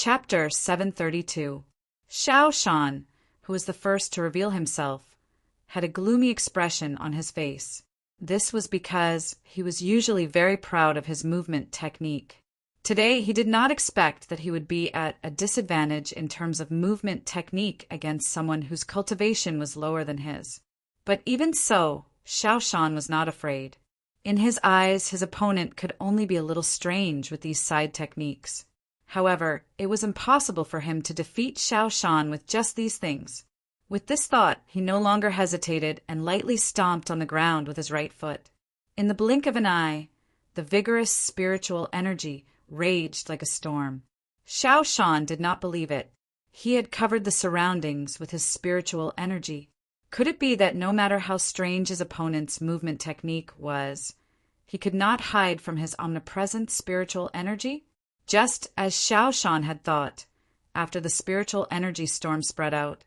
Chapter 732. Xiao Shan, who was the first to reveal himself, had a gloomy expression on his face. This was because he was usually very proud of his movement technique. Today, he did not expect that he would be at a disadvantage in terms of movement technique against someone whose cultivation was lower than his. But even so, Xiao Shan was not afraid. In his eyes, his opponent could only be a little strange with these side techniques. However, it was impossible for him to defeat Xiao Shan with just these things. With this thought, he no longer hesitated and lightly stomped on the ground with his right foot. In the blink of an eye, the vigorous spiritual energy raged like a storm. Xiao Shan did not believe it. He had covered the surroundings with his spiritual energy. Could it be that no matter how strange his opponent's movement technique was, he could not hide from his omnipresent spiritual energy? Just as Xiao Shan had thought, after the spiritual energy storm spread out,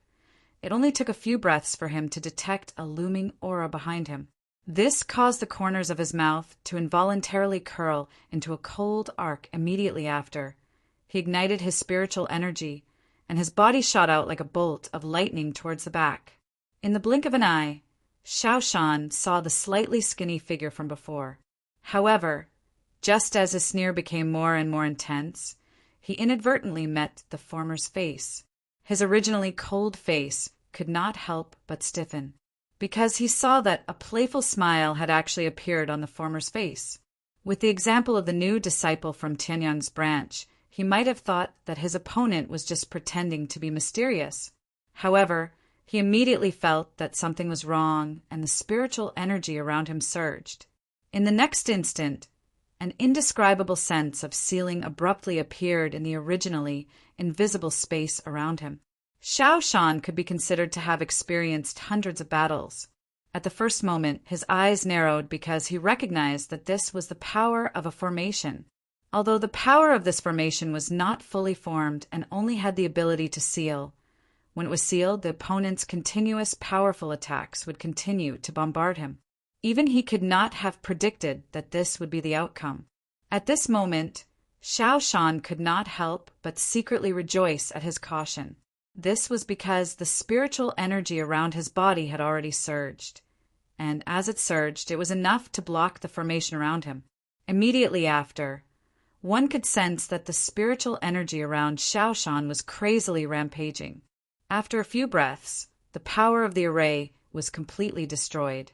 it only took a few breaths for him to detect a looming aura behind him. This caused the corners of his mouth to involuntarily curl into a cold arc immediately after. He ignited his spiritual energy, and his body shot out like a bolt of lightning towards the back. In the blink of an eye, Xiao Shan saw the slightly skinny figure from before. However, just as his sneer became more and more intense, he inadvertently met the former's face. His originally cold face could not help but stiffen, because he saw that a playful smile had actually appeared on the former's face. With the example of the new disciple from Tianyang's branch, he might have thought that his opponent was just pretending to be mysterious. However, he immediately felt that something was wrong, and the spiritual energy around him surged. In the next instant, an indescribable sense of sealing abruptly appeared in the originally invisible space around him. Xiao Shan could be considered to have experienced hundreds of battles. At the first moment, his eyes narrowed because he recognized that this was the power of a formation. Although the power of this formation was not fully formed and only had the ability to seal, when it was sealed, the opponent's continuous powerful attacks would continue to bombard him. Even he could not have predicted that this would be the outcome. At this moment, Xiao Shan could not help but secretly rejoice at his caution. This was because the spiritual energy around his body had already surged, and as it surged, it was enough to block the formation around him. Immediately after, one could sense that the spiritual energy around Xiao Shan was crazily rampaging. After a few breaths, the power of the array was completely destroyed.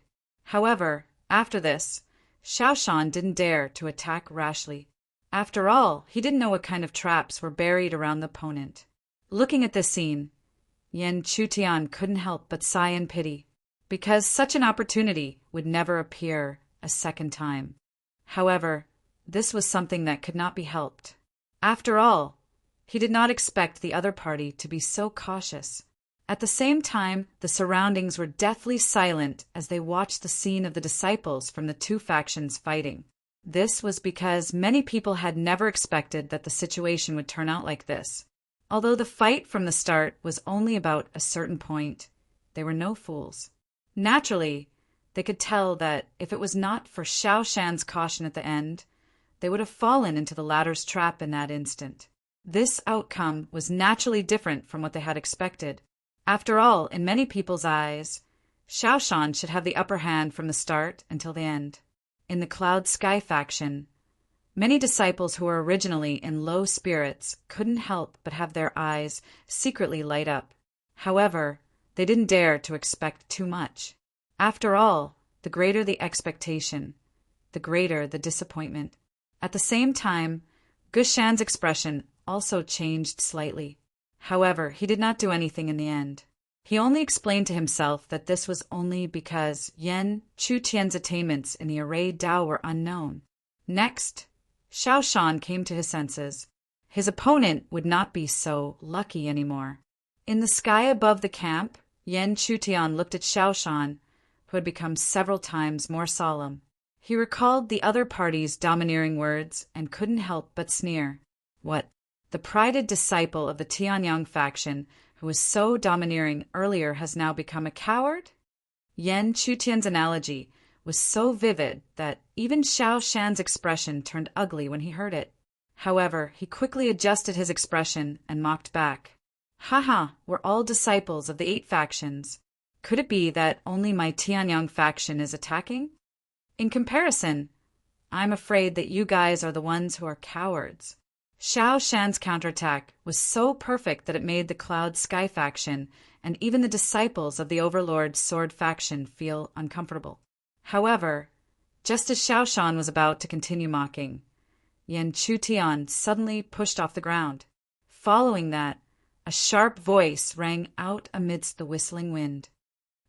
However, after this, Xiao Shan didn't dare to attack rashly. After all, he didn't know what kind of traps were buried around the opponent. Looking at this scene, Yan Chutian couldn't help but sigh in pity, because such an opportunity would never appear a second time. However, this was something that could not be helped. After all, he did not expect the other party to be so cautious. At the same time, the surroundings were deathly silent as they watched the scene of the disciples from the two factions fighting. This was because many people had never expected that the situation would turn out like this. Although the fight from the start was only about a certain point, they were no fools. Naturally, they could tell that if it was not for Xiao Shan's caution at the end, they would have fallen into the latter's trap in that instant. This outcome was naturally different from what they had expected. After all, in many people's eyes, Xiao Shan should have the upper hand from the start until the end. In the Cloud Sky faction, many disciples who were originally in low spirits couldn't help but have their eyes secretly light up. However, they didn't dare to expect too much. After all, the greater the expectation, the greater the disappointment. At the same time, Gushan's expression also changed slightly. However, he did not do anything in the end. He only explained to himself that this was only because Yan Chutian's attainments in the array Dao were unknown. Next, Xiao Shan came to his senses. His opponent would not be so lucky anymore. In the sky above the camp, Yan Chutian looked at Xiao Shan, who had become several times more solemn. He recalled the other party's domineering words and couldn't help but sneer. What? The prided disciple of the Tianyang faction, who was so domineering earlier, has now become a coward? Yan Chutian's analogy was so vivid that even Xiao Shan's expression turned ugly when he heard it. However, he quickly adjusted his expression and mocked back. Haha, we're all disciples of the 8 factions. Could it be that only my Tianyang faction is attacking? In comparison, I'm afraid that you guys are the ones who are cowards. Xiao Shan's counterattack was so perfect that it made the Cloud Sky faction and even the disciples of the Overlord's Sword faction feel uncomfortable. However, just as Xiao Shan was about to continue mocking, Yan Chutian suddenly pushed off the ground. Following that, a sharp voice rang out amidst the whistling wind.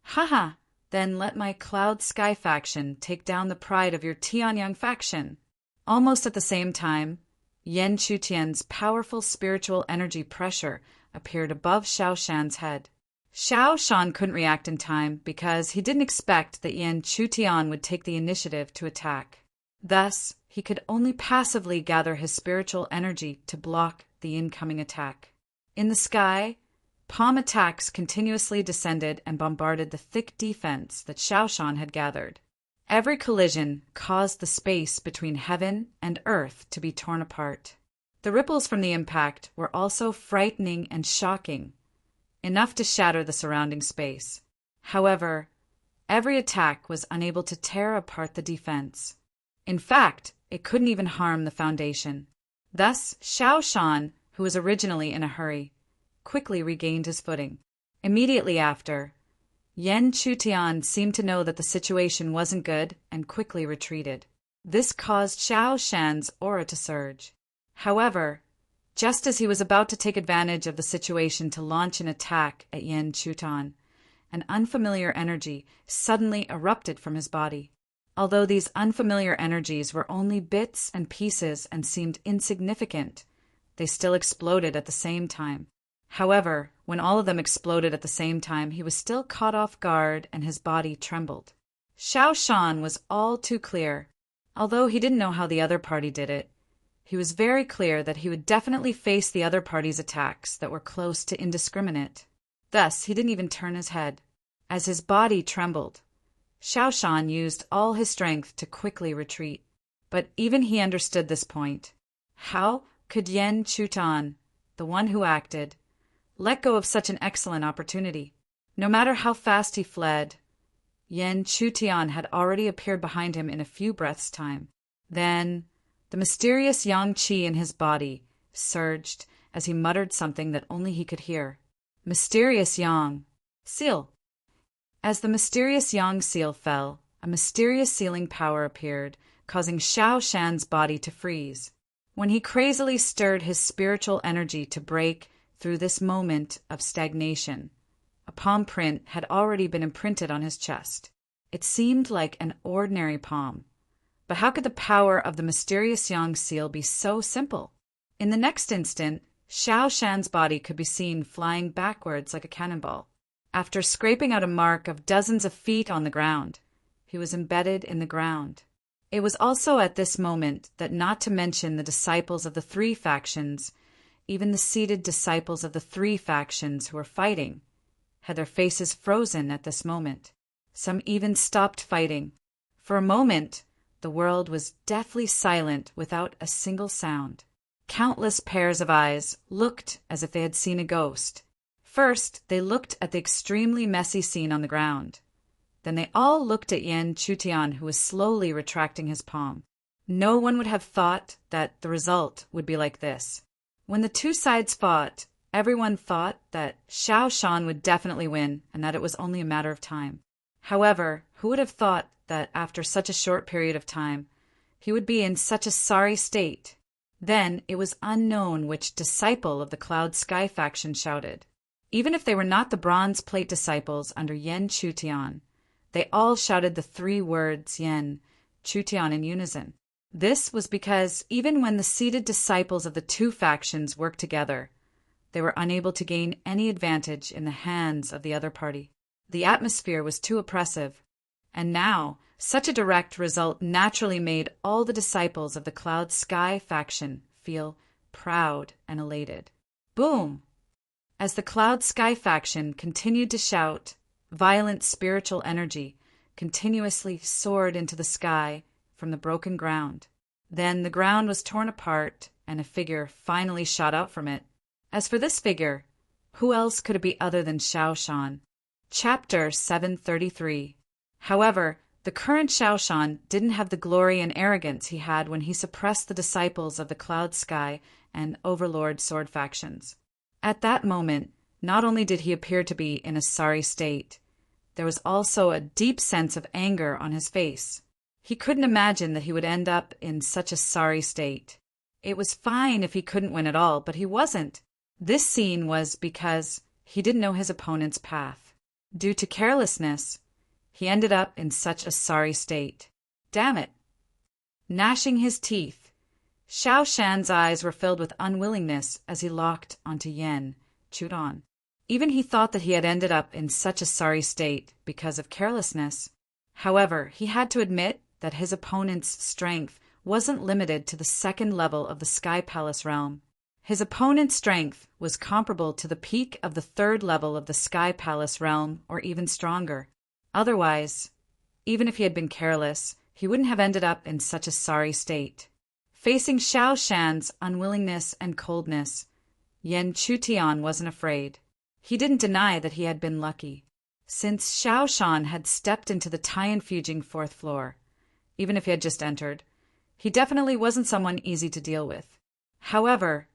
Haha, then let my Cloud Sky faction take down the pride of your Tianyang faction. Almost at the same time, Yan Chutian's powerful spiritual energy pressure appeared above Xiao Shan's head. Xiao Shan couldn't react in time because he didn't expect that Yan Chutian would take the initiative to attack. Thus, he could only passively gather his spiritual energy to block the incoming attack. In the sky, palm attacks continuously descended and bombarded the thick defense that Xiao Shan had gathered. Every collision caused the space between heaven and earth to be torn apart. The ripples from the impact were also frightening and shocking, enough to shatter the surrounding space. However, every attack was unable to tear apart the defense. In fact, it couldn't even harm the foundation. Thus, Xiao Shan, who was originally in a hurry, quickly regained his footing. Immediately after, Yan Chutian seemed to know that the situation wasn't good and quickly retreated. This caused Xiao Shan's aura to surge. However, just as he was about to take advantage of the situation to launch an attack at Yan Chutian, an unfamiliar energy suddenly erupted from his body. Although these unfamiliar energies were only bits and pieces and seemed insignificant, they still exploded at the same time. However, when all of them exploded at the same time, he was still caught off guard and his body trembled. Xiao Shan was all too clear. Although he didn't know how the other party did it, he was very clear that he would definitely face the other party's attacks that were close to indiscriminate. Thus, he didn't even turn his head. As his body trembled, Xiao Shan used all his strength to quickly retreat. But even he understood this point. How could Yan Chutian, the one who acted, let go of such an excellent opportunity? No matter how fast he fled, Yan Chutian had already appeared behind him in a few breaths' time. Then, the mysterious yang qi in his body surged as he muttered something that only he could hear. Mysterious yang seal. As the mysterious yang seal fell, a mysterious sealing power appeared, causing Xiao Shan's body to freeze. When he crazily stirred his spiritual energy to break through this moment of stagnation, a palm print had already been imprinted on his chest. It seemed like an ordinary palm. But how could the power of the mysterious yang seal be so simple? In the next instant, Xiao Shan's body could be seen flying backwards like a cannonball. After scraping out a mark of dozens of feet on the ground, he was embedded in the ground. It was also at this moment that, not to mention the disciples of the 3 factions, even the seated disciples of the 3 factions who were fighting, had their faces frozen at this moment. Some even stopped fighting. For a moment, the world was deathly silent without a single sound. Countless pairs of eyes looked as if they had seen a ghost. First, they looked at the extremely messy scene on the ground. Then they all looked at Yan Chutian, who was slowly retracting his palm. No one would have thought that the result would be like this. When the 2 sides fought, everyone thought that Xiao Shan would definitely win and that it was only a matter of time. However, who would have thought that after such a short period of time, he would be in such a sorry state? Then it was unknown which disciple of the Cloud Sky faction shouted. Even if they were not the bronze plate disciples under Yan Chutian, they all shouted the 3 words Yan Chutian in unison. This was because even when the seated disciples of the 2 factions worked together, they were unable to gain any advantage in the hands of the other party. The atmosphere was too oppressive, and now such a direct result naturally made all the disciples of the Cloud Sky faction feel proud and elated. Boom! As the Cloud Sky faction continued to shout, violent spiritual energy continuously soared into the sky from the broken ground. Then the ground was torn apart and a figure finally shot out from it. As for this figure, who else could it be other than Xiao Shan? Chapter 733. However, the current Xiao Shan didn't have the glory and arrogance he had when he suppressed the disciples of the Cloud Sky and Overlord Sword factions. At that moment, not only did he appear to be in a sorry state, there was also a deep sense of anger on his face. He couldn't imagine that he would end up in such a sorry state. It was fine if he couldn't win at all, but he wasn't. This scene was because he didn't know his opponent's path. Due to carelessness, he ended up in such a sorry state. Damn it! Gnashing his teeth, Xiao Shan's eyes were filled with unwillingness as he locked onto Yan Chudan. Even he thought that he had ended up in such a sorry state because of carelessness. However, he had to admit that his opponent's strength wasn't limited to the second level of the Sky Palace realm. His opponent's strength was comparable to the peak of the third level of the Sky Palace realm, or even stronger. Otherwise, even if he had been careless, he wouldn't have ended up in such a sorry state. Facing Xiao Shan's unwillingness and coldness, Yan Chutian wasn't afraid. He didn't deny that he had been lucky. Since Xiao Shan had stepped into the Tian-fuging fourth floor, even if he had just entered, he definitely wasn't someone easy to deal with. However,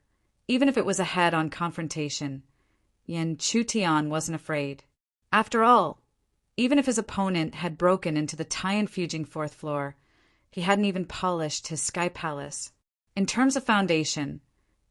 even if it was a head-on confrontation, Yan Chutian wasn't afraid. After all, even if his opponent had broken into the Tian-fuging fourth floor, he hadn't even polished his Sky Palace. In terms of foundation,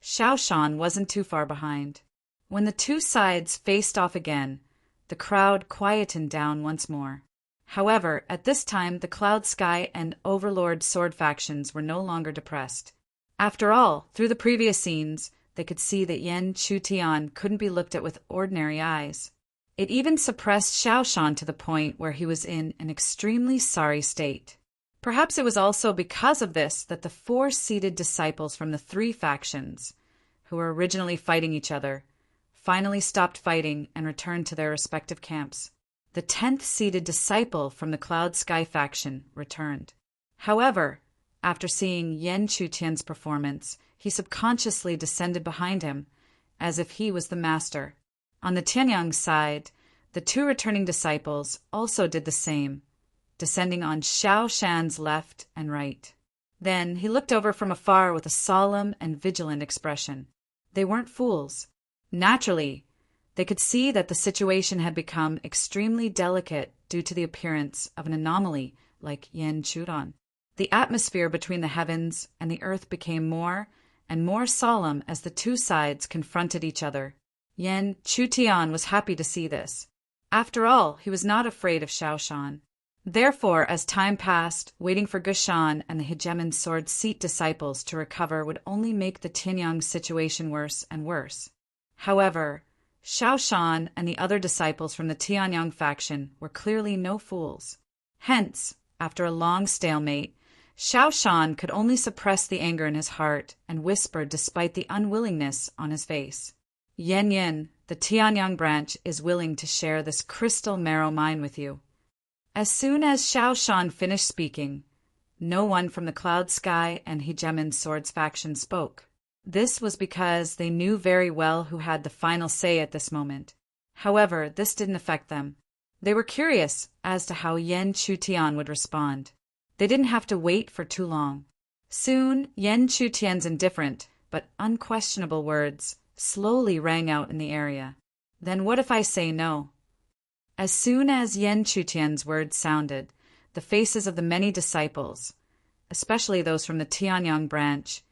Xiao Shan wasn't too far behind. When the two sides faced off again, the crowd quietened down once more. However, at this time the Cloud Sky and Overlord Sword factions were no longer depressed. After all, through the previous scenes, they could see that Yan Chutian couldn't be looked at with ordinary eyes. It even suppressed Xiao Shan to the point where he was in an extremely sorry state. Perhaps it was also because of this that the 4 seated disciples from the 3 factions, who were originally fighting each other, finally stopped fighting and returned to their respective camps. The 10th seated disciple from the Cloud Sky faction returned. However, after seeing Yan Chutian's performance, he subconsciously descended behind him, as if he was the master. On the Tianyang side, the 2 returning disciples also did the same, descending on Xiao Shan's left and right. Then he looked over from afar with a solemn and vigilant expression. They weren't fools. Naturally, they could see that the situation had become extremely delicate due to the appearance of an anomaly like Yan Chudan. The atmosphere between the heavens and the earth became more and more solemn as the 2 sides confronted each other. Yan Chutian was happy to see this. After all, he was not afraid of Xiao Shan. Therefore, as time passed, waiting for Gushan and the Hegemon Sword Seat disciples to recover would only make the Tianyang situation worse and worse. However, Xiao Shan and the other disciples from the Tianyang faction were clearly no fools. Hence, after a long stalemate, Xiao Shan could only suppress the anger in his heart and whispered despite the unwillingness on his face. Yen Yen, the Tianyang branch is willing to share this crystal marrow mine with you. As soon as Xiao Shan finished speaking, no one from the Cloud Sky and Hegemon Swords faction spoke. This was because they knew very well who had the final say at this moment. However, this didn't affect them. They were curious as to how Yan Chutian would respond. They didn't have to wait for too long. Soon, Yan Chutian's indifferent but unquestionable words slowly rang out in the area. Then what if I say no? As soon as Yan Chutian's words sounded, the faces of the many disciples, especially those from the Tianyang branch,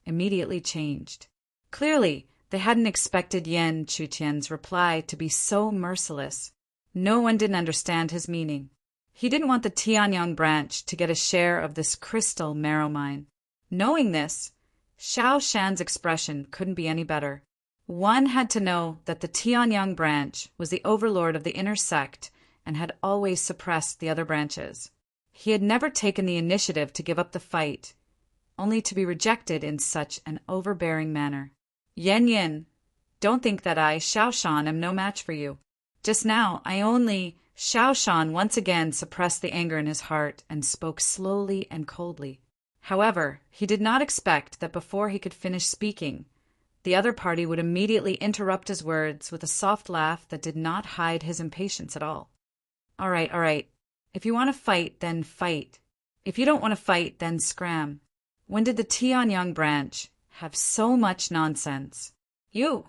immediately changed. Clearly, they hadn't expected Yan Chutian's reply to be so merciless. No one didn't understand his meaning. He didn't want the Tianyang branch to get a share of this crystal marrow mine. Knowing this, Xiao Shan's expression couldn't be any better. One had to know that the Tianyang branch was the overlord of the inner sect and had always suppressed the other branches. He had never taken the initiative to give up the fight, only to be rejected in such an overbearing manner. Yen Yin, don't think that I, Xiao Shan, am no match for you. Just now, Xiao Shan once again suppressed the anger in his heart and spoke slowly and coldly. However, he did not expect that before he could finish speaking, the other party would immediately interrupt his words with a soft laugh that did not hide his impatience at all. All right. If you want to fight, then fight. If you don't want to fight, then scram. When did the Tianyang branch have so much nonsense? You!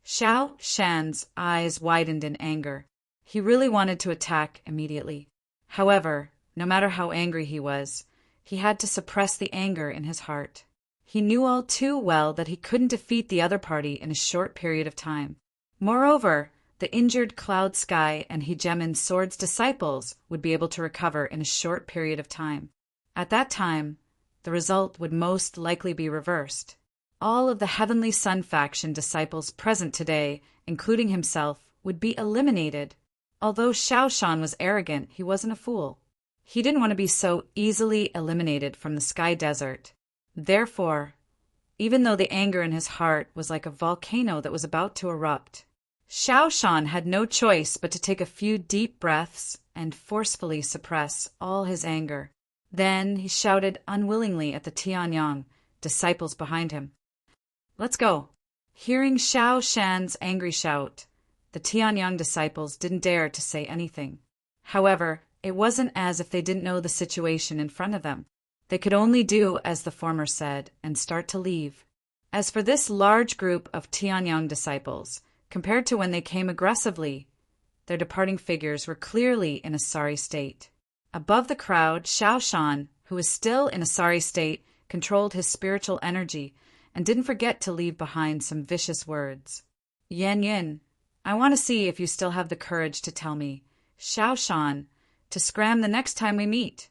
Xiao Shan's eyes widened in anger. He really wanted to attack immediately. However, no matter how angry he was, he had to suppress the anger in his heart. He knew all too well that he couldn't defeat the other party in a short period of time. Moreover, the injured Cloud Sky and Hegemon's sword's disciples would be able to recover in a short period of time. At that time, the result would most likely be reversed. All of the Heavenly Sun faction disciples present today, including himself, would be eliminated. Although Xiao Shan was arrogant, he wasn't a fool. He didn't want to be so easily eliminated from the Sky Desert. Therefore, even though the anger in his heart was like a volcano that was about to erupt, Xiao Shan had no choice but to take a few deep breaths and forcefully suppress all his anger. Then he shouted unwillingly at the Tianyang disciples behind him. Let's go. Hearing Xiao Shan's angry shout, the Tianyang disciples didn't dare to say anything. However, it wasn't as if they didn't know the situation in front of them. They could only do as the former said and start to leave. As for this large group of Tianyang disciples, compared to when they came aggressively, their departing figures were clearly in a sorry state. Above the crowd, Xiao Shan, who was still in a sorry state, controlled his spiritual energy and didn't forget to leave behind some vicious words. Yin, I want to see if you still have the courage to tell me, Xiao Shan, to scram the next time we meet.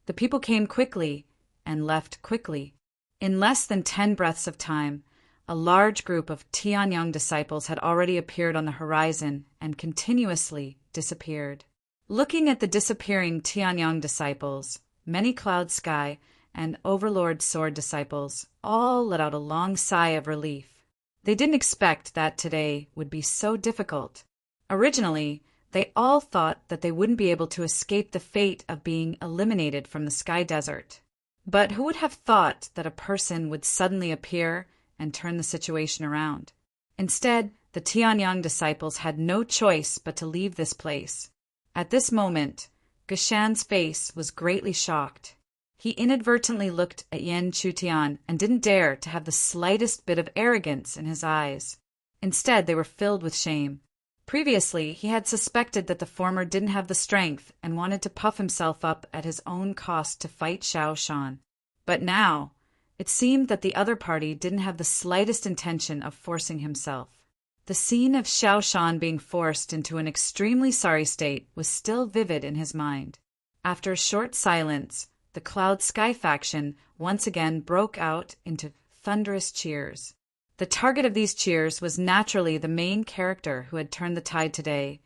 The people came quickly and left quickly. In less than 10 breaths of time, a large group of Tianyang disciples had already appeared on the horizon and continuously disappeared. Looking at the disappearing Tianyang disciples, many Cloud Sky and Overlord Sword disciples all let out a long sigh of relief. They didn't expect that today would be so difficult. Originally, they all thought that they wouldn't be able to escape the fate of being eliminated from the Sky Desert. But who would have thought that a person would suddenly appear and turn the situation around? Instead, the Tianyang disciples had no choice but to leave this place. At this moment, Geshan's face was greatly shocked. He inadvertently looked at Yan Chutian and didn't dare to have the slightest bit of arrogance in his eyes. Instead, they were filled with shame. Previously, he had suspected that the former didn't have the strength and wanted to puff himself up at his own cost to fight Xiao Shan. But now, it seemed that the other party didn't have the slightest intention of forcing himself. The scene of Xiao Shan being forced into an extremely sorry state was still vivid in his mind. After a short silence, the Cloud Sky faction once again broke out into thunderous cheers. The target of these cheers was naturally the main character who had turned the tide today,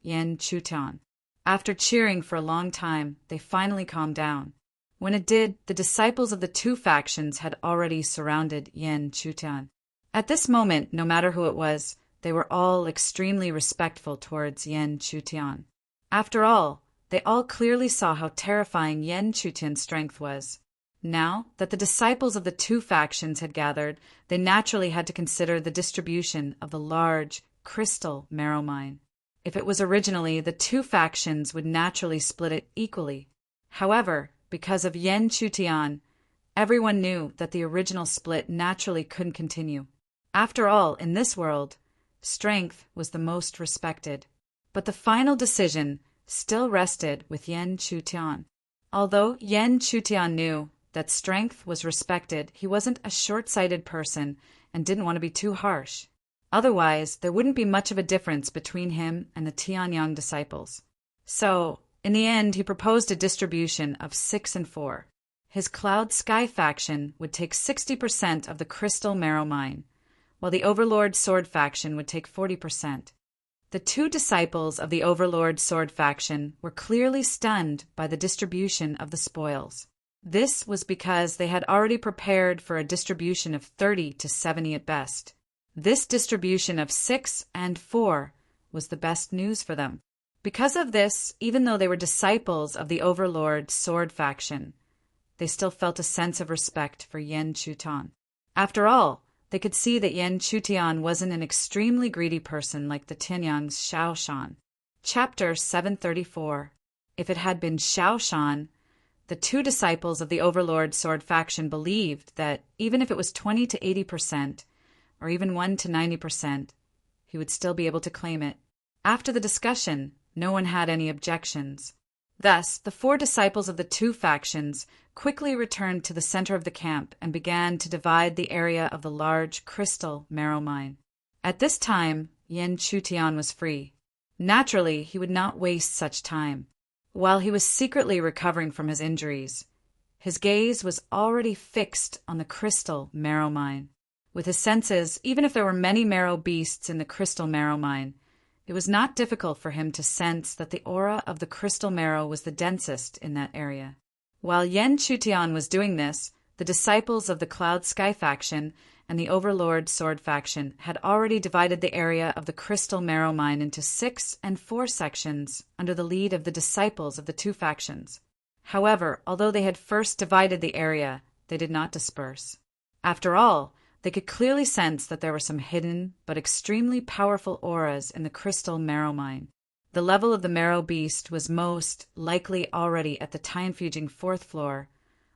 Yan Chutian. After cheering for a long time, they finally calmed down. When it did, the disciples of the two factions had already surrounded Yan Chutian. At this moment, no matter who it was, they were all extremely respectful towards Yan Chutian. After all, they all clearly saw how terrifying Yan Chutian's strength was. Now that the disciples of the two factions had gathered, they naturally had to consider the distribution of the large crystal marrow mine. If it was originally, the two factions would naturally split it equally. However, because of Yan Chutian, everyone knew that the original split naturally couldn't continue. After all, in this world, strength was the most respected. But the final decision still rested with Yan Chutian. Although Yan Chutian knew that strength was respected, he wasn't a short-sighted person and didn't want to be too harsh. Otherwise, there wouldn't be much of a difference between him and the Tianyang disciples. So, in the end, he proposed a distribution of 6 and 4. His Cloud Sky faction would take 60% of the crystal marrow mine, while the Overlord Sword faction would take 40%. The two disciples of the Overlord Sword faction were clearly stunned by the distribution of the spoils. This was because they had already prepared for a distribution of 30 to 70 at best. This distribution of 6 and 4 was the best news for them. Because of this, even though they were disciples of the Overlord Sword faction, they still felt a sense of respect for Yan Chutian. After all, they could see that Yan Chutian wasn't an extremely greedy person like the Tianyang's Xiao Shan. Chapter 734. If it had been Xiao Shan, the two disciples of the Overlord Sword faction believed that even if it was 20 to 80%, or even 1 to 90%, he would still be able to claim it. After the discussion, no one had any objections. Thus, the four disciples of the two factions quickly returned to the center of the camp and began to divide the area of the large crystal marrow mine. At this time, Yan Chutian was free. Naturally, he would not waste such time. While he was secretly recovering from his injuries, his gaze was already fixed on the crystal marrow mine. With his senses, even if there were many marrow beasts in the crystal marrow mine, it was not difficult for him to sense that the aura of the crystal marrow was the densest in that area. While Yan Chutian was doing this, the disciples of the Cloud Sky faction and the Overlord Sword faction had already divided the area of the crystal marrow mine into 6 and 4 sections under the lead of the disciples of the two factions. However, although they had first divided the area, they did not disperse. After all, they could clearly sense that there were some hidden but extremely powerful auras in the crystal marrow mine. The level of the marrow beast was most likely already at the Tianfuging 4th floor,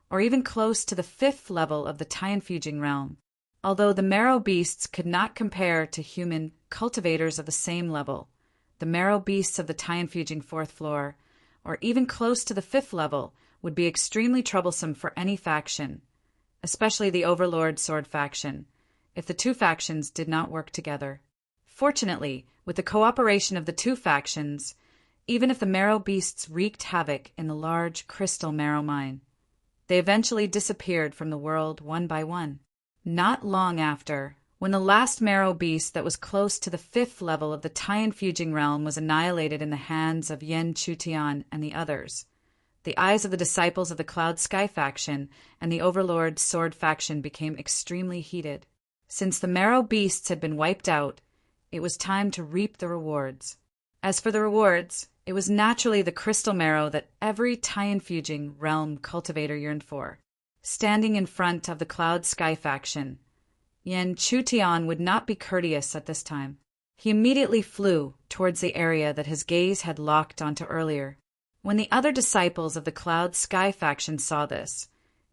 or even close to the 5th level of the Tianfuging realm. Although the marrow beasts could not compare to human cultivators of the same level, the marrow beasts of the Tianfuging 4th floor, or even close to the 5th level, would be extremely troublesome for any faction, especially the Overlord Sword faction, if the two factions did not work together. Fortunately, with the cooperation of the two factions, even if the marrow beasts wreaked havoc in the large crystal marrow mine, they eventually disappeared from the world one by one. Not long after, when the last marrow beast that was close to the 5th level of the Tianfuging realm was annihilated in the hands of Yan Chutian and the others, the eyes of the disciples of the Cloud Sky faction and the Overlord Sword faction became extremely heated. Since the marrow beasts had been wiped out, it was time to reap the rewards. As for the rewards, it was naturally the crystal marrow that every Tianfuging realm cultivator yearned for. Standing in front of the Cloud Sky faction, Yan Chutian would not be courteous at this time. He immediately flew towards the area that his gaze had locked onto earlier. When the other disciples of the Cloud Sky faction saw this,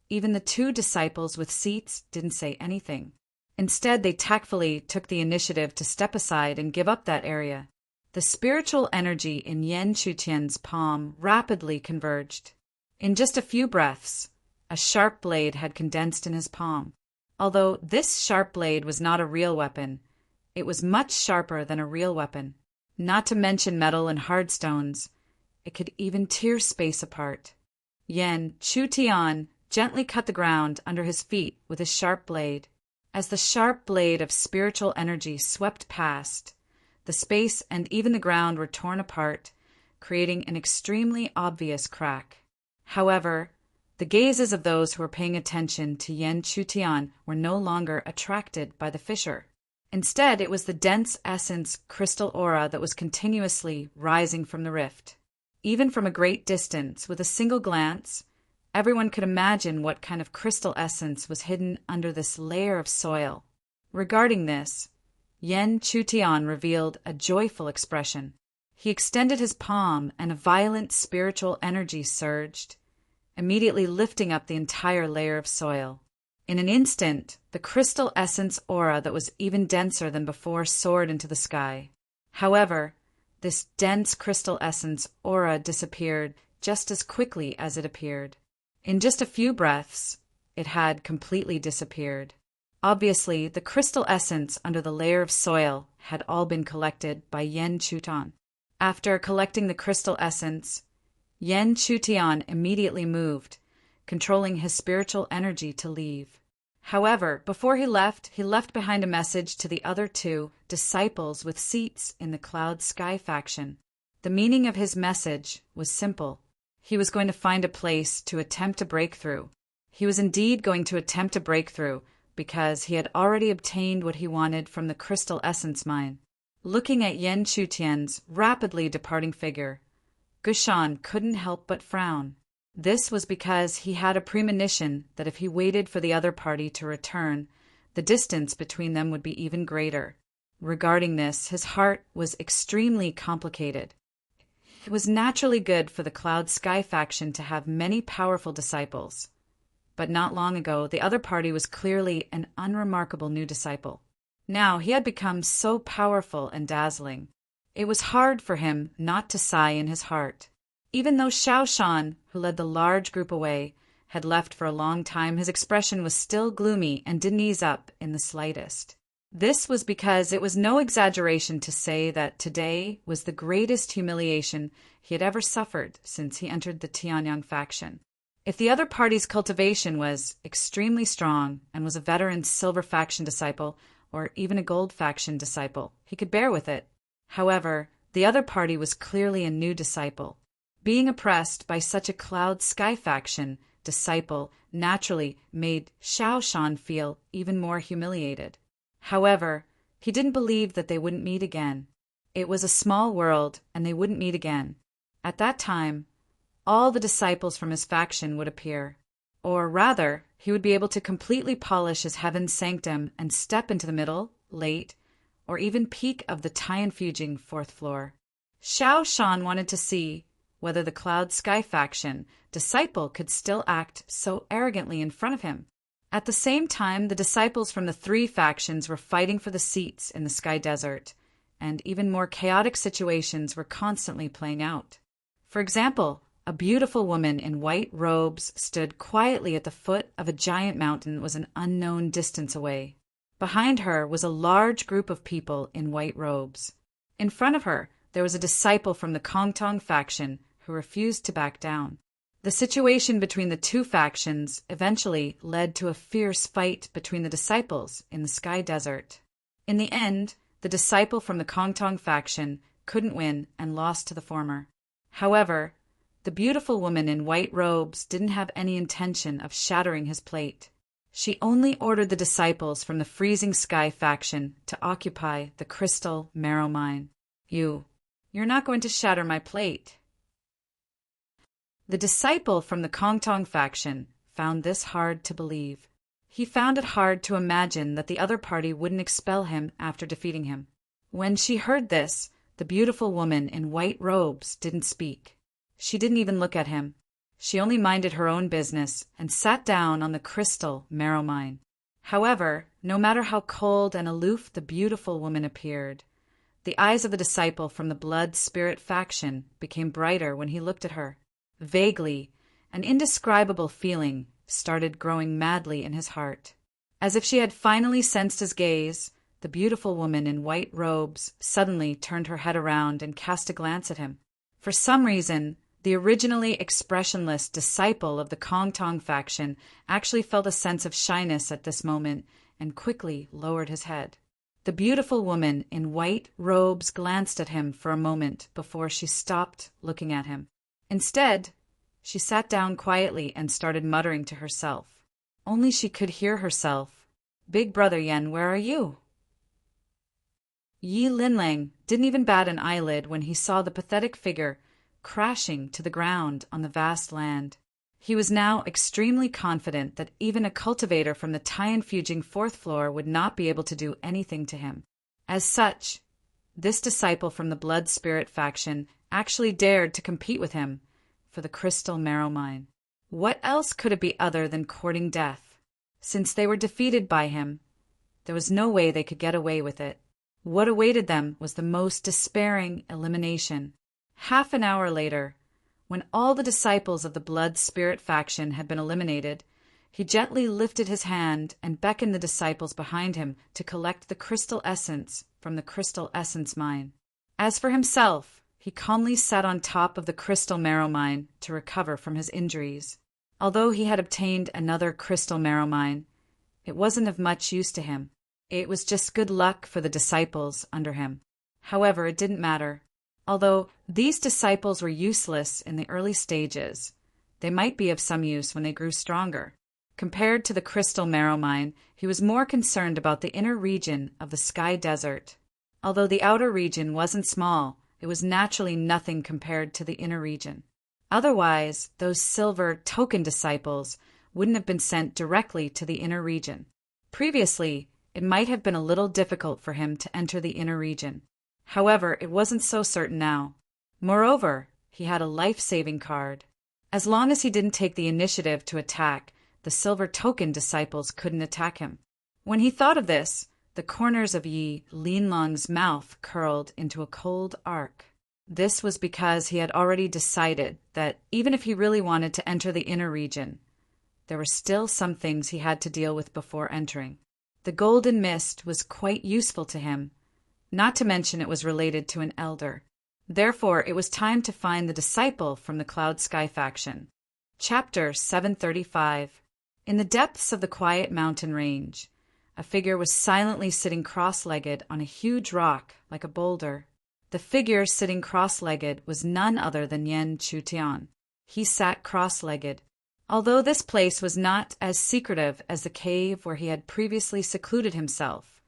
even the two disciples with seats didn't say anything. Instead, they tactfully took the initiative to step aside and give up that area. The spiritual energy in Yan Chutian's palm rapidly converged. In just a few breaths, a sharp blade had condensed in his palm. Although this sharp blade was not a real weapon, it was much sharper than a real weapon. Not to mention metal and hard stones, it could even tear space apart. Yan Chutian gently cut the ground under his feet with his sharp blade. As the sharp blade of spiritual energy swept past, the space and even the ground were torn apart, creating an extremely obvious crack. However, the gazes of those who were paying attention to Yan Chutian were no longer attracted by the fissure. Instead, it was the dense essence crystal aura that was continuously rising from the rift. Even from a great distance, with a single glance, everyone could imagine what kind of crystal essence was hidden under this layer of soil. Regarding this, Yan Chutian revealed a joyful expression. He extended his palm and a violent spiritual energy surged, immediately lifting up the entire layer of soil. In an instant, the crystal essence aura that was even denser than before soared into the sky. However, this dense crystal essence aura disappeared just as quickly as it appeared. In just a few breaths, it had completely disappeared. Obviously, the crystal essence under the layer of soil had all been collected by Yan Chutian. After collecting the crystal essence, Yan Chutian immediately moved, controlling his spiritual energy to leave. However, before he left behind a message to the other two disciples with seats in the Cloud Sky faction. The meaning of his message was simple. He was going to find a place to attempt a breakthrough. He was indeed going to attempt a breakthrough because he had already obtained what he wanted from the crystal essence mine. Looking at Yan Chutian's rapidly departing figure, Gushan couldn't help but frown. This was because he had a premonition that if he waited for the other party to return, the distance between them would be even greater. Regarding this, his heart was extremely complicated. It was naturally good for the Cloud Sky faction to have many powerful disciples. But not long ago, the other party was clearly an unremarkable new disciple. Now he had become so powerful and dazzling. It was hard for him not to sigh in his heart. Even though Xiao Shan, who led the large group away, had left for a long time, his expression was still gloomy and didn't ease up in the slightest. This was because it was no exaggeration to say that today was the greatest humiliation he had ever suffered since he entered the Tianyang faction. If the other party's cultivation was extremely strong and was a veteran Silver faction disciple or even a Gold faction disciple, he could bear with it. However, the other party was clearly a new disciple. Being oppressed by such a Cloud Sky faction disciple naturally made Xiao Shan feel even more humiliated. However, he didn't believe that they wouldn't meet again. It was a small world, and they wouldn't meet again. At that time, all the disciples from his faction would appear. Or rather, he would be able to completely polish his heaven sanctum and step into the middle, late, or even peak of the Tianfujing fourth floor. Xiao Shan wanted to see whether the Cloud Sky faction disciple could still act so arrogantly in front of him. At the same time, the disciples from the three factions were fighting for the seats in the Sky Desert, and even more chaotic situations were constantly playing out. For example, a beautiful woman in white robes stood quietly at the foot of a giant mountain that was an unknown distance away. Behind her was a large group of people in white robes. In front of her, there was a disciple from the Kongtong faction who refused to back down. The situation between the two factions eventually led to a fierce fight between the disciples in the Sky Desert. In the end, the disciple from the Kongtong faction couldn't win and lost to the former. However, the beautiful woman in white robes didn't have any intention of shattering his plate. She only ordered the disciples from the Freezing Sky faction to occupy the Crystal Marrow Mine. You're not going to shatter my plate. The disciple from the Kongtong faction found this hard to believe. He found it hard to imagine that the other party wouldn't expel him after defeating him. When she heard this, the beautiful woman in white robes didn't speak. She didn't even look at him. She only minded her own business and sat down on the Crystal Marrow Mine. However, no matter how cold and aloof the beautiful woman appeared, the eyes of the disciple from the Blood Spirit faction became brighter when he looked at her. Vaguely, an indescribable feeling started growing madly in his heart. As if she had finally sensed his gaze, the beautiful woman in white robes suddenly turned her head around and cast a glance at him. For some reason, the originally expressionless disciple of the Kongtong faction actually felt a sense of shyness at this moment and quickly lowered his head. The beautiful woman in white robes glanced at him for a moment before she stopped looking at him. Instead, she sat down quietly and started muttering to herself. Only she could hear herself. "Big brother Yen, where are you?" Yi Linlang didn't even bat an eyelid when he saw the pathetic figure crashing to the ground on the vast land. He was now extremely confident that even a cultivator from the Tianfujing fourth floor would not be able to do anything to him. As such, this disciple from the Blood Spirit faction actually dared to compete with him for the Crystal Marrow Mine. What else could it be other than courting death? Since they were defeated by him, there was no way they could get away with it. What awaited them was the most despairing elimination. Half an hour later, when all the disciples of the Blood Spirit faction had been eliminated, he gently lifted his hand and beckoned the disciples behind him to collect the crystal essence from the Crystal Essence Mine. As for himself, he calmly sat on top of the Crystal Marrow Mine to recover from his injuries. Although he had obtained another Crystal Marrow Mine, it wasn't of much use to him. It was just good luck for the disciples under him. However, it didn't matter. Although these disciples were useless in the early stages, they might be of some use when they grew stronger. Compared to the Crystal Marrow Mine, he was more concerned about the inner region of the Sky Desert. Although the outer region wasn't small, it was naturally nothing compared to the inner region. Otherwise, those silver token disciples wouldn't have been sent directly to the inner region. Previously, it might have been a little difficult for him to enter the inner region. However, it wasn't so certain now. Moreover, he had a life-saving card. As long as he didn't take the initiative to attack, the silver token disciples couldn't attack him. When he thought of this, the corners of Yi Linlong's mouth curled into a cold arc. This was because he had already decided that even if he really wanted to enter the inner region, there were still some things he had to deal with before entering. The golden mist was quite useful to him, not to mention it was related to an elder. Therefore, it was time to find the disciple from the Cloud Sky faction. Chapter 735. In the depths of the quiet mountain range, a figure was silently sitting cross-legged on a huge rock like a boulder. The figure sitting cross-legged was none other than Yan Chutian. He sat cross-legged. Although this place was not as secretive as the cave where he had previously secluded himself,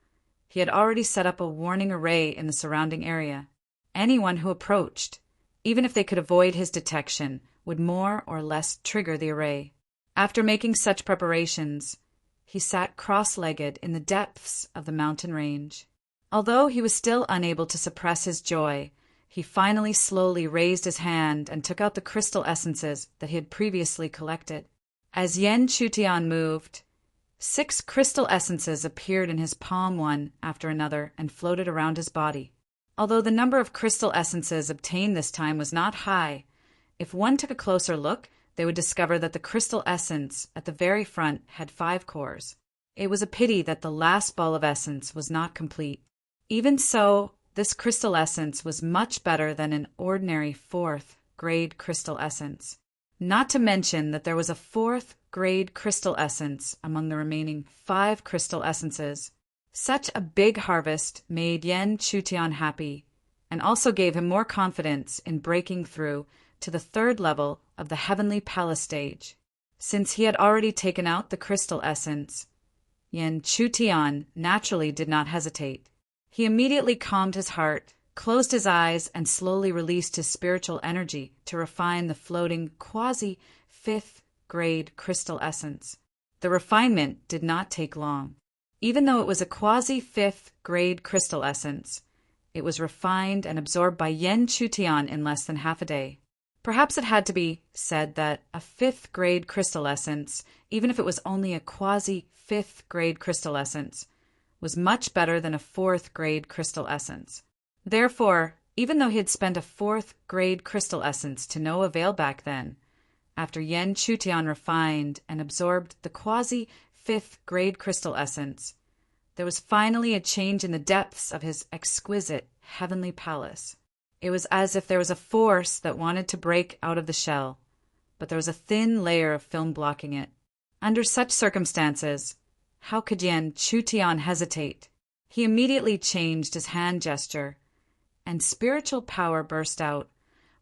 he had already set up a warning array in the surrounding area. Anyone who approached, even if they could avoid his detection, would more or less trigger the array. After making such preparations, he sat cross-legged in the depths of the mountain range. Although he was still unable to suppress his joy, he finally slowly raised his hand and took out the crystal essences that he had previously collected. As Yan Chutian moved, 6 crystal essences appeared in his palm one after another and floated around his body. Although the number of crystal essences obtained this time was not high, if one took a closer look, they would discover that the crystal essence at the very front had 5 cores. It was a pity that the last ball of essence was not complete. Even so, this crystal essence was much better than an ordinary 4th grade crystal essence. Not to mention that there was a 4th grade crystal essence among the remaining 5 crystal essences. Such a big harvest made Yan Chutian happy, and also gave him more confidence in breaking through to the 3rd level of the Heavenly Palace stage. Since he had already taken out the crystal essence, Yan Chutian naturally did not hesitate. He immediately calmed his heart, closed his eyes, and slowly released his spiritual energy to refine the floating quasi-5th grade crystal essence. The refinement did not take long. Even though it was a quasi-5th grade crystal essence, it was refined and absorbed by Yan Chutian in less than half a day. Perhaps it had to be said that a 5th grade crystal essence, even if it was only a quasi-5th grade crystal essence, was much better than a 4th grade crystal essence. Therefore, even though he had spent a 4th grade crystal essence to no avail back then, after Yan Chutian refined and absorbed the quasi-5th grade crystal essence, there was finally a change in the depths of his exquisite heavenly palace. It was as if there was a force that wanted to break out of the shell, but there was a thin layer of film blocking it. Under such circumstances, how could Yan Chutian hesitate? He immediately changed his hand gesture, and spiritual power burst out,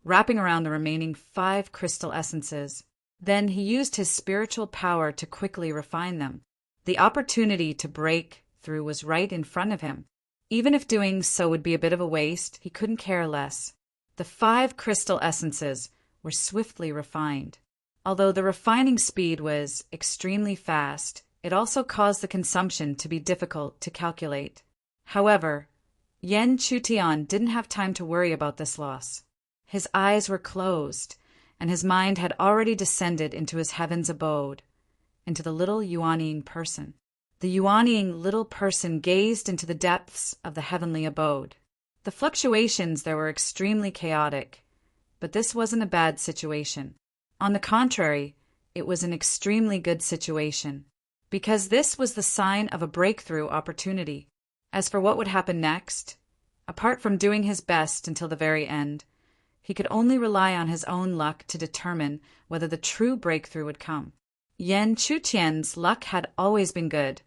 wrapping around the remaining 5 crystal essences. Then he used his spiritual power to quickly refine them. The opportunity to break through was right in front of him. Even if doing so would be a bit of a waste, he couldn't care less. The 5 crystal essences were swiftly refined. Although the refining speed was extremely fast, it also caused the consumption to be difficult to calculate. However, Yan Chutian didn't have time to worry about this loss. His eyes were closed, and his mind had already descended into his heaven's abode, into the little Yuanying person. The Yuanying little person gazed into the depths of the heavenly abode. The fluctuations there were extremely chaotic, but this wasn't a bad situation. On the contrary, it was an extremely good situation, because this was the sign of a breakthrough opportunity. As for what would happen next, apart from doing his best until the very end, he could only rely on his own luck to determine whether the true breakthrough would come. Yan Chutian's luck had always been good,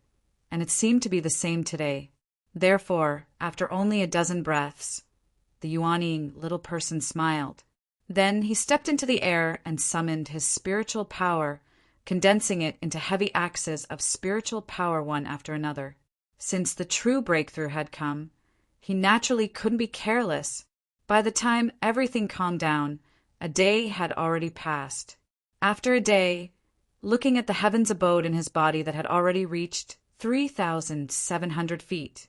and it seemed to be the same today. Therefore, after only a dozen breaths, the Yuanying little person smiled. Then he stepped into the air and summoned his spiritual power, condensing it into heavy axes of spiritual power one after another. Since the true breakthrough had come, he naturally couldn't be careless. By the time everything calmed down, A day had already passed. After a day, looking at the heaven's abode in his body that had already reached 3,700 feet,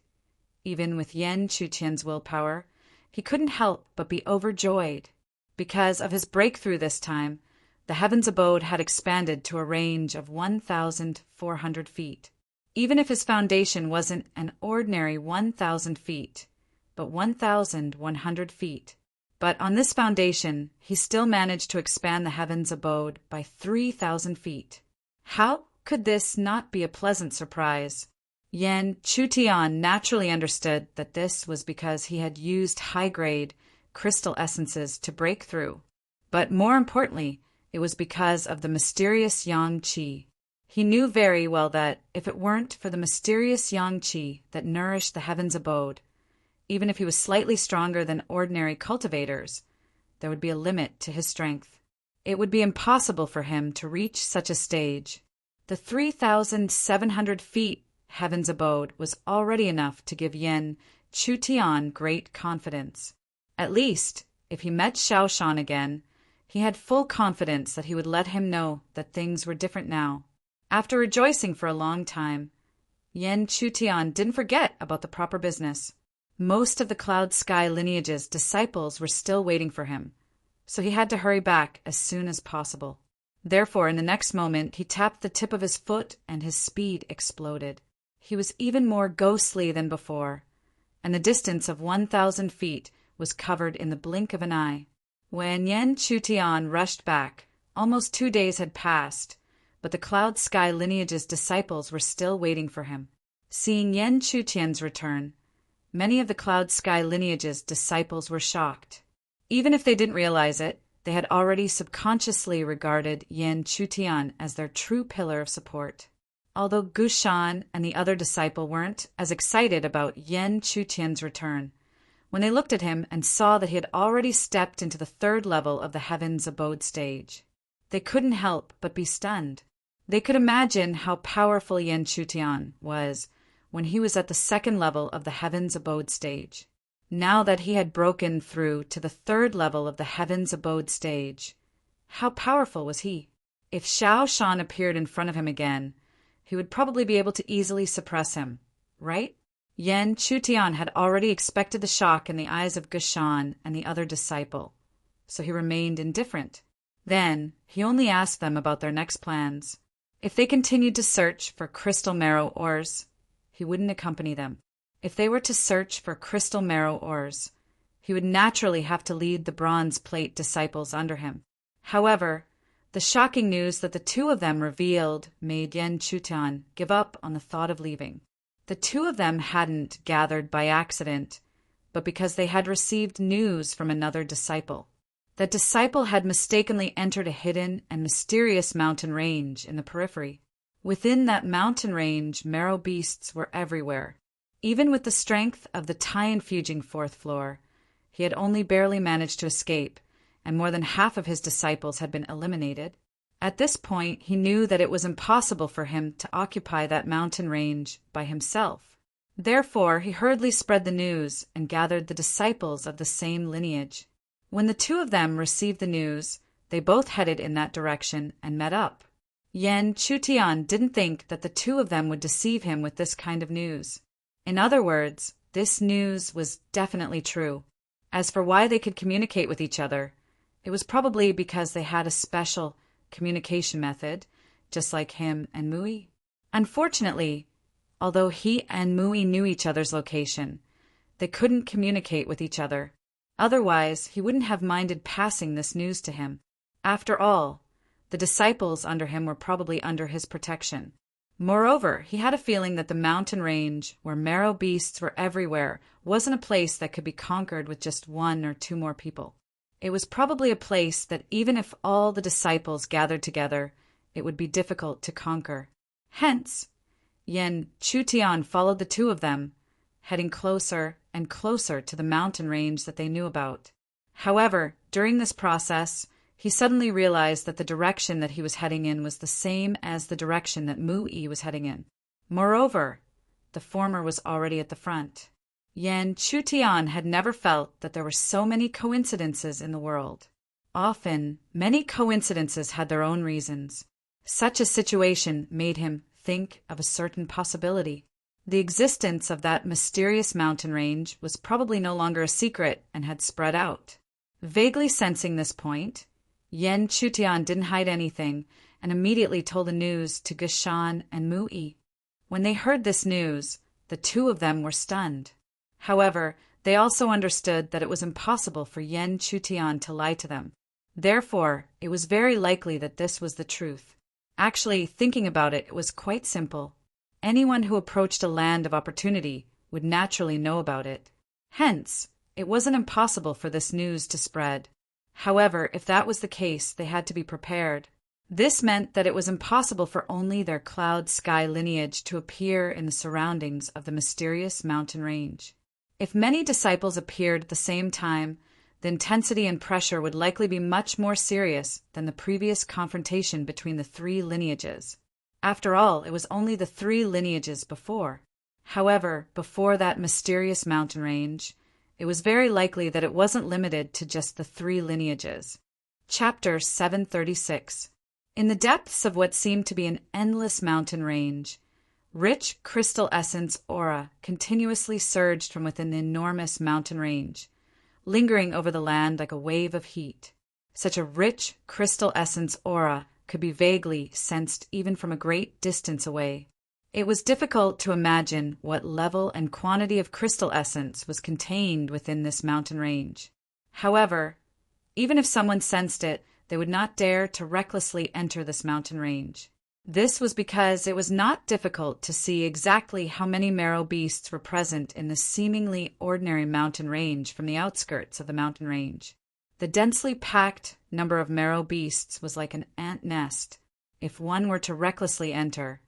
even with Yan Chutian's willpower, he couldn't help but be overjoyed. Because of his breakthrough this time, the heaven's abode had expanded to a range of 1,400 feet. Even if his foundation wasn't an ordinary 1,000 feet, but 1,100 feet. But on this foundation, he still managed to expand the heaven's abode by 3,000 feet. How could this not be a pleasant surprise? Yan Chutian naturally understood that this was because he had used high-grade crystal essences to break through. But more importantly, it was because of the mysterious yang qi. He knew very well that if it weren't for the mysterious yang qi that nourished the heaven's abode, even if he was slightly stronger than ordinary cultivators, there would be a limit to his strength. It would be impossible for him to reach such a stage. The 3,700 feet heaven's abode was already enough to give Yan Chutian great confidence. At least, if he met Shaoshan again, he had full confidence that he would let him know that things were different now. After rejoicing for a long time, Yan Chutian didn't forget about the proper business. Most of the Cloud Sky lineage's disciples were still waiting for him, so he had to hurry back as soon as possible. Therefore, in the next moment, he tapped the tip of his foot and his speed exploded. He was even more ghostly than before, and the distance of 1,000 feet was covered in the blink of an eye. When Yan Chutian rushed back, almost 2 days had passed, but the Cloud Sky lineage's disciples were still waiting for him. Seeing Yan Chutian's return, many of the Cloud Sky lineage's disciples were shocked. Even if they didn't realize it, they had already subconsciously regarded Yan Chutian as their true pillar of support. Although Gushan and the other disciple weren't as excited about Yan Chutian's return, when they looked at him and saw that he had already stepped into the 3rd level of the heaven's abode stage, they couldn't help but be stunned. They could imagine how powerful Yan Chutian was when he was at the 2nd level of the heaven's abode stage. Now that he had broken through to the 3rd level of the heaven's abode stage, how powerful was he? If Shaoshan appeared in front of him again, he would probably be able to easily suppress him, right? Yan Chutian had already expected the shock in the eyes of Gushan and the other disciple, so he remained indifferent. Then, he only asked them about their next plans. If they continued to search for crystal marrow ores, he wouldn't accompany them. If they were to search for crystal marrow ores, he would naturally have to lead the bronze plate disciples under him. However, the shocking news that the 2 of them revealed made Yan Chutian give up on the thought of leaving. The 2 of them hadn't gathered by accident, but because they had received news from another disciple. That disciple had mistakenly entered a hidden and mysterious mountain range in the periphery. Within that mountain range, marrow beasts were everywhere. Even with the strength of the time-fuging 4th floor, he had only barely managed to escape, and more than half of his disciples had been eliminated. At this point, he knew that it was impossible for him to occupy that mountain range by himself. Therefore, he hurriedly spread the news and gathered the disciples of the same lineage. When the 2 of them received the news, they both headed in that direction and met up. Yan Chutian didn't think that the 2 of them would deceive him with this kind of news. In other words, this news was definitely true. As for why they could communicate with each other, it was probably because they had a special communication method, just like him and Mui. Unfortunately, although he and Mui knew each other's location, they couldn't communicate with each other. Otherwise, he wouldn't have minded passing this news to him. After all, the disciples under him were probably under his protection. Moreover, he had a feeling that the mountain range, where marrow beasts were everywhere, wasn't a place that could be conquered with just 1 or 2 more people. It was probably a place that even if all the disciples gathered together, it would be difficult to conquer. Hence, Yan Chutian followed the 2 of them, heading closer and closer to the mountain range that they knew about. However, during this process, he suddenly realized that the direction that he was heading in was the same as the direction that Mui was heading in. Moreover, the former was already at the front. Yan Chutian had never felt that there were so many coincidences in the world. often, many coincidences had their own reasons. Such a situation made him think of a certain possibility. The existence of that mysterious mountain range was probably no longer a secret and had spread out. Vaguely sensing this point, Yen Chutian didn't hide anything and immediately told the news to Geshan and Mu'i. When they heard this news, the two of them were stunned. However, they also understood that it was impossible for Yen Chutian to lie to them. Therefore, it was very likely that this was the truth. Actually, thinking about it, it was quite simple. Anyone who approached a land of opportunity would naturally know about it. Hence, it wasn't impossible for this news to spread. However, if that was the case, they had to be prepared. This meant that it was impossible for only their cloud sky lineage to appear in the surroundings of the mysterious mountain range. If many disciples appeared at the same time, the intensity and pressure would likely be much more serious than the previous confrontation between the three lineages. After all, it was only the three lineages before. However, before that mysterious mountain range, it was very likely that it wasn't limited to just the three lineages. Chapter 736. In the depths of what seemed to be an endless mountain range, rich crystal essence aura continuously surged from within the enormous mountain range, lingering over the land like a wave of heat. Such a rich crystal essence aura could be vaguely sensed even from a great distance away. It was difficult to imagine what level and quantity of crystal essence was contained within this mountain range. However, even if someone sensed it, they would not dare to recklessly enter this mountain range. This was because it was not difficult to see exactly how many marrow beasts were present in this seemingly ordinary mountain range from the outskirts of the mountain range. The densely packed number of marrow beasts was like an ant nest. If one were to recklessly enter,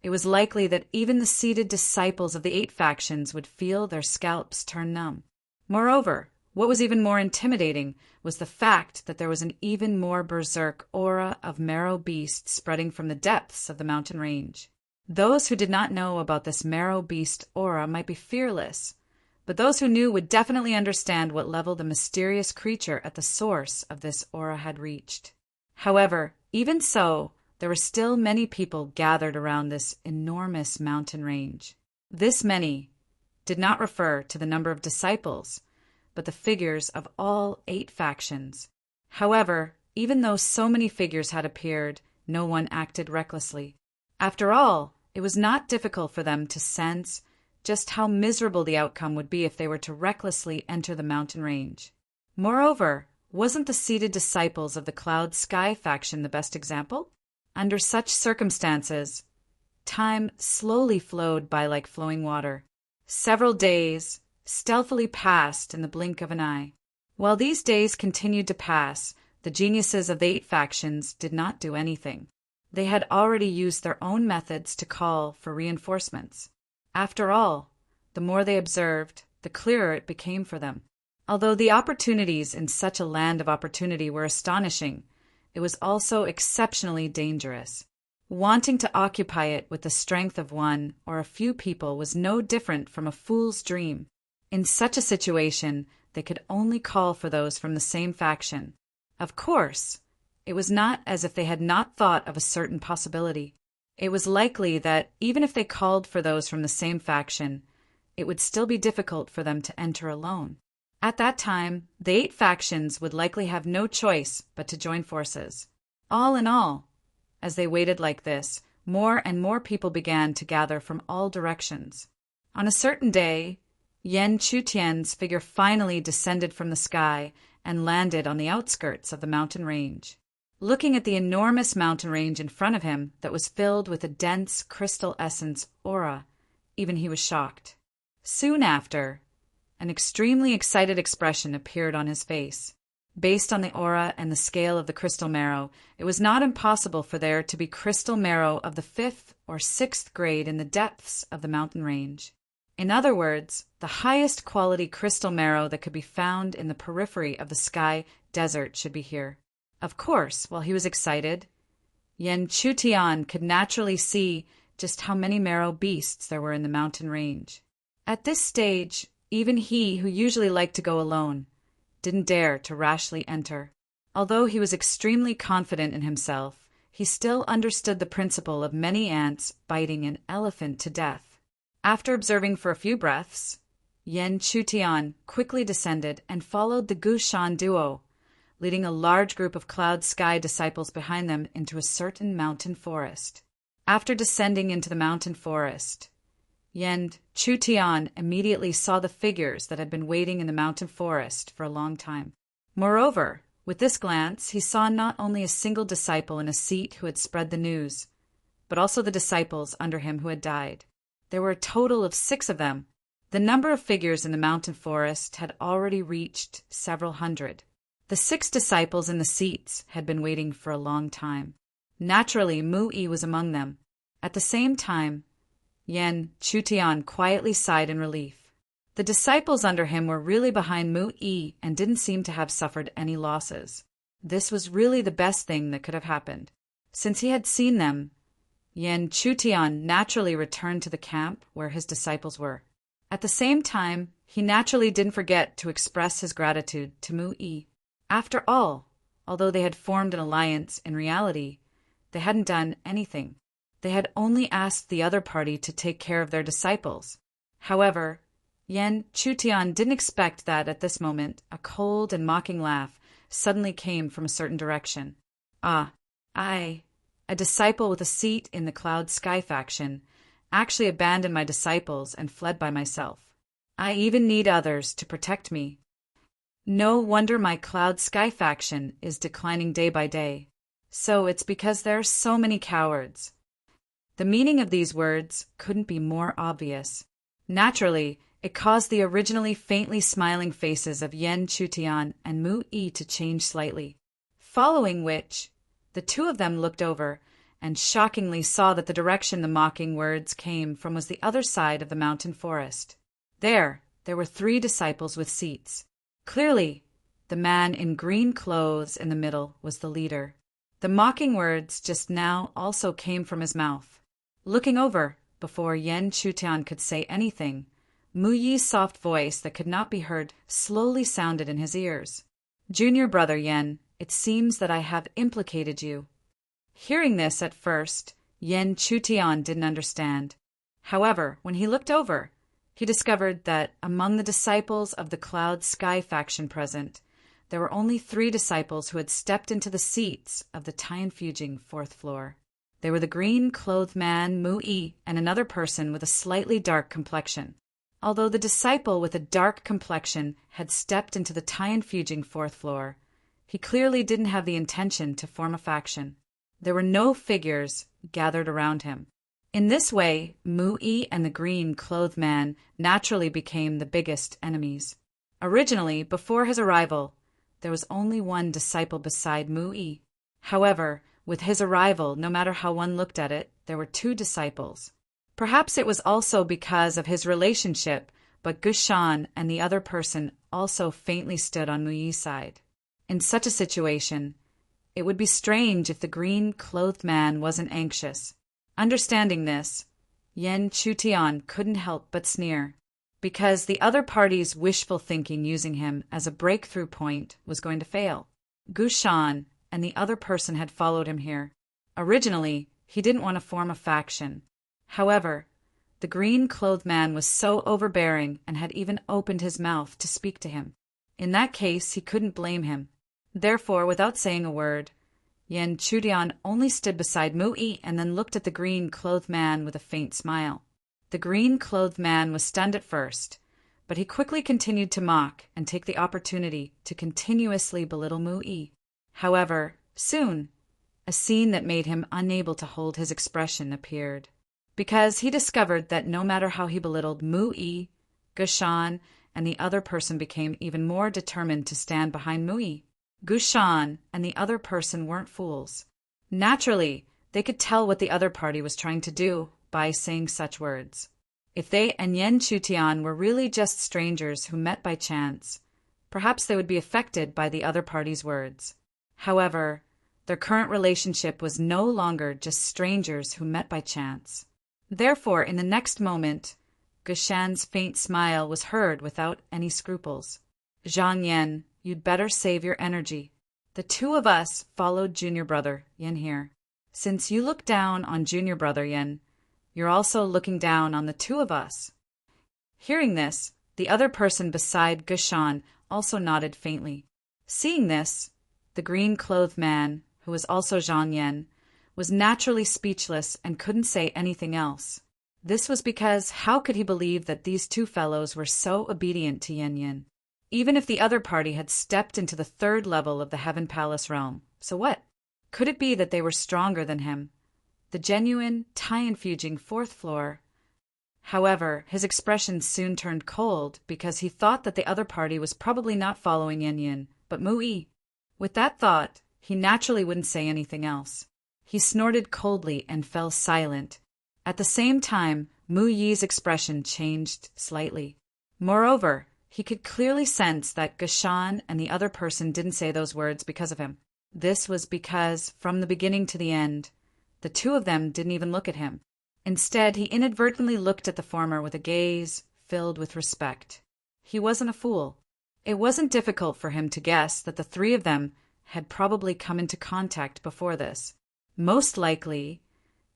it was likely that even the seated disciples of the 8 factions would feel their scalps turn numb. Moreover, what was even more intimidating was the fact that there was an even more berserk aura of marrow beasts spreading from the depths of the mountain range. Those who did not know about this marrow beast aura might be fearless, but those who knew would definitely understand what level the mysterious creature at the source of this aura had reached. However, even so, there were still many people gathered around this enormous mountain range. This many did not refer to the number of disciples, but the figures of all 8 factions. However, even though so many figures had appeared, no one acted recklessly. After all, it was not difficult for them to sense just how miserable the outcome would be if they were to recklessly enter the mountain range. Moreover, wasn't the seated disciples of the Cloud Sky faction the best example? Under such circumstances, time slowly flowed by like flowing water. Several days stealthily passed in the blink of an eye. While these days continued to pass, the geniuses of the 8 factions did not do anything. They had already used their own methods to call for reinforcements. After all, the more they observed, the clearer it became for them. Although the opportunities in such a land of opportunity were astonishing, it was also exceptionally dangerous. Wanting to occupy it with the strength of one or a few people was no different from a fool's dream. In such a situation, they could only call for those from the same faction. Of course, it was not as if they had not thought of a certain possibility. It was likely that even if they called for those from the same faction, it would still be difficult for them to enter alone. At that time, the 8 factions would likely have no choice but to join forces. All in all, as they waited like this, more and more people began to gather from all directions. On a certain day, Yen Chutian's figure finally descended from the sky and landed on the outskirts of the mountain range. Looking at the enormous mountain range in front of him that was filled with a dense crystal essence aura, even he was shocked. Soon after, an extremely excited expression appeared on his face. Based on the aura and the scale of the crystal marrow, it was not impossible for there to be crystal marrow of the 5th or 6th grade in the depths of the mountain range. In other words, the highest quality crystal marrow that could be found in the periphery of the sky desert should be here. Of course, while he was excited, Yen Chutian could naturally see just how many marrow beasts there were in the mountain range. At this stage, even he, who usually liked to go alone, didn't dare to rashly enter. Although he was extremely confident in himself, he still understood the principle of many ants biting an elephant to death. After observing for a few breaths, Yan Chutian quickly descended and followed the Gushan duo, leading a large group of Cloud Sky disciples behind them into a certain mountain forest. After descending into the mountain forest, Yan Chutian immediately saw the figures that had been waiting in the mountain forest for a long time. Moreover, with this glance, he saw not only a single disciple in a seat who had spread the news, but also the disciples under him who had died. There were a total of 6 of them. The number of figures in the mountain forest had already reached several hundred. The 6 disciples in the seats had been waiting for a long time. Naturally, Mu-yi was among them. At the same time, Yan Chutian quietly sighed in relief. The disciples under him were really behind Mu-yi and didn't seem to have suffered any losses. This was really the best thing that could have happened. Since he had seen them, Yan Chutian naturally returned to the camp where his disciples were. At the same time, he naturally didn't forget to express his gratitude to Mu-yi. After all, although they had formed an alliance, in reality, they hadn't done anything. They had only asked the other party to take care of their disciples. However, Yan Chutian didn't expect that at this moment a cold and mocking laugh suddenly came from a certain direction. A disciple with a seat in the Cloud Sky faction, actually abandoned my disciples and fled by myself. I even need others to protect me. No wonder my Cloud Sky faction is declining day by day. So it's because there are so many cowards. The meaning of these words couldn't be more obvious. Naturally, it caused the originally faintly smiling faces of Yan Chutian and Mu-yi to change slightly. Following which, the 2 of them looked over and shockingly saw that the direction the mocking words came from was the other side of the mountain forest. There were 3 disciples with seats. Clearly, the man in green clothes in the middle was the leader. The mocking words just now also came from his mouth. Looking over, before Yan Chutian could say anything, Mu-yi's soft voice that could not be heard slowly sounded in his ears. "Junior brother Yan, it seems that I have implicated you." Hearing this at first, Yan Chutian didn't understand. However, when he looked over, he discovered that among the disciples of the Cloud Sky faction present, there were only 3 disciples who had stepped into the seats of the Tianfujing 4th floor. They were the green-clothed man Mu-yi and another person with a slightly dark complexion. Although the disciple with a dark complexion had stepped into the Tianfujing 4th floor, he clearly didn't have the intention to form a faction. There were no figures gathered around him. In this way, Mu-yi and the green-clothed man naturally became the biggest enemies. Originally, before his arrival, there was only 1 disciple beside Mu-yi. However, with his arrival, no matter how one looked at it, there were 2 disciples. Perhaps it was also because of his relationship, but Gushan and the other person also faintly stood on Mu-yi's side. In such a situation, it would be strange if the green-clothed man wasn't anxious. Understanding this, Yan Chutian couldn't help but sneer, because the other party's wishful thinking using him as a breakthrough point was going to fail. Gushan and the other person had followed him here. Originally, he didn't want to form a faction. However, the green-clothed man was so overbearing and had even opened his mouth to speak to him. In that case, he couldn't blame him. Therefore, without saying a word, Yan Chutian only stood beside Mu-yi and then looked at the green-clothed man with a faint smile. The green-clothed man was stunned at first, but he quickly continued to mock and take the opportunity to continuously belittle Mu-yi. However, soon, a scene that made him unable to hold his expression appeared, because he discovered that no matter how he belittled Mu-yi, Gushan and the other person became even more determined to stand behind Mu-yi. Gushan and the other person weren't fools. Naturally, they could tell what the other party was trying to do by saying such words. If they and Yan Chutian were really just strangers who met by chance, perhaps they would be affected by the other party's words. However, their current relationship was no longer just strangers who met by chance. Therefore, in the next moment, Gushan's faint smile was heard without any scruples. "Zhang Yan, you'd better save your energy." The two of us followed junior brother Yin here. Since you look down on junior brother Yin, you're also looking down on the two of us." Hearing this, the other person beside Gushan also nodded faintly. Seeing this, the green-clothed man, who was also Zhang Yen, was naturally speechless and couldn't say anything else. This was because how could he believe that these two fellows were so obedient to Yin Yin? Even if the other party had stepped into the third level of the Heaven Palace realm, so what? Could it be that they were stronger than him? The genuine, Tai-infusing fourth floor. However, his expression soon turned cold because he thought that the other party was probably not following Yin Yin, but Mu Yi. With that thought, he naturally wouldn't say anything else. He snorted coldly and fell silent. At the same time, Mu Yi's expression changed slightly. Moreover, he could clearly sense that Gushan and the other person didn't say those words because of him. This was because, from the beginning to the end, the two of them didn't even look at him. Instead, he inadvertently looked at the former with a gaze filled with respect. He wasn't a fool. It wasn't difficult for him to guess that the three of them had probably come into contact before this. Most likely,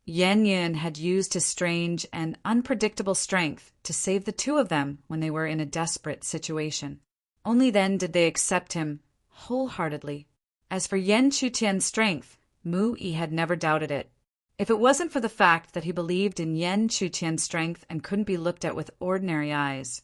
Yin Yin had used his strange and unpredictable strength to save the two of them when they were in a desperate situation. Only then did they accept him wholeheartedly. As for Yen Chutian's strength, Mu Yi had never doubted it. If it wasn't for the fact that he believed in Yen Chutian's strength and couldn't be looked at with ordinary eyes,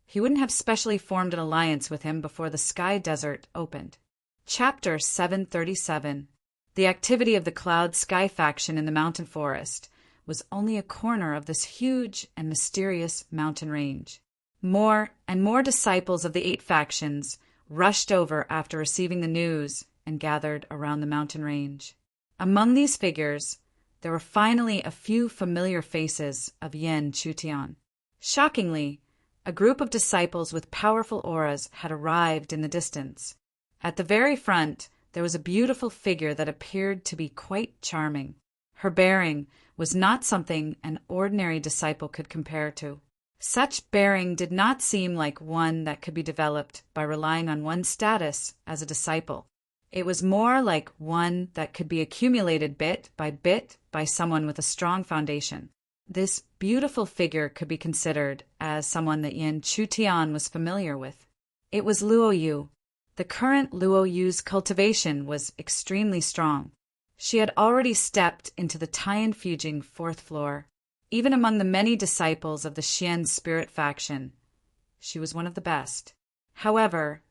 he wouldn't have specially formed an alliance with him before the Sky Desert opened. Chapter 737. The activity of the Cloud Sky faction in the mountain forest was only a corner of this huge and mysterious mountain range. More and more disciples of the 8 factions rushed over after receiving the news and gathered around the mountain range. Among these figures, there were finally a few familiar faces of Yen Chutian. Shockingly, a group of disciples with powerful auras had arrived in the distance. At the very front, there was a beautiful figure that appeared to be quite charming. Her bearing was not something an ordinary disciple could compare to. Such bearing did not seem like one that could be developed by relying on one's status as a disciple. It was more like one that could be accumulated bit by someone with a strong foundation. This beautiful figure could be considered as someone that Yen Chutian was familiar with. It was Luo Yu. The current Luo Yu's cultivation was extremely strong. She had already stepped into the Tai-infusing 4th floor. Even among the many disciples of the Xian spirit faction, she was one of the best. However,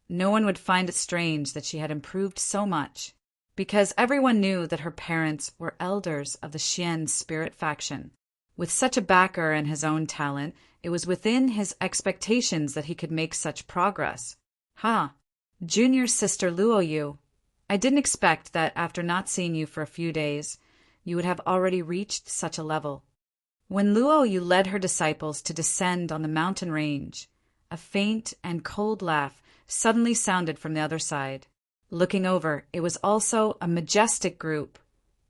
no one would find it strange that she had improved so much, because everyone knew that her parents were elders of the Xian spirit faction. With such a backer and his own talent, it was within his expectations that he could make such progress. Junior sister Luo Yu, I didn't expect that after not seeing you for a few days, you would have already reached such a level. When Luo Yu led her disciples to descend on the mountain range, a faint and cold laugh suddenly sounded from the other side. Looking over, it was also a majestic group,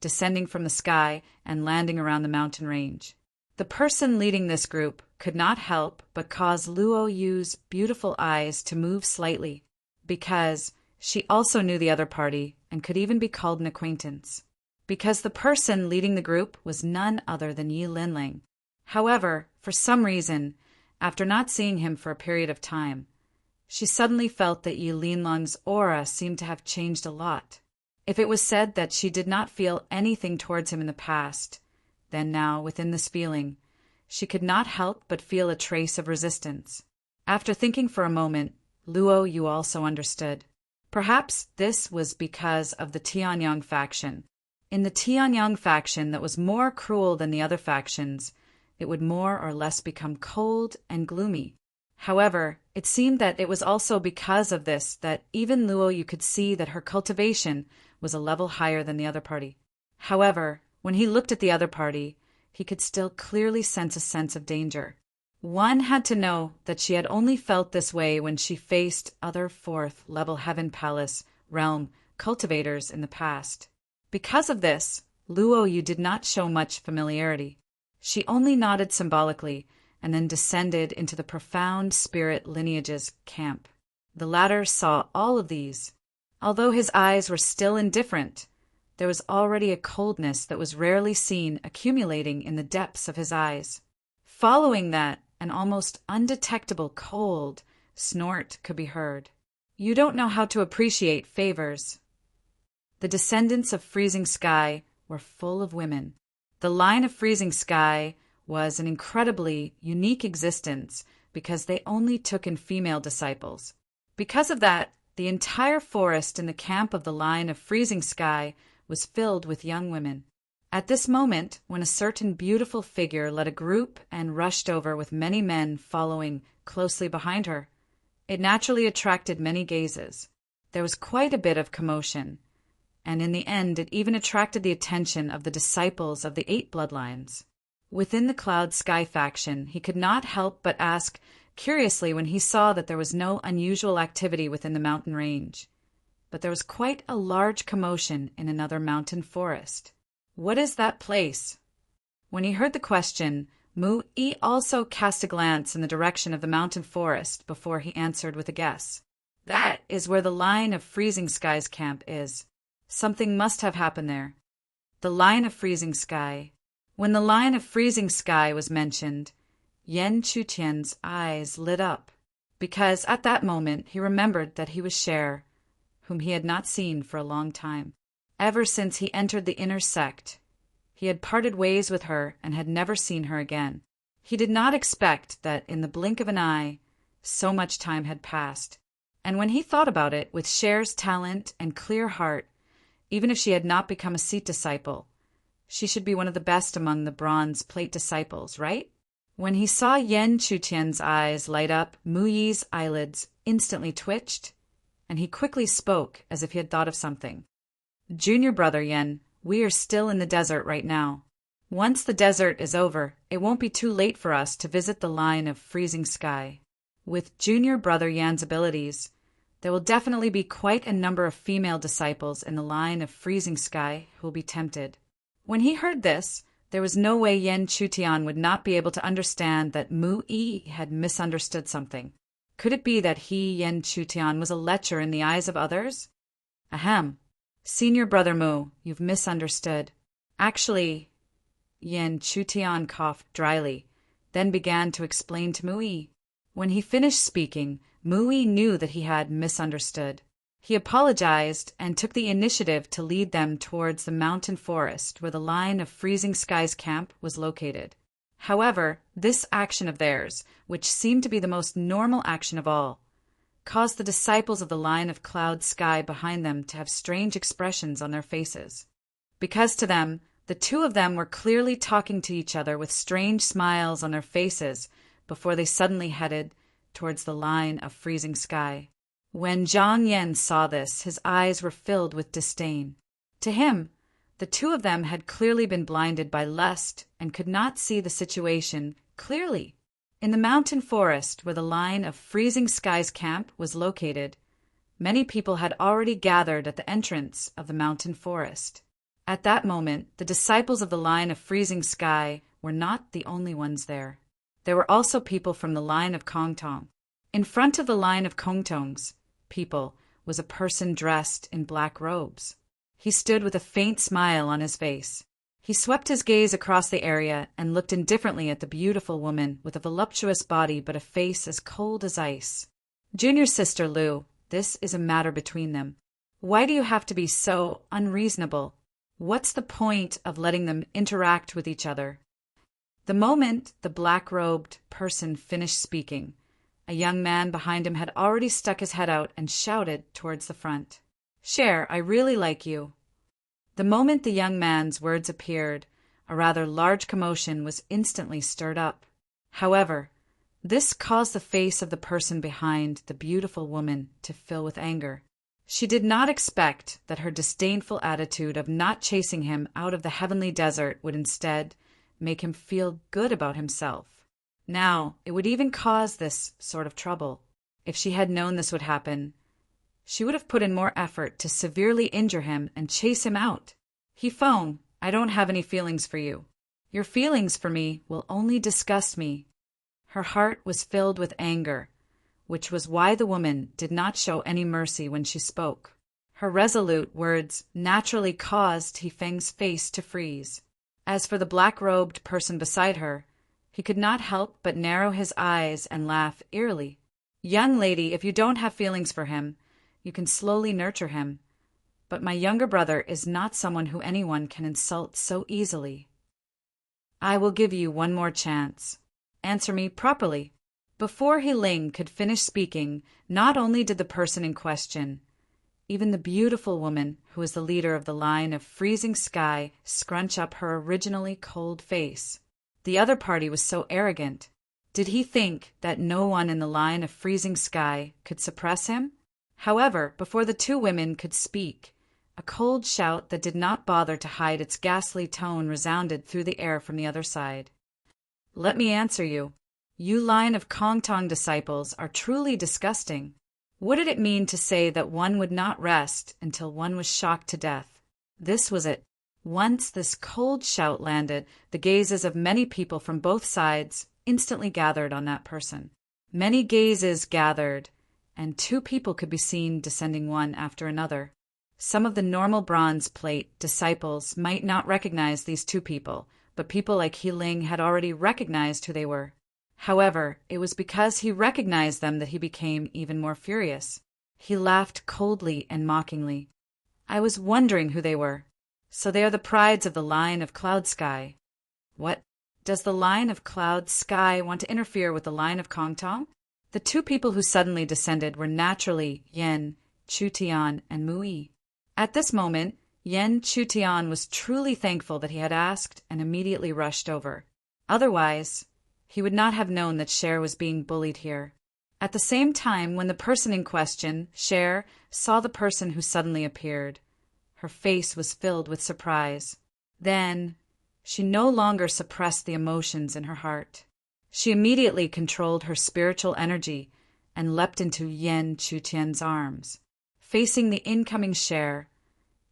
descending from the sky and landing around the mountain range. The person leading this group could not help but cause Luo Yu's beautiful eyes to move slightly, because she also knew the other party and could even be called an acquaintance. Because the person leading the group was none other than Yi Linling. However, for some reason, after not seeing him for a period of time, she suddenly felt that Yi Linling's aura seemed to have changed a lot. If it was said that she did not feel anything towards him in the past, then now, within this feeling, she could not help but feel a trace of resistance. After thinking for a moment, Luo Yu also understood. Perhaps this was because of the Tianyang faction. In the Tianyang faction that was more cruel than the other factions, it would more or less become cold and gloomy. However, it seemed that it was also because of this that even Luo Yu could see that her cultivation was a level higher than the other party. However, when he looked at the other party, he could still clearly sense a sense of danger. One had to know that she had only felt this way when she faced other 4th level Heaven Palace realm cultivators in the past. Because of this, Luo Yu did not show much familiarity. She only nodded symbolically and then descended into the profound spirit lineage's camp. The latter saw all of these. Although his eyes were still indifferent, there was already a coldness that was rarely seen accumulating in the depths of his eyes. Following that, an almost undetectable cold snort could be heard. You don't know how to appreciate favors. The descendants of Freezing Sky were full of women. The line of Freezing Sky was an incredibly unique existence because they only took in female disciples. Because of that, the entire forest in the camp of the line of Freezing Sky was filled with young women. At this moment, when a certain beautiful figure led a group and rushed over with many men following closely behind her, it naturally attracted many gazes. There was quite a bit of commotion, and in the end it even attracted the attention of the disciples of the 8 bloodlines. Within the Cloud Sky faction, he could not help but ask curiously when he saw that there was no unusual activity within the mountain range. But there was quite a large commotion in another mountain forest. What is that place? When he heard the question, Mu-yi also cast a glance in the direction of the mountain forest before he answered with a guess. That is where the line of Freezing Sky's camp is. Something must have happened there. The line of Freezing Sky. When the line of Freezing Sky was mentioned, Yan Chutian's eyes lit up, because at that moment he remembered that he was Cher, whom he had not seen for a long time. Ever since he entered the inner sect, he had parted ways with her and had never seen her again. He did not expect that in the blink of an eye, so much time had passed. And when he thought about it, with Cher's talent and clear heart, even if she had not become a Seat disciple, she should be one of the best among the bronze plate disciples, right? When he saw Yan Chutian's eyes light up, Mu-yi's eyelids instantly twitched, and he quickly spoke as if he had thought of something. Junior brother Yan, we are still in the desert right now. Once the desert is over, it won't be too late for us to visit the line of Freezing Sky. With junior brother Yan's abilities, there will definitely be quite a number of female disciples in the line of Freezing Sky who will be tempted. When he heard this, there was no way Yan Chutian would not be able to understand that Mu-yi had misunderstood something. Could it be that he, Yan Chutian, was a lecher in the eyes of others? Ahem. Senior brother Mu, you've misunderstood. Actually, Yan Chutian coughed dryly, then began to explain to Mu-yi. When he finished speaking, Mu-yi knew that he had misunderstood. He apologized and took the initiative to lead them towards the mountain forest where the line of Freezing Sky's camp was located. However, this action of theirs, which seemed to be the most normal action of all, caused the disciples of the line of Cloud Sky behind them to have strange expressions on their faces. Because to them, the two of them were clearly talking to each other with strange smiles on their faces before they suddenly headed towards the line of Freezing Sky. When Zhang Yan saw this, his eyes were filled with disdain. To him, the two of them had clearly been blinded by lust and could not see the situation clearly. In the mountain forest where the line of Freezing Sky's camp was located, many people had already gathered at the entrance of the mountain forest. At that moment, the disciples of the line of Freezing Sky were not the only ones there. There were also people from the line of Kongtong. In front of the line of Kongtong's people was a person dressed in black robes. He stood with a faint smile on his face. He swept his gaze across the area and looked indifferently at the beautiful woman with a voluptuous body but a face as cold as ice. Junior sister Lu, this is a matter between them. Why do you have to be so unreasonable? What's the point of letting them interact with each other? The moment the black-robed person finished speaking, a young man behind him had already stuck his head out and shouted towards the front. Cher, I really like you. The moment the young man's words appeared, a rather large commotion was instantly stirred up. However, this caused the face of the person behind the beautiful woman to fill with anger. She did not expect that her disdainful attitude of not chasing him out of the heavenly desert would instead make him feel good about himself. Now, it would even cause this sort of trouble. If she had known this would happen, she would have put in more effort to severely injure him and chase him out. He-feng, I don't have any feelings for you. Your feelings for me will only disgust me. Her heart was filled with anger, which was why the woman did not show any mercy when she spoke. Her resolute words naturally caused He Feng's face to freeze. As for the black-robed person beside her, he could not help but narrow his eyes and laugh eerily. "Young lady, if you don't have feelings for him, you can slowly nurture him. But my younger brother is not someone who anyone can insult so easily. I will give you one more chance. Answer me properly." Before He Ling could finish speaking, not only did the person in question, even the beautiful woman who was the leader of the line of freezing sky, scrunch up her originally cold face. The other party was so arrogant. Did he think that no one in the line of freezing sky could suppress him? However, before the two women could speak, a cold shout that did not bother to hide its ghastly tone resounded through the air from the other side. "Let me answer you. You line of Kongtong disciples are truly disgusting. What did it mean to say that one would not rest until one was shocked to death?" This was it. Once this cold shout landed, the gazes of many people from both sides instantly gathered on that person. Many gazes gathered, and two people could be seen descending one after another. Some of the normal bronze plate disciples might not recognize these two people, but people like He Ling had already recognized who they were. However, it was because he recognized them that he became even more furious. He laughed coldly and mockingly. "I was wondering who they were. So they are the prides of the line of cloud sky. What? Does the line of cloud sky want to interfere with the line of Kongtong?" The two people who suddenly descended were naturally Yen, Chutian, and Mui. At this moment, Yen Chutian was truly thankful that he had asked and immediately rushed over. Otherwise, he would not have known that Cher was being bullied here. At the same time, when the person in question, Cher, saw the person who suddenly appeared, her face was filled with surprise. Then, she no longer suppressed the emotions in her heart. She immediately controlled her spiritual energy and leapt into Yen Chutian's arms. Facing the incoming Cher,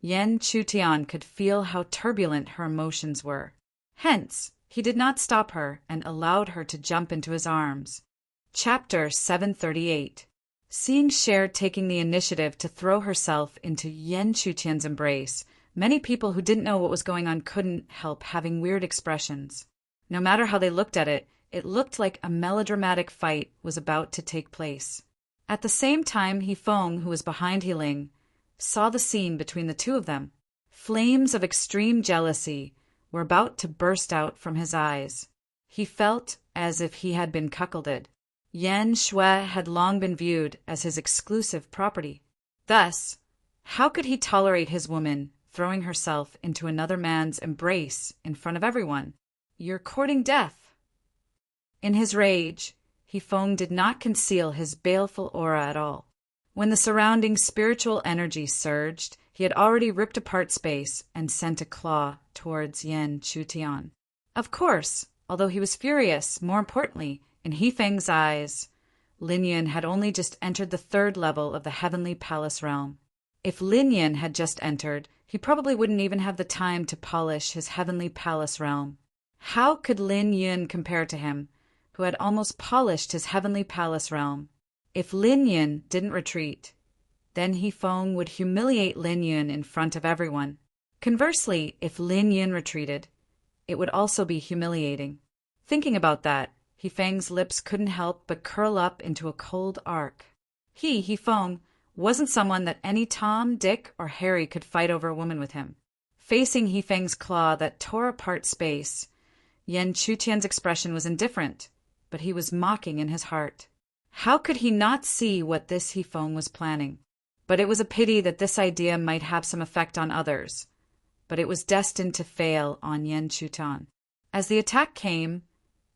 Yen Chutian could feel how turbulent her emotions were. Hence, he did not stop her and allowed her to jump into his arms. Chapter 738. Seeing Cher taking the initiative to throw herself into Yen Chutian's embrace, many people who didn't know what was going on couldn't help having weird expressions. No matter how they looked at it, it looked like a melodramatic fight was about to take place. At the same time, He Feng, who was behind He Ling, saw the scene between the two of them. Flames of extreme jealousy were about to burst out from his eyes. He felt as if he had been cuckolded. Yen Shui had long been viewed as his exclusive property. Thus, how could he tolerate his woman throwing herself into another man's embrace in front of everyone? "You're courting death." In his rage, He Feng did not conceal his baleful aura at all. When the surrounding spiritual energy surged, he had already ripped apart space and sent a claw towards Yen Chutian. Of course, although he was furious, more importantly, in He Feng's eyes, Lin Yun had only just entered the third level of the heavenly palace realm. If Lin Yun had just entered, he probably wouldn't even have the time to polish his heavenly palace realm. How could Lin Yun compare to him, who had almost polished his heavenly palace realm? If Lin Yun didn't retreat, then He Feng would humiliate Lin Yun in front of everyone. Conversely, if Lin Yun retreated, it would also be humiliating. Thinking about that, He Feng's lips couldn't help but curl up into a cold arc. He Feng, wasn't someone that any Tom, Dick, or Harry could fight over a woman with him. Facing He Feng's claw that tore apart space, Yen Chutian's expression was indifferent, but he was mocking in his heart. How could he not see what this He Feng was planning? But it was a pity that this idea might have some effect on others, but it was destined to fail on Yen Chutian. As the attack came,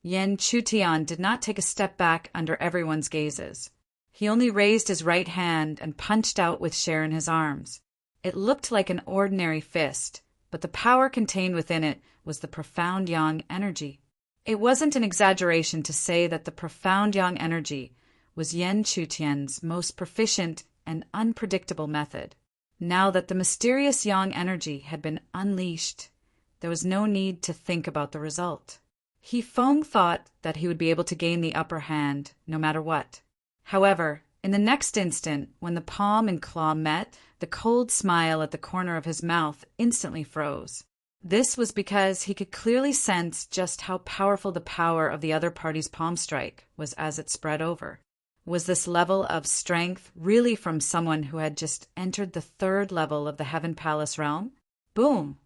Yen Chutian did not take a step back under everyone's gazes. He only raised his right hand and punched out with Cher in his arms. It looked like an ordinary fist, but the power contained within it was the profound yang energy. It wasn't an exaggeration to say that the profound yang energy was Yen Chutian's most proficient and unpredictable method. Now that the mysterious yang energy had been unleashed, there was no need to think about the result. He Feng thought that he would be able to gain the upper hand no matter what. However, In the next instant, when the palm and claw met, the cold smile at the corner of his mouth instantly froze. This was because he could clearly sense just how powerful the power of the other party's palm strike was as it spread over. Was this level of strength really from someone who had just entered the third level of the Heaven Palace realm? Boom!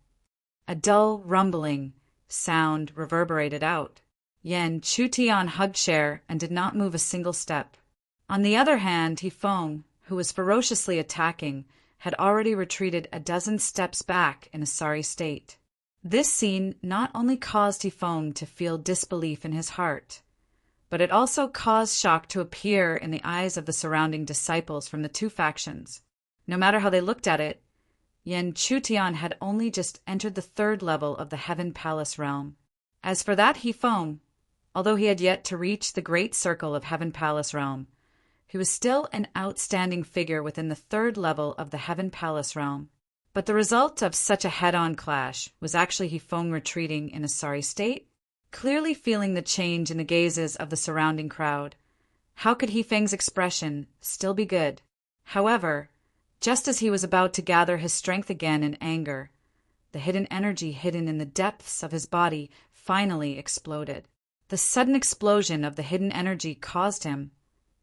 A dull, rumbling sound reverberated out. Yan Chutian hugged Cher and did not move a single step. On the other hand, Hifeng, who was ferociously attacking, had already retreated a dozen steps back in a sorry state. This scene not only caused Hifeng to feel disbelief in his heart, but it also caused shock to appear in the eyes of the surrounding disciples from the two factions. No matter how they looked at it, Yan Chutian had only just entered the third level of the Heaven Palace realm. As for that Hifeng, although he had yet to reach the great circle of Heaven Palace realm, he was still an outstanding figure within the third level of the Heaven Palace realm. But the result of such a head-on clash was actually Hifeng retreating in a sorry state, clearly feeling the change in the gazes of the surrounding crowd. How could Hifeng's expression still be good? However, just as he was about to gather his strength again in anger, the hidden energy hidden in the depths of his body finally exploded. The sudden explosion of the hidden energy caused him,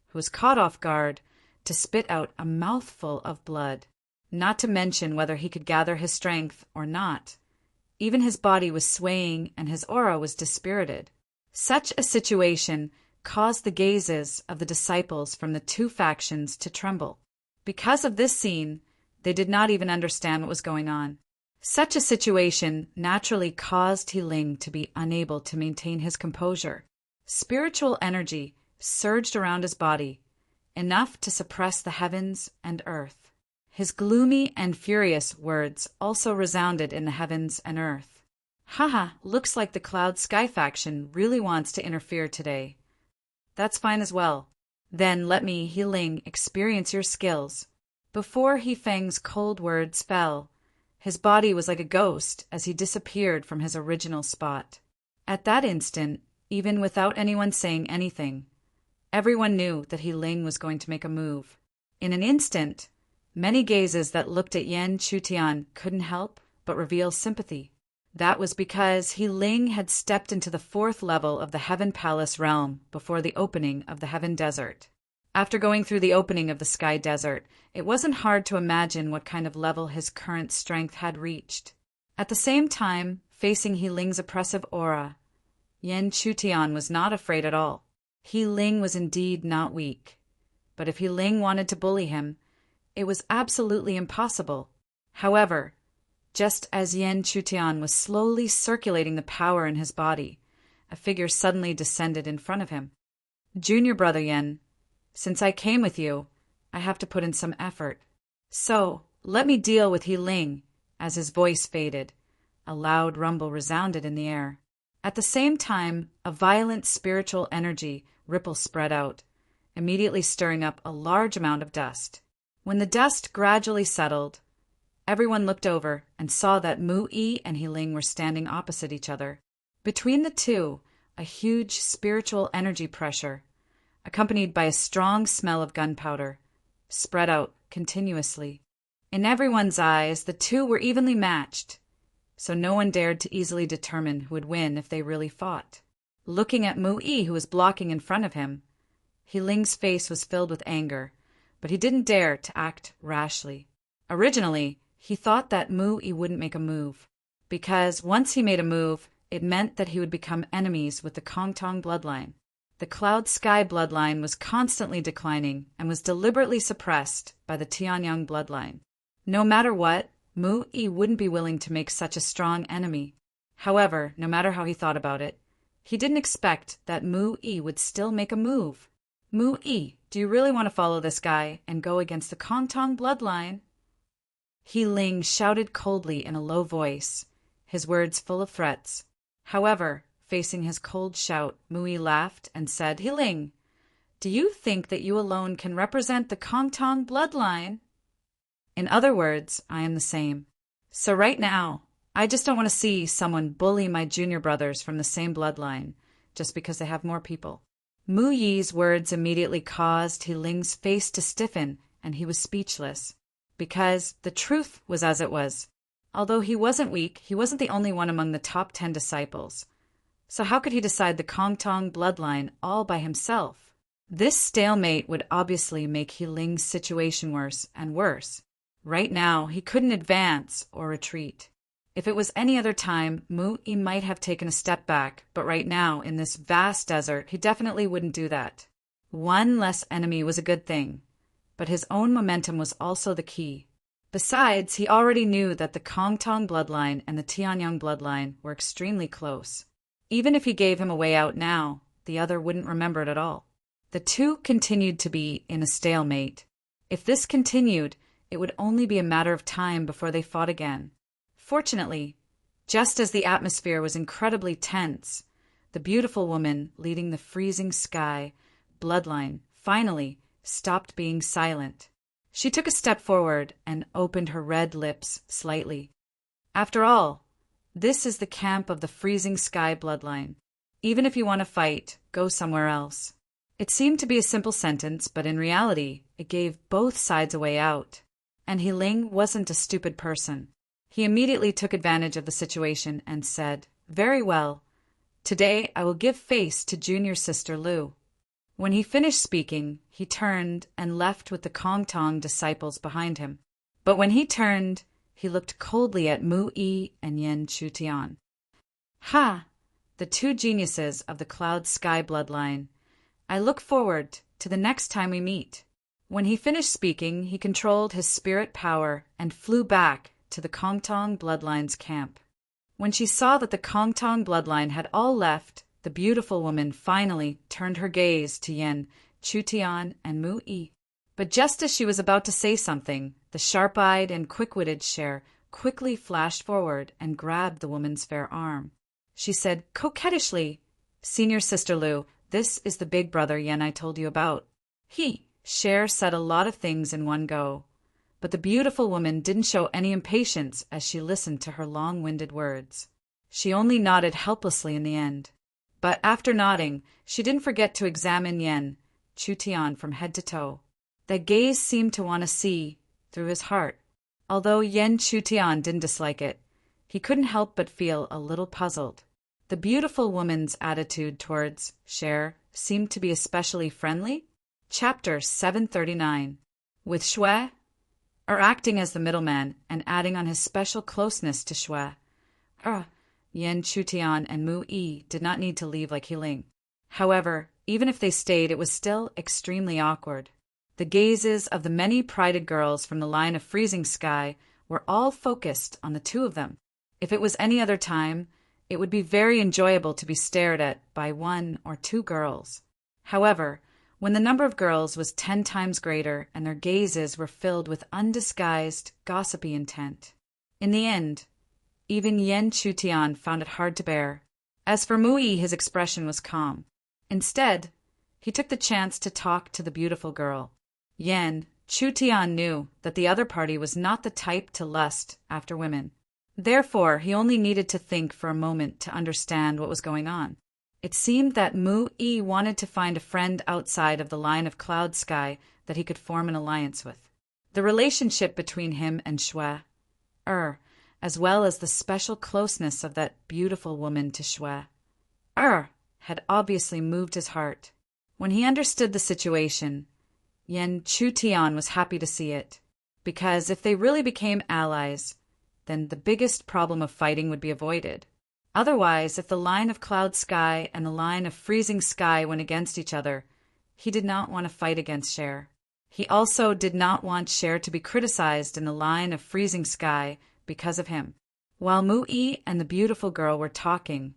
who was caught off guard, to spit out a mouthful of blood. Not to mention whether he could gather his strength or not. Even his body was swaying and his aura was dispirited. Such a situation caused the gazes of the disciples from the two factions to tremble. Because of this scene, they did not even understand what was going on. Such a situation naturally caused Healing to be unable to maintain his composure. Spiritual energy surged around his body, enough to suppress the heavens and earth. His gloomy and furious words also resounded in the heavens and earth. Haha, looks like the Cloud Sky faction really wants to interfere today. That's fine as well. Then let me, Healing, experience your skills. Before Hifeng's cold words fell, his body was like a ghost as he disappeared from his original spot. At that instant, even without anyone saying anything, everyone knew that Healing was going to make a move. In an instant, many gazes that looked at Yan Chutian couldn't help but reveal sympathy. That was because Healing had stepped into the fourth level of the Heaven Palace realm before the opening of the Heaven Desert. After going through the opening of the Sky Desert, it wasn't hard to imagine what kind of level his current strength had reached. At the same time, facing Healing's oppressive aura, Yan Chutian was not afraid at all. Healing was indeed not weak, but if Healing wanted to bully him, it was absolutely impossible. However, just as Yan Chutian was slowly circulating the power in his body, a figure suddenly descended in front of him. Junior brother Yan, since I came with you, I have to put in some effort. So, let me deal with Healing. As his voice faded, a loud rumble resounded in the air. At the same time, a violent spiritual energy ripple spread out, immediately stirring up a large amount of dust. When the dust gradually settled, everyone looked over and saw that Mu-Yi and Healing were standing opposite each other. Between the two, a huge spiritual energy pressure, accompanied by a strong smell of gunpowder, spread out continuously. In everyone's eyes, the two were evenly matched, so no one dared to easily determine who would win if they really fought. Looking at Mu-Yi, who was blocking in front of him, Healing's face was filled with anger, but he didn't dare to act rashly. Originally, he thought that Mu-Yi wouldn't make a move, because once he made a move, it meant that he would become enemies with the Kongtong bloodline. The Cloud Sky bloodline was constantly declining and was deliberately suppressed by the Tianyang bloodline. No matter what, Mu-Yi wouldn't be willing to make such a strong enemy. However, no matter how he thought about it, he didn't expect that Mu-Yi would still make a move. Mu-Yi, do you really want to follow this guy and go against the Kongtong bloodline? Healing shouted coldly in a low voice, his words full of threats. However, facing his cold shout, Mu-Yi laughed and said, Healing, do you think that you alone can represent the Kongtong bloodline? In other words, I am the same. So right now, I just don't want to see someone bully my junior brothers from the same bloodline, just because they have more people. Mu Yi's words immediately caused He Ling's face to stiffen, and he was speechless. Because the truth was as it was. Although he wasn't weak, he wasn't the only one among the top 10 disciples. So how could he decide the Kongtong bloodline all by himself? This stalemate would obviously make He Ling's situation worse and worse. Right now, he couldn't advance or retreat. If it was any other time, Mu Yi might have taken a step back, but right now, in this vast desert, he definitely wouldn't do that. One less enemy was a good thing, but his own momentum was also the key. Besides, he already knew that the Kongtong bloodline and the Tianyang bloodline were extremely close. Even if he gave him a way out now, the other wouldn't remember it at all. The two continued to be in a stalemate. If this continued, it would only be a matter of time before they fought again. Fortunately, just as the atmosphere was incredibly tense, the beautiful woman leading the freezing sky bloodline finally stopped being silent. She took a step forward and opened her red lips slightly. After all, this is the camp of the freezing sky bloodline. Even if you want to fight, go somewhere else. It seemed to be a simple sentence, but in reality, it gave both sides a way out. And He Ling wasn't a stupid person. He immediately took advantage of the situation and said, "Very well. Today I will give face to junior sister Lu." When he finished speaking, he turned and left with the Kongtong disciples behind him. But when he turned, he looked coldly at Mu Yi and Yan Chutian. Ha! The two geniuses of the Cloud Sky bloodline. I look forward to the next time we meet. When he finished speaking, he controlled his spirit power and flew back to the Kongtong bloodline's camp. When she saw that the Kongtong bloodline had all left, the beautiful woman finally turned her gaze to Yan Chutian and Mu Yi. But just as she was about to say something, the sharp-eyed and quick-witted Cher quickly flashed forward and grabbed the woman's fair arm. She said coquettishly, "Senior Sister Lu, this is the big brother Yan I told you about." Cher said a lot of things in one go, but the beautiful woman didn't show any impatience as she listened to her long-winded words. She only nodded helplessly in the end. But after nodding, she didn't forget to examine Yan Chutian from head to toe. That gaze seemed to want to see through his heart. Although Yan Chutian didn't dislike it, he couldn't help but feel a little puzzled. The beautiful woman's attitude towards Cher seemed to be especially friendly. Chapter 739. With Shui, acting as the middleman and adding on his special closeness to Shui, Yan Chutian and Mu Yi did not need to leave like He Ling. However, even if they stayed, it was still extremely awkward. The gazes of the many prided girls from the line of freezing sky were all focused on the two of them. If it was any other time, it would be very enjoyable to be stared at by one or two girls. However, when the number of girls was 10 times greater and their gazes were filled with undisguised, gossipy intent. In the end, even Yan Chutian found it hard to bear. As for Mu Yi, his expression was calm. Instead, he took the chance to talk to the beautiful girl. Yan Chutian knew that the other party was not the type to lust after women. Therefore, he only needed to think for a moment to understand what was going on. It seemed that Mu Yi wanted to find a friend outside of the line of cloud sky that he could form an alliance with. The relationship between him and Shui, as well as the special closeness of that beautiful woman to Shui, had obviously moved his heart. When he understood the situation, Yan Chutian was happy to see it, because if they really became allies, then the biggest problem of fighting would be avoided. Otherwise, if the line of cloud sky and the line of freezing sky went against each other, he did not want to fight against Cher. He also did not want Cher to be criticized in the line of freezing sky because of him. While Mu Yi and the beautiful girl were talking,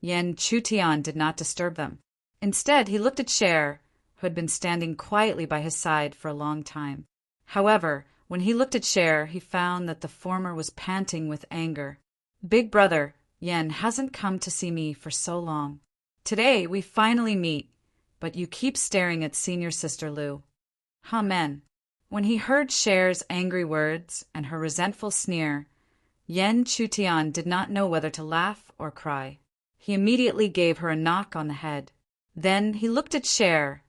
Yan Chutian did not disturb them. Instead, he looked at Cher, who had been standing quietly by his side for a long time. However, when he looked at Cher, he found that the former was panting with anger. "Big brother, Yan hasn't come to see me for so long. Today we finally meet, but you keep staring at senior sister Lu." Amen. When he heard Cher's angry words and her resentful sneer, Yan Chutian did not know whether to laugh or cry. He immediately gave her a knock on the head. Then he looked at Cher,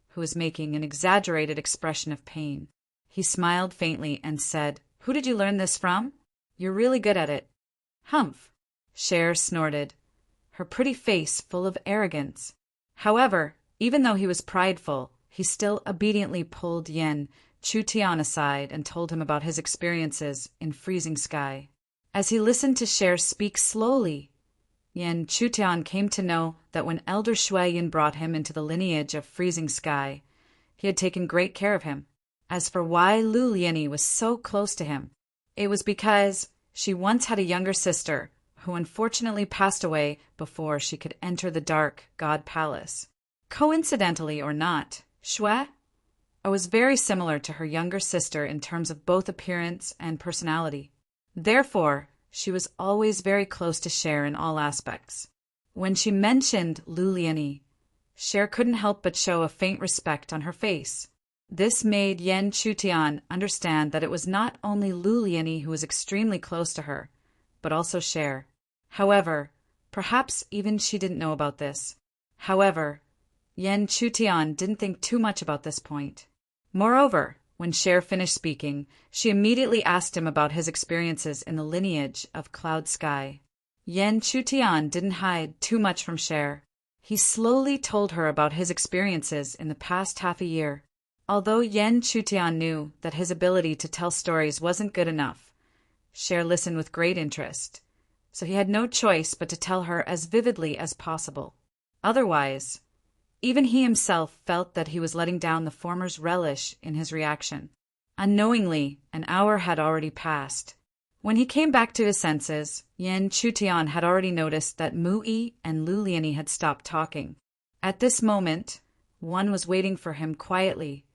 who was making an exaggerated expression of pain. He smiled faintly and said, "Who did you learn this from? You're really good at it." "Humph." Cher snorted, her pretty face full of arrogance. However, even though he was prideful, he still obediently pulled Yen Chutian aside and told him about his experiences in Freezing Sky. As he listened to Cher speak slowly, Yen Chutian came to know that when Elder Shuiyin brought him into the lineage of Freezing Sky, he had taken great care of him. As for why Lu Lianyi was so close to him, it was because she once had a younger sister who unfortunately passed away before she could enter the dark God Palace. Coincidentally or not, Shui was very similar to her younger sister in terms of both appearance and personality. Therefore, she was always very close to Cher in all aspects. When she mentioned Lu Lianyi, Cher couldn't help but show a faint respect on her face. This made Yen Chutian understand that it was not only Lu Lianyi who was extremely close to her, but also Cher. However, perhaps even she didn't know about this. However, Yen Chutian didn't think too much about this point. Moreover, when Cher finished speaking, she immediately asked him about his experiences in the lineage of Cloud Sky. Yen Chutian didn't hide too much from Cher. He slowly told her about his experiences in the past half a year. Although Yen Chutian knew that his ability to tell stories wasn't good enough, Cher listened with great interest, so he had no choice but to tell her as vividly as possible. Otherwise, even he himself felt that he was letting down the former's relish in his reaction. Unknowingly, an hour had already passed. When he came back to his senses, Yen Chutian had already noticed that Mu-yi and Lu Lianyi had stopped talking. At this moment, one was waiting for him quietly,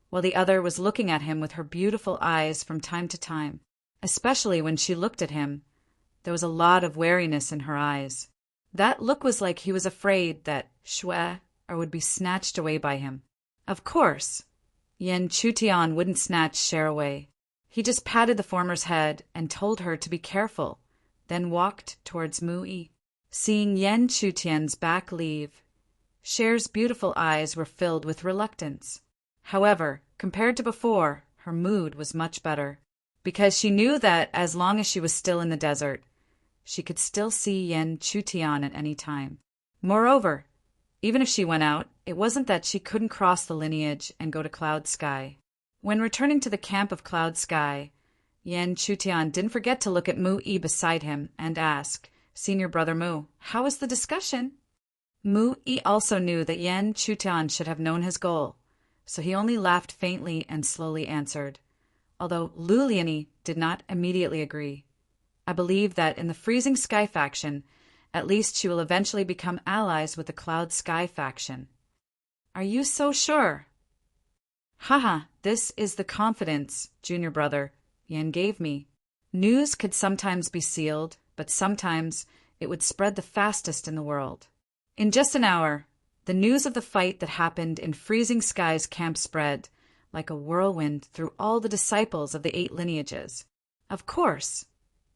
while the other was looking at him with her beautiful eyes from time to time. Especially when she looked at him, there was a lot of wariness in her eyes. That look was like he was afraid that Shui would be snatched away by him. Of course, Yen Chutian wouldn't snatch Cher away. He just patted the former's head and told her to be careful, then walked towards Mu-yi. Seeing Yen Chutian's back leave, Cher's beautiful eyes were filled with reluctance. However, compared to before, her mood was much better, because she knew that as long as she was still in the desert, she could still see Yen Chutian at any time. Moreover, even if she went out, it wasn't that she couldn't cross the lineage and go to Cloud Sky. When returning to the camp of Cloud Sky, Yen Chutian didn't forget to look at Mu-yi beside him and ask, "Senior brother Mu, how was the discussion?" Mu-yi also knew that Yen Chutian should have known his goal, so he only laughed faintly and slowly answered, although Lu Lianyi did not immediately agree. "I believe that in the Freezing Sky faction, at least she will eventually become allies with the Cloud Sky faction." "Are you so sure?" "Haha, this is the confidence, junior brother, Yen gave me. News could sometimes be sealed, but sometimes it would spread the fastest in the world. In just an hour, the news of the fight that happened in Freezing Sky's camp spread like a whirlwind through all the disciples of the 8 lineages. Of course,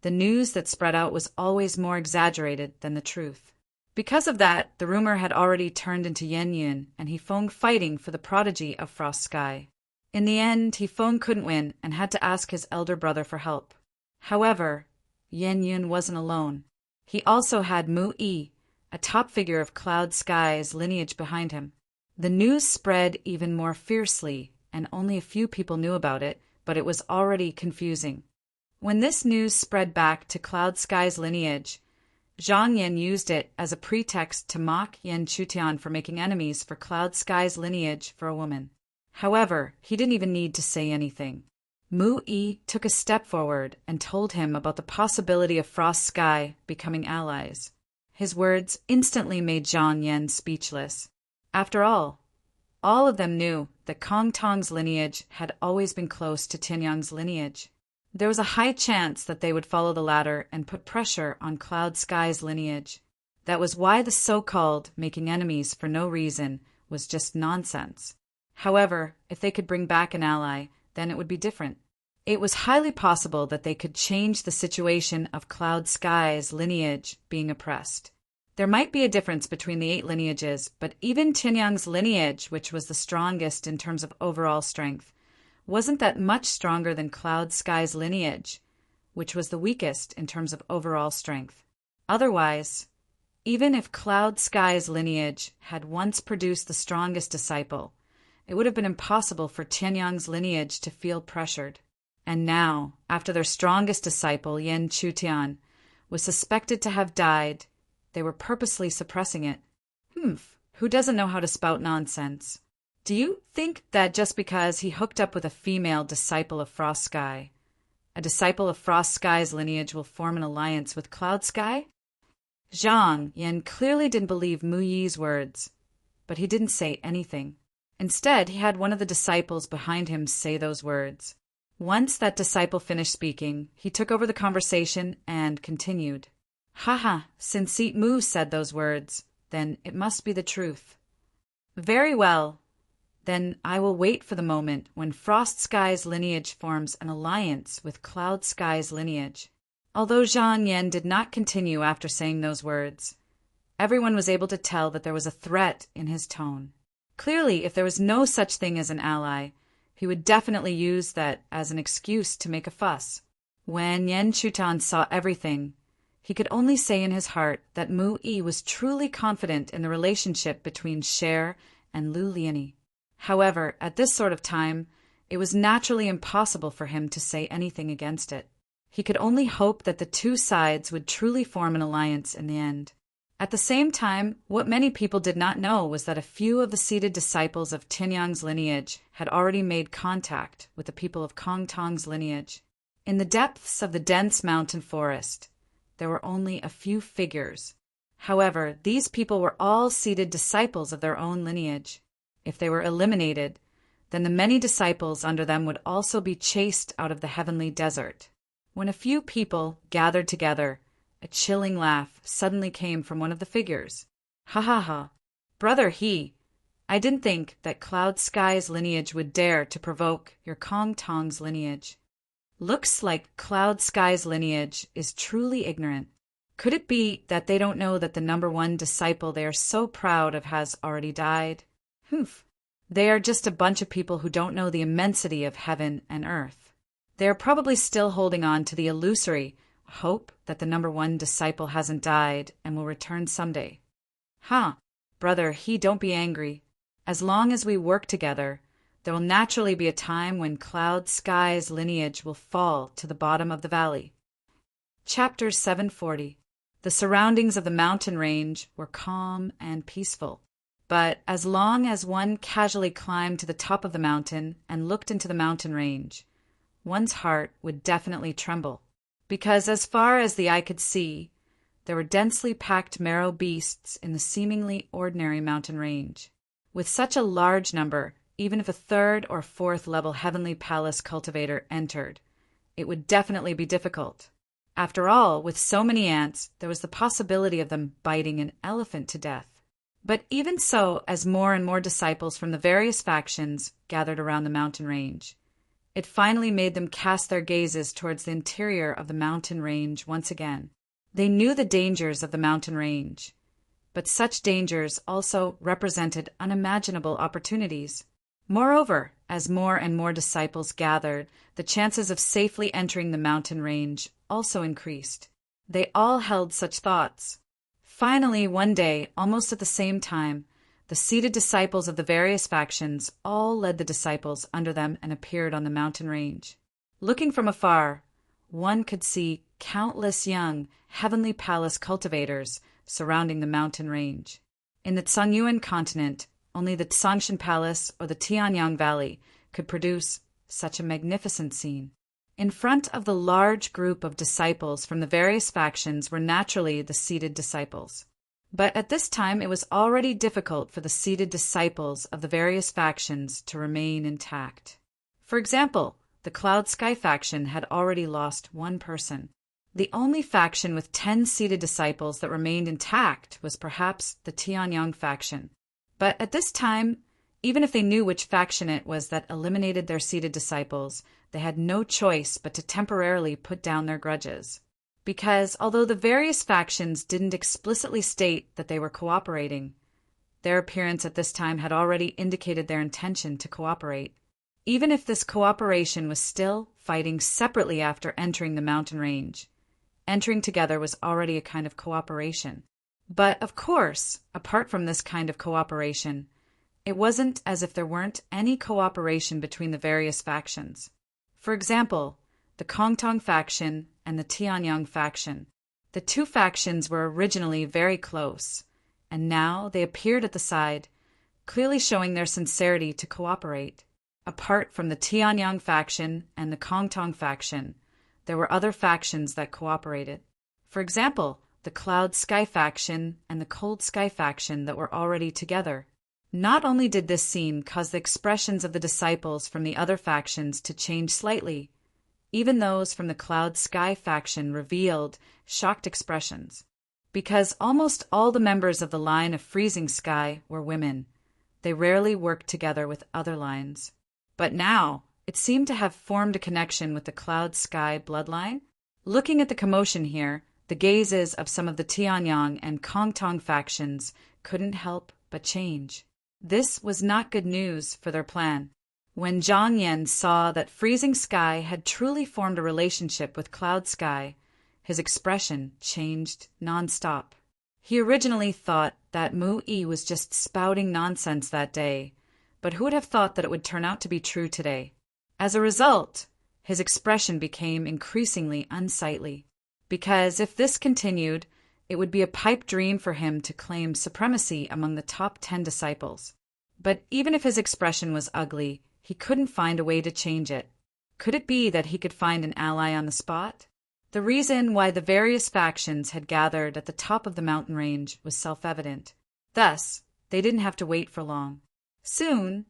the news that spread out was always more exaggerated than the truth. Because of that, the rumor had already turned into Yen Yun, and He-Feng fighting for the prodigy of Frost Sky. In the end, He-Feng couldn't win and had to ask his elder brother for help. However, Yen Yun wasn't alone. He also had Mu-yi, a top figure of Cloud Sky's lineage behind him. The news spread even more fiercely, and only a few people knew about it, but it was already confusing. When this news spread back to Cloud Sky's lineage, Zhang Yan used it as a pretext to mock Yen Chutian for making enemies for Cloud Sky's lineage for a woman. However, he didn't even need to say anything. Mu-yi took a step forward and told him about the possibility of Frost Sky becoming allies. His words instantly made Zhang Yan speechless. After all of them knew that Kong Tong's lineage had always been close to Tianyang's lineage. There was a high chance that they would follow the latter and put pressure on Cloud Sky's lineage. That was why the so-called making enemies for no reason was just nonsense. However, if they could bring back an ally, then it would be different. It was highly possible that they could change the situation of Cloud Sky's lineage being oppressed. There might be a difference between the 8 lineages, but even Tianyang's lineage, which was the strongest in terms of overall strength, wasn't that much stronger than Cloud Sky's lineage, which was the weakest in terms of overall strength. Otherwise, even if Cloud Sky's lineage had once produced the strongest disciple, it would have been impossible for Tianyang's lineage to feel pressured. And now, after their strongest disciple, Yen Chutian, was suspected to have died, they were purposely suppressing it. Who doesn't know how to spout nonsense? Do you think that just because he hooked up with a female disciple of Frost Sky, a disciple of Frost Sky's lineage will form an alliance with Cloud Sky? Zhang Yan clearly didn't believe Mu Yi's words, but he didn't say anything. Instead, he had one of the disciples behind him say those words. Once that disciple finished speaking, he took over the conversation and continued. Since Seat Mu said those words, then it must be the truth. Very well. Then I will wait for the moment when Frost Sky's lineage forms an alliance with Cloud Sky's lineage. Although Zhang Yan did not continue after saying those words, everyone was able to tell that there was a threat in his tone. Clearly, if there was no such thing as an ally, he would definitely use that as an excuse to make a fuss. When Yen Chutan saw everything, he could only say in his heart that Mu Yi was truly confident in the relationship between Cher and Lu Liani. However, at this sort of time, it was naturally impossible for him to say anything against it. He could only hope that the two sides would truly form an alliance in the end. At the same time, what many people did not know was that a few of the seated disciples of Tianyang's lineage had already made contact with the people of Kong Tong's lineage. In the depths of the dense mountain forest, there were only a few figures. However, these people were all seated disciples of their own lineage. If they were eliminated, then the many disciples under them would also be chased out of the heavenly desert. When a few people gathered together, a chilling laugh suddenly came from one of the figures. Brother He, I didn't think that Cloud Sky's lineage would dare to provoke your Kong Tong's lineage. Looks like Cloud Sky's lineage is truly ignorant. Could it be that they don't know that the number 1 disciple they are so proud of has already died? They are just a bunch of people who don't know the immensity of heaven and earth. They are probably still holding on to the illusory hope that the number 1 disciple hasn't died and will return someday. Brother He, don't be angry. As long as we work together, there will naturally be a time when Cloud Sky's lineage will fall to the bottom of the valley. Chapter 740. The surroundings of the mountain range were calm and peaceful. But as long as one casually climbed to the top of the mountain and looked into the mountain range, one's heart would definitely tremble. Because as far as the eye could see, there were densely packed marrow beasts in the seemingly ordinary mountain range. With such a large number, even if a 3rd or 4th level Heavenly Palace cultivator entered, it would definitely be difficult. After all, with so many ants, there was the possibility of them biting an elephant to death. But even so, as more and more disciples from the various factions gathered around the mountain range, it finally made them cast their gazes towards the interior of the mountain range once again. They knew the dangers of the mountain range, but such dangers also represented unimaginable opportunities. Moreover, as more and more disciples gathered, the chances of safely entering the mountain range also increased. They all held such thoughts. Finally, one day, almost at the same time, the seated disciples of the various factions all led the disciples under them and appeared on the mountain range. Looking from afar, one could see countless young Heavenly Palace cultivators surrounding the mountain range. In the Tsangyuan continent, only the Tsangshan Palace or the Tianyang Valley could produce such a magnificent scene. In front of the large group of disciples from the various factions were naturally the seated disciples. But at this time it was already difficult for the seated disciples of the various factions to remain intact. For example, the Cloud Sky faction had already lost 1 person. The only faction with 10 seated disciples that remained intact was perhaps the Tianyang faction. But at this time, even if they knew which faction it was that eliminated their seated disciples, they had no choice but to temporarily put down their grudges. because although the various factions didn't explicitly state that they were cooperating, their appearance at this time had already indicated their intention to cooperate, even if this cooperation was still fighting separately after entering the mountain range. Entering together was already a kind of cooperation. But, of course, apart from this kind of cooperation, it wasn't as if there weren't any cooperation between the various factions. For example, the Kongtong faction and the Tianyang faction. The two factions were originally very close, and now they appeared at the side, clearly showing their sincerity to cooperate. Apart from the Tianyang faction and the Kongtong faction, there were other factions that cooperated. For example, the Cloud Sky faction and the Cold Sky faction that were already together. Not only did this scene cause the expressions of the disciples from the other factions to change slightly, even those from the Cloud Sky faction revealed shocked expressions. Because almost all the members of the line of Freezing Sky were women, they rarely worked together with other lines. But now, it seemed to have formed a connection with the Cloud Sky bloodline. Looking at the commotion here, the gazes of some of the Tianyang and Kongtong factions couldn't help but change. This was not good news for their plan. When Zhang Yan saw that Freezing Sky had truly formed a relationship with Cloud Sky, his expression changed nonstop. He originally thought that Mu Yi was just spouting nonsense that day, but who would have thought that it would turn out to be true today? As a result, his expression became increasingly unsightly, because if this continued, it would be a pipe dream for him to claim supremacy among the top 10 disciples. But even if his expression was ugly, he couldn't find a way to change it. Could it be that he could find an ally on the spot? The reason why the various factions had gathered at the top of the mountain range was self-evident. Thus, they didn't have to wait for long. Soon,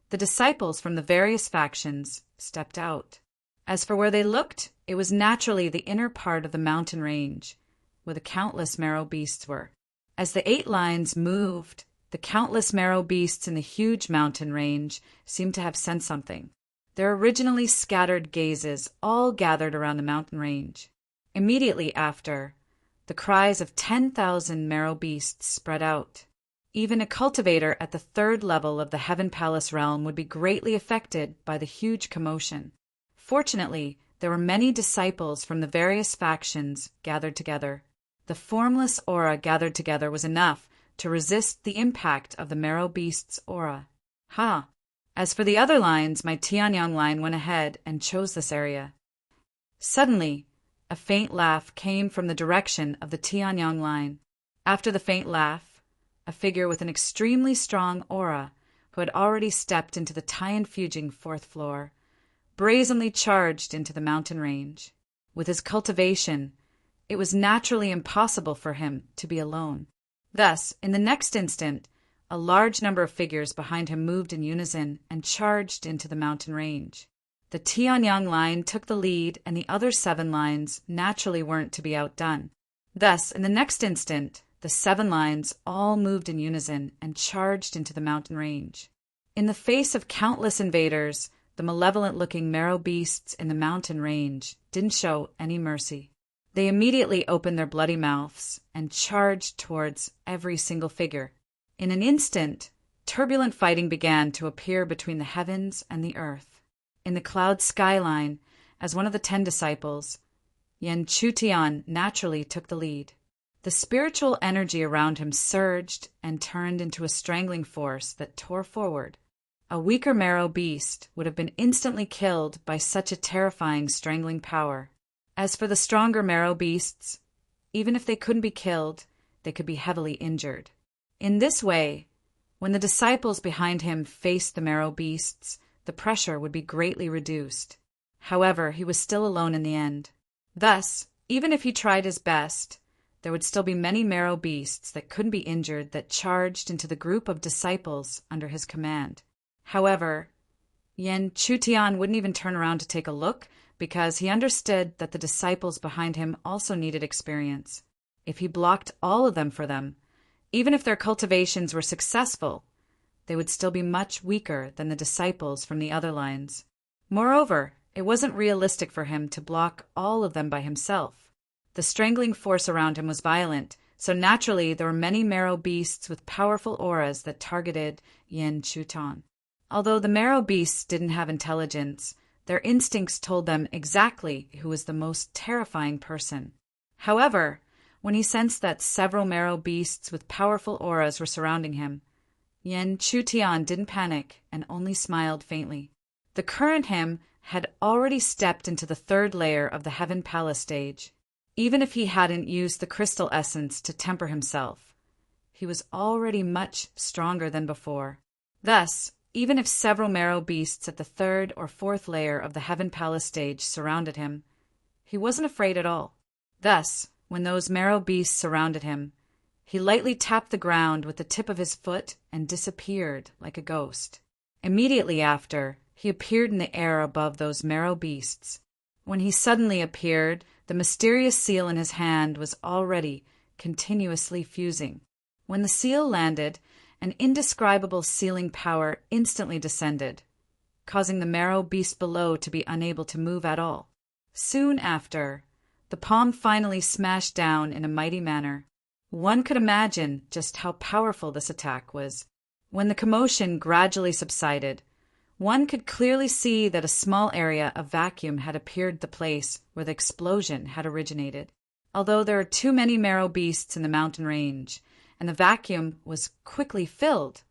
the disciples from the various factions stepped out. As for where they looked, it was naturally the inner part of the mountain range, where the countless marrow beasts were. As the 8 lines moved, the countless marrow beasts in the huge mountain range seemed to have sensed something. Their originally scattered gazes all gathered around the mountain range. Immediately after, the cries of 10,000 marrow beasts spread out. Even a cultivator at the 3rd level of the Heaven Palace realm would be greatly affected by the huge commotion. Fortunately, there were many disciples from the various factions gathered together. The formless aura gathered together was enough to resist the impact of the marrow beast's aura. As for the other lines, my Tianyang line went ahead and chose this area. Suddenly, a faint laugh came from the direction of the Tianyang line. After the faint laugh, a figure with an extremely strong aura, who had already stepped into the Tian Fujing 4th floor, brazenly charged into the mountain range. With his cultivation, it was naturally impossible for him to be alone. Thus, in the next instant, a large number of figures behind him moved in unison and charged into the mountain range. The Tianyang line took the lead, and the other 7 lines naturally weren't to be outdone. Thus, in the next instant, the 7 lines all moved in unison and charged into the mountain range. In the face of countless invaders, the malevolent-looking marrow beasts in the mountain range didn't show any mercy. They immediately opened their bloody mouths and charged towards every single figure. In an instant, turbulent fighting began to appear between the heavens and the earth. In the cloud skyline, as one of the 10 disciples, Yan Chutian naturally took the lead. The spiritual energy around him surged and turned into a strangling force that tore forward. A weaker marrow beast would have been instantly killed by such a terrifying strangling power. As for the stronger marrow beasts, even if they couldn't be killed, they could be heavily injured. In this way, when the disciples behind him faced the marrow beasts, the pressure would be greatly reduced. However, he was still alone in the end. Thus, even if he tried his best, there would still be many marrow beasts that couldn't be injured that charged into the group of disciples under his command. However, Yan Chutian wouldn't even turn around to take a look because he understood that the disciples behind him also needed experience. If he blocked all of them for them, even if their cultivations were successful, they would still be much weaker than the disciples from the other lines. Moreover, it wasn't realistic for him to block all of them by himself. The strangling force around him was violent, so naturally there were many marrow beasts with powerful auras that targeted Yen Chutan. Although the marrow beasts didn't have intelligence, their instincts told them exactly who was the most terrifying person. However, when he sensed that several marrow beasts with powerful auras were surrounding him, Yen Chutian didn't panic and only smiled faintly. The current him had already stepped into the third layer of the Heaven Palace stage. Even if he hadn't used the crystal essence to temper himself, he was already much stronger than before. Thus, even if several marrow beasts at the third or fourth layer of the Heaven Palace stage surrounded him, he wasn't afraid at all. Thus, when those marrow beasts surrounded him, he lightly tapped the ground with the tip of his foot and disappeared like a ghost. Immediately after, he appeared in the air above those marrow beasts. When he suddenly appeared, the mysterious seal in his hand was already continuously fusing. When the seal landed, an indescribable sealing power instantly descended, causing the marrow beast below to be unable to move at all. Soon after, the palm finally smashed down in a mighty manner. One could imagine just how powerful this attack was. When the commotion gradually subsided, one could clearly see that a small area of vacuum had appeared the place where the explosion had originated. Although there are too many marrow beasts in the mountain range, and the vacuum was quickly filled,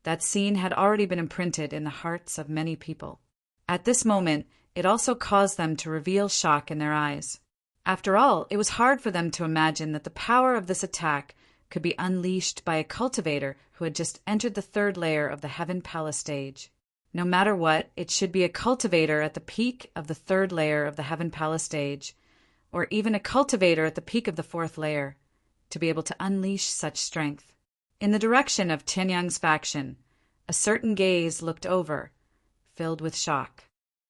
that scene had already been imprinted in the hearts of many people. At this moment, it also caused them to reveal shock in their eyes. After all, it was hard for them to imagine that the power of this attack could be unleashed by a cultivator who had just entered the third layer of the Heaven Palace stage. No matter what, it should be a cultivator at the peak of the third layer of the Heaven Palace stage, or even a cultivator at the peak of the fourth layer, to be able to unleash such strength. In the direction of Tianyang's faction, a certain gaze looked over, filled with shock.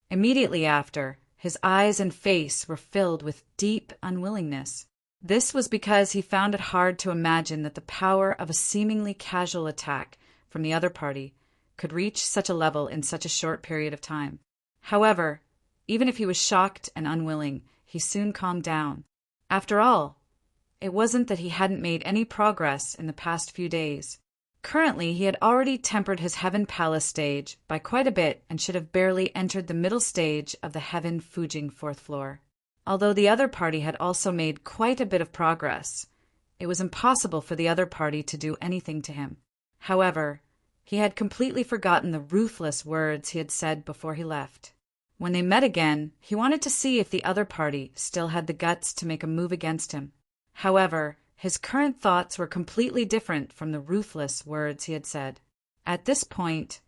Immediately after, his eyes and face were filled with deep unwillingness. This was because he found it hard to imagine that the power of a seemingly casual attack from the other party could reach such a level in such a short period of time. However, even if he was shocked and unwilling, he soon calmed down. After all, it wasn't that he hadn't made any progress in the past few days. Currently, he had already tempered his Heaven Palace stage by quite a bit and should have barely entered the middle stage of the Heaven Fujing fourth floor. Although the other party had also made quite a bit of progress, it was impossible for the other party to do anything to him. However, he had completely forgotten the ruthless words he had said before he left. When they met again, he wanted to see if the other party still had the guts to make a move against him. However, his current thoughts were completely different from the ruthless words he had said. At this point,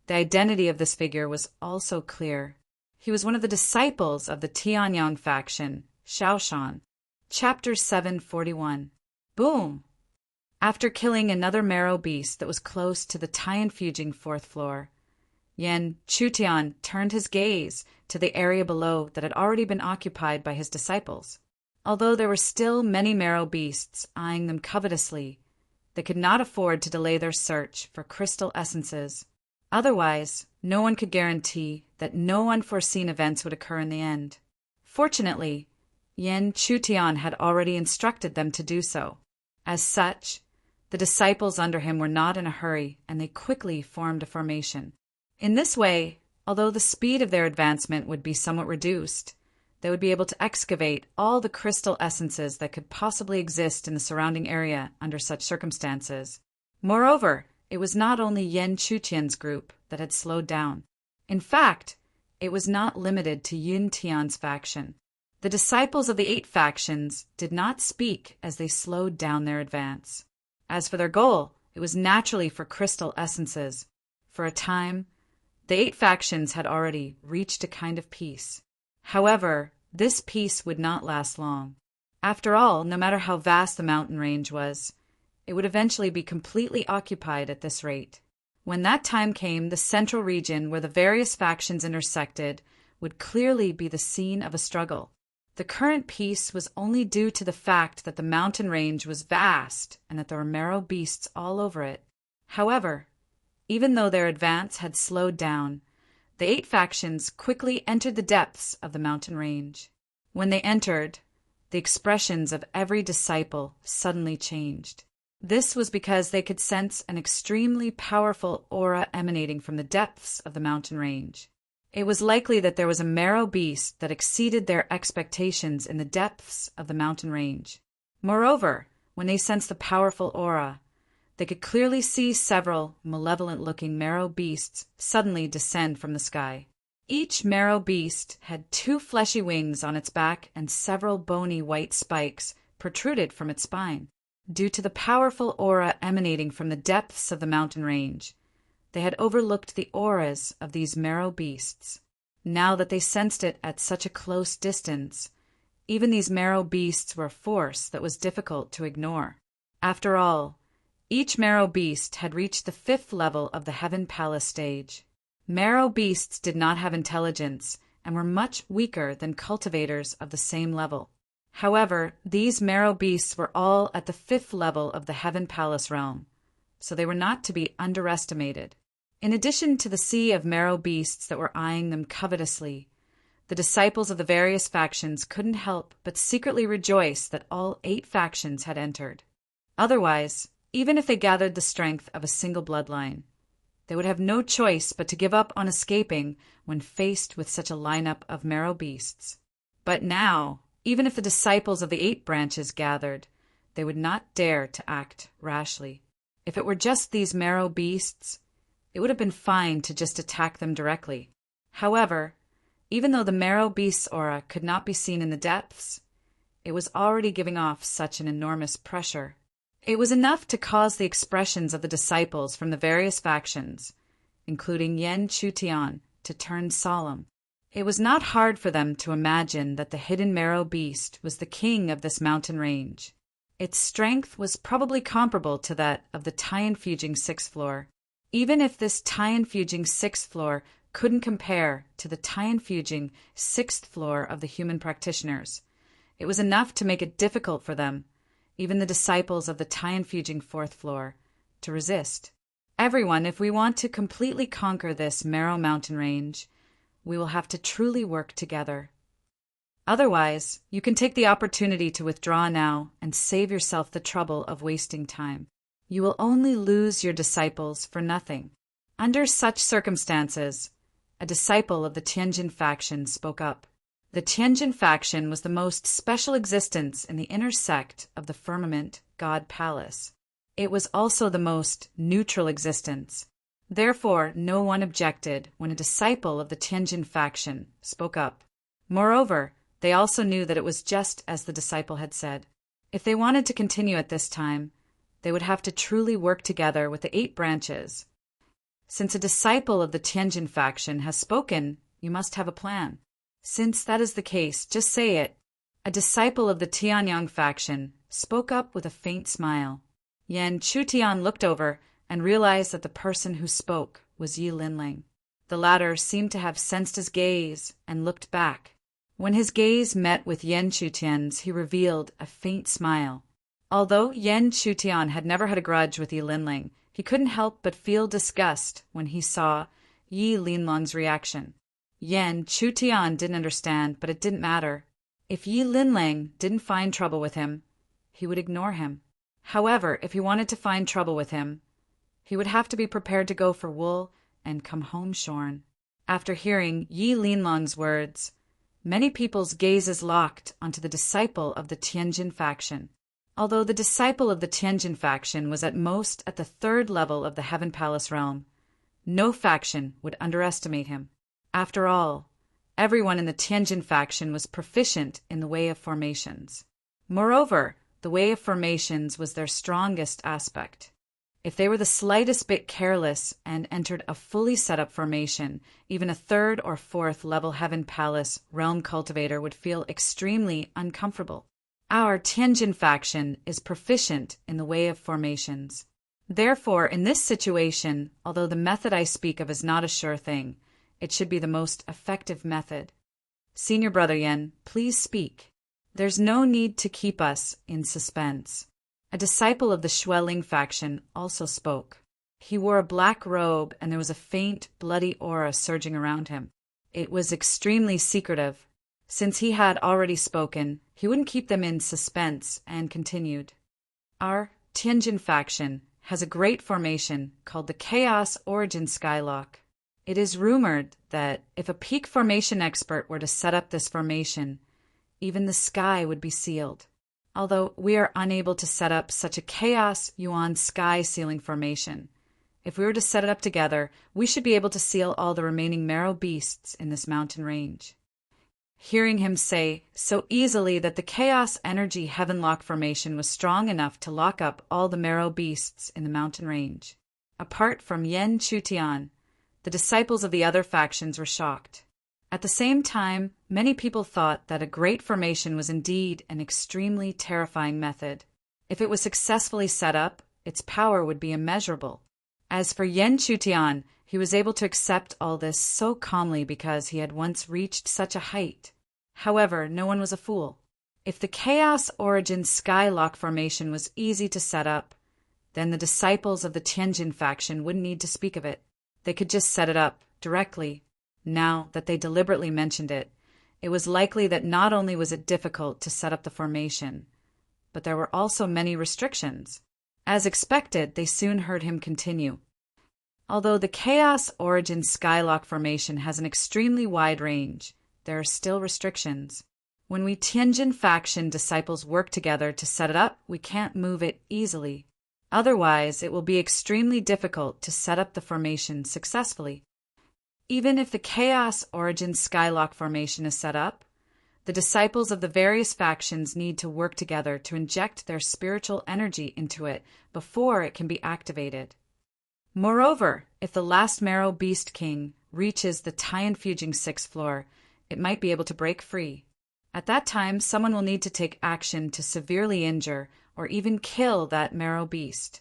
the identity of this figure was also clear. He was one of the disciples of the Tianyang faction, Shaoshan. Chapter 741. Boom! After killing another marrow beast that was close to the Tianfujing fourth floor, Yen Chutian turned his gaze to the area below that had already been occupied by his disciples. Although there were still many marrow beasts eyeing them covetously, they could not afford to delay their search for crystal essences. Otherwise, no one could guarantee that no unforeseen events would occur in the end. Fortunately, Yen Chutian had already instructed them to do so. As such, the disciples under him were not in a hurry, and they quickly formed a formation. In this way, although the speed of their advancement would be somewhat reduced, they would be able to excavate all the crystal essences that could possibly exist in the surrounding area under such circumstances. Moreover, it was not only Yen Chutian's group that had slowed down. In fact, it was not limited to Yin Tian's faction. The disciples of the 8 factions did not speak as they slowed down their advance. As for their goal, it was naturally for crystal essences. For a time, the 8 factions had already reached a kind of peace. However, this peace would not last long. After all, no matter how vast the mountain range was, it would eventually be completely occupied at this rate. When that time came, the central region where the various factions intersected would clearly be the scene of a struggle. The current peace was only due to the fact that the mountain range was vast and that there were marrow beasts all over it. However, even though their advance had slowed down, the 8 factions quickly entered the depths of the mountain range. When they entered, the expressions of every disciple suddenly changed. This was because they could sense an extremely powerful aura emanating from the depths of the mountain range. It was likely that there was a marrow beast that exceeded their expectations in the depths of the mountain range. Moreover, when they sensed the powerful aura, they could clearly see several malevolent-looking marrow beasts suddenly descend from the sky. Each marrow beast had 2 fleshy wings on its back and several bony white spikes protruded from its spine. Due to the powerful aura emanating from the depths of the mountain range, they had overlooked the auras of these marrow beasts. Now that they sensed it at such a close distance, even these marrow beasts were a force that was difficult to ignore. After all, each marrow beast had reached the 5th level of the Heaven Palace stage. Marrow beasts did not have intelligence and were much weaker than cultivators of the same level. However, these marrow beasts were all at the 5th level of the Heaven Palace realm, so they were not to be underestimated. In addition to the sea of marrow beasts that were eyeing them covetously, the disciples of the various factions couldn't help but secretly rejoice that all 8 factions had entered. Otherwise, even if they gathered the strength of a single bloodline, they would have no choice but to give up on escaping when faced with such a lineup of marrow beasts. But now, even if the disciples of the 8 branches gathered, they would not dare to act rashly. If it were just these marrow beasts, it would have been fine to just attack them directly. However, even though the marrow beast's aura could not be seen in the depths, it was already giving off such an enormous pressure. It was enough to cause the expressions of the disciples from the various factions, including Yen Chutian, to turn solemn. It was not hard for them to imagine that the hidden marrow beast was the king of this mountain range. Its strength was probably comparable to that of the Tian-fuging 6th floor. Even if this Tian-fuging 6th floor couldn't compare to the Tian-fuging 6th floor of the human practitioners, it was enough to make it difficult for them, even the disciples of the Tian-fuging 4th floor, to resist. Everyone, if we want to completely conquer this marrow mountain range, we will have to truly work together. Otherwise, you can take the opportunity to withdraw now and save yourself the trouble of wasting time. You will only lose your disciples for nothing. Under such circumstances, a disciple of the Tianjin faction spoke up. The Tianjin faction was the most special existence in the inner sect of the Firmament God Palace. It was also the most neutral existence. Therefore, no one objected when a disciple of the Tianjin faction spoke up. Moreover, they also knew that it was just as the disciple had said. If they wanted to continue at this time, they would have to truly work together with the 8 branches. Since a disciple of the Tianjin faction has spoken, you must have a plan. Since that is the case, just say it. A disciple of the Tianyang faction spoke up with a faint smile. Yan Chutian looked over and realized that the person who spoke was Yi Linling. The latter seemed to have sensed his gaze and looked back. When his gaze met with Yan Chutian's, he revealed a faint smile. Although Yan Chutian had never had a grudge with Yi Linling, he couldn't help but feel disgust when he saw Yi Linling's reaction. Yan Chutian didn't understand, but it didn't matter. If Yi Linling didn't find trouble with him, he would ignore him. However, if he wanted to find trouble with him, he would have to be prepared to go for wool and come home shorn. After hearing Yi Linlong's words, many people's gazes locked onto the disciple of the Tianjin faction. Although the disciple of the Tianjin faction was at most at the 3rd level of the Heaven Palace realm, no faction would underestimate him. After all, everyone in the Tianjin faction was proficient in the way of formations. Moreover, the way of formations was their strongest aspect. If they were the slightest bit careless and entered a fully set-up formation, even a 3rd or 4th level Heaven Palace realm cultivator would feel extremely uncomfortable. Our Tianjin faction is proficient in the way of formations. Therefore, in this situation, although the method I speak of is not a sure thing, it should be the most effective method. Senior Brother Yen, please speak. There's no need to keep us in suspense. A disciple of the Xueling faction also spoke. He wore a black robe and there was a faint, bloody aura surging around him. It was extremely secretive. Since he had already spoken, he wouldn't keep them in suspense and continued. Our Tianjin faction has a great formation called the Chaos Origin Skylock. It is rumored that if a peak formation expert were to set up this formation, even the sky would be sealed. Although we are unable to set up such a Chaos Yuan sky sealing formation, if we were to set it up together, we should be able to seal all the remaining marrow beasts in this mountain range. Hearing him say so easily that the Chaos Energy Heavenlock formation was strong enough to lock up all the marrow beasts in the mountain range. Apart from Yan Chutian, the disciples of the other factions were shocked. At the same time, many people thought that a great formation was indeed an extremely terrifying method. If it was successfully set up, its power would be immeasurable. As for Yan Chutian, he was able to accept all this so calmly because he had once reached such a height. However, no one was a fool. If the Chaos Origin Skylock formation was easy to set up, then the disciples of the Tianjin faction wouldn't need to speak of it. They could just set it up directly. Now that they deliberately mentioned it, it was likely that not only was it difficult to set up the formation, but there were also many restrictions. As expected, they soon heard him continue. Although the Chaos Origin Skylock formation has an extremely wide range, there are still restrictions. When we Tianjin faction disciples work together to set it up, we can't move it easily. Otherwise, it will be extremely difficult to set up the formation successfully. Even if the Chaos Origin Skylock formation is set up, the disciples of the various factions need to work together to inject their spiritual energy into it before it can be activated. Moreover, if the last Marrow Beast King reaches the Tianfuging 6th floor, it might be able to break free. At that time, someone will need to take action to severely injure or even kill that Marrow Beast.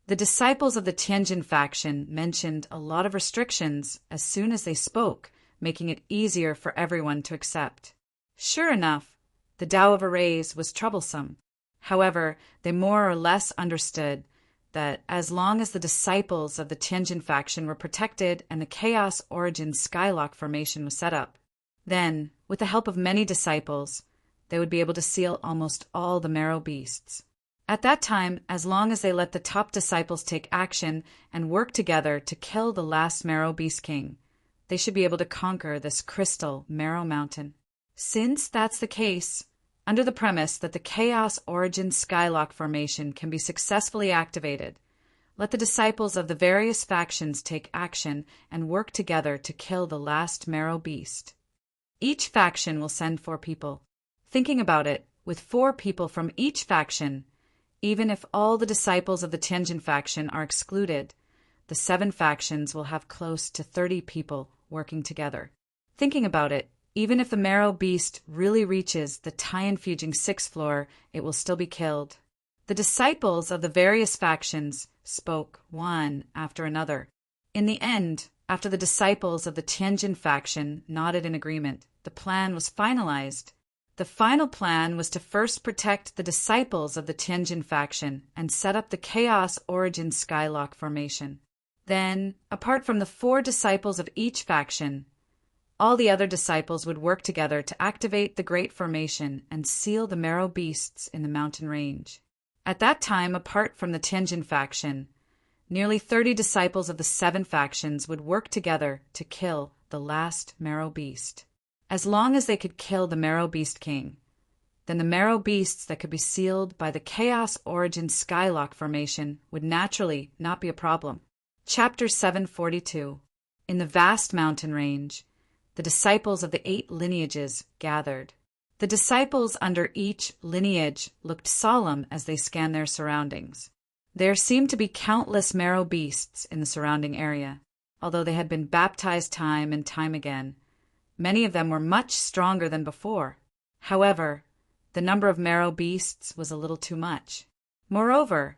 The disciples of the Tianjin faction mentioned a lot of restrictions as soon as they spoke, making it easier for everyone to accept. Sure enough, the Tao of Arrays was troublesome. However, they more or less understood that as long as the disciples of the Tianjin faction were protected and the Chaos Origin Skylock formation was set up, then, with the help of many disciples, they would be able to seal almost all the Marrow Beasts. At that time, as long as they let the top disciples take action and work together to kill the last Marrow Beast King, they should be able to conquer this crystal Marrow Mountain. Since that's the case, under the premise that the Chaos Origin Skylock formation can be successfully activated, let the disciples of the various factions take action and work together to kill the last Marrow Beast. Each faction will send 4 people. Thinking about it, with 4 people from each faction, even if all the disciples of the Tianjin faction are excluded, the 7 factions will have close to 30 people working together. Thinking about it, even if the Marrow Beast really reaches the Tianfuging 6th floor, it will still be killed. The disciples of the various factions spoke one after another. In the end, after the disciples of the Tianjin faction nodded in agreement, the plan was finalized. The final plan was to first protect the disciples of the Tianjin faction and set up the Chaos Origin Skylock formation. Then, apart from the 4 disciples of each faction, all the other disciples would work together to activate the Great Formation and seal the Marrow Beasts in the mountain range. At that time, apart from the Tianjin faction, nearly 30 disciples of the 7 factions would work together to kill the last Marrow Beast. As long as they could kill the Marrow Beast King, then the Marrow Beasts that could be sealed by the Chaos Origin Skylock formation would naturally not be a problem. Chapter 742. In the vast mountain range, the disciples of the 8 lineages gathered. The disciples under each lineage looked solemn as they scanned their surroundings. There seemed to be countless Marrow Beasts in the surrounding area. Although they had been baptized time and time again, many of them were much stronger than before. However, the number of Marrow Beasts was a little too much. Moreover,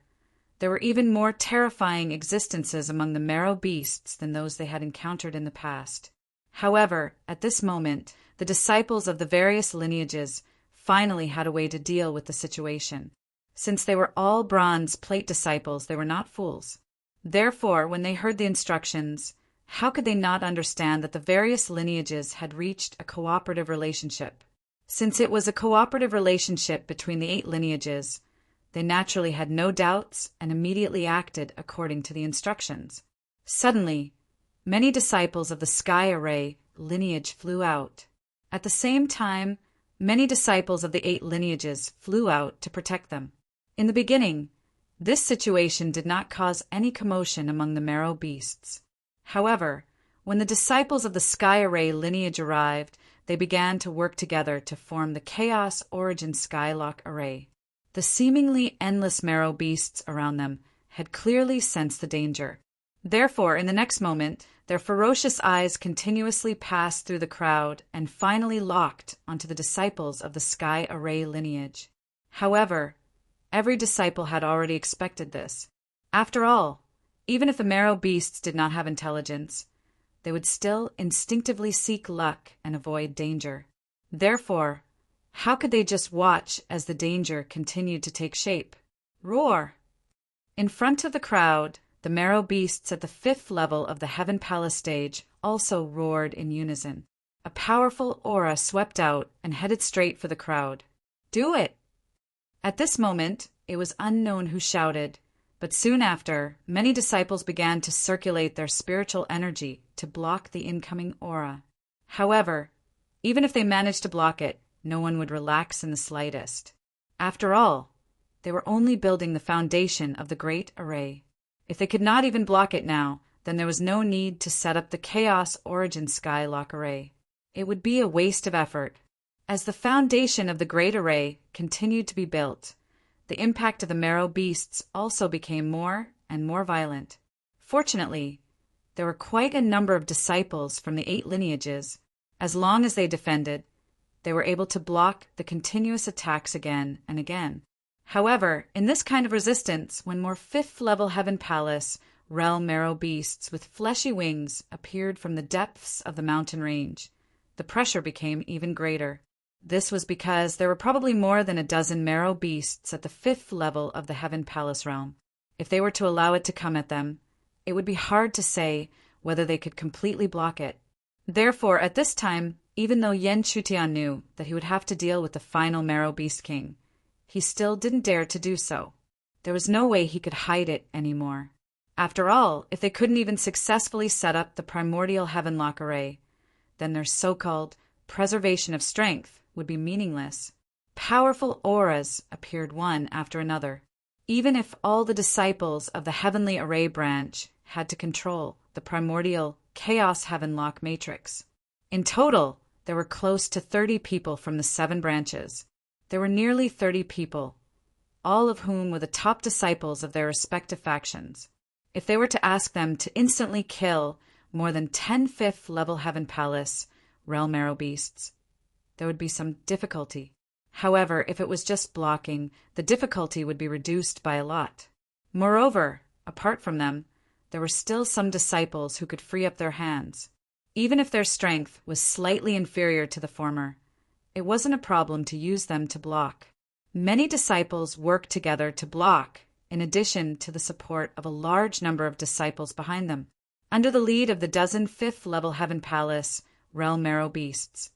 there were even more terrifying existences among the Marrow Beasts than those they had encountered in the past. However, at this moment, the disciples of the various lineages finally had a way to deal with the situation. Since they were all bronze plate disciples, they were not fools. Therefore, when they heard the instructions, How could they not understand that the various lineages had reached a cooperative relationship? Since it was a cooperative relationship between the 8 lineages, they naturally had no doubts and immediately acted according to the instructions. Suddenly, many disciples of the Sky Array lineage flew out. At the same time, many disciples of the 8 lineages flew out to protect them. In the beginning, this situation did not cause any commotion among the marrow beasts. However, when the disciples of the Sky Array lineage arrived, they began to work together to form the Chaos Origin Skylock Array. The seemingly endless marrow beasts around them had clearly sensed the danger. Therefore, in the next moment, their ferocious eyes continuously passed through the crowd and finally locked onto the disciples of the Sky Array lineage. However, every disciple had already expected this. After all, even if the marrow beasts did not have intelligence, they would still instinctively seek luck and avoid danger. Therefore, how could they just watch as the danger continued to take shape? Roar! In front of the crowd, the marrow beasts at the 5th level of the Heaven Palace stage also roared in unison. A powerful aura swept out and headed straight for the crowd. Do it! At this moment, it was unknown who shouted, but soon after, many disciples began to circulate their spiritual energy to block the incoming aura. However, even if they managed to block it, no one would relax in the slightest. After all, they were only building the foundation of the Great Array. If they could not even block it now, then there was no need to set up the Chaos Origin Skylock Array. It would be a waste of effort. As the foundation of the Great Array continued to be built, the impact of the marrow beasts also became more and more violent. Fortunately, there were quite a number of disciples from the 8 lineages. As long as they defended, they were able to block the continuous attacks again and again. However, in this kind of resistance, when more 5th-level Heaven Palace realm marrow beasts with fleshy wings appeared from the depths of the mountain range, the pressure became even greater. This was because there were probably more than a dozen marrow beasts at the 5th level of the Heaven Palace realm. If they were to allow it to come at them, it would be hard to say whether they could completely block it. Therefore, at this time, even though Yen Chutian knew that he would have to deal with the final Marrow Beast King, he still didn't dare to do so. There was no way he could hide it anymore. After all, if they couldn't even successfully set up the primordial Heavenlock Array, then their so-called preservation of strength would be meaningless. Powerful auras appeared one after another. Even if all the disciples of the Heavenly Array branch had to control the primordial Chaos Heavenlock Matrix. In total, there were close to 30 people from the 7 branches. There were nearly 30 people, all of whom were the top disciples of their respective factions. If they were to ask them to instantly kill more than 10 5th-level Heaven Palace realm marrow beasts, there would be some difficulty. However, if it was just blocking, the difficulty would be reduced by a lot. Moreover, apart from them, there were still some disciples who could free up their hands. Even if their strength was slightly inferior to the former, it wasn't a problem to use them to block. Many disciples worked together to block, in addition to the support of a large number of disciples behind them, under the lead of the dozen 5th-level Heaven Palace realm marrow beasts.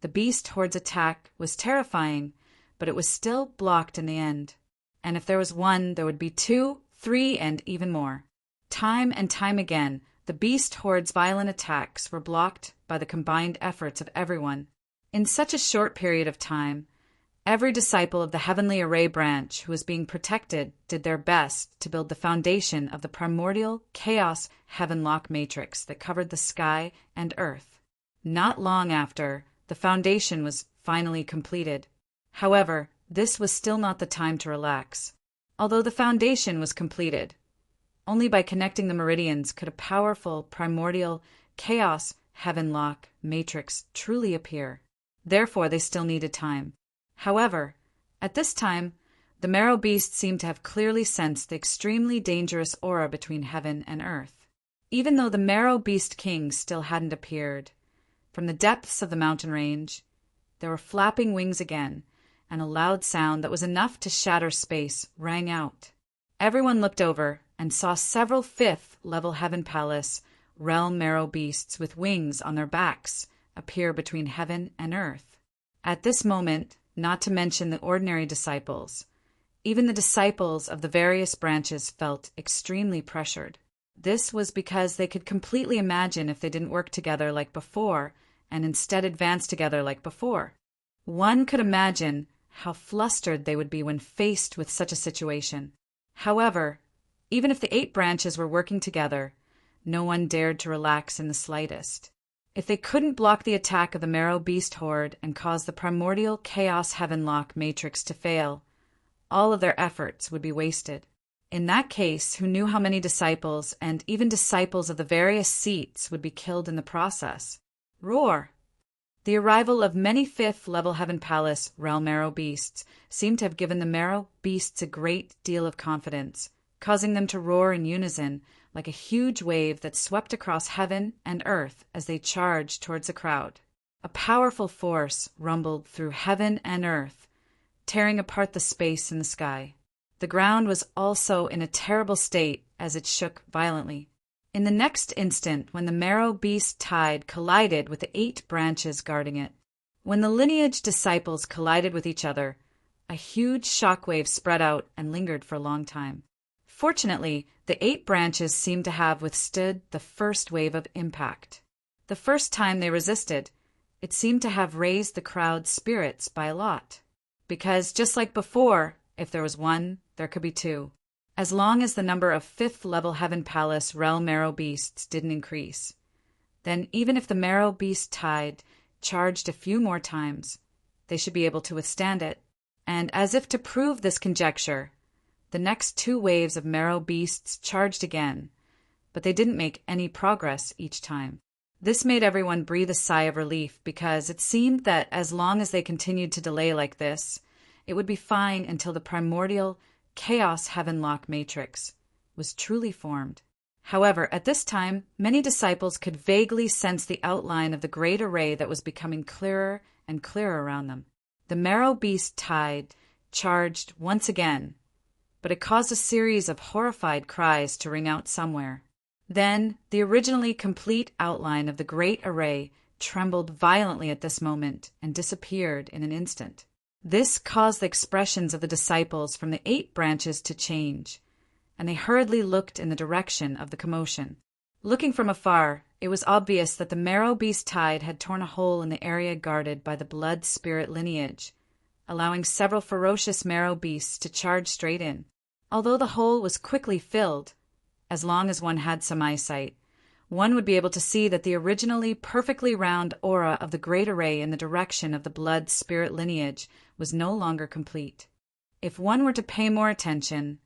The beast horde's attack was terrifying, but it was still blocked in the end. And if there was one, there would be 2, 3, and even more. Time and time again, the beast horde's violent attacks were blocked by the combined efforts of everyone. In such a short period of time, every disciple of the Heavenly Array branch who was being protected did their best to build the foundation of the primordial Chaos Heavenlock Matrix that covered the sky and earth. Not long after, the foundation was finally completed. However, this was still not the time to relax. Although the foundation was completed, only by connecting the meridians could a powerful primordial Chaos Heavenlock Matrix truly appear. Therefore, they still needed time. However, at this time, the marrow beast seemed to have clearly sensed the extremely dangerous aura between heaven and earth. Even though the marrow beast king still hadn't appeared, from the depths of the mountain range, there were flapping wings again, and a loud sound that was enough to shatter space rang out. Everyone looked over and saw several 5th-level Heaven Palace realm marrow beasts with wings on their backs appear between heaven and earth. At this moment, not to mention the ordinary disciples, even the disciples of the various branches felt extremely pressured. This was because they could completely imagine if they didn't work together like before and instead advance together like before. One could imagine how flustered they would be when faced with such a situation. However, even if the 8 branches were working together, no one dared to relax in the slightest. If they couldn't block the attack of the marrow beast horde and cause the primordial chaos heavenlock matrix to fail, all of their efforts would be wasted. In that case, who knew how many disciples and even disciples of the various seats would be killed in the process? Roar! The arrival of many 5th-level Heaven Palace realm marrow beasts seemed to have given the marrow beasts a great deal of confidence, causing them to roar in unison like a huge wave that swept across heaven and earth as they charged towards the crowd. A powerful force rumbled through heaven and earth, tearing apart the space in the sky. The ground was also in a terrible state as it shook violently. In the next instant, when the marrow beast tide collided with the 8 branches guarding it, when the lineage disciples collided with each other, a huge shockwave spread out and lingered for a long time. Fortunately, the 8 branches seemed to have withstood the first wave of impact. The first time they resisted, it seemed to have raised the crowd's spirits by a lot. Because, just like before, if there was 1, there could be 2. As long as the number of 5th-level Heaven Palace realm marrow beasts didn't increase. Then, even if the marrow beast tide charged a few more times, they should be able to withstand it. And as if to prove this conjecture, the next 2 waves of marrow beasts charged again, but they didn't make any progress each time. This made everyone breathe a sigh of relief because it seemed that as long as they continued to delay like this, it would be fine until the primordial chaos heavenlock matrix was truly formed. However, at this time, many disciples could vaguely sense the outline of the great array that was becoming clearer and clearer around them. The marrow beast tide charged once again, but it caused a series of horrified cries to ring out somewhere. Then, the originally complete outline of the great array trembled violently at this moment and disappeared in an instant. This caused the expressions of the disciples from the 8 branches to change, and they hurriedly looked in the direction of the commotion. Looking from afar, it was obvious that the marrow beast tide had torn a hole in the area guarded by the blood spirit lineage, allowing several ferocious marrow beasts to charge straight in. Although the hole was quickly filled, as long as one had some eyesight, one would be able to see that the originally perfectly round aura of the great array in the direction of the blood spirit lineage was no longer complete. If one were to pay more attention,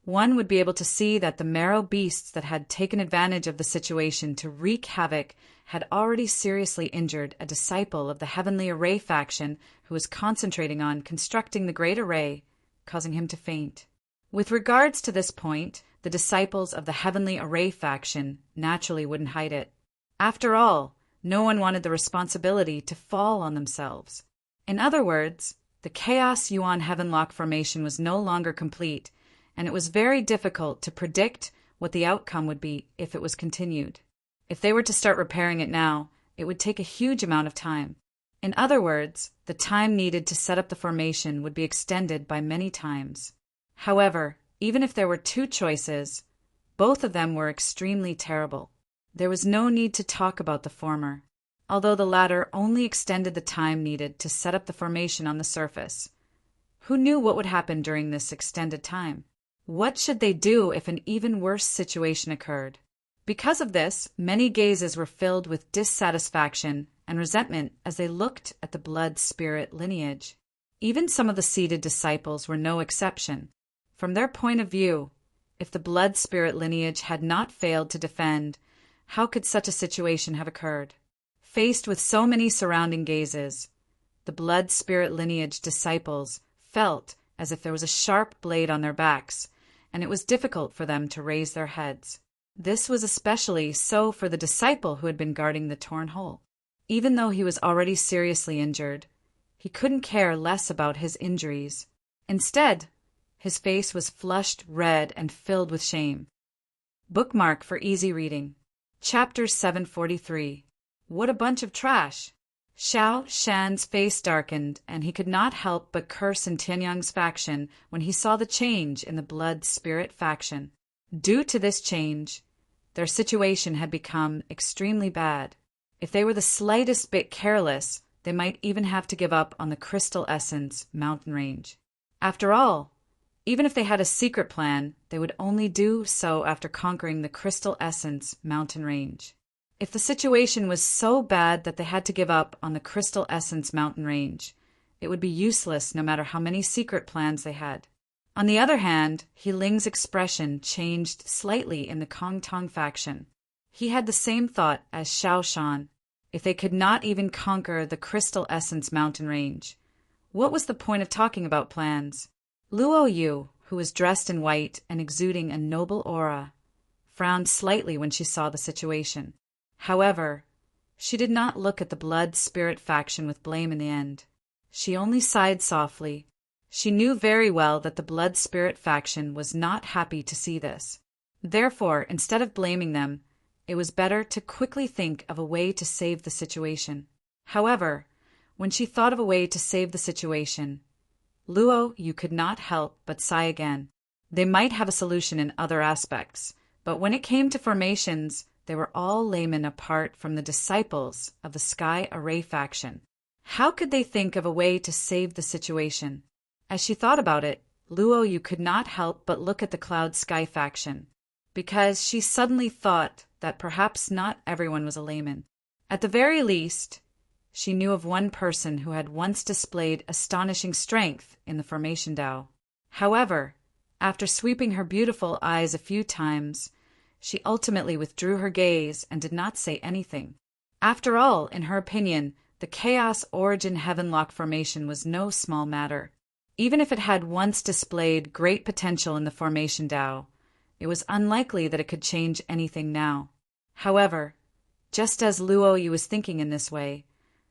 one would be able to see that the marrow beasts that had taken advantage of the situation to wreak havoc had already seriously injured a disciple of the Heavenly Array faction who was concentrating on constructing the great array, causing him to faint. With regards to this point, the disciples of the Heavenly Array faction naturally wouldn't hide it. After all, no one wanted the responsibility to fall on themselves. In other words, the Chaos Yuan Heavenlock formation was no longer complete, and it was very difficult to predict what the outcome would be if it was continued. If they were to start repairing it now, it would take a huge amount of time. In other words, the time needed to set up the formation would be extended by many times. However, even if there were 2 choices, both of them were extremely terrible. There was no need to talk about the former, although the latter only extended the time needed to set up the formation on the surface. Who knew what would happen during this extended time? What should they do if an even worse situation occurred? Because of this, many gazes were filled with dissatisfaction and resentment as they looked at the blood spirit lineage. Even some of the seated disciples were no exception. From their point of view, if the blood spirit lineage had not failed to defend, how could such a situation have occurred? Faced with so many surrounding gazes, the blood spirit lineage disciples felt as if there was a sharp blade on their backs, and it was difficult for them to raise their heads. This was especially so for the disciple who had been guarding the torn hole. Even though he was already seriously injured, he couldn't care less about his injuries. Instead, his face was flushed red and filled with shame. Bookmark for easy reading. Chapter 743. What a bunch of trash! Xiao Shan's face darkened, and he could not help but curse in Tianyang's faction when he saw the change in the blood-spirit faction. Due to this change, their situation had become extremely bad. If they were the slightest bit careless, they might even have to give up on the Crystal Essence mountain range. After all, even if they had a secret plan, they would only do so after conquering the Crystal Essence mountain range. If the situation was so bad that they had to give up on the Crystal Essence mountain range, it would be useless no matter how many secret plans they had. On the other hand, He Ling's expression changed slightly in the Kong Tong faction. He had the same thought as Xiao Shan. If they could not even conquer the Crystal Essence mountain range, what was the point of talking about plans? Luo Yu, who was dressed in white and exuding a noble aura, frowned slightly when she saw the situation. However, she did not look at the blood-spirit faction with blame in the end. She only sighed softly. She knew very well that the blood-spirit faction was not happy to see this. Therefore, instead of blaming them, it was better to quickly think of a way to save the situation. However, when she thought of a way to save the situation, Luo Yu could not help but sigh again. They might have a solution in other aspects, but when it came to formations, they were all laymen apart from the disciples of the Sky Array faction. How could they think of a way to save the situation? As she thought about it, Luo Yu could not help but look at the Cloud Sky faction, because she suddenly thought that perhaps not everyone was a layman. At the very least, she knew of one person who had once displayed astonishing strength in the Formation Tao. However, after sweeping her beautiful eyes a few times, she ultimately withdrew her gaze and did not say anything. After all, in her opinion, the Chaos Origin Heavenlock formation was no small matter. Even if it had once displayed great potential in the Formation Tao, it was unlikely that it could change anything now. However, just as Luo Yu was thinking in this way,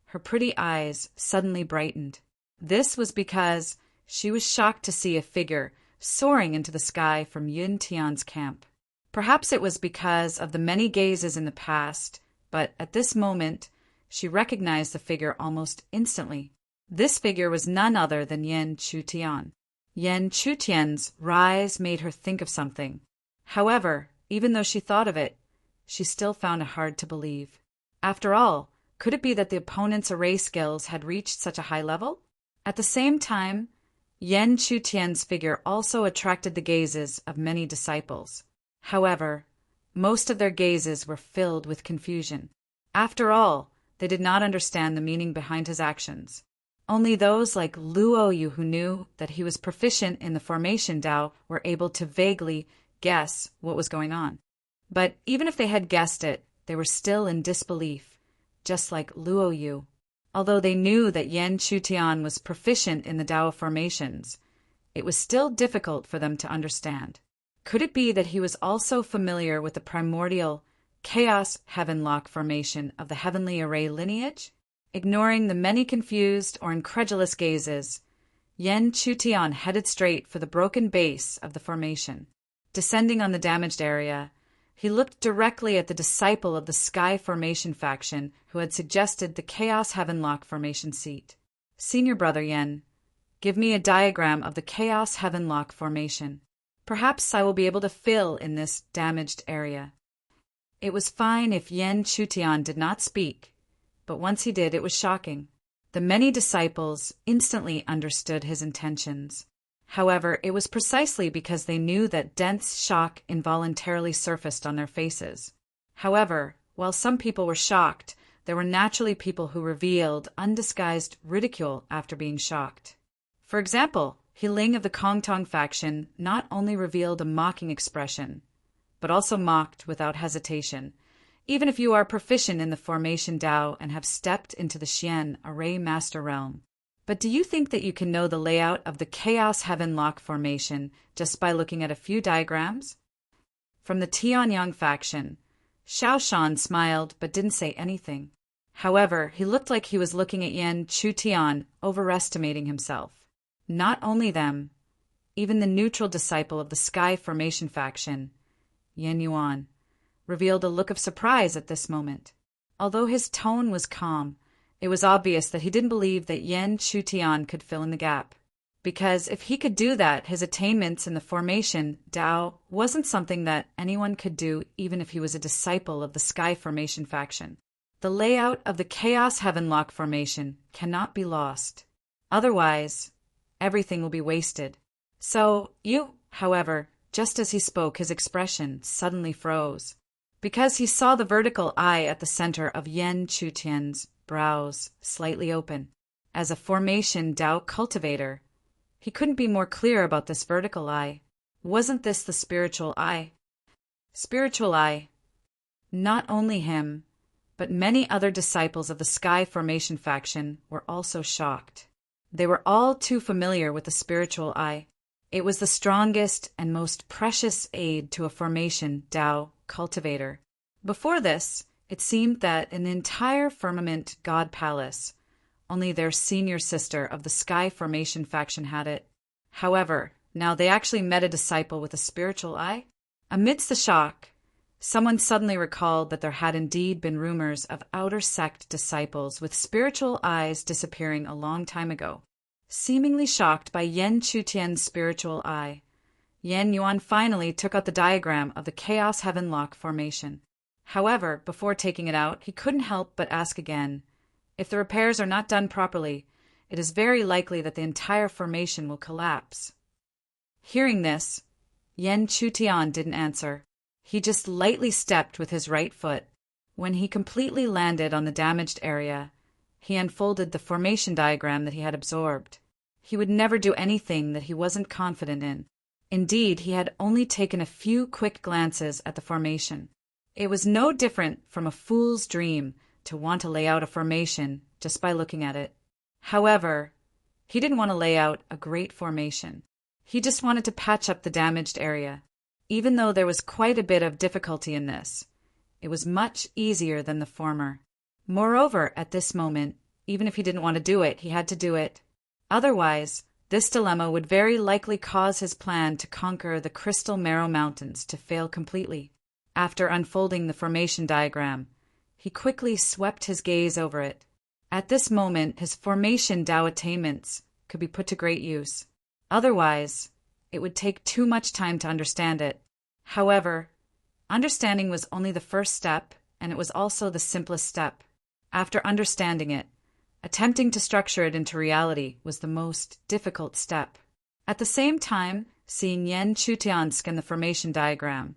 her pretty eyes suddenly brightened. This was because she was shocked to see a figure soaring into the sky from Yun Tian's camp. Perhaps it was because of the many gazes in the past, but at this moment, she recognized the figure almost instantly. This figure was none other than Yan Chutian. Yan Chutian's rise made her think of something. However, even though she thought of it, she still found it hard to believe. After all, could it be that the opponent's array skills had reached such a high level? At the same time, Yan Chutian's figure also attracted the gazes of many disciples. However, most of their gazes were filled with confusion. After all, they did not understand the meaning behind his actions. Only those like Luo Yu who knew that he was proficient in the Formation Tao were able to vaguely guess what was going on. But even if they had guessed it, they were still in disbelief, just like Luo Yu. Although they knew that Yan Chutian was proficient in the Tao of formations, it was still difficult for them to understand. Could it be that he was also familiar with the primordial Chaos Heavenlock formation of the Heavenly Array lineage? Ignoring the many confused or incredulous gazes, Yan Chutian headed straight for the broken base of the formation. Descending on the damaged area, he looked directly at the disciple of the Sky Formation faction who had suggested the Chaos Heavenlock formation seat. Senior Brother Yan, give me a diagram of the Chaos Heavenlock formation. Perhaps I will be able to fill in this damaged area. It was fine if Yan Chutian did not speak, but once he did, it was shocking. The many disciples instantly understood his intentions. However, it was precisely because they knew that dense shock involuntarily surfaced on their faces. However, while some people were shocked, there were naturally people who revealed undisguised ridicule after being shocked. For example, He Ling of the Kong Tong faction not only revealed a mocking expression, but also mocked without hesitation, even if you are proficient in the Formation Tao and have stepped into the Xian Array Master Realm. But do you think that you can know the layout of the Chaos Heavenlock formation just by looking at a few diagrams? From the Tianyang faction, Xiao Shan smiled but didn't say anything. However, he looked like he was looking at Yan Chutian, overestimating himself. Not only them, even the neutral disciple of the Sky Formation faction, Yan Yuan, revealed a look of surprise at this moment. Although his tone was calm, it was obvious that he didn't believe that Yan Chutian could fill in the gap. Because if he could do that, his attainments in the formation, Dao, wasn't something that anyone could do even if he was a disciple of the Sky Formation faction. The layout of the Chaos Heavenlock Formation cannot be lost. Otherwise, everything will be wasted. So, however, just as he spoke, his expression suddenly froze. Because he saw the vertical eye at the center of Yan Chutian's brows slightly open. As a formation Dao cultivator, he couldn't be more clear about this vertical eye. Wasn't this the spiritual eye? Spiritual eye. Not only him, but many other disciples of the Sky Formation faction were also shocked. They were all too familiar with the spiritual eye. It was the strongest and most precious aid to a formation Dao cultivator. Before this, it seemed that in the entire Firmament God Palace, only their senior sister of the Sky Formation faction had it. However, now they actually met a disciple with a spiritual eye. Amidst the shock, someone suddenly recalled that there had indeed been rumors of outer sect disciples with spiritual eyes disappearing a long time ago. Seemingly shocked by Yan Chutian's spiritual eye, Yan Yuan finally took out the diagram of the Chaos Heavenlock Formation. However, before taking it out, he couldn't help but ask again, if the repairs are not done properly, it is very likely that the entire formation will collapse. Hearing this, Yan Chutian didn't answer. He just lightly stepped with his right foot. When he completely landed on the damaged area, he unfolded the formation diagram that he had absorbed. He would never do anything that he wasn't confident in. Indeed, he had only taken a few quick glances at the formation. It was no different from a fool's dream to want to lay out a formation just by looking at it. However, he didn't want to lay out a great formation. He just wanted to patch up the damaged area. Even though there was quite a bit of difficulty in this, it was much easier than the former. Moreover, at this moment, even if he didn't want to do it, he had to do it. Otherwise, this dilemma would very likely cause his plan to conquer the Crystal Marrow Mountains to fail completely. After unfolding the formation diagram, he quickly swept his gaze over it. At this moment, his formation Dao attainments could be put to great use. Otherwise, it would take too much time to understand it. However, understanding was only the first step, and it was also the simplest step. After understanding it, attempting to structure it into reality was the most difficult step. At the same time, seeing Yan Chutian scan the formation diagram,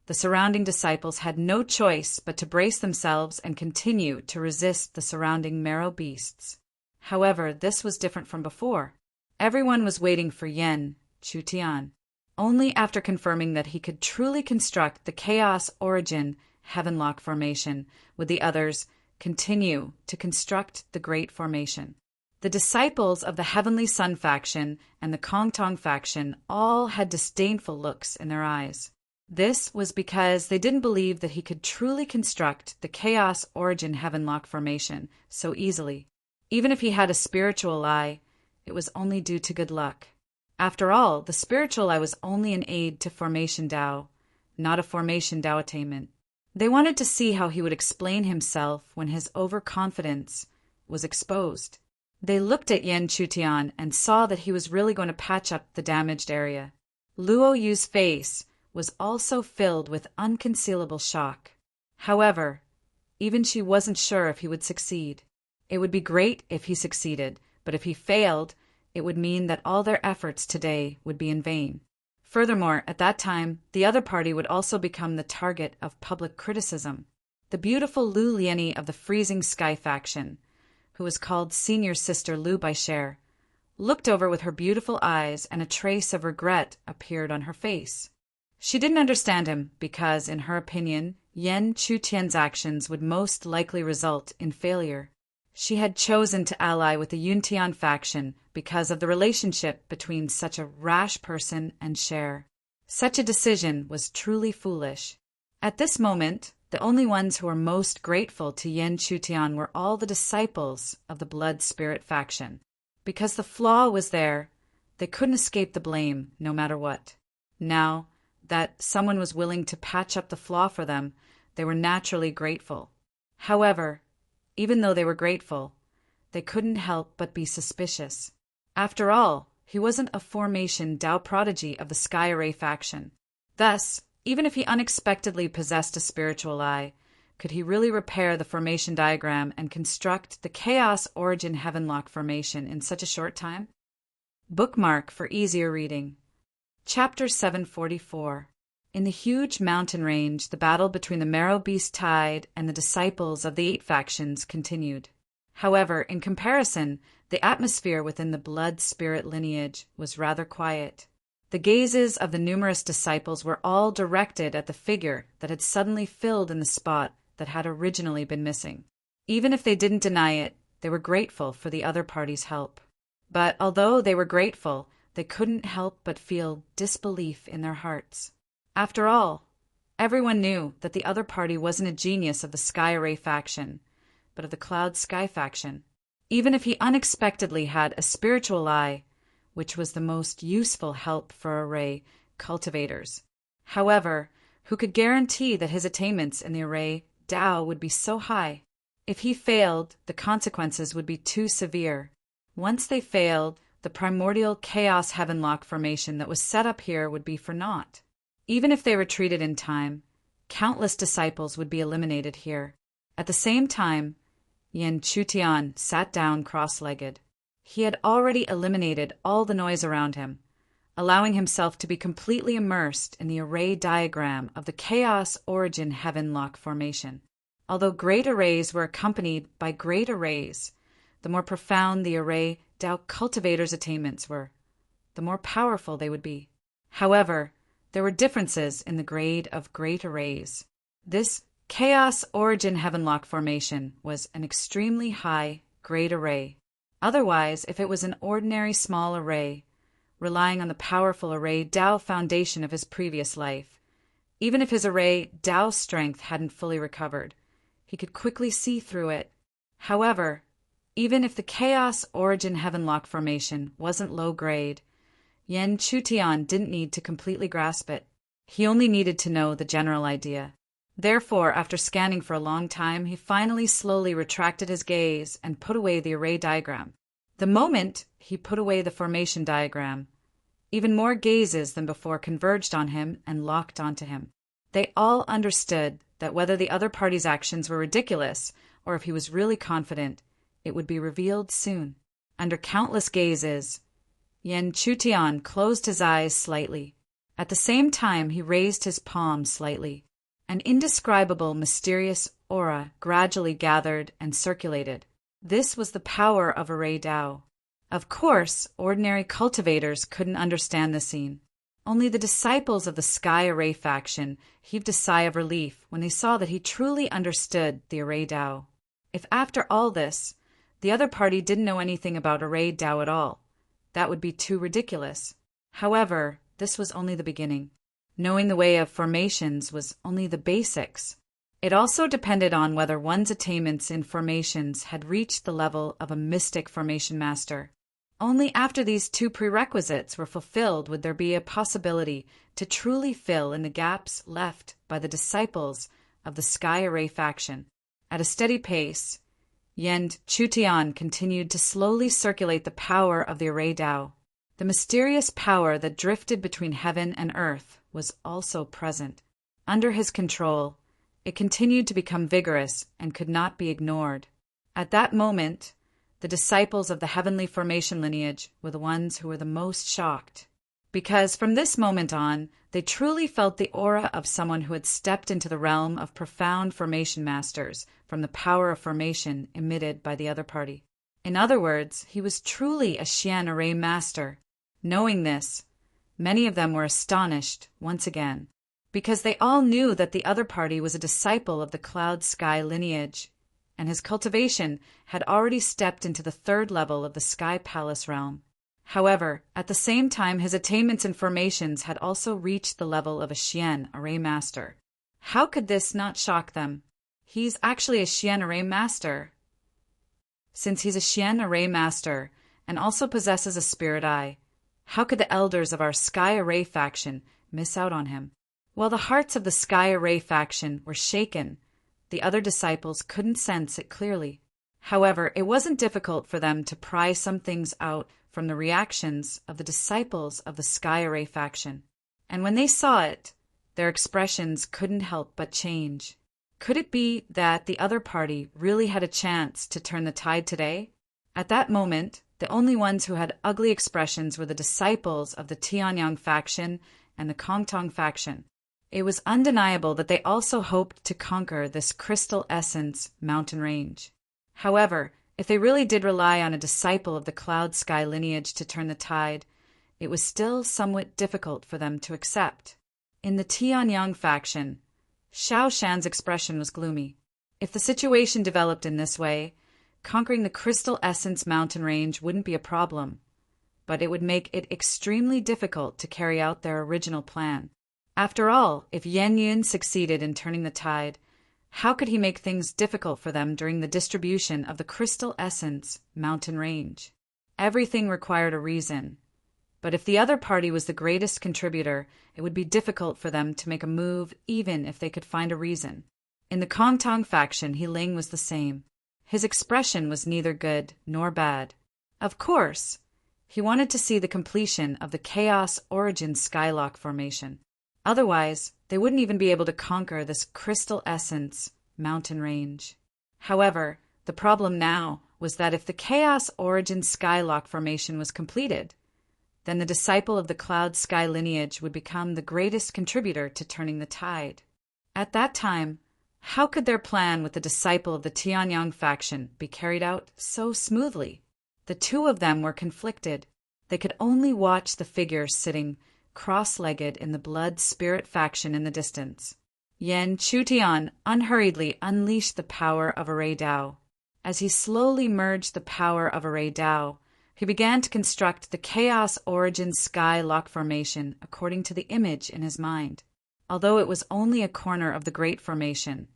the surrounding disciples had no choice but to brace themselves and continue to resist the surrounding marrow beasts. However, this was different from before. Everyone was waiting for Yan Chutian. Only after confirming that he could truly construct the Chaos Origin Heavenlock Formation would the others continue to construct the Great Formation. The disciples of the Heavenly Sun faction and the Kongtong faction all had disdainful looks in their eyes. This was because they didn't believe that he could truly construct the Chaos Origin Heavenlock Formation so easily. Even if he had a spiritual eye, it was only due to good luck. After all, the spiritual eye was only an aid to Formation Dao, not a Formation Dao attainment. They wanted to see how he would explain himself when his overconfidence was exposed. They looked at Yan Chutian and saw that he was really going to patch up the damaged area. Luo Yu's face was also filled with unconcealable shock. However, even she wasn't sure if he would succeed. It would be great if he succeeded, but if he failed, it would mean that all their efforts today would be in vain. Furthermore, at that time, the other party would also become the target of public criticism. The beautiful Lu Liani of the Freezing Sky faction, who was called Senior Sister Lu by Cher, looked over with her beautiful eyes, and a trace of regret appeared on her face. She didn't understand him because, in her opinion, Yan Chutian's actions would most likely result in failure. She had chosen to ally with the Yuntian faction because of the relationship between such a rash person and Cher. Such a decision was truly foolish. At this moment, the only ones who were most grateful to Yan Chutian were all the disciples of the Blood Spirit faction. Because the flaw was there, they couldn't escape the blame no matter what. Now, that someone was willing to patch up the flaw for them, they were naturally grateful. However, even though they were grateful, they couldn't help but be suspicious. After all, he wasn't a formation Tao prodigy of the Sky Array faction. Thus, even if he unexpectedly possessed a spiritual eye, could he really repair the formation diagram and construct the Chaos Origin Heavenlock formation in such a short time? Bookmark for easier reading. Chapter 744. In the huge mountain range, the battle between the Marrow Beast Tide and the disciples of the 8 factions continued. However, in comparison, the atmosphere within the Blood Spirit lineage was rather quiet. The gazes of the numerous disciples were all directed at the figure that had suddenly filled in the spot that had originally been missing. Even if they didn't deny it, they were grateful for the other party's help. But although they were grateful, they couldn't help but feel disbelief in their hearts. After all, everyone knew that the other party wasn't a genius of the Sky Array faction, but of the Cloud Sky faction. Even if he unexpectedly had a spiritual eye, which was the most useful help for Array cultivators. However, who could guarantee that his attainments in the Array Tao would be so high? If he failed, the consequences would be too severe. Once they failed, the primordial Chaos Heavenlock formation that was set up here would be for naught. Even if they retreated in time, countless disciples would be eliminated here. At the same time, Yen Chutian sat down cross-legged. He had already eliminated all the noise around him, allowing himself to be completely immersed in the array diagram of the Chaos Origin Heavenlock formation. Although great arrays were accompanied by great arrays, the more profound the array Tao cultivators' attainments were, the more powerful they would be. However, there were differences in the grade of great arrays. This Chaos Origin Heavenlock formation was an extremely high grade array. Otherwise, if it was an ordinary small array, relying on the powerful array Tao foundation of his previous life, even if his array Tao strength hadn't fully recovered, he could quickly see through it. However, even if the Chaos Origin Heavenlock formation wasn't low grade, Yen Chutian didn't need to completely grasp it. He only needed to know the general idea. Therefore, after scanning for a long time, he finally slowly retracted his gaze and put away the array diagram. The moment he put away the formation diagram, even more gazes than before converged on him and locked onto him. They all understood that whether the other party's actions were ridiculous or if he was really confident, it would be revealed soon. Under countless gazes, Yen Chutian closed his eyes slightly. At the same time, he raised his palm slightly. An indescribable, mysterious aura gradually gathered and circulated. This was the power of Array Tao. Of course, ordinary cultivators couldn't understand the scene. Only the disciples of the Sky Array faction heaved a sigh of relief when they saw that he truly understood the Array Tao. If after all this, the other party didn't know anything about Array Tao at all, that would be too ridiculous. However, this was only the beginning. Knowing the way of formations was only the basics. It also depended on whether one's attainments in formations had reached the level of a mystic formation master. Only after these 2 prerequisites were fulfilled would there be a possibility to truly fill in the gaps left by the disciples of the Sky Array faction. At a steady pace, Yen Chutian continued to slowly circulate the power of the Array Tao. The mysterious power that drifted between heaven and earth was also present. Under his control, it continued to become vigorous and could not be ignored. At that moment, the disciples of the heavenly formation lineage were the ones who were the most shocked, because from this moment on, they truly felt the aura of someone who had stepped into the realm of profound formation masters from the power of formation emitted by the other party. In other words, he was truly a Xian Array master. Knowing this, many of them were astonished once again, because they all knew that the other party was a disciple of the Cloud Sky lineage, and his cultivation had already stepped into the 3rd level of the Sky Palace realm. However, at the same time, his attainments and formations had also reached the level of a Xian Array master. How could this not shock them? He's actually a Xian Array master. Since he's a Xian Array master and also possesses a spirit eye, how could the elders of our Sky Array faction miss out on him? While the hearts of the Sky Array faction were shaken, the other disciples couldn't sense it clearly. However, it wasn't difficult for them to pry some things out from the reactions of the disciples of the Sky Array faction. And when they saw it, their expressions couldn't help but change. Could it be that the other party really had a chance to turn the tide today? At that moment, the only ones who had ugly expressions were the disciples of the Tianyang faction and the Kongtong faction. It was undeniable that they also hoped to conquer this crystal essence mountain range. However, if they really did rely on a disciple of the Cloud Sky lineage to turn the tide, it was still somewhat difficult for them to accept. In the Tianyang faction, Xiao Shan's expression was gloomy. If the situation developed in this way, conquering the Crystal Essence mountain range wouldn't be a problem, but it would make it extremely difficult to carry out their original plan. After all, if Yan Yun succeeded in turning the tide, how could he make things difficult for them during the distribution of the Crystal Essence mountain range? Everything required a reason. But if the other party was the greatest contributor, it would be difficult for them to make a move even if they could find a reason. In the Kongtong faction, He Ling was the same. His expression was neither good nor bad. Of course, he wanted to see the completion of the Chaos Origin Skylock formation. Otherwise, they wouldn't even be able to conquer this Crystal Essence mountain range. However, the problem now was that if the Chaos Origin Skylock formation was completed, then the disciple of the Cloud Sky lineage would become the greatest contributor to turning the tide. At that time, how could their plan with the disciple of the Tianyang faction be carried out so smoothly? The two of them were conflicted. They could only watch the figure sitting cross-legged in the Blood Spirit faction in the distance. Yan Chutian unhurriedly unleashed the power of Array Dao. As he slowly merged the power of Array Dao, he began to construct the Chaos Origin Sky Lock formation according to the image in his mind. Although it was only a corner of the Great Formation,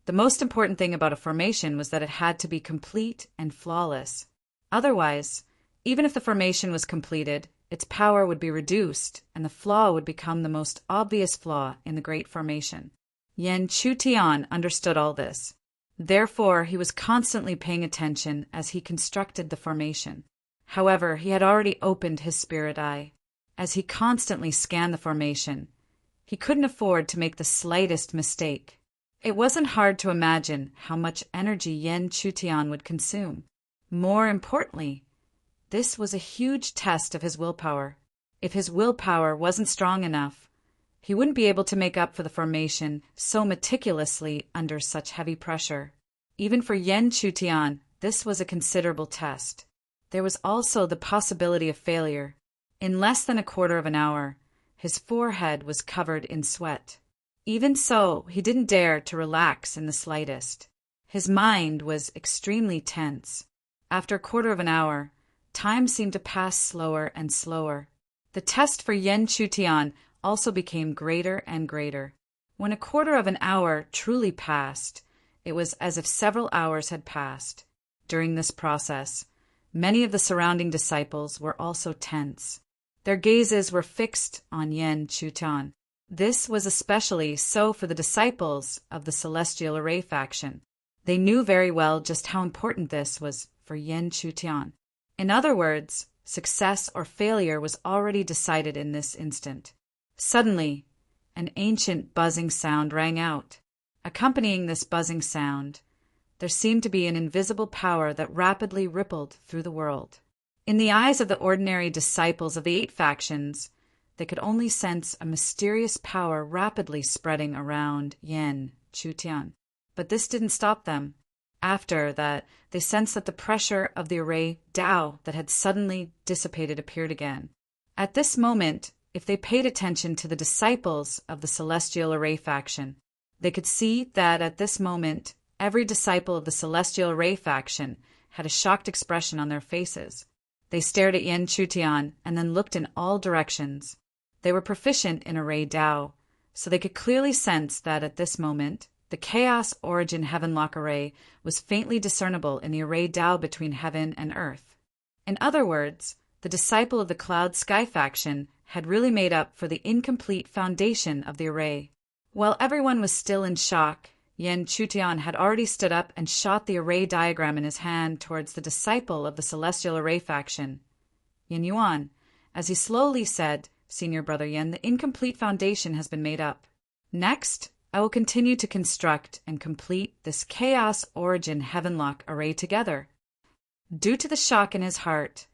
the most important thing about a formation was that it had to be complete and flawless. Otherwise, even if the formation was completed, its power would be reduced, and the flaw would become the most obvious flaw in the Great Formation. Yan Chutian understood all this. Therefore, he was constantly paying attention as he constructed the formation. However, he had already opened his spirit eye. As he constantly scanned the formation, he couldn't afford to make the slightest mistake. It wasn't hard to imagine how much energy Yan Chutian would consume. More importantly, this was a huge test of his willpower. If his willpower wasn't strong enough, he wouldn't be able to make up for the formation so meticulously under such heavy pressure. Even for Yan Chutian, this was a considerable test. There was also the possibility of failure. In less than a quarter of an hour, his forehead was covered in sweat. Even so, he didn't dare to relax in the slightest. His mind was extremely tense. After a quarter of an hour, time seemed to pass slower and slower. The test for Yan Chutian also became greater and greater. When a quarter of an hour truly passed, it was as if several hours had passed. During this process, many of the surrounding disciples were also tense. Their gazes were fixed on Yan Chutian. This was especially so for the disciples of the Celestial Array faction. They knew very well just how important this was for Yan Chutian. In other words, success or failure was already decided in this instant. Suddenly, an ancient buzzing sound rang out. Accompanying this buzzing sound, there seemed to be an invisible power that rapidly rippled through the world. In the eyes of the ordinary disciples of the 8 factions, they could only sense a mysterious power rapidly spreading around Yan Chutian. But this didn't stop them. After that, they sensed that the pressure of the Array Dao that had suddenly dissipated appeared again. At this moment, if they paid attention to the disciples of the Celestial Array faction, they could see that at this moment, every disciple of the Celestial Array faction had a shocked expression on their faces. They stared at Yan Chutian and then looked in all directions. They were proficient in Array Dao, so they could clearly sense that at this moment, the Chaos Origin Heavenlock Array was faintly discernible in the Array Dao between heaven and earth. In other words, the disciple of the Cloud Sky faction had really made up for the incomplete foundation of the array. While everyone was still in shock, Yan Chutian had already stood up and shot the array diagram in his hand towards the disciple of the Celestial Array faction. Yin Yuan, as he slowly said, Senior Brother Yin, the incomplete foundation has been made up. Next, I will continue to construct and complete this Chaos Origin Heavenlock array together. Due to the shock in his heart,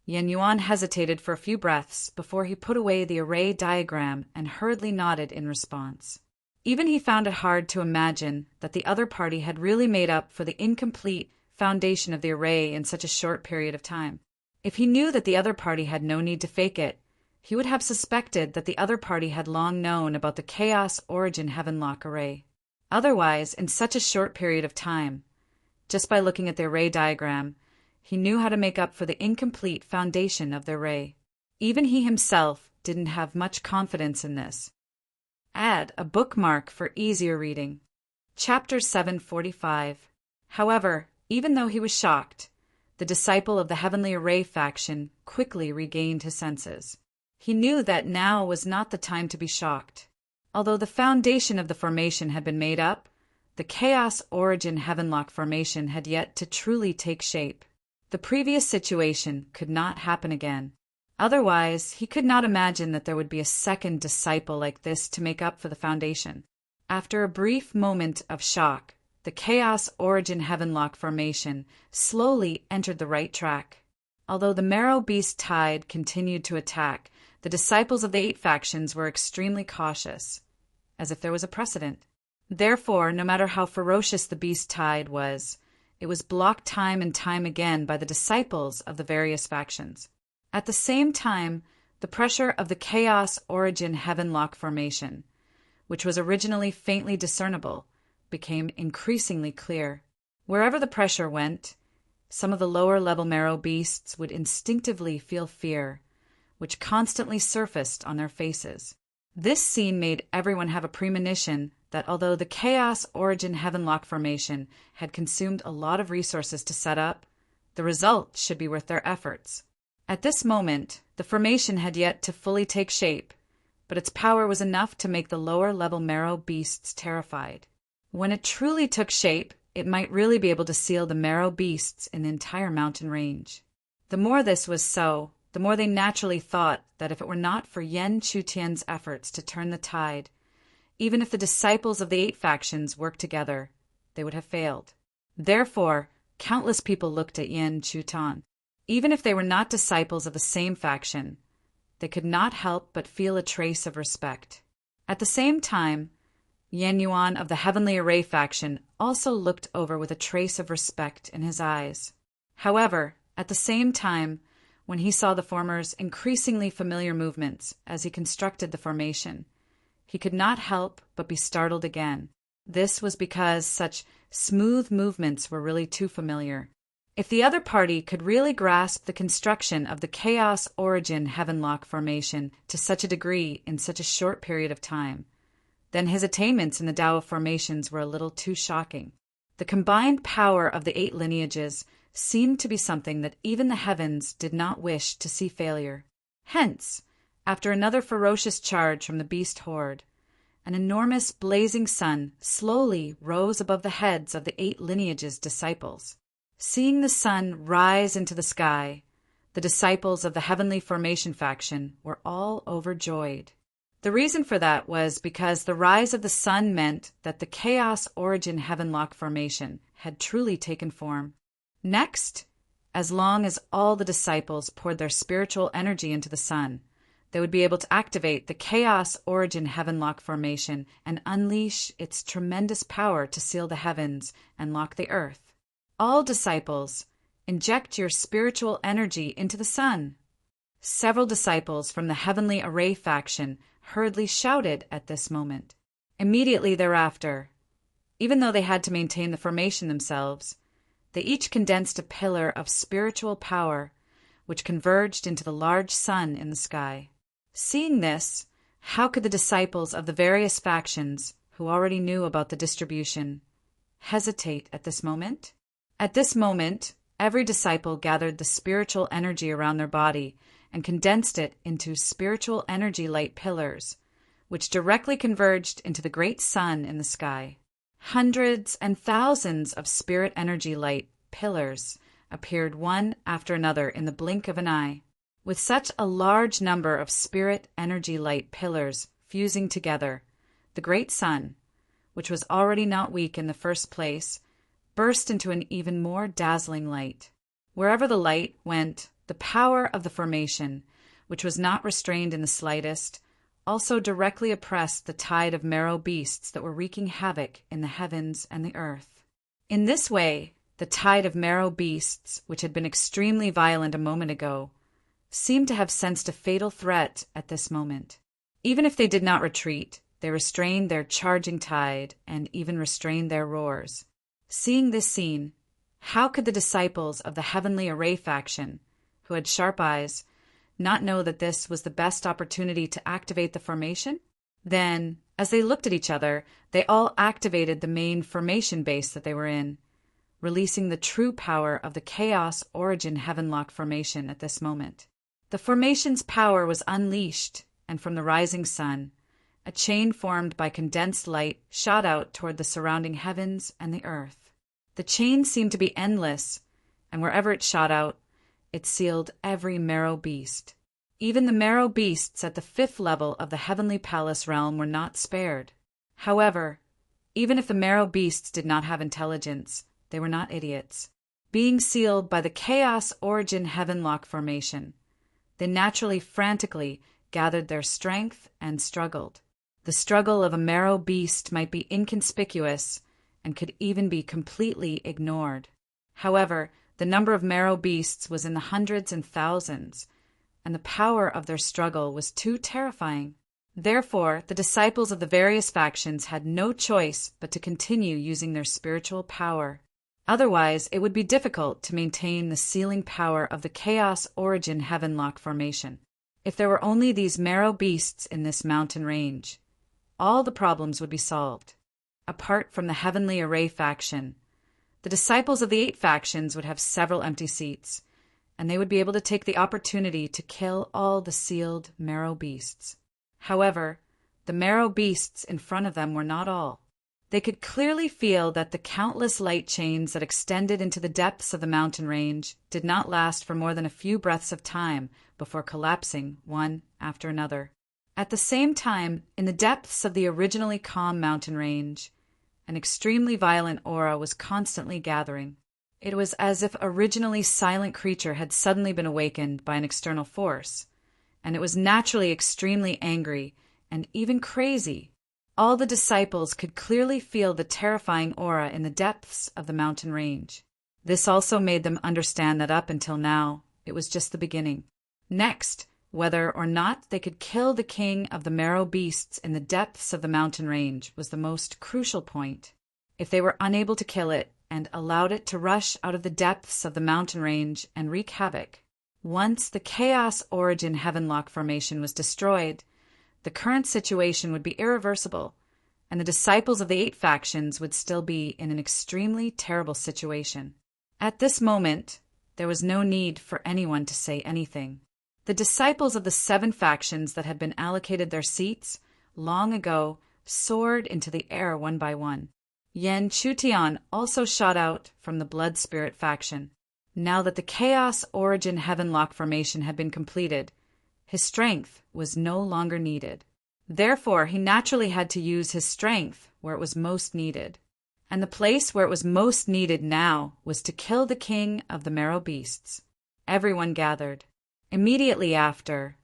Yin Yuan hesitated for a few breaths before he put away the array diagram and hurriedly nodded in response. Even he found it hard to imagine that the other party had really made up for the incomplete foundation of the array in such a short period of time. If he knew that the other party had no need to fake it, he would have suspected that the other party had long known about the Chaos Origin Heavenlock array. Otherwise, in such a short period of time, just by looking at the array diagram, he knew how to make up for the incomplete foundation of the array. Even he himself didn't have much confidence in this. Add a bookmark for easier reading. Chapter 745. However, even though he was shocked, the disciple of the Heavenly Array faction quickly regained his senses. He knew that now was not the time to be shocked. Although the foundation of the formation had been made up, the Chaos Origin Heavenlock formation had yet to truly take shape. The previous situation could not happen again. Otherwise, he could not imagine that there would be a second disciple like this to make up for the foundation. After a brief moment of shock, the Chaos Origin Heavenlock formation slowly entered the right track. Although the Marrow Beast tide continued to attack, the disciples of the 8 factions were extremely cautious, as if there was a precedent. Therefore, no matter how ferocious the beast tide was, it was blocked time and time again by the disciples of the various factions. At the same time, the pressure of the Chaos Origin Heavenlock formation, which was originally faintly discernible, became increasingly clear. Wherever the pressure went, some of the lower-level Marrow Beasts would instinctively feel fear, which constantly surfaced on their faces. This scene made everyone have a premonition that although the Chaos Origin Heavenlock formation had consumed a lot of resources to set up, the result should be worth their efforts. At this moment, the formation had yet to fully take shape, but its power was enough to make the lower-level Marrow Beasts terrified. When it truly took shape, it might really be able to seal the Marrow Beasts in the entire mountain range. The more this was so, the more they naturally thought that if it were not for Yan Chutian's efforts to turn the tide, even if the disciples of the 8 factions worked together, they would have failed. Therefore, countless people looked at Yan Chutian. Even if they were not disciples of the same faction, they could not help but feel a trace of respect. At the same time, Yan Yuan of the Heavenly Array faction also looked over with a trace of respect in his eyes. However, at the same time, when he saw the former's increasingly familiar movements as he constructed the formation, he could not help but be startled again. This was because such smooth movements were really too familiar. If the other party could really grasp the construction of the Chaos Origin Heavenlock formation to such a degree in such a short period of time, then his attainments in the Tao of formations were a little too shocking. The combined power of the 8 lineages seemed to be something that even the heavens did not wish to see failure. Hence, after another ferocious charge from the beast horde, an enormous blazing sun slowly rose above the heads of the 8 lineages' disciples. Seeing the sun rise into the sky, the disciples of the Heavenly Formation faction were all overjoyed. The reason for that was because the rise of the sun meant that the Chaos Origin Heavenlock formation had truly taken form. Next, as long as all the disciples poured their spiritual energy into the sun, they would be able to activate the Chaos Origin Heavenlock formation and unleash its tremendous power to seal the heavens and lock the earth. All disciples, inject your spiritual energy into the sun. Several disciples from the Heavenly Array faction hurriedly shouted at this moment. Immediately thereafter, even though they had to maintain the formation themselves, they each condensed a pillar of spiritual power which converged into the large sun in the sky. Seeing this, how could the disciples of the various factions, who already knew about the distribution, hesitate at this moment? At this moment, Every disciple gathered the spiritual energy around their body and condensed it into spiritual energy light pillars, which directly converged into the great sun in the sky. Hundreds and thousands of spirit energy light pillars appeared one after another in the blink of an eye. With such a large number of spirit energy light pillars fusing together, the great sun, which was already not weak in the first place, burst into an even more dazzling light. Wherever the light went, the power of the formation, which was not restrained in the slightest, also directly oppressed the tide of marrow beasts that were wreaking havoc in the heavens and the earth. In this way, the tide of marrow beasts, which had been extremely violent a moment ago, seemed to have sensed a fatal threat at this moment. Even if they did not retreat, they restrained their charging tide and even restrained their roars. Seeing this scene, how could the disciples of the Heavenly Array faction, who had sharp eyes, not know that this was the best opportunity to activate the formation? Then, as they looked at each other, they all activated the main formation base that they were in, releasing the true power of the Chaos Origin Heavenlock formation at this moment. The formation's power was unleashed, and from the rising sun, a chain formed by condensed light shot out toward the surrounding heavens and the earth. The chain seemed to be endless, and wherever it shot out, it sealed every marrow beast. Even the marrow beasts at the 5th level of the Heavenly Palace realm were not spared. However, even if the marrow beasts did not have intelligence, they were not idiots. Being sealed by the Chaos Origin Heavenlock formation, they naturally frantically gathered their strength and struggled. The struggle of a marrow beast might be inconspicuous and could even be completely ignored. However, the number of marrow beasts was in the hundreds and thousands, and the power of their struggle was too terrifying. Therefore, the disciples of the various factions had no choice but to continue using their spiritual power. Otherwise, it would be difficult to maintain the sealing power of the Chaos Origin Heavenlock formation. If there were only these marrow beasts in this mountain range, all the problems would be solved. Apart from the Heavenly Array faction, the disciples of the 8 factions would have several empty seats, and they would be able to take the opportunity to kill all the sealed marrow beasts. However, the marrow beasts in front of them were not all. They could clearly feel that the countless light chains that extended into the depths of the mountain range did not last for more than a few breaths of time before collapsing one after another. At the same time, in the depths of the originally calm mountain range, an extremely violent aura was constantly gathering. It was as if originally silent creature had suddenly been awakened by an external force, and it was naturally extremely angry and even crazy. All the disciples could clearly feel the terrifying aura in the depths of the mountain range. This also made them understand that up until now, it was just the beginning. Next, whether or not they could kill the king of the marrow beasts in the depths of the mountain range was the most crucial point. If they were unable to kill it and allowed it to rush out of the depths of the mountain range and wreak havoc, once the Chaos Origin Heavenlock formation was destroyed, the current situation would be irreversible, and the disciples of the 8 factions would still be in an extremely terrible situation. At this moment, there was no need for anyone to say anything. The disciples of the 7 factions that had been allocated their seats long ago soared into the air one by one. Yen Chutian also shot out from the Blood Spirit faction. Now that the Chaos Origin Heavenlock formation had been completed, his strength was no longer needed. Therefore, he naturally had to use his strength where it was most needed. And the place where it was most needed now was to kill the king of the marrow beasts. Everyone gathered. Immediately after,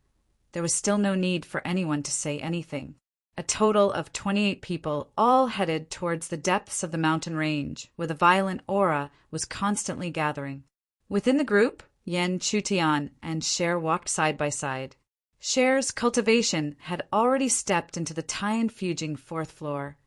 there was still no need for anyone to say anything. A total of 28 people all headed towards the depths of the mountain range, where the violent aura was constantly gathering. Within the group, Yen Chutian and Cher walked side by side. Cher's cultivation had already stepped into the Taiyan Fuging 4th floor,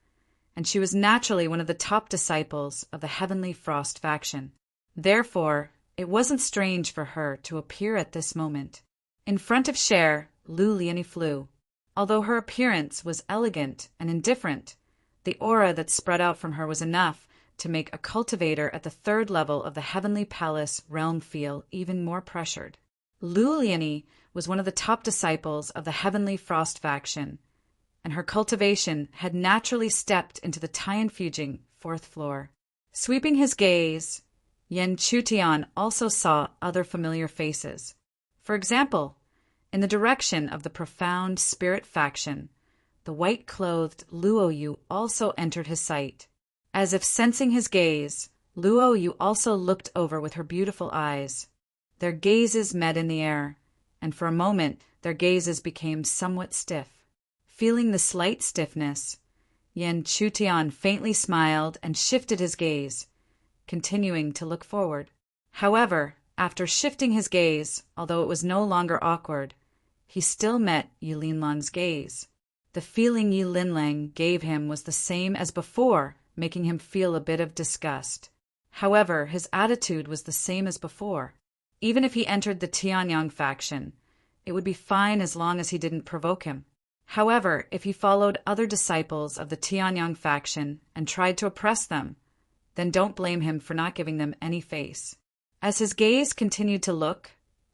and she was naturally one of the top disciples of the Heavenly Frost faction. Therefore, it wasn't strange for her to appear at this moment. In front of Cher, Lu Lianyi flew. Although her appearance was elegant and indifferent, the aura that spread out from her was enough to make a cultivator at the third level of the Heavenly Palace realm feel even more pressured. Lu Lianyi was one of the top disciples of the Heavenly Frost faction, and her cultivation had naturally stepped into the Tianfujing fourth floor. Sweeping his gaze, Yan Chutian also saw other familiar faces. For example, in the direction of the profound spirit faction, the white-clothed Luoyu also entered his sight. As if sensing his gaze, Luoyu also looked over with her beautiful eyes. Their gazes met in the air, and for a moment their gazes became somewhat stiff. Feeling the slight stiffness, Yan Chutian faintly smiled and shifted his gaze, continuing to look forward. However, after shifting his gaze, although it was no longer awkward, he still met Yu Linlang's gaze. The feeling Yu Linlang gave him was the same as before, making him feel a bit of disgust. However, his attitude was the same as before. Even if he entered the Tianyang faction, it would be fine as long as he didn't provoke him. However, if he followed other disciples of the Tianyang faction and tried to oppress them, then don't blame him for not giving them any face. As his gaze continued to look,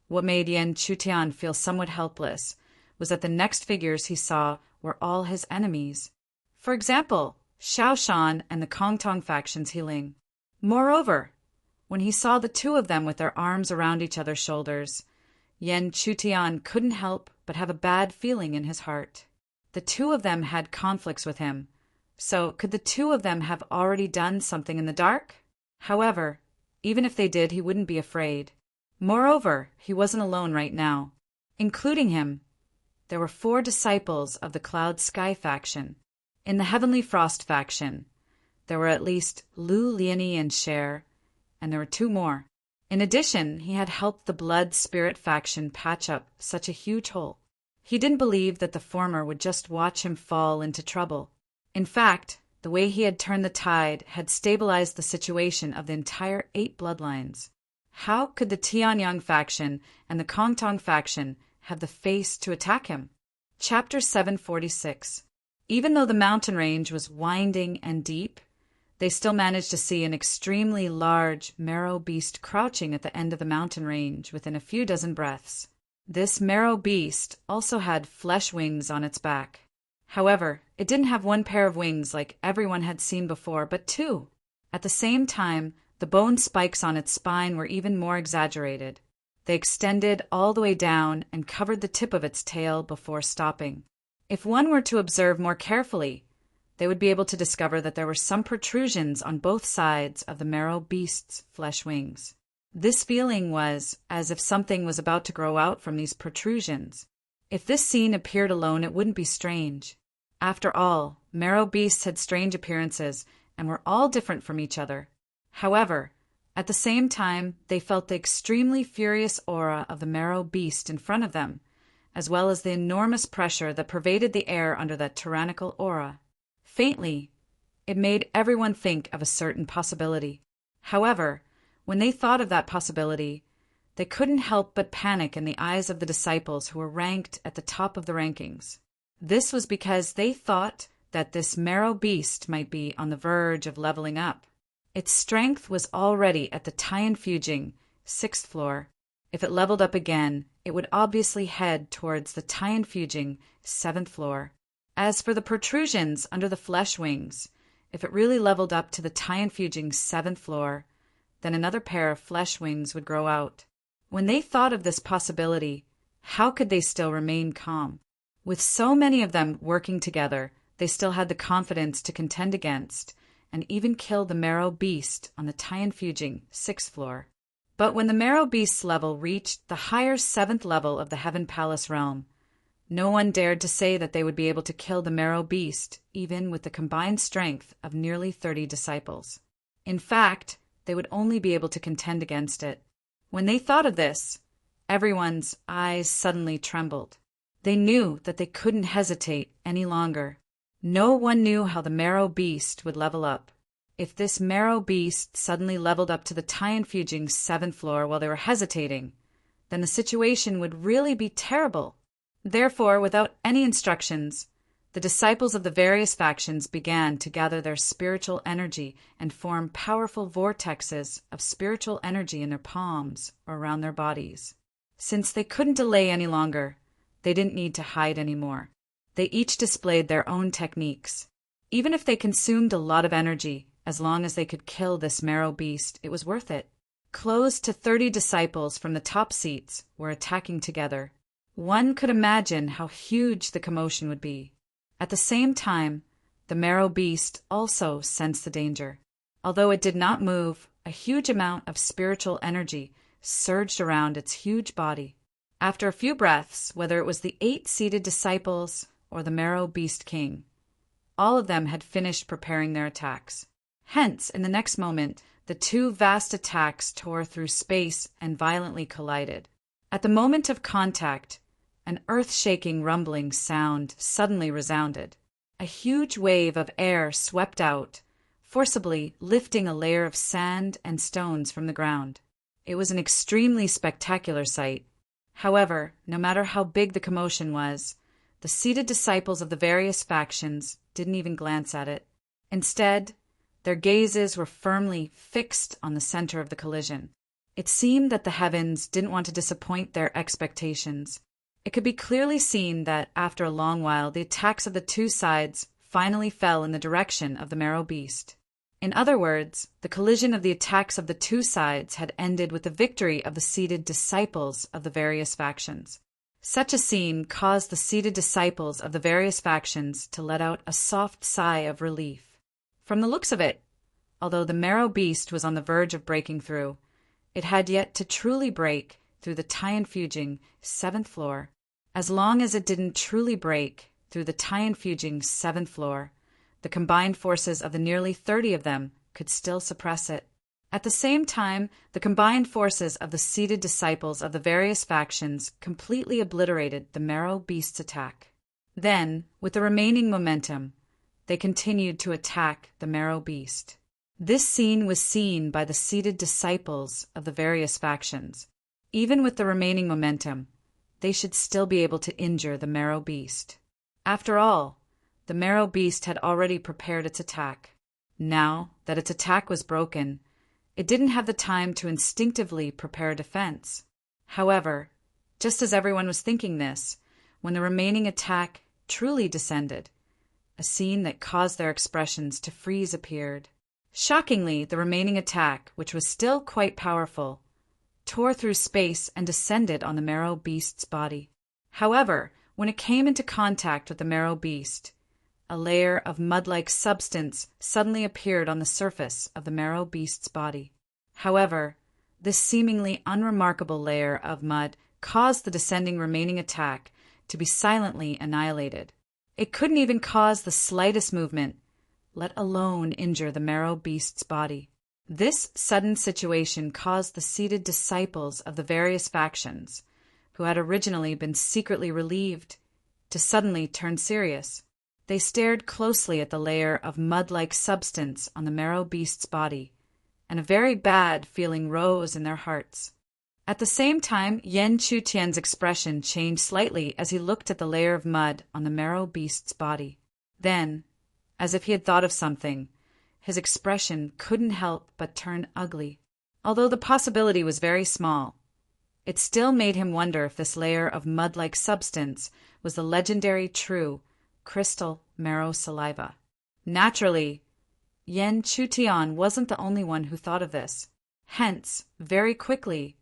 what made Yan Chutian feel somewhat helpless was that the next figures he saw were all his enemies. For example, Shaoshan and the Kongtong factions healing. Moreover, when he saw the two of them with their arms around each other's shoulders, Yan Chutian couldn't help but have a bad feeling in his heart. The two of them had conflicts with him, so could the two of them have already done something in the dark? However, even if they did, he wouldn't be afraid. Moreover, he wasn't alone right now. Including him, there were 4 disciples of the Cloud Sky faction. In the Heavenly Frost faction, there were at least Lu Lianyi and Cher, and there were 2 more. In addition, he had helped the Blood Spirit faction patch up such a huge hole. He didn't believe that the former would just watch him fall into trouble. In fact, the way he had turned the tide had stabilized the situation of the entire 8 bloodlines. How could the Tianyang faction and the Kongtong faction have the face to attack him? Chapter 746. Even though the mountain range was winding and deep, they still managed to see an extremely large marrow beast crouching at the end of the mountain range within a few dozen breaths. This marrow beast also had flesh wings on its back. However, it didn't have 1 pair of wings like everyone had seen before, but 2. At the same time, the bone spikes on its spine were even more exaggerated. They extended all the way down and covered the tip of its tail before stopping. If one were to observe more carefully, they would be able to discover that there were some protrusions on both sides of the marrow beast's flesh wings. This feeling was as if something was about to grow out from these protrusions. If this scene appeared alone, it wouldn't be strange. After all, marrow beasts had strange appearances and were all different from each other. However, at the same time, they felt the extremely furious aura of the marrow beast in front of them, as well as the enormous pressure that pervaded the air under that tyrannical aura. Faintly, it made everyone think of a certain possibility. However, when they thought of that possibility, they couldn't help but panic in the eyes of the disciples who were ranked at the top of the rankings. This was because they thought that this marrow beast might be on the verge of leveling up. Its strength was already at the Tianfujing 6th floor. If it leveled up again, it would obviously head towards the Tianfujing 7th floor. As for the protrusions under the flesh wings, if it really leveled up to the Tianfujing 7th floor, then another pair of flesh wings would grow out. When they thought of this possibility, how could they still remain calm? With so many of them working together, they still had the confidence to contend against and even kill the marrow beast on the Tianfujing 6th floor. But when the marrow beast's level reached the higher 7th level of the Heaven Palace realm, no one dared to say that they would be able to kill the marrow beast, even with the combined strength of nearly 30 disciples. In fact, they would only be able to contend against it. When they thought of this, everyone's eyes suddenly trembled. They knew that they couldn't hesitate any longer. No one knew how the marrow beast would level up. If this marrow beast suddenly leveled up to the Tianfujing 7th floor while they were hesitating, then the situation would really be terrible. Therefore, without any instructions, the disciples of the various factions began to gather their spiritual energy and form powerful vortexes of spiritual energy in their palms or around their bodies. Since they couldn't delay any longer, they didn't need to hide anymore. They each displayed their own techniques. Even if they consumed a lot of energy, as long as they could kill this marrow beast, it was worth it. Close to 30 disciples from the top seats were attacking together. One could imagine how huge the commotion would be. At the same time, the marrow beast also sensed the danger. Although it did not move, a huge amount of spiritual energy surged around its huge body. After a few breaths, whether it was the 8 seated disciples or the marrow beast king, all of them had finished preparing their attacks. Hence, in the next moment, the 2 vast attacks tore through space and violently collided. At the moment of contact, an earth-shaking rumbling sound suddenly resounded. A huge wave of air swept out, forcibly lifting a layer of sand and stones from the ground. It was an extremely spectacular sight. However, no matter how big the commotion was, the seated disciples of the various factions didn't even glance at it. Instead, their gazes were firmly fixed on the center of the collision. It seemed that the heavens didn't want to disappoint their expectations. It could be clearly seen that, after a long while, the attacks of the 2 sides finally fell in the direction of the marrow beast. In other words, the collision of the attacks of the 2 sides had ended with the victory of the seated disciples of the various factions. Such a scene caused the seated disciples of the various factions to let out a soft sigh of relief. From the looks of it, although the marrow beast was on the verge of breaking through, it had yet to truly break through the Tianfuging 7th floor. As long as it didn't truly break through the Tianfuging 7th floor, the combined forces of the nearly 30 of them could still suppress it. At the same time, the combined forces of the seated disciples of the various factions completely obliterated the marrow beast's attack. Then, with the remaining momentum, they continued to attack the marrow beast. This scene was seen by the seated disciples of the various factions. Even with the remaining momentum, they should still be able to injure the marrow beast. After all, the marrow beast had already prepared its attack. Now that its attack was broken, it didn't have the time to instinctively prepare a defense. However, just as everyone was thinking this, when the remaining attack truly descended, a scene that caused their expressions to freeze appeared. Shockingly, the remaining attack, which was still quite powerful, tore through space and descended on the marrow beast's body. However, when it came into contact with the marrow beast, a layer of mud-like substance suddenly appeared on the surface of the marrow beast's body. However, this seemingly unremarkable layer of mud caused the descending remaining attack to be silently annihilated. It couldn't even cause the slightest movement, let alone injure the marrow beast's body. This sudden situation caused the seated disciples of the various factions, who had originally been secretly relieved, to suddenly turn serious. They stared closely at the layer of mud-like substance on the marrow beast's body, and a very bad feeling rose in their hearts. At the same time, Yan Chutian's expression changed slightly as he looked at the layer of mud on the marrow beast's body. Then, as if he had thought of something, his expression couldn't help but turn ugly. Although the possibility was very small, it still made him wonder if this layer of mud-like substance was the legendary true crystal marrow saliva. Naturally, Yan Chutian wasn't the only one who thought of this. Hence, very quickly,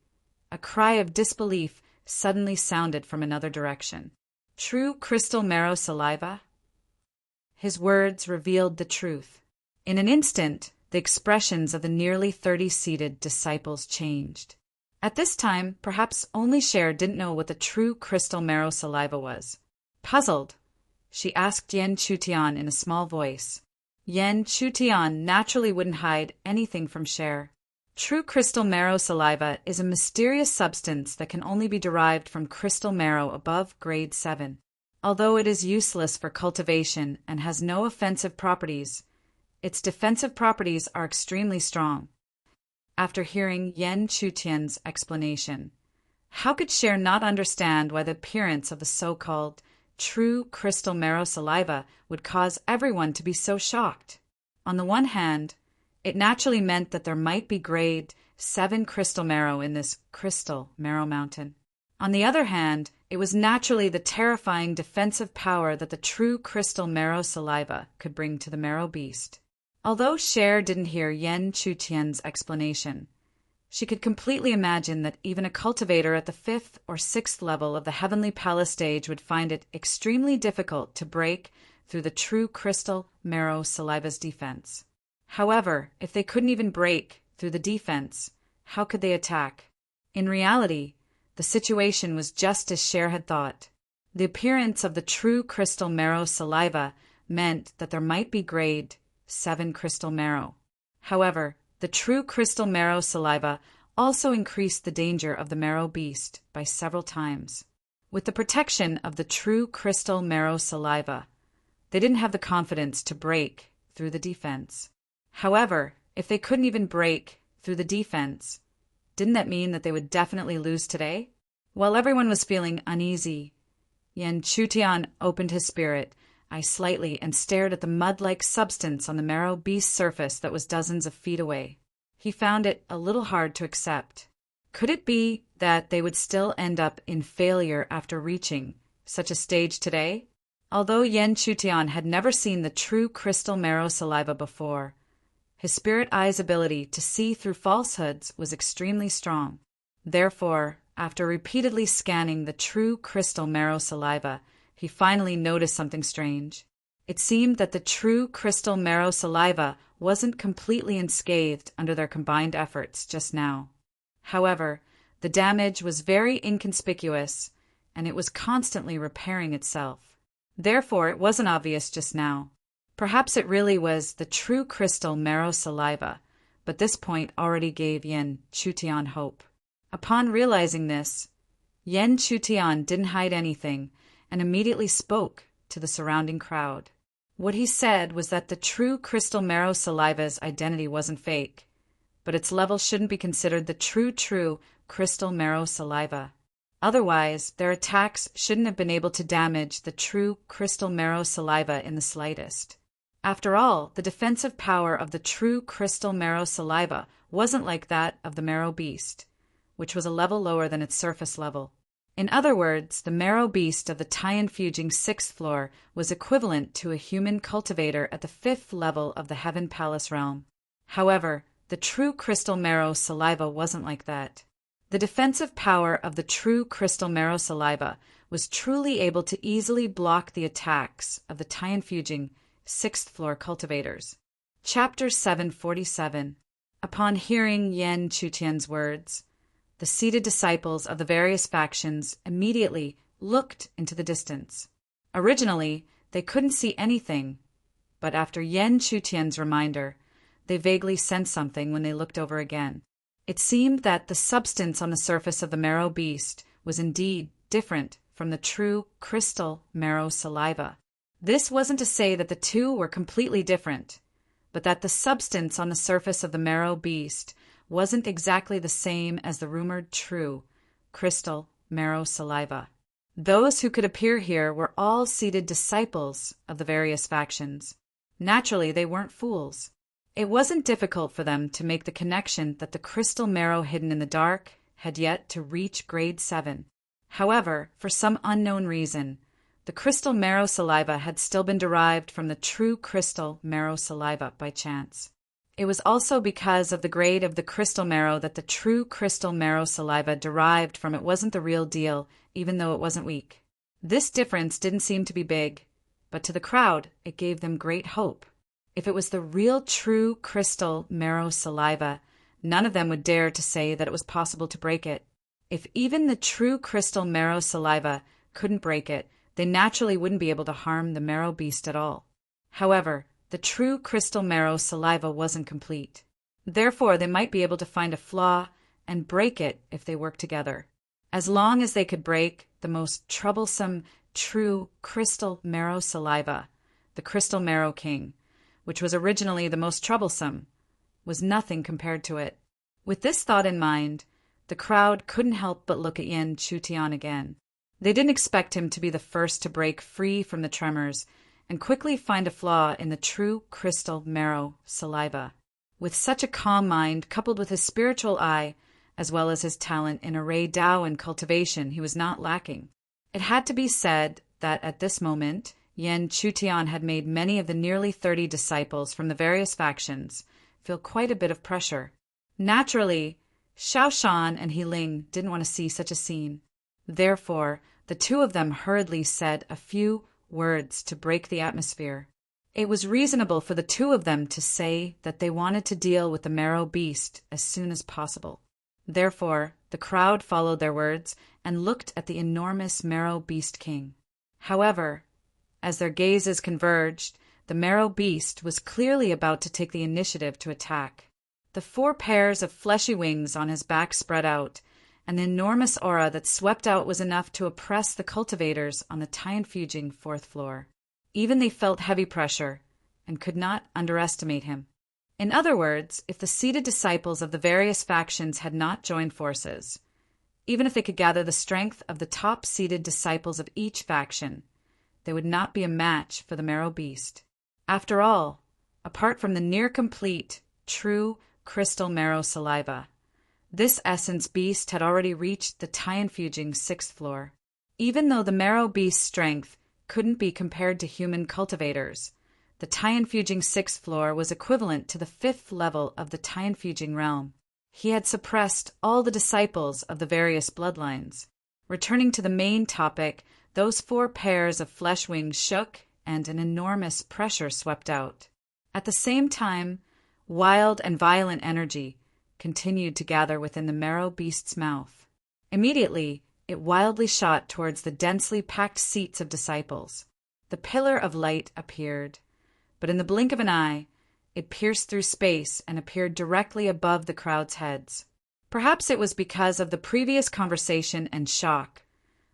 a cry of disbelief suddenly sounded from another direction. True crystal marrow saliva? His words revealed the truth. In an instant, the expressions of the nearly 30 seated disciples changed. At this time, perhaps only Cher didn't know what the true crystal marrow saliva was. Puzzled, she asked Yan Chutian in a small voice. Yan Chutian naturally wouldn't hide anything from Cher. True crystal marrow saliva is a mysterious substance that can only be derived from crystal marrow above grade 7. Although it is useless for cultivation and has no offensive properties, its defensive properties are extremely strong. After hearing Yan Chutian's explanation, how could Cher not understand why the appearance of the so-called true crystal marrow saliva would cause everyone to be so shocked? On the one hand, it naturally meant that there might be grade 7 crystal marrow in this crystal marrow mountain. On the other hand, it was naturally the terrifying defensive power that the true crystal marrow saliva could bring to the marrow beast. Although Cher didn't hear Yen Chutian's explanation, she could completely imagine that even a cultivator at the 5th or 6th level of the Heavenly Palace stage would find it extremely difficult to break through the true crystal marrow saliva's defense. However, if they couldn't even break through the defense, how could they attack? In reality, the situation was just as Cher had thought. The appearance of the true crystal marrow saliva meant that there might be grade 7 crystal marrow. However, the true crystal marrow saliva also increased the danger of the marrow beast by several times. With the protection of the true crystal marrow saliva, they didn't have the confidence to break through the defense. However, if they couldn't even break through the defense, didn't that mean that they would definitely lose today? While everyone was feeling uneasy, Yen Chutian opened his spirit eye slightly and stared at the mud-like substance on the marrow beast's surface that was dozens of feet away. He found it a little hard to accept. Could it be that they would still end up in failure after reaching such a stage today? Although Yen Chutian had never seen the true crystal marrow saliva before, his spirit eye's ability to see through falsehoods was extremely strong. Therefore, after repeatedly scanning the true crystal marrow saliva, he finally noticed something strange. It seemed that the true crystal marrow saliva wasn't completely unscathed under their combined efforts just now. However, the damage was very inconspicuous, and it was constantly repairing itself. Therefore, it wasn't obvious just now. Perhaps it really was the true crystal marrow saliva, but this point already gave Yen Chutian hope. Upon realizing this, Yen Chutian didn't hide anything and immediately spoke to the surrounding crowd. What he said was that the true crystal marrow saliva's identity wasn't fake, but its level shouldn't be considered the true crystal marrow saliva. Otherwise, their attacks shouldn't have been able to damage the true crystal marrow saliva in the slightest. After all, the defensive power of the true crystal marrow saliva wasn't like that of the marrow beast, which was a level lower than its surface level. In other words, the marrow beast of the Tianfuging 6th floor was equivalent to a human cultivator at the 5th level of the Heaven Palace realm. However, the true crystal marrow saliva wasn't like that. The defensive power of the true crystal marrow saliva was truly able to easily block the attacks of the Tianfuging 6th floor cultivators. Chapter 747. Upon hearing Yen Chutian's words, the seated disciples of the various factions immediately looked into the distance. Originally, they couldn't see anything, but after Yen Chutian's reminder, they vaguely sensed something when they looked over again. It seemed that the substance on the surface of the marrow beast was indeed different from the true crystal marrow saliva. This wasn't to say that the two were completely different, but that the substance on the surface of the marrow beast wasn't exactly the same as the rumored true crystal marrow saliva. Those who could appear here were all seated disciples of the various factions. Naturally, they weren't fools. It wasn't difficult for them to make the connection that the crystal marrow hidden in the dark had yet to reach grade 7. However, for some unknown reason, the crystal marrow saliva had still been derived from the true crystal marrow saliva by chance. It was also because of the grade of the crystal marrow that the true crystal marrow saliva derived from it wasn't the real deal, even though it wasn't weak. This difference didn't seem to be big, but to the crowd it gave them great hope. If it was the real true crystal marrow saliva, none of them would dare to say that it was possible to break it. If even the true crystal marrow saliva couldn't break it, they naturally wouldn't be able to harm the marrow beast at all. However, the true crystal marrow saliva wasn't complete. Therefore, they might be able to find a flaw and break it if they worked together. As long as they could break the most troublesome true crystal marrow saliva, the crystal marrow king, which was originally the most troublesome, was nothing compared to it. With this thought in mind, the crowd couldn't help but look at Yen Chutian again. They didn't expect him to be the first to break free from the tremors and quickly find a flaw in the true crystal marrow saliva. With such a calm mind, coupled with his spiritual eye, as well as his talent in array Tao and cultivation, he was not lacking. It had to be said that at this moment, Yan Chutian had made many of the nearly 30 disciples from the various factions feel quite a bit of pressure. Naturally, Xiao Shan and He Ling didn't want to see such a scene. Therefore, the two of them hurriedly said a few words to break the atmosphere. It was reasonable for the two of them to say that they wanted to deal with the marrow beast as soon as possible. Therefore, the crowd followed their words and looked at the enormous marrow beast king. However, as their gazes converged, the marrow beast was clearly about to take the initiative to attack. The 4 pairs of fleshy wings on his back spread out, and the enormous aura that swept out was enough to oppress the cultivators on the Tianfujing 4th floor. Even they felt heavy pressure and could not underestimate him. In other words, if the seated disciples of the various factions had not joined forces, even if they could gather the strength of the top-seated disciples of each faction, they would not be a match for the marrow beast. After all, apart from the near-complete, true crystal marrow saliva, this essence beast had already reached the Tianfujing 6th floor. Even though the marrow beast's strength couldn't be compared to human cultivators, the Tianfujing 6th floor was equivalent to the 5th level of the Tianfujing realm. He had suppressed all the disciples of the various bloodlines. Returning to the main topic, those 4 pairs of flesh wings shook and an enormous pressure swept out. At the same time, wild and violent energy continued to gather within the marrow beast's mouth. Immediately, it wildly shot towards the densely packed seats of disciples. The pillar of light appeared, but in the blink of an eye, it pierced through space and appeared directly above the crowd's heads. Perhaps it was because of the previous conversation and shock,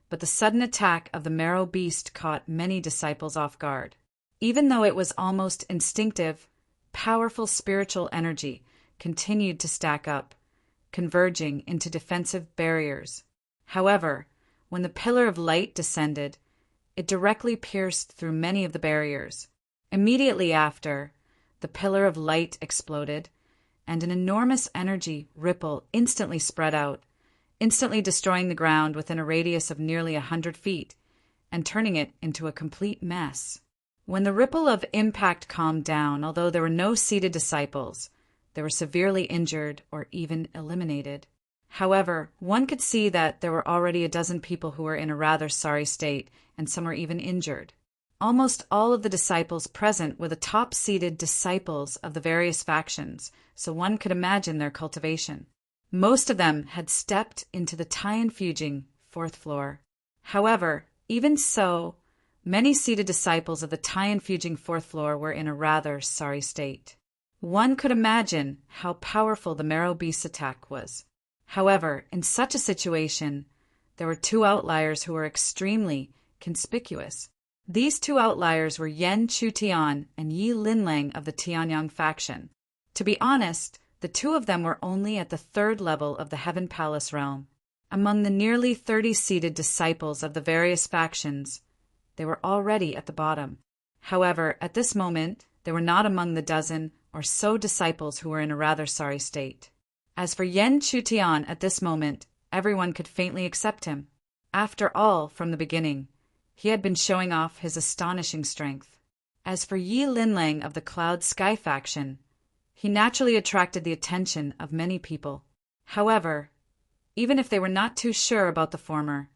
but the sudden attack of the marrow beast caught many disciples off guard. Even though it was almost instinctive, powerful spiritual energy continued to stack up, converging into defensive barriers. However, when the pillar of light descended, it directly pierced through many of the barriers. Immediately after, the pillar of light exploded, and an enormous energy ripple instantly spread out, instantly destroying the ground within a radius of nearly 100 feet, and turning it into a complete mess. When the ripple of impact calmed down, although there were no seated disciples, they were severely injured or even eliminated. However, one could see that there were already a dozen people who were in a rather sorry state, and some were even injured. Almost all of the disciples present were the top-seated disciples of the various factions, so one could imagine their cultivation. Most of them had stepped into the Tianfujing 4th floor. However, even so, many seated disciples of the Tianfujing 4th floor were in a rather sorry state. One could imagine how powerful the marrow beast's attack was. However, in such a situation, there were 2 outliers who were extremely conspicuous. These 2 outliers were Yan Chutian and Yi Linlang of the Tianyang faction. To be honest, the 2 of them were only at the 3rd level of the Heaven Palace realm. Among the nearly 30 seated disciples of the various factions, they were already at the bottom. However, at this moment, they were not among the dozen or so disciples who were in a rather sorry state. As for Yan Chutian at this moment, everyone could faintly accept him. After all, from the beginning, he had been showing off his astonishing strength. As for Yi Linlang of the Cloud Sky faction, he naturally attracted the attention of many people. However, even if they were not too sure about the former,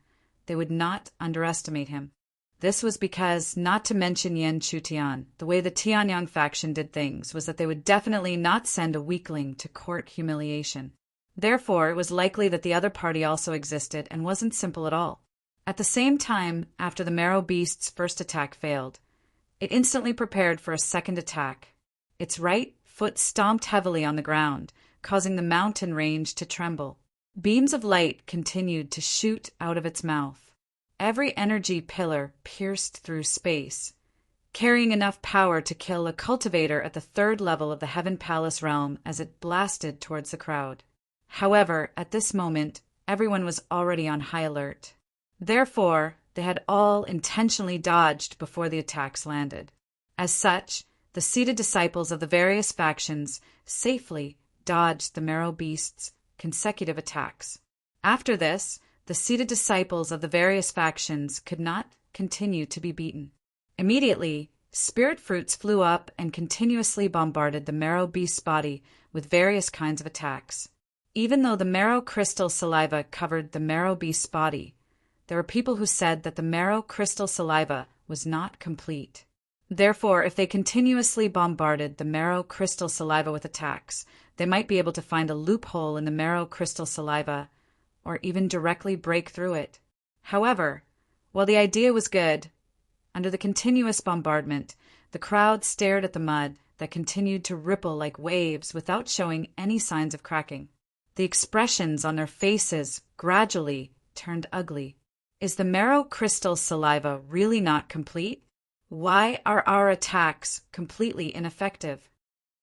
they would not underestimate him. This was because, not to mention Yan Chutian, the way the Tianyang faction did things was that they would definitely not send a weakling to court humiliation. Therefore, it was likely that the other party also existed and wasn't simple at all. At the same time, after the marrow beast's first attack failed, it instantly prepared for a second attack. Its right foot stomped heavily on the ground, causing the mountain range to tremble. Beams of light continued to shoot out of its mouth. Every energy pillar pierced through space, carrying enough power to kill a cultivator at the 3rd level of the Heaven Palace realm as it blasted towards the crowd. However, at this moment, everyone was already on high alert. Therefore, they had all intentionally dodged before the attacks landed. As such, the seated disciples of the various factions safely dodged the marrow beast's consecutive attacks. After this, the seated disciples of the various factions could not continue to be beaten. Immediately, spirit fruits flew up and continuously bombarded the marrow beast's body with various kinds of attacks. Even though the marrow crystal saliva covered the marrow beast's body, there were people who said that the marrow crystal saliva was not complete. Therefore, if they continuously bombarded the marrow crystal saliva with attacks, they might be able to find a loophole in the marrow crystal saliva, or even directly break through it. However, while the idea was good, under the continuous bombardment, the crowd stared at the mud that continued to ripple like waves without showing any signs of cracking. The expressions on their faces gradually turned ugly. Is the marrow crystal saliva really not complete? Why are our attacks completely ineffective?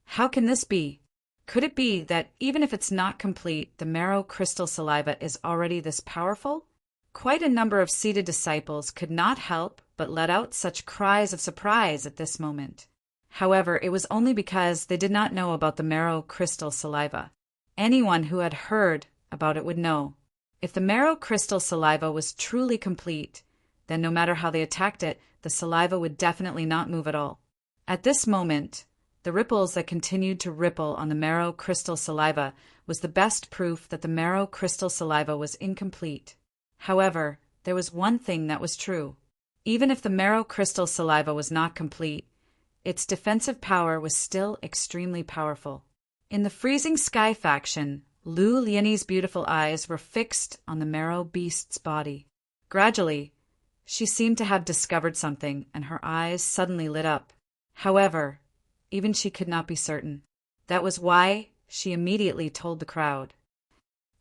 How can this be? Could it be that even if it's not complete, the marrow crystal saliva is already this powerful? Quite a number of seated disciples could not help but let out such cries of surprise at this moment. However, it was only because they did not know about the marrow crystal saliva. Anyone who had heard about it would know. If the marrow crystal saliva was truly complete, then no matter how they attacked it, the saliva would definitely not move at all. At this moment, the ripples that continued to ripple on the marrow crystal saliva was the best proof that the marrow crystal saliva was incomplete. However, there was one thing that was true. Even if the marrow crystal saliva was not complete, its defensive power was still extremely powerful. In the Freezing Sky faction, Lu Lianyi's beautiful eyes were fixed on the marrow beast's body. Gradually, she seemed to have discovered something, and her eyes suddenly lit up. However, even she could not be certain. That was why she immediately told the crowd,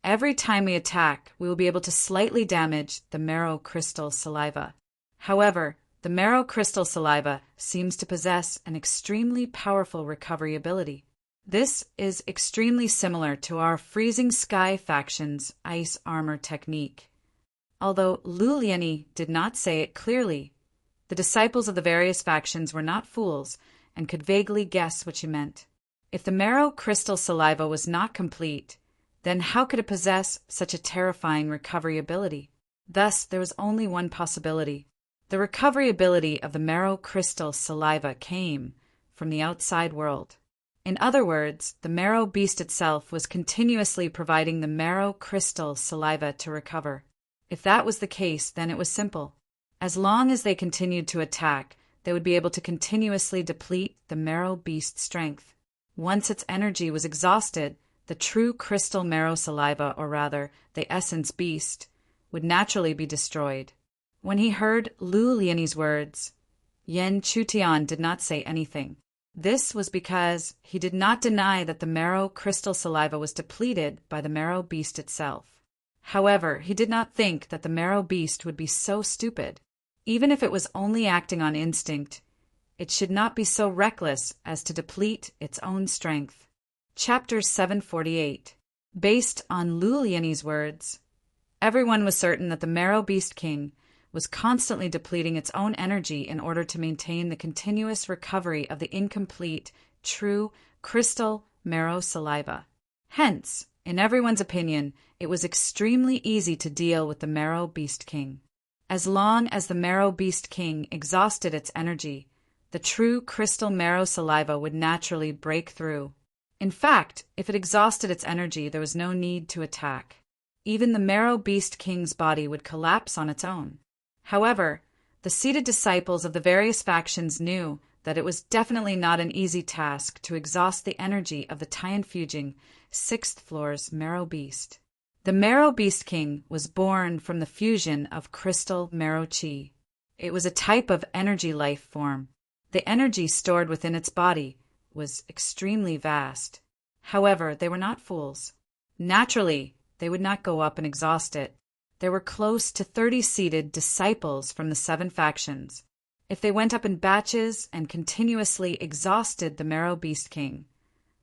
"Every time we attack, we will be able to slightly damage the marrow crystal saliva. However, the marrow crystal saliva seems to possess an extremely powerful recovery ability. This is extremely similar to our Freezing Sky faction's ice armor technique." Although Lu Lianyi did not say it clearly, the disciples of the various factions were not fools and could vaguely guess what she meant. If the marrow crystal saliva was not complete, then how could it possess such a terrifying recovery ability? Thus, there was only one possibility. The recovery ability of the marrow crystal saliva came from the outside world. In other words, the marrow beast itself was continuously providing the marrow crystal saliva to recover. If that was the case, then it was simple. As long as they continued to attack, they would be able to continuously deplete the marrow beast's strength. Once its energy was exhausted, the true crystal marrow saliva, or rather, the essence beast, would naturally be destroyed. When he heard Lu Lianyi's words, Yan Chutian did not say anything. This was because he did not deny that the marrow crystal saliva was depleted by the marrow beast itself. However, he did not think that the marrow beast would be so stupid. Even if it was only acting on instinct, it should not be so reckless as to deplete its own strength. Chapter 748. Based on Lu Lianyi's words, everyone was certain that the marrow beast king was constantly depleting its own energy in order to maintain the continuous recovery of the incomplete, true, crystal marrow saliva. Hence, in everyone's opinion, it was extremely easy to deal with the marrow beast king. As long as the marrow beast king exhausted its energy, the true crystal marrow saliva would naturally break through. In fact, if it exhausted its energy, there was no need to attack. Even the marrow beast king's body would collapse on its own. However, the seated disciples of the various factions knew that it was definitely not an easy task to exhaust the energy of the Tianfujing 6th floor's marrow beast. The marrow beast king was born from the fusion of crystal marrow chi. It was a type of energy life form. The energy stored within its body was extremely vast. However, they were not fools. Naturally, they would not go up and exhaust it. There were close to 30 seated disciples from the 7 factions. If they went up in batches and continuously exhausted the marrow beast king,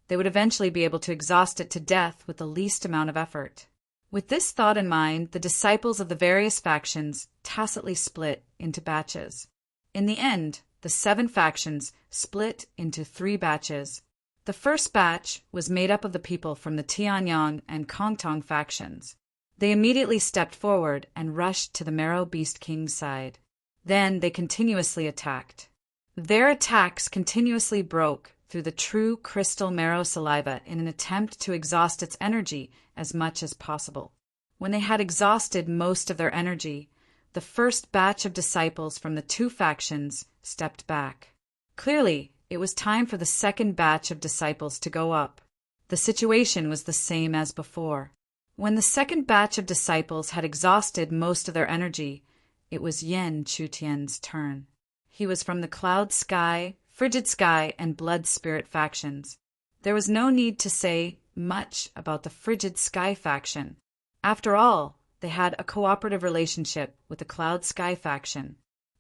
they would eventually be able to exhaust it to death with the least amount of effort. With this thought in mind, the disciples of the various factions tacitly split into batches. In the end, the 7 factions split into 3 batches. The first batch was made up of the people from the Tianyang and Kongtong factions. They immediately stepped forward and rushed to the Marrow Beast King's side. Then they continuously attacked. Their attacks continuously broke through the true crystal marrow saliva in an attempt to exhaust its energy as much as possible. When they had exhausted most of their energy, the first batch of disciples from the 2 factions stepped back. Clearly, it was time for the second batch of disciples to go up. The situation was the same as before. When the second batch of disciples had exhausted most of their energy, it was Yen Chutian's turn. He was from the Cloud Sky, Frigid Sky, and Blood Spirit factions. There was no need to say much about the Frigid Sky faction. After all, they had a cooperative relationship with the Cloud Sky faction.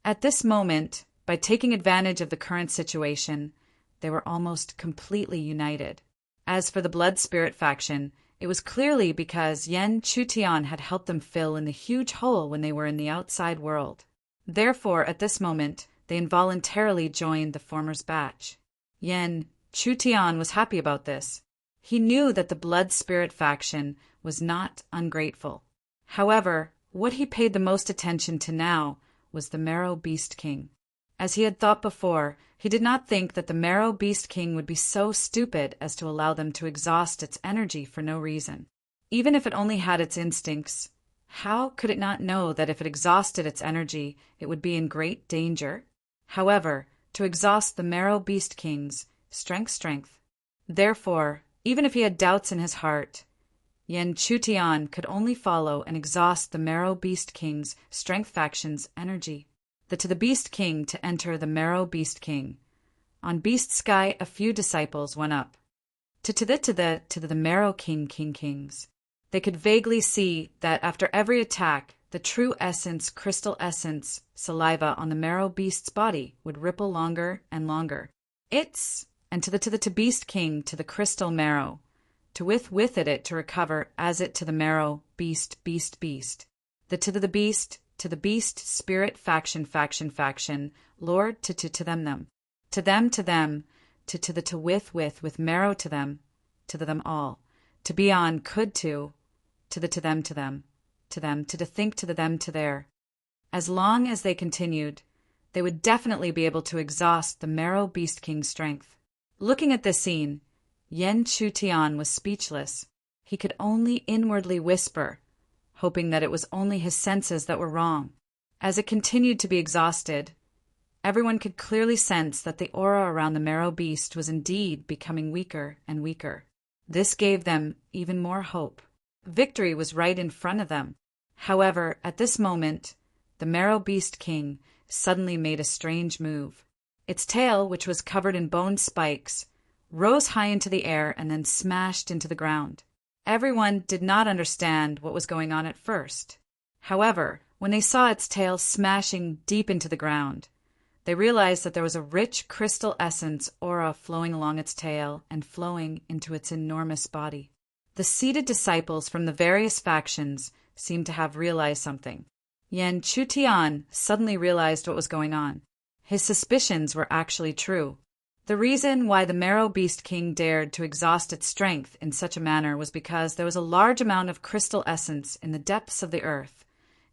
At this moment, by taking advantage of the current situation, they were almost completely united. As for the Blood Spirit faction, it was clearly because Yen Chutian had helped them fill in the huge hole when they were in the outside world. Therefore, at this moment, they involuntarily joined the former's batch. Yen Chutian was happy about this. He knew that the Blood Spirit faction was not ungrateful. However, what he paid the most attention to now was the Marrow Beast King. As he had thought before, he did not think that the Marrow Beast King would be so stupid as to allow them to exhaust its energy for no reason. Even if it only had its instincts, how could it not know that if it exhausted its energy, it would be in great danger? However, to exhaust the Marrow Beast King's strength. Therefore, even if he had doubts in his heart, Yen Chutian could only follow and exhaust the Marrow Beast King's strength faction's energy. To the Beast King to enter the Marrow Beast King. On Beast Sky, a few disciples went up. To the Marrow Kings. They could vaguely see that after every attack, the true essence, crystal essence, saliva on the Marrow Beast's body would ripple longer and longer. And to the Beast King to the crystal marrow, to with it to recover as it to the Marrow Beast. To the Beast, to the Beast Spirit faction, Lord to them, to with marrow to them all, to be on could to them, to think to the them to their. As long as they continued, they would definitely be able to exhaust the Marrow Beast King's strength. Looking at this scene, Yen Chutian was speechless. He could only inwardly whisper, hoping that it was only his senses that were wrong. As it continued to be exhausted, everyone could clearly sense that the aura around the Marrow Beast was indeed becoming weaker and weaker. This gave them even more hope. Victory was right in front of them. However, at this moment, the Marrow Beast King suddenly made a strange move. Its tail, which was covered in bone spikes, rose high into the air and then smashed into the ground. Everyone did not understand what was going on at first. However, when they saw its tail smashing deep into the ground, they realized that there was a rich crystal essence aura flowing along its tail and flowing into its enormous body. The seated disciples from the various factions seemed to have realized something. Yen Chutian suddenly realized what was going on. His suspicions were actually true. The reason why the Marrow Beast King dared to exhaust its strength in such a manner was because there was a large amount of crystal essence in the depths of the earth,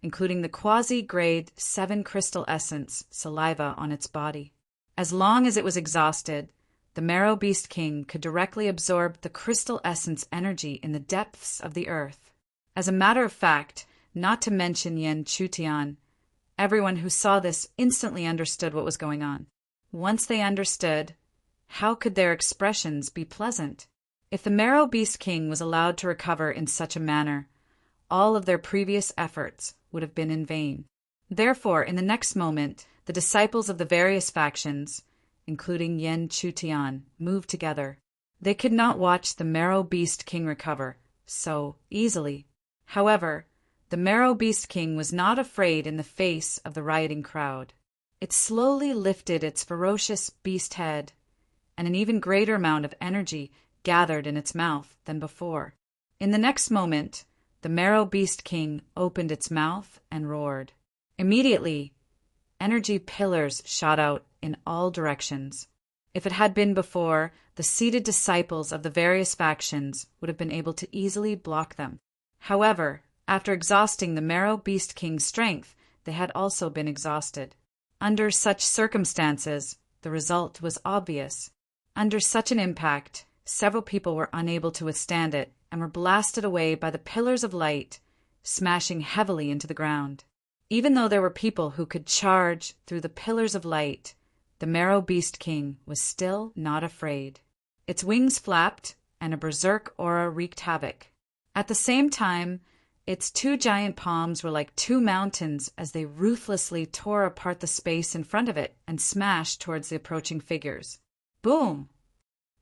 including the quasi-grade 7 crystal essence saliva on its body. As long as it was exhausted, the Marrow Beast King could directly absorb the crystal essence energy in the depths of the earth. As a matter of fact, not to mention Yen Chutian, everyone who saw this instantly understood what was going on. Once they understood, how could their expressions be pleasant? If the Marrow Beast King was allowed to recover in such a manner, all of their previous efforts would have been in vain. Therefore, in the next moment, the disciples of the various factions, including Yen Chutian, moved together. They could not watch the Marrow Beast King recover so easily. However, the Marrow Beast King was not afraid in the face of the rioting crowd. It slowly lifted its ferocious beast head, and an even greater amount of energy gathered in its mouth than before. In the next moment, the Marrow Beast King opened its mouth and roared. Immediately, energy pillars shot out in all directions. If it had been before, the seated disciples of the various factions would have been able to easily block them. However, after exhausting the Marrow Beast King's strength, they had also been exhausted. Under such circumstances, the result was obvious. Under such an impact, several people were unable to withstand it and were blasted away by the pillars of light, smashing heavily into the ground. Even though there were people who could charge through the pillars of light, the Marrow Beast King was still not afraid. Its wings flapped, and a berserk aura wreaked havoc. At the same time, its two giant palms were like two mountains as they ruthlessly tore apart the space in front of it and smashed towards the approaching figures. Boom!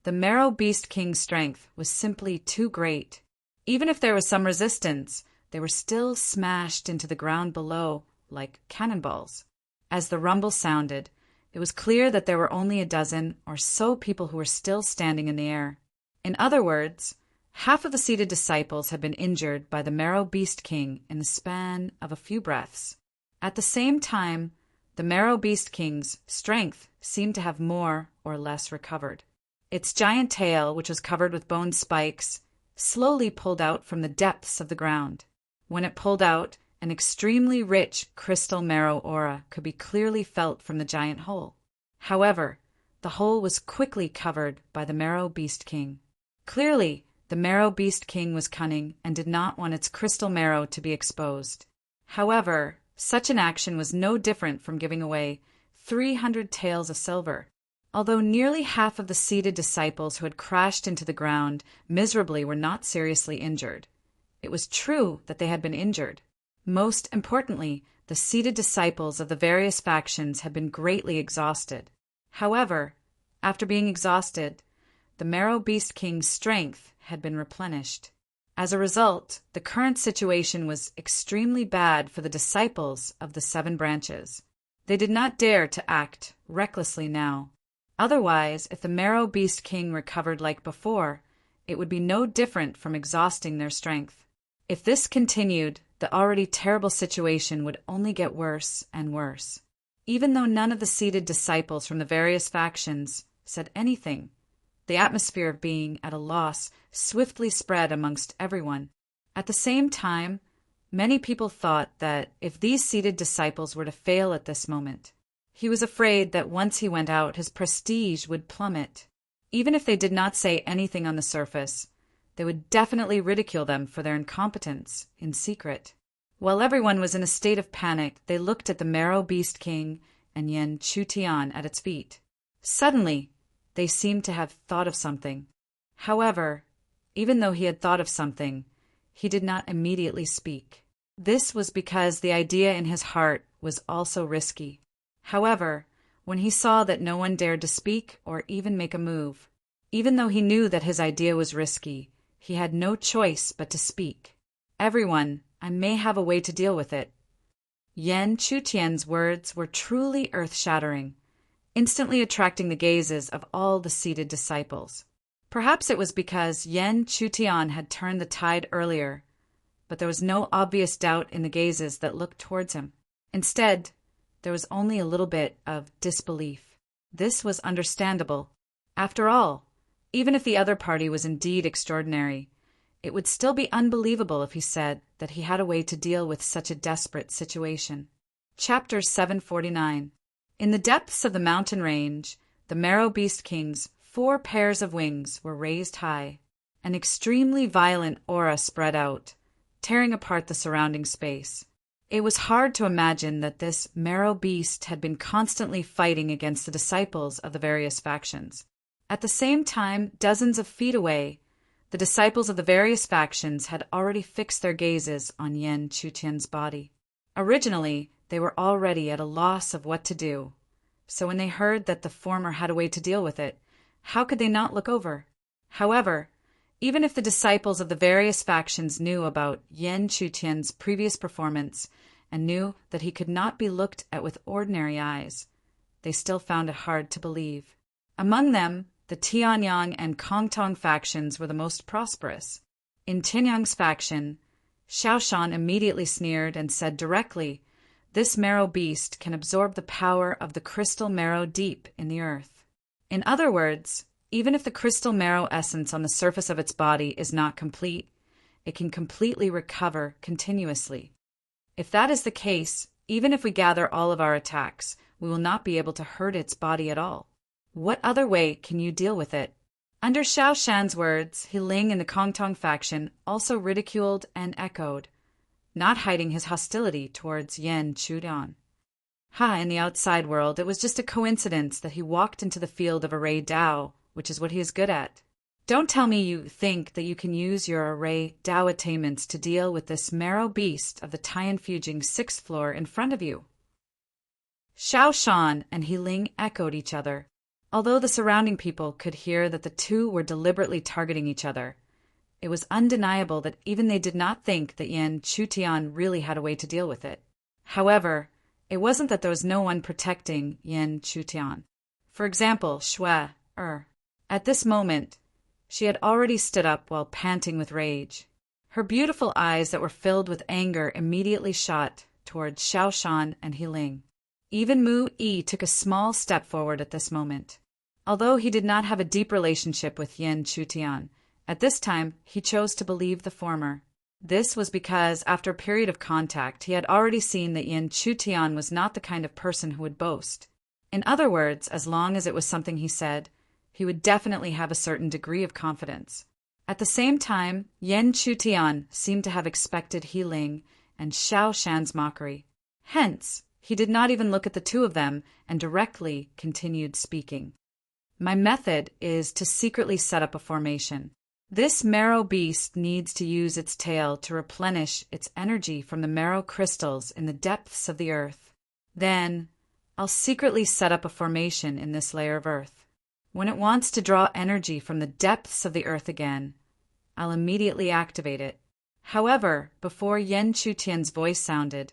The Marrow Beast King's strength was simply too great. Even if there was some resistance, they were still smashed into the ground below like cannonballs. As the rumble sounded, it was clear that there were only a dozen or so people who were still standing in the air. In other words, half of the seated disciples had been injured by the Marrow Beast King in the span of a few breaths. At the same time, the Marrow Beast King's strength seemed to have more or less recovered. Its giant tail, which was covered with bone spikes, slowly pulled out from the depths of the ground. When it pulled out, an extremely rich crystal marrow aura could be clearly felt from the giant hole. However, the hole was quickly covered by the Marrow Beast King. Clearly, the Marrow Beast King was cunning and did not want its crystal marrow to be exposed. However, such an action was no different from giving away 300 taels of silver. Although nearly half of the seated disciples who had crashed into the ground miserably were not seriously injured, it was true that they had been injured. Most importantly, the seated disciples of the various factions had been greatly exhausted. However, after being exhausted, the Marrow Beast King's strength had been replenished. As a result, the current situation was extremely bad for the disciples of the seven branches. They did not dare to act recklessly now. Otherwise, if the Marrow Beast King recovered like before, it would be no different from exhausting their strength. If this continued, the already terrible situation would only get worse and worse. Even though none of the seated disciples from the various factions said anything, the atmosphere of being at a loss swiftly spread amongst everyone. At the same time, many people thought that if these seated disciples were to fail at this moment, he was afraid that once he went out, his prestige would plummet. Even if they did not say anything on the surface, they would definitely ridicule them for their incompetence in secret. While everyone was in a state of panic, they looked at the Marrow Beast King and Yen Chutian at its feet. Suddenly, they seemed to have thought of something. However, even though he had thought of something, he did not immediately speak. This was because the idea in his heart was also risky. However, when he saw that no one dared to speak or even make a move, even though he knew that his idea was risky, he had no choice but to speak. "Everyone, I may have a way to deal with it." Yen Chutian's words were truly earth-shattering, instantly attracting the gazes of all the seated disciples. Perhaps it was because Yen Chutian had turned the tide earlier, but there was no obvious doubt in the gazes that looked towards him. Instead, there was only a little bit of disbelief. This was understandable. After all, even if the other party was indeed extraordinary, it would still be unbelievable if he said that he had a way to deal with such a desperate situation. Chapter 749. In the depths of the mountain range, the Marrow Beast King's 4 pairs of wings were raised high. An extremely violent aura spread out, tearing apart the surrounding space. It was hard to imagine that this Marrow Beast had been constantly fighting against the disciples of the various factions. At the same time, dozens of feet away, the disciples of the various factions had already fixed their gazes on Yen Chutian's body. Originally, they were already at a loss of what to do, so when they heard that the former had a way to deal with it, how could they not look over? However, even if the disciples of the various factions knew about Yen Chutian's previous performance and knew that he could not be looked at with ordinary eyes, they still found it hard to believe. Among them, the Tianyang and Kongtong factions were the most prosperous. In Tianyang's faction, Xiaoshan immediately sneered and said directly, "This marrow beast can absorb the power of the crystal marrow deep in the earth." In other words, even if the crystal marrow essence on the surface of its body is not complete, it can completely recover continuously. If that is the case, even if we gather all of our attacks, we will not be able to hurt its body at all. What other way can you deal with it? Under Xiao Shan's words, He Ling and the Kongtong faction also ridiculed and echoed, not hiding his hostility towards Yan Chutian. In the outside world, it was just a coincidence that he walked into the field of array Dao, which is what he is good at. Don't tell me you think that you can use your array Dao attainments to deal with this marrow beast of the Tianfujing 6th floor in front of you. Xiao Shan and He Ling echoed each other. Although the surrounding people could hear that the two were deliberately targeting each other, it was undeniable that even they did not think that Yan Chutian really had a way to deal with it. However, it wasn't that there was no one protecting Yan Chutian. For example, Shui. At this moment, she had already stood up while panting with rage. Her beautiful eyes that were filled with anger immediately shot towards Xiao Shan and He Ling. Even Mu Yi took a small step forward at this moment. Although he did not have a deep relationship with Yan Chutian, at this time he chose to believe the former. This was because after a period of contact he had already seen that Yan Chutian was not the kind of person who would boast. In other words, as long as it was something he said, he would definitely have a certain degree of confidence. At the same time, Yan Chutian seemed to have expected He Ling and Xiao Shan's mockery. Hence, he did not even look at the two of them and directly continued speaking. My method is to secretly set up a formation. This marrow beast needs to use its tail to replenish its energy from the marrow crystals in the depths of the earth. Then, I'll secretly set up a formation in this layer of earth. When it wants to draw energy from the depths of the earth again, I'll immediately activate it. However, before Yan Chutian's voice sounded,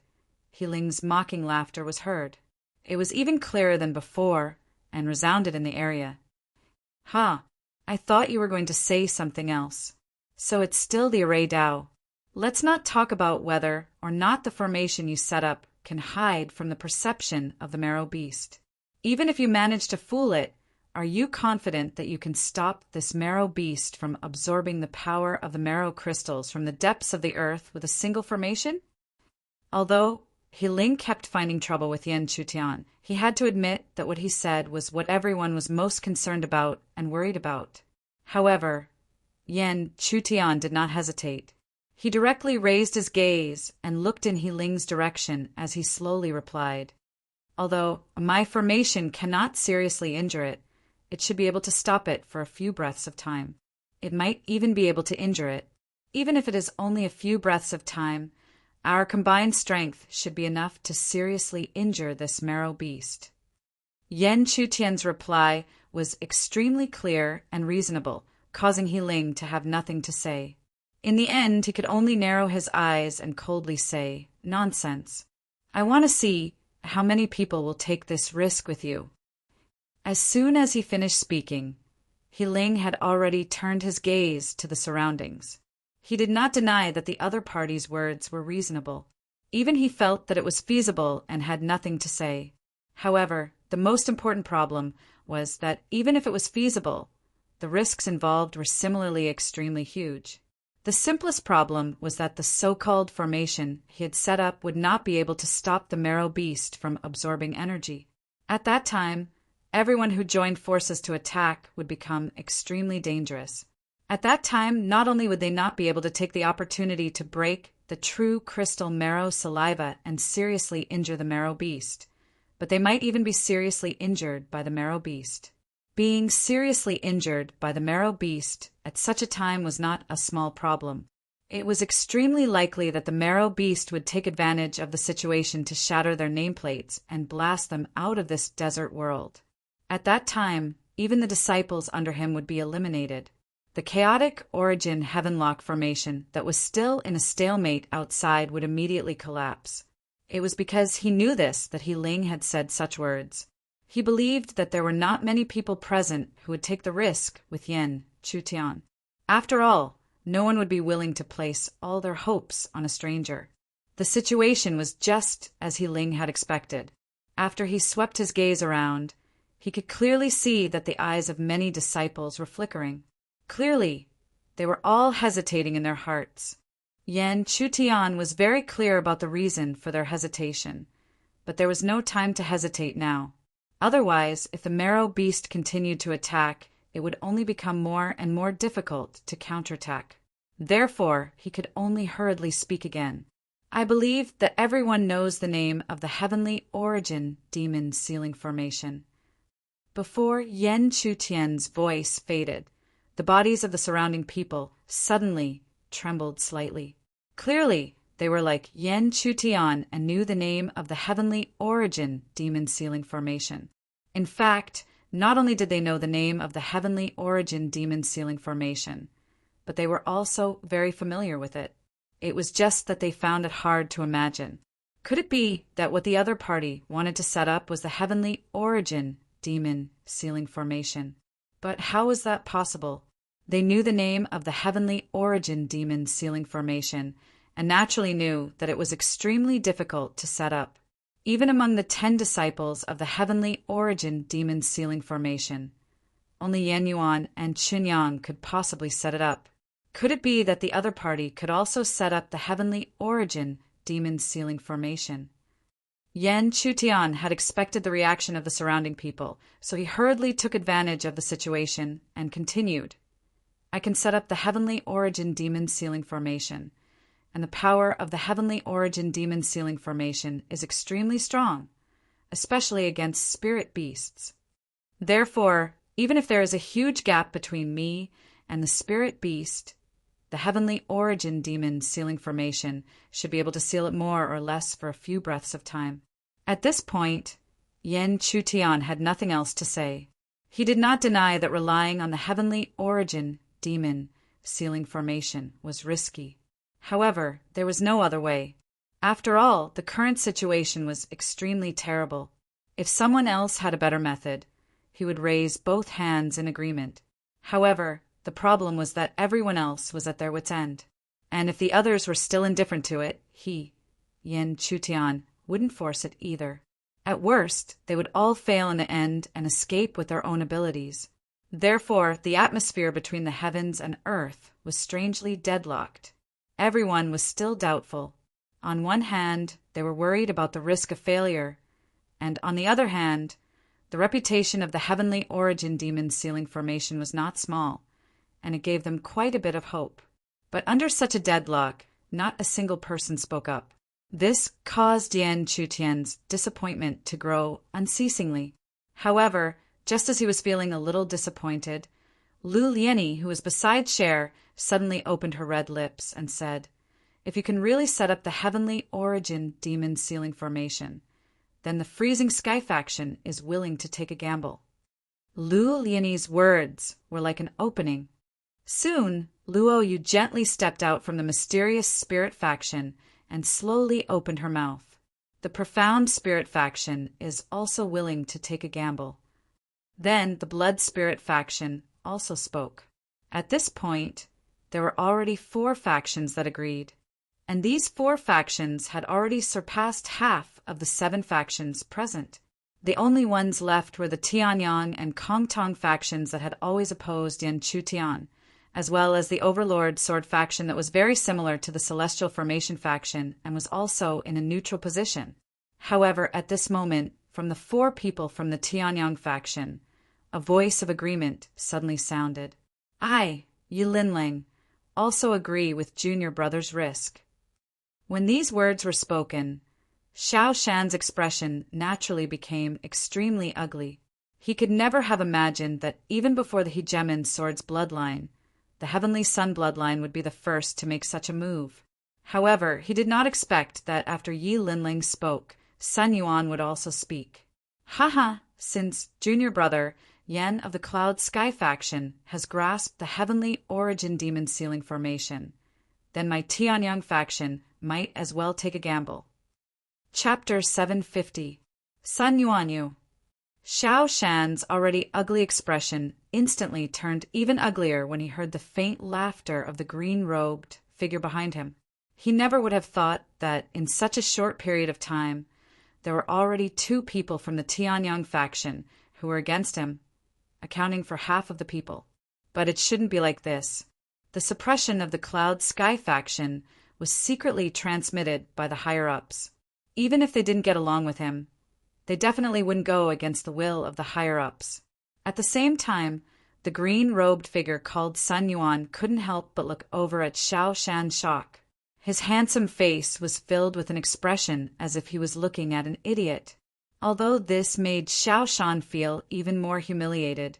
He Ling's mocking laughter was heard. It was even clearer than before and resounded in the area. I thought you were going to say something else. So it's still the array Dao. Let's not talk about whether or not the formation you set up can hide from the perception of the marrow beast. Even if you manage to fool it, are you confident that you can stop this marrow beast from absorbing the power of the marrow crystals from the depths of the earth with a single formation? Although He Ling kept finding trouble with Yan Chutian, he had to admit that what he said was what everyone was most concerned about and worried about. However, Yan Chutian did not hesitate. He directly raised his gaze and looked in He Ling's direction as he slowly replied, "Although my formation cannot seriously injure it, it should be able to stop it for a few breaths of time. It might even be able to injure it. Even if it is only a few breaths of time, our combined strength should be enough to seriously injure this marrow beast." Yan Chutian's reply was extremely clear and reasonable, causing He Ling to have nothing to say. In the end, he could only narrow his eyes and coldly say, "Nonsense. I want to see how many people will take this risk with you." As soon as he finished speaking, He Ling had already turned his gaze to the surroundings. He did not deny that the other party's words were reasonable. Even he felt that it was feasible and had nothing to say. However, the most important problem was that even if it was feasible, the risks involved were similarly extremely huge. The simplest problem was that the so-called formation he had set up would not be able to stop the marrow beast from absorbing energy. At that time, everyone who joined forces to attack would become extremely dangerous. At that time, not only would they not be able to take the opportunity to break the true crystal marrow saliva and seriously injure the marrow beast, but they might even be seriously injured by the marrow beast. Being seriously injured by the marrow beast at such a time was not a small problem. It was extremely likely that the marrow beast would take advantage of the situation to shatter their nameplates and blast them out of this desert world. At that time, even the disciples under him would be eliminated. The chaotic origin Heavenlock formation that was still in a stalemate outside would immediately collapse. It was because he knew this that He Ling had said such words. He believed that there were not many people present who would take the risk with Yan Chutian. After all, No one would be willing to place all their hopes on a stranger. The situation was just as He Ling had expected. After he swept his gaze around, he could clearly see that the eyes of many disciples were flickering. Clearly, they were all hesitating in their hearts. Yan Chutian was very clear about the reason for their hesitation, but there was no time to hesitate now. Otherwise, if the marrow beast continued to attack, it would only become more and more difficult to counterattack. Therefore, he could only hurriedly speak again. I believe that everyone knows the name of the Heavenly Origin Demon Sealing Formation. Before Yan Chutian's voice faded, the bodies of the surrounding people suddenly trembled slightly. Clearly, they were like Yan Chutian and knew the name of the Heavenly Origin Demon Sealing Formation. In fact, not only did they know the name of the Heavenly Origin Demon Sealing Formation, but they were also very familiar with it. It was just that they found it hard to imagine. Could it be that what the other party wanted to set up was the Heavenly Origin Demon Sealing Formation? But how was that possible? They knew the name of the Heavenly Origin Demon Sealing Formation and naturally knew that it was extremely difficult to set up. Even among the 10 disciples of the Heavenly Origin Demon Sealing Formation, only Yan Yuan and Qin Yang could possibly set it up. Could it be that the other party could also set up the Heavenly Origin Demon Sealing Formation? Yan Chutian had expected the reaction of the surrounding people, so he hurriedly took advantage of the situation and continued. I can set up the Heavenly Origin Demon Sealing Formation, and the power of the Heavenly Origin Demon Sealing Formation is extremely strong, especially against spirit beasts. Therefore, even if there is a huge gap between me and the spirit beast, the Heavenly Origin Demon Sealing Formation should be able to seal it more or less for a few breaths of time. At this point, Yan Chutian had nothing else to say. He did not deny that relying on the Heavenly Origin Demon Sealing Formation was risky. However, there was no other way. After all, the current situation was extremely terrible. If someone else had a better method, he would raise both hands in agreement. However, the problem was that everyone else was at their wits' end, and if the others were still indifferent to it, he, Yan Chutian, wouldn't force it either. At worst, they would all fail in the end and escape with their own abilities. Therefore, the atmosphere between the heavens and earth was strangely deadlocked. Everyone was still doubtful. On one hand, they were worried about the risk of failure, and on the other hand, the reputation of the Heavenly Origin Demon Sealing Formation was not small, and it gave them quite a bit of hope. But under such a deadlock, not a single person spoke up. This caused Yan Chutian's disappointment to grow unceasingly. However, just as he was feeling a little disappointed, Lu Lianyi, who was beside Cher, suddenly opened her red lips and said, "If you can really set up the Heavenly Origin Demon Sealing Formation, then the Freezing Sky faction is willing to take a gamble." Lu Lianyi's words were like an opening. Soon, Luo Yu gently stepped out from the mysterious spirit faction and slowly opened her mouth. The profound spirit faction is also willing to take a gamble. Then the blood spirit faction also spoke. At this point, there were already 4 factions that agreed, and these 4 factions had already surpassed half of the 7 factions present. The only ones left were the Tianyang and Kongtong factions that had always opposed Yan Chutian, as well as the Overlord Sword faction that was very similar to the Celestial Formation faction and was also in a neutral position. However, at this moment, from the 4 people from the Tianyang faction, a voice of agreement suddenly sounded. I, Yi Linling, also agree with Junior Brother's risk. When these words were spoken, Xiao Shan's expression naturally became extremely ugly. He could never have imagined that even before the Hegemon's sword's bloodline, the Heavenly Sun bloodline would be the first to make such a move. However, he did not expect that after Yi Linling spoke, Sun Yuan would also speak. Haha, since Junior Brother, Yan of the Cloud Sky faction, has grasped the Heavenly Origin Demon Sealing Formation, then my Tianyang faction might as well take a gamble. Chapter 750. Sun Yuanyu. Xiao Shan's already ugly expression instantly turned even uglier when he heard the faint laughter of the green-robed figure behind him. He never would have thought that, in such a short period of time, there were already 2 people from the Tianyang faction who were against him, accounting for half of the people. But it shouldn't be like this. The suppression of the Cloud Sky faction was secretly transmitted by the higher-ups. Even if they didn't get along with him, they definitely wouldn't go against the will of the higher-ups. At the same time, the green-robed figure called Sun Yuan couldn't help but look over at Xiao Shan's shock. His handsome face was filled with an expression as if he was looking at an idiot. Although this made Xiao Shan feel even more humiliated,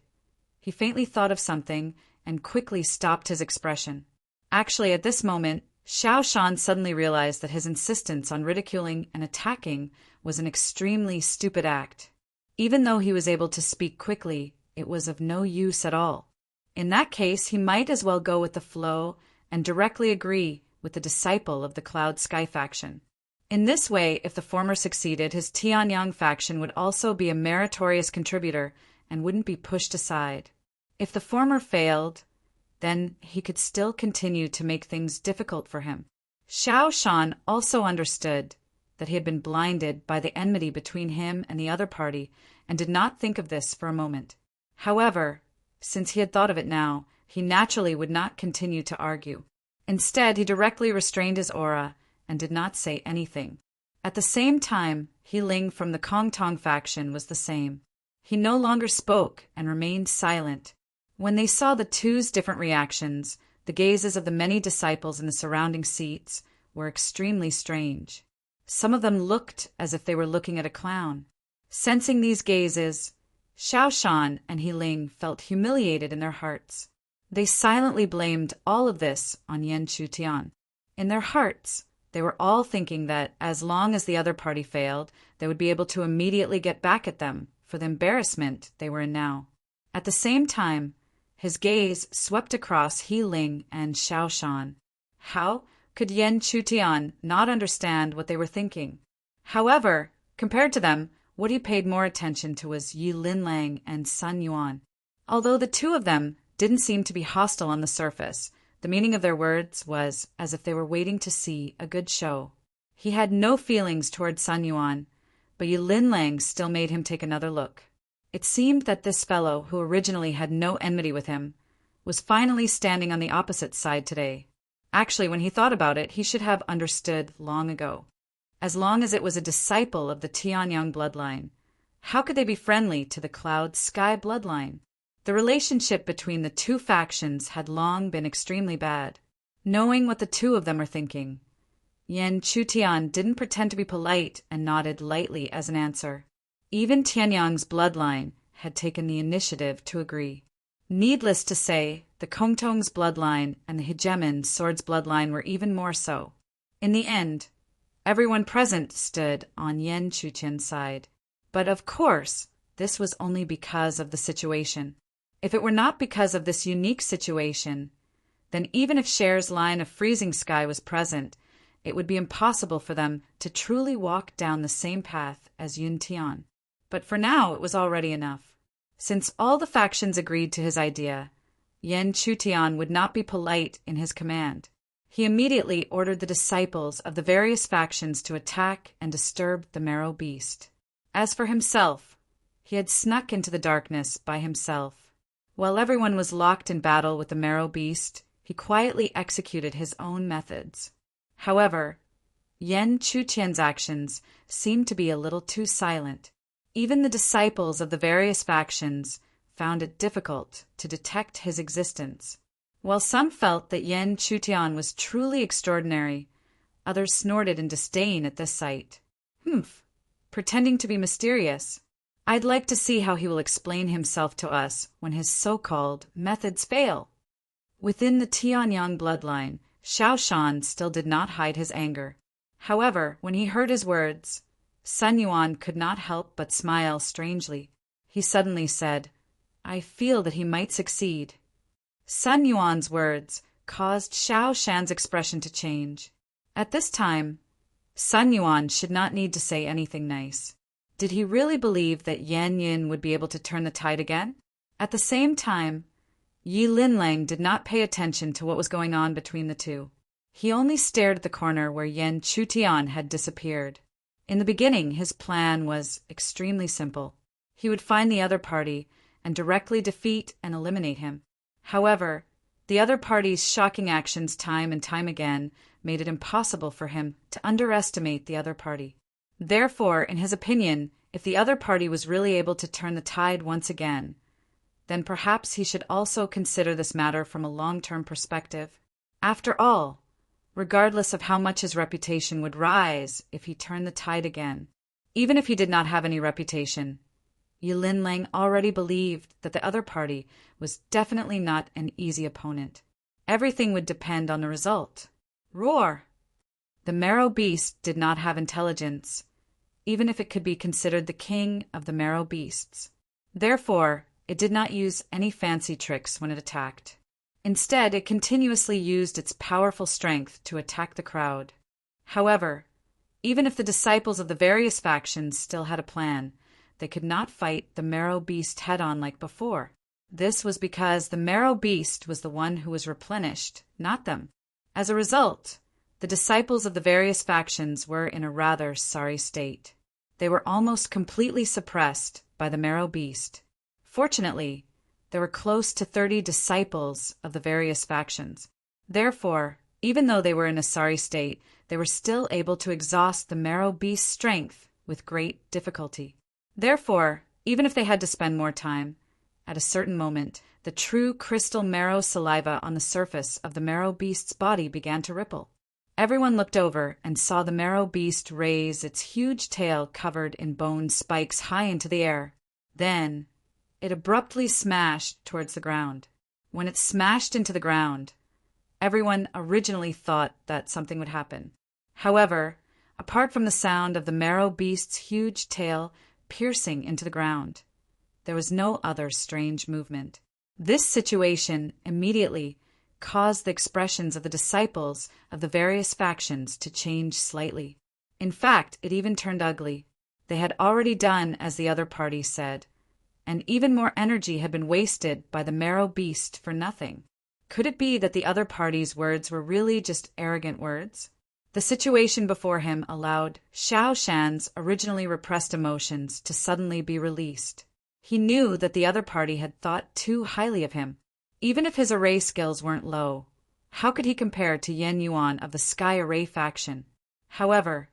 he faintly thought of something and quickly stopped his expression. Actually, at this moment, Xiao Shan suddenly realized that his insistence on ridiculing and attacking was an extremely stupid act. Even though he was able to speak quickly, it was of no use at all. In that case, he might as well go with the flow and directly agree with the disciple of the Cloud Sky faction. In this way, if the former succeeded, his Tianyang faction would also be a meritorious contributor and wouldn't be pushed aside. If the former failed, then he could still continue to make things difficult for him. Xiao Shan also understood that he had been blinded by the enmity between him and the other party and did not think of this for a moment. However, since he had thought of it now, he naturally would not continue to argue. Instead, he directly restrained his aura and did not say anything. At the same time, He Ling from the Kongtong faction was the same. He no longer spoke and remained silent. When they saw the two's different reactions, the gazes of the many disciples in the surrounding seats were extremely strange. Some of them looked as if they were looking at a clown. Sensing these gazes, Xiao Shan and He Ling felt humiliated in their hearts. They silently blamed all of this on Yan Chutian. In their hearts, they were all thinking that as long as the other party failed, they would be able to immediately get back at them for the embarrassment they were in now. At the same time, his gaze swept across He Ling and Xiao Shan. How could Yan Chutian not understand what they were thinking? However, compared to them, what he paid more attention to was Yi Linlang and Sun Yuan. Although the two of them didn't seem to be hostile on the surface, the meaning of their words was as if they were waiting to see a good show. He had no feelings toward Sun Yuan, but Yi Linlang still made him take another look. It seemed that this fellow, who originally had no enmity with him, was finally standing on the opposite side today. Actually, when he thought about it, he should have understood long ago. As long as it was a disciple of the Tianyang bloodline, how could they be friendly to the Cloud Sky bloodline? The relationship between the two factions had long been extremely bad. Knowing what the two of them were thinking, Yan Chutian didn't pretend to be polite and nodded lightly as an answer. Even Tianyang's bloodline had taken the initiative to agree. Needless to say, the Kongtong's bloodline and the Hegemon's sword's bloodline were even more so. In the end, everyone present stood on Yan Chutian's side. But of course, this was only because of the situation. If it were not because of this unique situation, then even if Cher's line of freezing sky was present, it would be impossible for them to truly walk down the same path as Yun Tian. But for now, it was already enough. Since all the factions agreed to his idea, Yan Chutian would not be polite in his command. He immediately ordered the disciples of the various factions to attack and disturb the marrow beast. As for himself, he had snuck into the darkness by himself. While everyone was locked in battle with the marrow beast, he quietly executed his own methods. However, Yan Chutian's actions seemed to be a little too silent. Even the disciples of the various factions found it difficult to detect his existence. While some felt that Yan Chutian was truly extraordinary, others snorted in disdain at this sight. Pretending to be mysterious. I'd like to see how he will explain himself to us when his so-called methods fail. Within the Tianyang bloodline, Xiao Shan still did not hide his anger. However, when he heard his words, Sun Yuan could not help but smile strangely. He suddenly said, "I feel that he might succeed." Sun Yuan's words caused Xiao Shan's expression to change. At this time, Sun Yuan should not need to say anything nice. Did he really believe that Yan Yin would be able to turn the tide again? At the same time, Yi Linlang did not pay attention to what was going on between the two. He only stared at the corner where Yan Chutian had disappeared. In the beginning, his plan was extremely simple. He would find the other party and directly defeat and eliminate him. However, the other party's shocking actions time and time again made it impossible for him to underestimate the other party. Therefore, in his opinion, if the other party was really able to turn the tide once again, then perhaps he should also consider this matter from a long-term perspective. After all, regardless of how much his reputation would rise if he turned the tide again, even if he did not have any reputation, Yi Linlang already believed that the other party was definitely not an easy opponent. Everything would depend on the result. Roar! The marrow beast did not have intelligence, even if it could be considered the king of the marrow beasts. Therefore, it did not use any fancy tricks when it attacked. Instead, it continuously used its powerful strength to attack the crowd. However, even if the disciples of the various factions still had a plan, they could not fight the marrow beast head-on like before. This was because the marrow beast was the one who was replenished, not them. As a result, the disciples of the various factions were in a rather sorry state. They were almost completely suppressed by the marrow beast. Fortunately, there were close to 30 disciples of the various factions. Therefore, even though they were in a sorry state, they were still able to exhaust the marrow beast's strength with great difficulty. Therefore, even if they had to spend more time, at a certain moment, the true crystal marrow saliva on the surface of the marrow beast's body began to ripple. Everyone looked over and saw the marrow beast raise its huge tail covered in bone spikes high into the air. Then, it abruptly smashed towards the ground. When it smashed into the ground, everyone originally thought that something would happen. However, apart from the sound of the marrow beast's huge tail piercing into the ground, there was no other strange movement. This situation immediately caused the expressions of the disciples of the various factions to change slightly. In fact, it even turned ugly. They had already done as the other party said, and even more energy had been wasted by the marrow beast for nothing. Could it be that the other party's words were really just arrogant words? The situation before him allowed Xiao Shan's originally repressed emotions to suddenly be released. He knew that the other party had thought too highly of him. Even if his array skills weren't low, how could he compare to Yan Yuan of the Sky Array faction? However,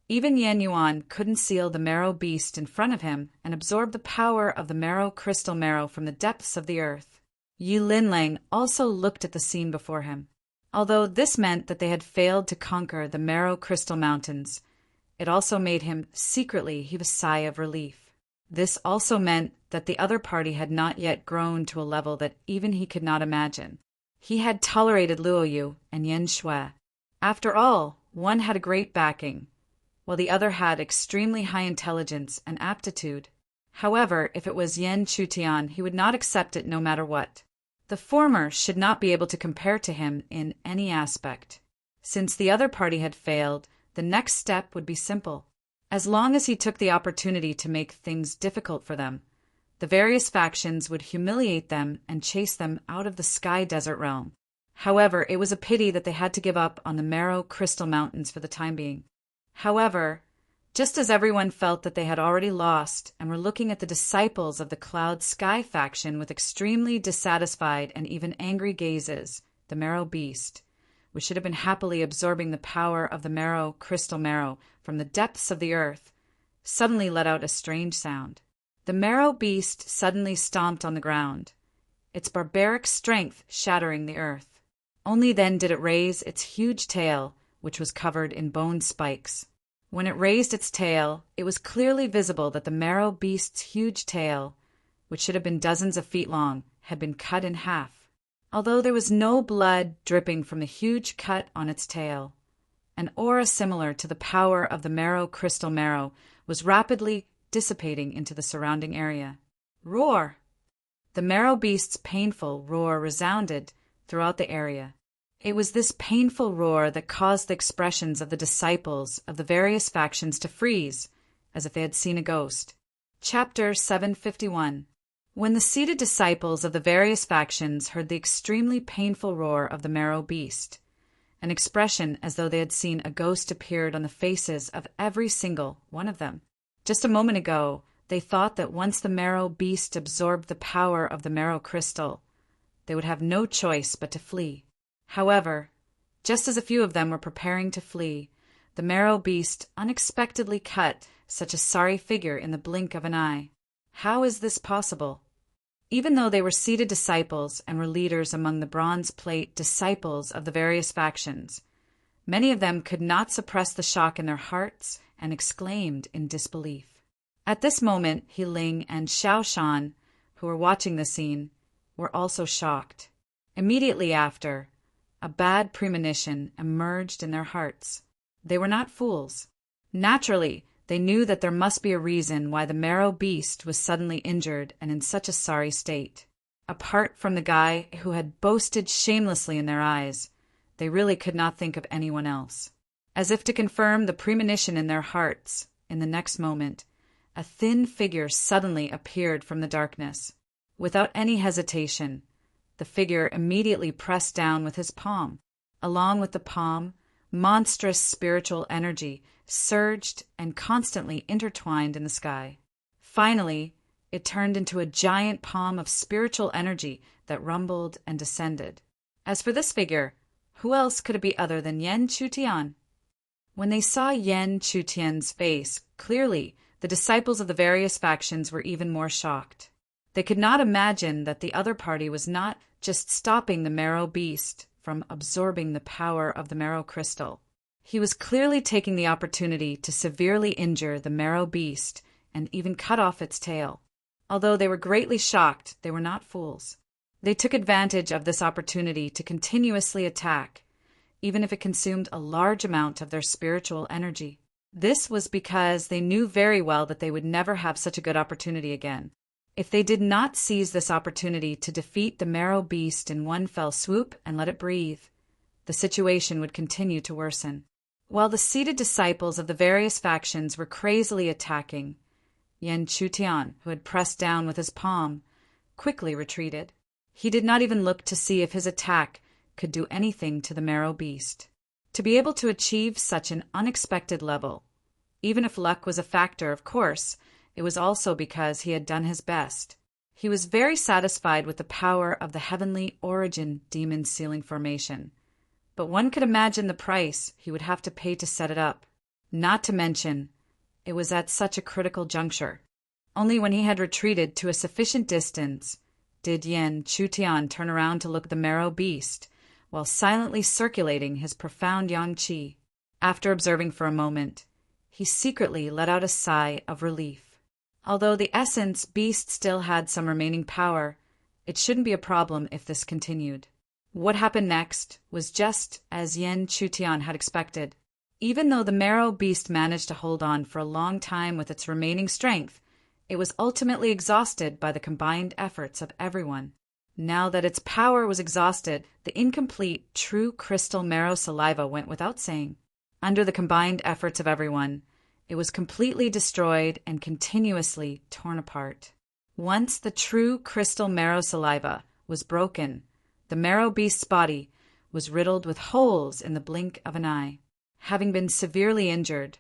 even Yan Yuan couldn't seal the marrow beast in front of him and absorb the power of the marrow crystal marrow from the depths of the earth. Yi Linlang also looked at the scene before him. Although this meant that they had failed to conquer the marrow crystal mountains, it also made him secretly heave a sigh of relief. This also meant that the other party had not yet grown to a level that even he could not imagine. He had tolerated Luo Yu and Yen Shui. After all, one had a great backing, while the other had extremely high intelligence and aptitude. However, if it was Yan Chutian, he would not accept it no matter what. The former should not be able to compare to him in any aspect. Since the other party had failed, the next step would be simple. As long as he took the opportunity to make things difficult for them, the various factions would humiliate them and chase them out of the Sky Desert realm. However, it was a pity that they had to give up on the Marrow Crystal Mountains for the time being. However, just as everyone felt that they had already lost and were looking at the disciples of the Cloud Sky faction with extremely dissatisfied and even angry gazes, the Marrow Beast, which should have been happily absorbing the power of the Marrow Crystal Marrow from the depths of the earth, suddenly let out a strange sound. The Marrow Beast suddenly stomped on the ground, its barbaric strength shattering the earth. Only then did it raise its huge tail, which was covered in bone spikes. When it raised its tail, it was clearly visible that the Marrow Beast's huge tail, which should have been dozens of feet long, had been cut in half. Although there was no blood dripping from the huge cut on its tail, an aura similar to the power of the Marrow Crystal Marrow was rapidly dissipating into the surrounding area. Roar! The Marrow Beast's painful roar resounded throughout the area. It was this painful roar that caused the expressions of the disciples of the various factions to freeze as if they had seen a ghost. Chapter 751. When the seated disciples of the various factions heard the extremely painful roar of the marrow beast, an expression as though they had seen a ghost appeared on the faces of every single one of them. Just a moment ago, they thought that once the marrow beast absorbed the power of the marrow crystal, they would have no choice but to flee. However, just as a few of them were preparing to flee, the marrow beast unexpectedly cut such a sorry figure in the blink of an eye. How is this possible? Even though they were seated disciples and were leaders among the bronze plate disciples of the various factions, many of them could not suppress the shock in their hearts and exclaimed in disbelief. At this moment, He Ling and Xiao Shan, who were watching the scene, were also shocked. Immediately after, a bad premonition emerged in their hearts. They were not fools. Naturally, they knew that there must be a reason why the marrow beast was suddenly injured and in such a sorry state. Apart from the guy who had boasted shamelessly in their eyes, they really could not think of anyone else. As if to confirm the premonition in their hearts, in the next moment, a thin figure suddenly appeared from the darkness. Without any hesitation, the figure immediately pressed down with his palm. Along with the palm, monstrous spiritual energy surged and constantly intertwined in the sky. Finally, it turned into a giant palm of spiritual energy that rumbled and descended. As for this figure, who else could it be other than Yan Chutian? When they saw Yan Chutian's face clearly, the disciples of the various factions were even more shocked. They could not imagine that the other party was not just stopping the marrow beast from absorbing the power of the marrow crystal. He was clearly taking the opportunity to severely injure the marrow beast and even cut off its tail. Although they were greatly shocked, they were not fools. They took advantage of this opportunity to continuously attack, even if it consumed a large amount of their spiritual energy. This was because they knew very well that they would never have such a good opportunity again. If they did not seize this opportunity to defeat the marrow beast in one fell swoop and let it breathe, the situation would continue to worsen. While the seated disciples of the various factions were crazily attacking, Yan Chutian, who had pressed down with his palm, quickly retreated. He did not even look to see if his attack could do anything to the marrow beast. To be able to achieve such an unexpected level, even if luck was a factor, of course, it was also because he had done his best. He was very satisfied with the power of the heavenly origin demon sealing formation, but one could imagine the price he would have to pay to set it up. Not to mention, it was at such a critical juncture. Only when he had retreated to a sufficient distance did Yan Chutian turn around to look at the marrow beast, while silently circulating his profound yang qi. After observing for a moment, he secretly let out a sigh of relief. Although the essence beast still had some remaining power, it shouldn't be a problem if this continued. What happened next was just as Yan Chutian had expected. Even though the marrow beast managed to hold on for a long time with its remaining strength, it was ultimately exhausted by the combined efforts of everyone. Now that its power was exhausted, the incomplete, true crystal marrow saliva went without saying. Under the combined efforts of everyone, it was completely destroyed and continuously torn apart. Once the true crystal marrow saliva was broken, the marrow beast's body was riddled with holes in the blink of an eye. Having been severely injured,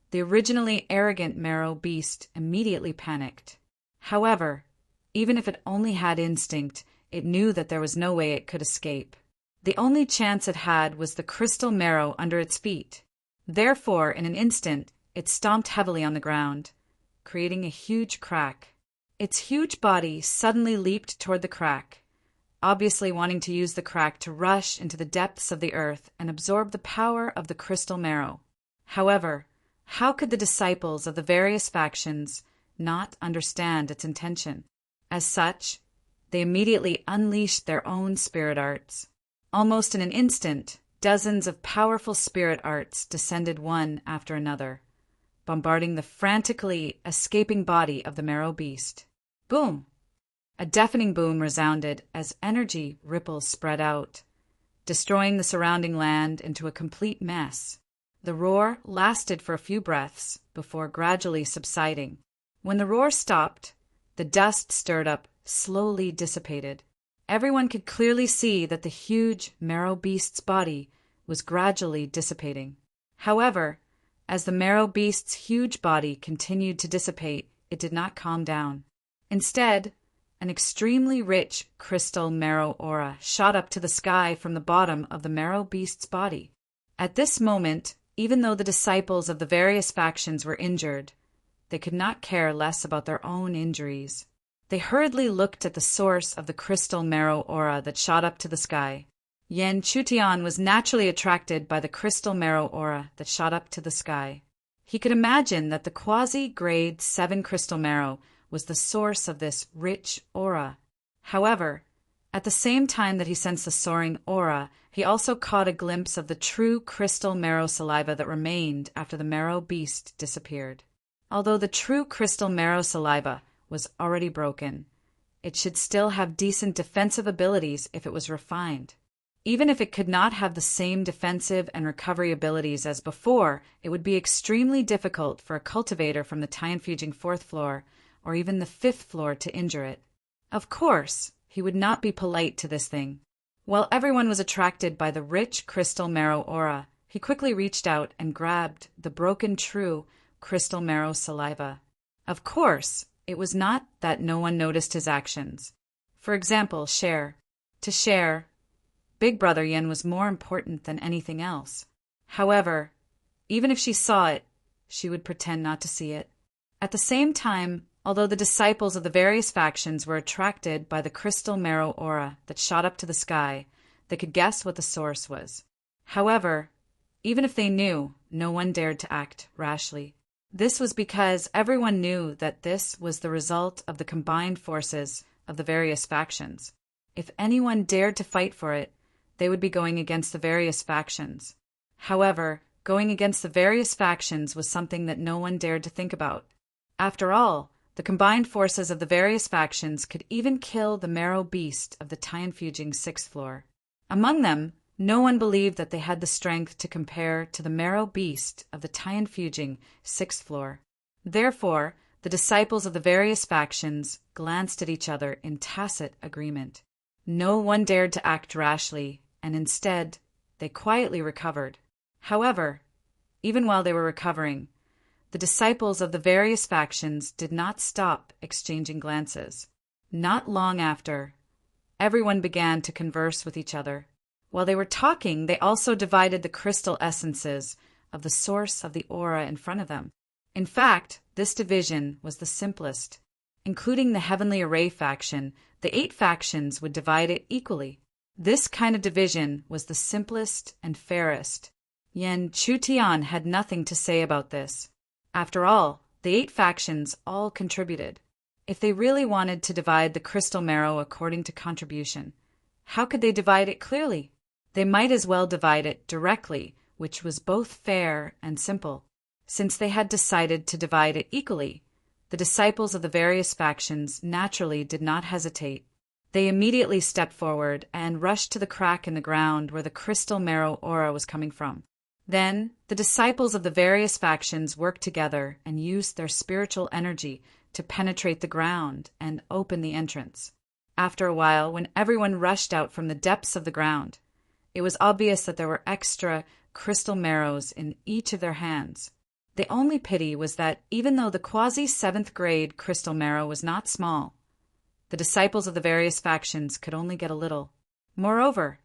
the originally arrogant marrow beast immediately panicked. However, even if it only had instinct, it knew that there was no way it could escape. The only chance it had was the crystal marrow under its feet. Therefore, in an instant, it stomped heavily on the ground, creating a huge crack. Its huge body suddenly leaped toward the crack, obviously wanting to use the crack to rush into the depths of the earth and absorb the power of the crystal marrow. However, how could the disciples of the various factions not understand its intention? As such, they immediately unleashed their own spirit arts. Almost in an instant, dozens of powerful spirit arts descended one after another, bombarding the frantically escaping body of the marrow beast. Boom! A deafening boom resounded as energy ripples spread out, destroying the surrounding land into a complete mess. The roar lasted for a few breaths before gradually subsiding. When the roar stopped, the dust stirred up slowly dissipated. Everyone could clearly see that the huge marrow beast's body was gradually dissipating. However, as the marrow beast's huge body continued to dissipate, it did not calm down. Instead, an extremely rich crystal marrow aura shot up to the sky from the bottom of the marrow beast's body. At this moment, even though the disciples of the various factions were injured, they could not care less about their own injuries. They hurriedly looked at the source of the crystal marrow aura that shot up to the sky. Yan Chutian was naturally attracted by the crystal marrow aura that shot up to the sky. He could imagine that the quasi-grade 7 crystal marrow was the source of this rich aura. However, at the same time that he sensed the soaring aura, he also caught a glimpse of the true crystal marrow saliva that remained after the marrow beast disappeared. Although the true crystal marrow saliva was already broken, it should still have decent defensive abilities if it was refined. Even if it could not have the same defensive and recovery abilities as before, it would be extremely difficult for a cultivator from the Tianfujing 4th floor or even the 5th floor to injure it. Of course, he would not be polite to this thing. While everyone was attracted by the rich crystal marrow aura, he quickly reached out and grabbed the broken true crystal marrow saliva. Of course, it was not that no one noticed his actions. For example, share. To share, Big Brother Yin was more important than anything else. However, even if she saw it, she would pretend not to see it. At the same time, although the disciples of the various factions were attracted by the crystal marrow aura that shot up to the sky, they could guess what the source was. However, even if they knew, no one dared to act rashly. This was because everyone knew that this was the result of the combined forces of the various factions. If anyone dared to fight for it, they would be going against the various factions. However, going against the various factions was something that no one dared to think about. After all, the combined forces of the various factions could even kill the marrow beast of the Tianfujing 6th floor. Among them, no one believed that they had the strength to compare to the marrow beast of the Tianfujing 6th floor. Therefore, the disciples of the various factions glanced at each other in tacit agreement. No one dared to act rashly, and instead, they quietly recovered. However, even while they were recovering, the disciples of the various factions did not stop exchanging glances. Not long after, everyone began to converse with each other. While they were talking, they also divided the crystal essences of the source of the aura in front of them. In fact, this division was the simplest. Including the Heavenly Array faction, the 8 factions would divide it equally. This kind of division was the simplest and fairest. Yan Chutian had nothing to say about this. After all, the 8 factions all contributed. If they really wanted to divide the crystal marrow according to contribution, how could they divide it clearly? They might as well divide it directly, which was both fair and simple. Since they had decided to divide it equally, the disciples of the various factions naturally did not hesitate. They immediately stepped forward and rushed to the crack in the ground where the crystal marrow aura was coming from. Then, the disciples of the various factions worked together and used their spiritual energy to penetrate the ground and open the entrance. After a while, when everyone rushed out from the depths of the ground, it was obvious that there were extra crystal marrows in each of their hands. The only pity was that even though the quasi-7th grade crystal marrow was not small, the disciples of the various factions could only get a little. Moreover,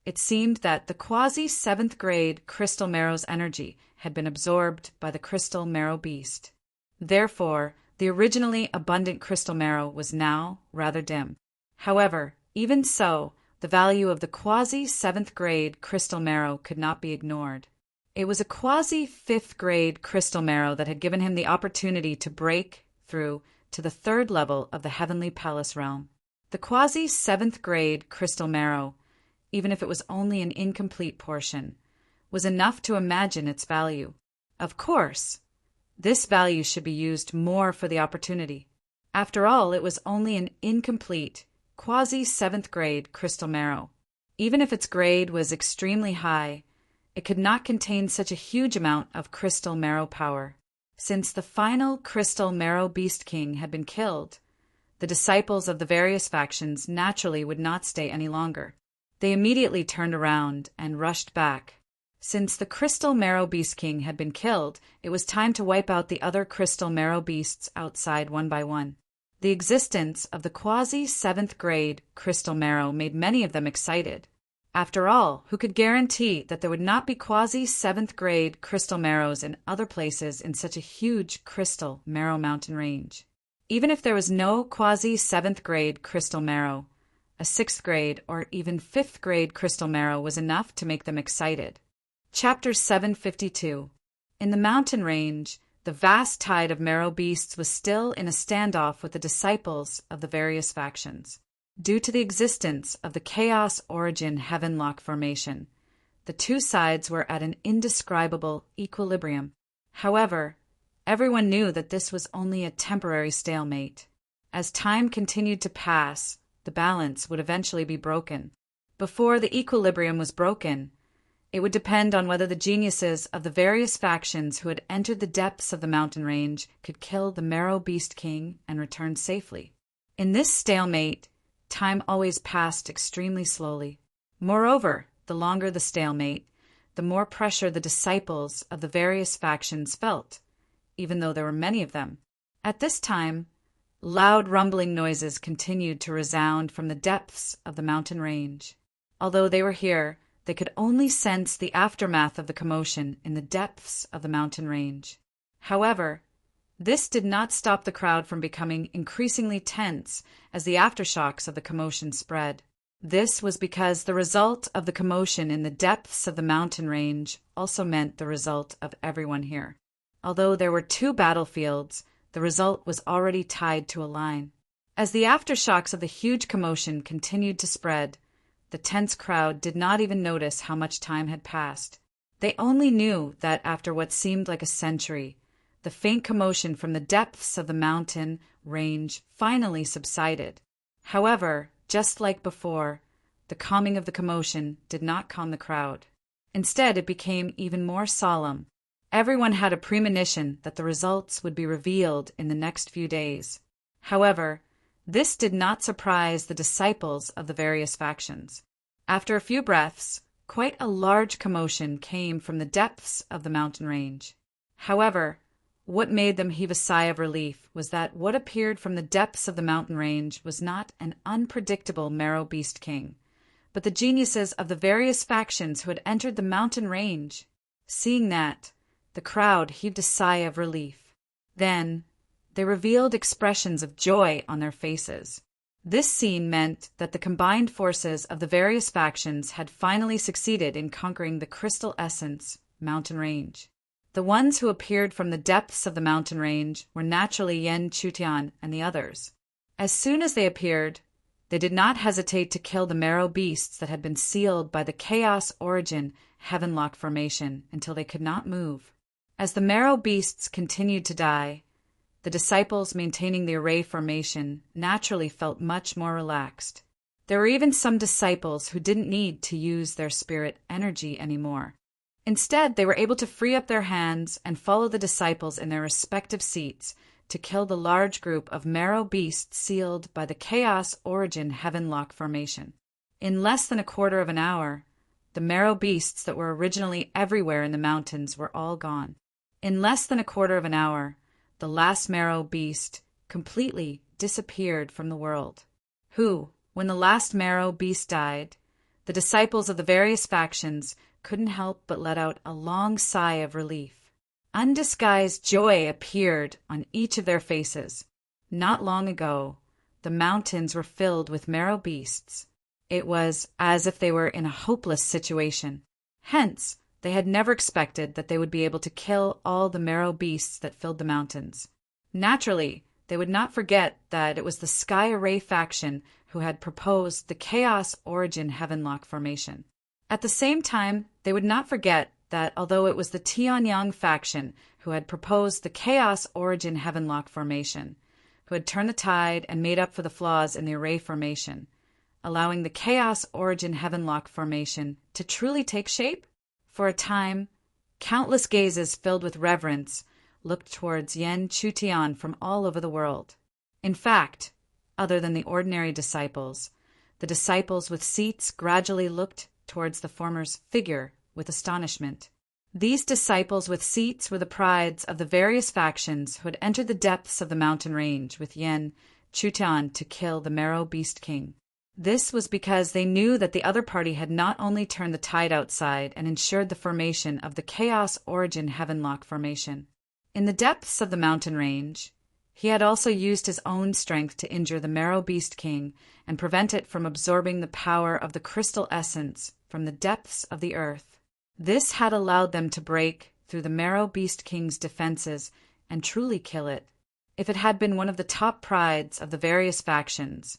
it seemed that the quasi-7th grade crystal marrow's energy had been absorbed by the crystal marrow beast. Therefore, the originally abundant crystal marrow was now rather dim. However, even so, the value of the quasi-7th grade crystal marrow could not be ignored. It was a quasi-5th grade crystal marrow that had given him the opportunity to break through to the 3rd level of the Heavenly Palace realm. The quasi-7th grade crystal marrow, even if it was only an incomplete portion, was enough to imagine its value. Of course, this value should be used more for the opportunity. After all, it was only an incomplete quasi-7th grade crystal marrow. Even if its grade was extremely high, it could not contain such a huge amount of crystal marrow power. Since the final crystal marrow beast king had been killed, the disciples of the various factions naturally would not stay any longer. They immediately turned around and rushed back. Since the crystal marrow beast king had been killed, it was time to wipe out the other crystal marrow beasts outside one by one. The existence of the quasi-7th grade crystal marrow made many of them excited. After all, who could guarantee that there would not be quasi-7th grade crystal marrows in other places in such a huge crystal marrow mountain range? Even if there was no quasi-7th grade crystal marrow, a 6th grade or even 5th grade crystal marrow was enough to make them excited. Chapter 752. In the mountain range, the vast tide of marrow beasts was still in a standoff with the disciples of the various factions. Due to the existence of the Chaos Origin Heavenlock Formation, the two sides were at an indescribable equilibrium. However, everyone knew that this was only a temporary stalemate. As time continued to pass, the balance would eventually be broken. Before the equilibrium was broken, it would depend on whether the geniuses of the various factions who had entered the depths of the mountain range could kill the Marrow Beast King and return safely. In this stalemate, time always passed extremely slowly. Moreover, the longer the stalemate, the more pressure the disciples of the various factions felt, even though there were many of them. At this time, loud rumbling noises continued to resound from the depths of the mountain range. Although they were here, they could only sense the aftermath of the commotion in the depths of the mountain range. However, this did not stop the crowd from becoming increasingly tense as the aftershocks of the commotion spread. This was because the result of the commotion in the depths of the mountain range also meant the result of everyone here. Although there were two battlefields, the result was already tied to a line. As the aftershocks of the huge commotion continued to spread, the tense crowd did not even notice how much time had passed. They only knew that after what seemed like a century, the faint commotion from the depths of the mountain range finally subsided. However, just like before, the calming of the commotion did not calm the crowd. Instead, it became even more solemn. Everyone had a premonition that the results would be revealed in the next few days. However, this did not surprise the disciples of the various factions. After a few breaths, quite a large commotion came from the depths of the mountain range. However, what made them heave a sigh of relief was that what appeared from the depths of the mountain range was not an unpredictable Marrow Beast King, but the geniuses of the various factions who had entered the mountain range. Seeing that, the crowd heaved a sigh of relief. Then, they revealed expressions of joy on their faces. This scene meant that the combined forces of the various factions had finally succeeded in conquering the Crystal Essence mountain range. The ones who appeared from the depths of the mountain range were naturally Yen Chutian and the others. As soon as they appeared, they did not hesitate to kill the marrow beasts that had been sealed by the Chaos Origin Heavenlock Formation until they could not move. As the marrow beasts continued to die, the disciples maintaining the array formation naturally felt much more relaxed. There were even some disciples who didn't need to use their spirit energy anymore. Instead, they were able to free up their hands and follow the disciples in their respective seats to kill the large group of marrow beasts sealed by the Chaos Origin Heavenlock Formation. In less than a quarter of an hour, the marrow beasts that were originally everywhere in the mountains were all gone. In less than a quarter of an hour, the last marrow beast completely disappeared from the world. When the last marrow beast died, the disciples of the various factions couldn't help but let out a long sigh of relief. Undisguised joy appeared on each of their faces. Not long ago, the mountains were filled with marrow beasts. It was as if they were in a hopeless situation. Hence, they had never expected that they would be able to kill all the marrow beasts that filled the mountains. Naturally, they would not forget that it was the Sky Array faction who had proposed the Chaos Origin Heavenlock Formation. At the same time, they would not forget that although it was the Tianyang faction who had proposed the Chaos Origin Heavenlock Formation, who had turned the tide and made up for the flaws in the Array Formation, allowing the Chaos Origin Heavenlock Formation to truly take shape, For a time, countless gazes filled with reverence looked towards Yen Chutian from all over the world. In fact, other than the ordinary disciples, the disciples with seats gradually looked towards the former's figure with astonishment. These disciples with seats were the prides of the various factions who had entered the depths of the mountain range with Yen Chutian to kill the Marrow Beast King. This was because they knew that the other party had not only turned the tide outside and ensured the formation of the Chaos Origin Heavenlock formation. In the depths of the mountain range, he had also used his own strength to injure the Marrow Beast King and prevent it from absorbing the power of the crystal essence from the depths of the earth. This had allowed them to break through the Marrow Beast King's defenses and truly kill it. If it had been one of the top prides of the various factions,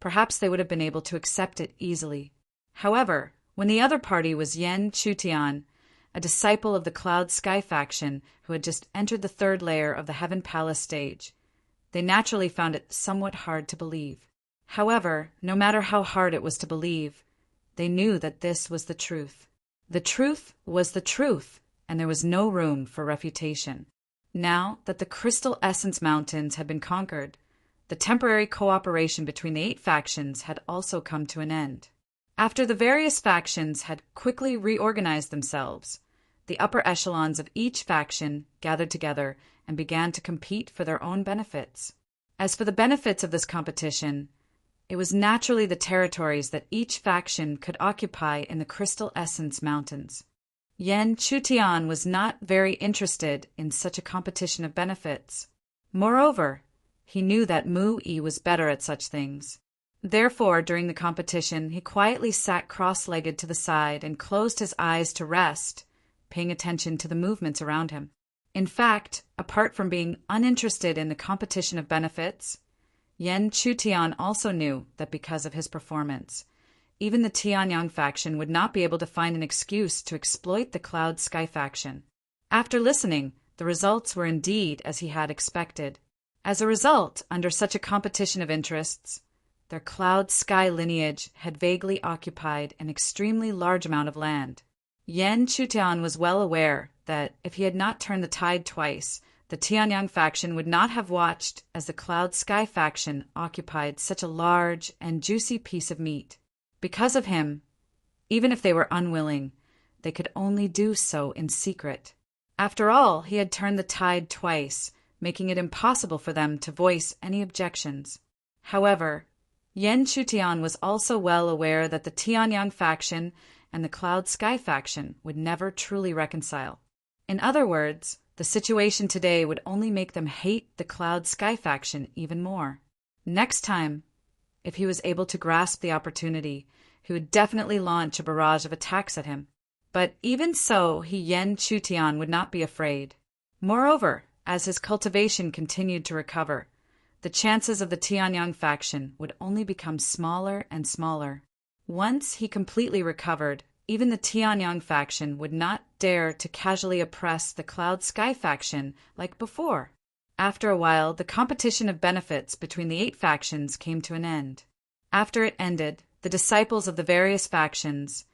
perhaps they would have been able to accept it easily. However, when the other party was Yen Chutian, a disciple of the Cloud Sky faction who had just entered the third layer of the Heaven Palace stage, they naturally found it somewhat hard to believe. However, no matter how hard it was to believe, they knew that this was the truth. The truth was the truth, and there was no room for refutation. Now that the Crystal Essence Mountains had been conquered, the temporary cooperation between the 8 factions had also come to an end. After the various factions had quickly reorganized themselves, the upper echelons of each faction gathered together and began to compete for their own benefits. As for the benefits of this competition, it was naturally the territories that each faction could occupy in the Crystal Essence Mountains. Yen Chutian was not very interested in such a competition of benefits. Moreover, he knew that Mu-Yi was better at such things. Therefore, during the competition, he quietly sat cross-legged to the side and closed his eyes to rest, paying attention to the movements around him. In fact, apart from being uninterested in the competition of benefits, Yen Chutian also knew that because of his performance, even the Tianyang faction would not be able to find an excuse to exploit the Cloud Sky faction. After listening, the results were indeed as he had expected. As a result, under such a competition of interests, their Cloud Sky lineage had vaguely occupied an extremely large amount of land. Yen Chutian was well aware that if he had not turned the tide twice, the Tianyang faction would not have watched as the Cloud Sky faction occupied such a large and juicy piece of meat. Because of him, even if they were unwilling, they could only do so in secret. After all, he had turned the tide twice, making it impossible for them to voice any objections. However, Yen Chutian was also well aware that the Tianyang faction and the Cloud Sky faction would never truly reconcile. In other words, the situation today would only make them hate the Cloud Sky faction even more. Next time, if he was able to grasp the opportunity, he would definitely launch a barrage of attacks at him. But even so, Yen Chutian would not be afraid. Moreover, as his cultivation continued to recover, the chances of the Tianyang faction would only become smaller and smaller. Once he completely recovered, even the Tianyang faction would not dare to casually oppress the Cloud Sky faction like before. After a while, the competition of benefits between the 8 factions came to an end. After it ended, the disciples of the various factions,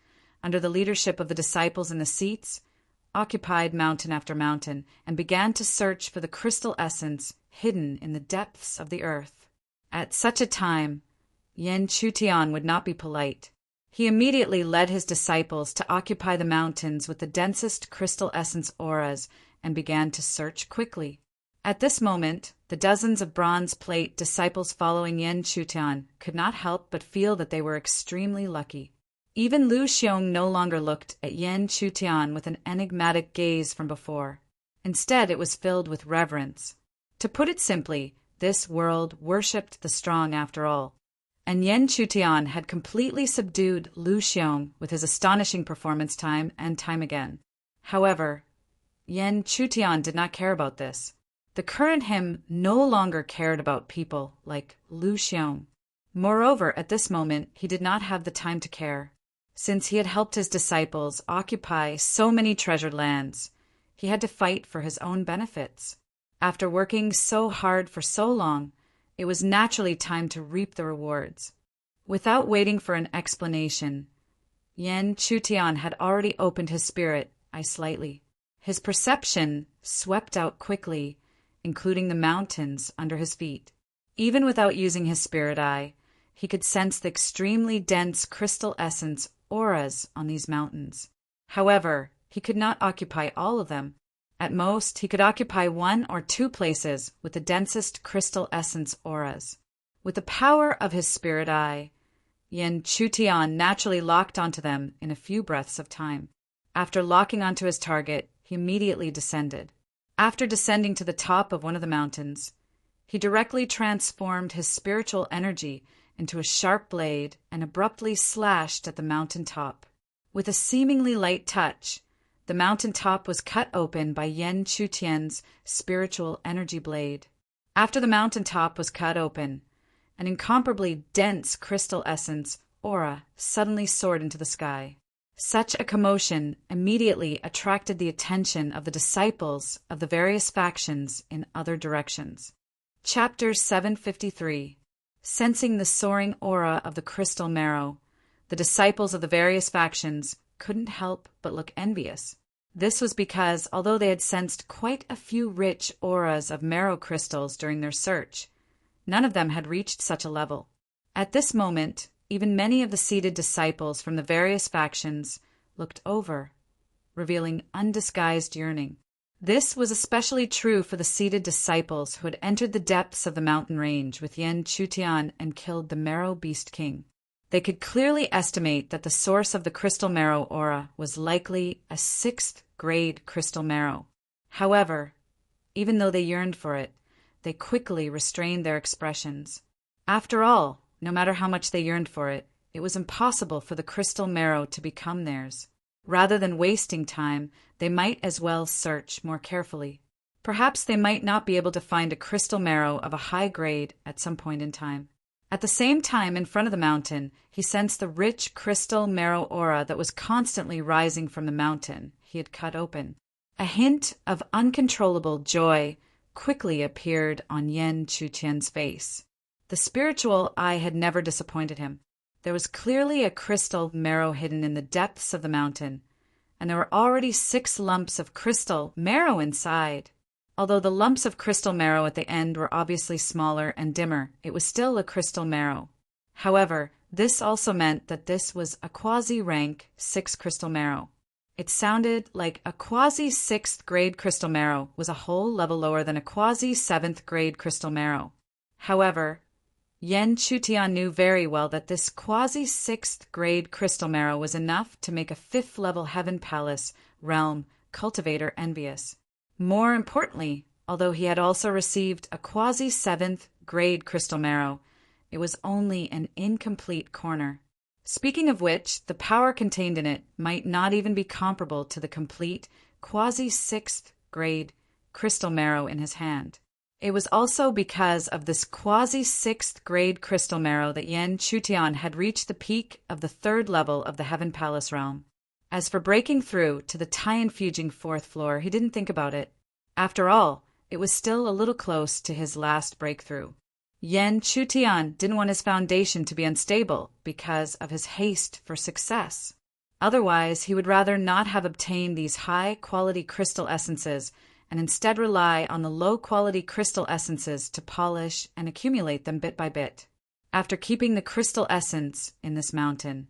under the leadership of the disciples in the seats, occupied mountain after mountain and began to search for the crystal essence hidden in the depths of the earth. At such a time, Yen Chutian would not be polite. He immediately led his disciples to occupy the mountains with the densest crystal essence auras and began to search quickly. At this moment, the dozens of bronze plate disciples following Yen Chutian could not help but feel that they were extremely lucky. Even Lu Xiong no longer looked at Yen Chutian with an enigmatic gaze from before. Instead, it was filled with reverence. To put it simply, this world worshipped the strong after all. And Yen Chutian had completely subdued Lu Xiong with his astonishing performance time and time again. However, Yen Chutian did not care about this. The current him no longer cared about people like Lu Xiong. Moreover, at this moment, he did not have the time to care. Since he had helped his disciples occupy so many treasured lands, he had to fight for his own benefits. After working so hard for so long, it was naturally time to reap the rewards. Without waiting for an explanation, Yen Chutian had already opened his spirit eye slightly. His perception swept out quickly, including the mountains under his feet. Even without using his spirit eye, he could sense the extremely dense crystal essence auras on these mountains. However, he could not occupy all of them. At most, he could occupy 1 or 2 places with the densest crystal essence auras. With the power of his spirit eye, Yen Chutian naturally locked onto them in a few breaths of time. After locking onto his target, he immediately descended. After descending to the top of one of the mountains, he directly transformed his spiritual energy into a sharp blade and abruptly slashed at the mountain top. With a seemingly light touch, the mountain top was cut open by Yen Chutian's spiritual energy blade. After the mountain top was cut open, an incomparably dense crystal essence aura suddenly soared into the sky. Such a commotion immediately attracted the attention of the disciples of the various factions in other directions. Chapter 753. Sensing the soaring aura of the crystal marrow, the disciples of the various factions couldn't help but look envious. This was because, although they had sensed quite a few rich auras of marrow crystals during their search, none of them had reached such a level. At this moment, even many of the seated disciples from the various factions looked over, revealing undisguised yearning. This was especially true for the seated disciples who had entered the depths of the mountain range with Yen Chutian and killed the Marrow Beast King. They could clearly estimate that the source of the crystal marrow aura was likely a 6th grade crystal marrow. However, even though they yearned for it, they quickly restrained their expressions. After all, no matter how much they yearned for it, it was impossible for the crystal marrow to become theirs. Rather than wasting time, they might as well search more carefully. Perhaps they might not be able to find a crystal marrow of a high grade at some point in time. At the same time, in front of the mountain, he sensed the rich crystal marrow aura that was constantly rising from the mountain he had cut open. A hint of uncontrollable joy quickly appeared on Yen Chutian's face. The spiritual eye had never disappointed him. There was clearly a crystal marrow hidden in the depths of the mountain, and there were already 6 lumps of crystal marrow inside. Although the lumps of crystal marrow at the end were obviously smaller and dimmer, it was still a crystal marrow. However, this also meant that this was a quasi-rank 6 crystal marrow. It sounded like a quasi-6th grade crystal marrow was a whole level lower than a quasi-7th grade crystal marrow. However, Yen Chutian knew very well that this quasi-6th grade crystal marrow was enough to make a 5th level Heaven Palace realm cultivator envious. More importantly, although he had also received a quasi-7th grade crystal marrow, it was only an incomplete corner. Speaking of which, the power contained in it might not even be comparable to the complete quasi-6th grade crystal marrow in his hand. It was also because of this quasi-6th grade crystal marrow that Yen Chutian had reached the peak of the 3rd level of the Heaven Palace realm. As for breaking through to the Tianfujing 4th floor, he didn't think about it. After all, it was still a little close to his last breakthrough. Yen Chutian didn't want his foundation to be unstable because of his haste for success. Otherwise, he would rather not have obtained these high-quality crystal essences and instead rely on the low-quality crystal essences to polish and accumulate them bit by bit. After keeping the crystal essence in this mountain,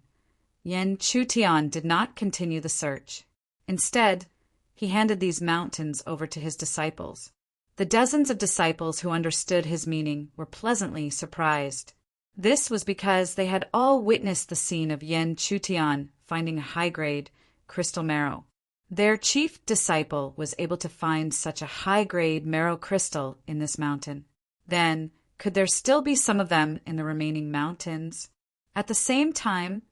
Yen Chutian did not continue the search. Instead, he handed these mountains over to his disciples. The dozens of disciples who understood his meaning were pleasantly surprised. This was because they had all witnessed the scene of Yen Chutian finding a high-grade crystal marrow. Their chief disciple was able to find such a high-grade marrow crystal in this mountain. Then, could there still be some of them in the remaining mountains? At the same time,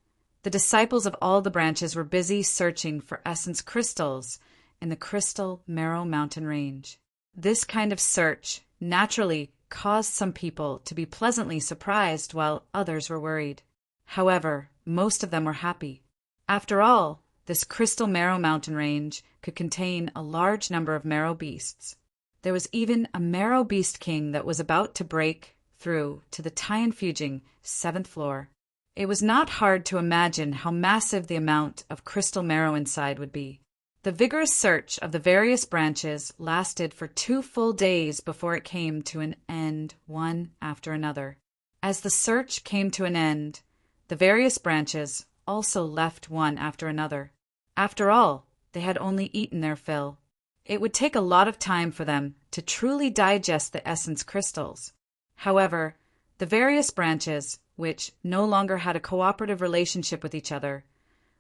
the disciples of all the branches were busy searching for essence crystals in the Crystal Marrow Mountain Range. This kind of search naturally caused some people to be pleasantly surprised while others were worried. However, most of them were happy. After all, this Crystal Marrow Mountain Range could contain a large number of marrow beasts. There was even a Marrow Beast King that was about to break through to the Tianfujing 7th floor. It was not hard to imagine how massive the amount of crystal marrow inside would be. The vigorous search of the various branches lasted for 2 full days before it came to an end, one after another. As the search came to an end, the various branches also left one after another. After all, they had only eaten their fill. It would take a lot of time for them to truly digest the essence crystals. However, the various branches, which no longer had a cooperative relationship with each other,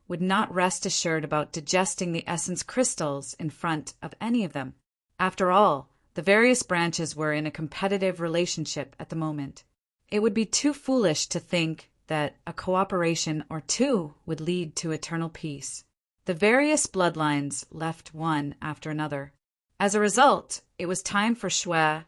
would not rest assured about digesting the essence crystals in front of any of them. After all, the various branches were in a competitive relationship at the moment. It would be too foolish to think that a cooperation or two would lead to eternal peace. The various bloodlines left one after another. As a result, it was time for Shui,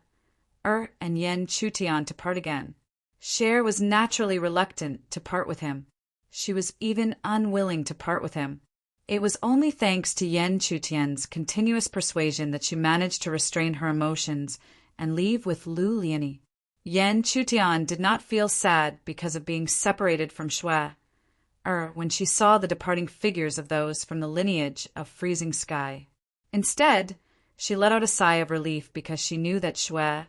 and Yen Chutian to part again. Cher was naturally reluctant to part with him. She was even unwilling to part with him. It was only thanks to Yen Chutian's continuous persuasion that she managed to restrain her emotions and leave with Lu Liani. Yen Chutian did not feel sad because of being separated from Shui, when she saw the departing figures of those from the lineage of Freezing Sky. Instead, she let out a sigh of relief because she knew that Shui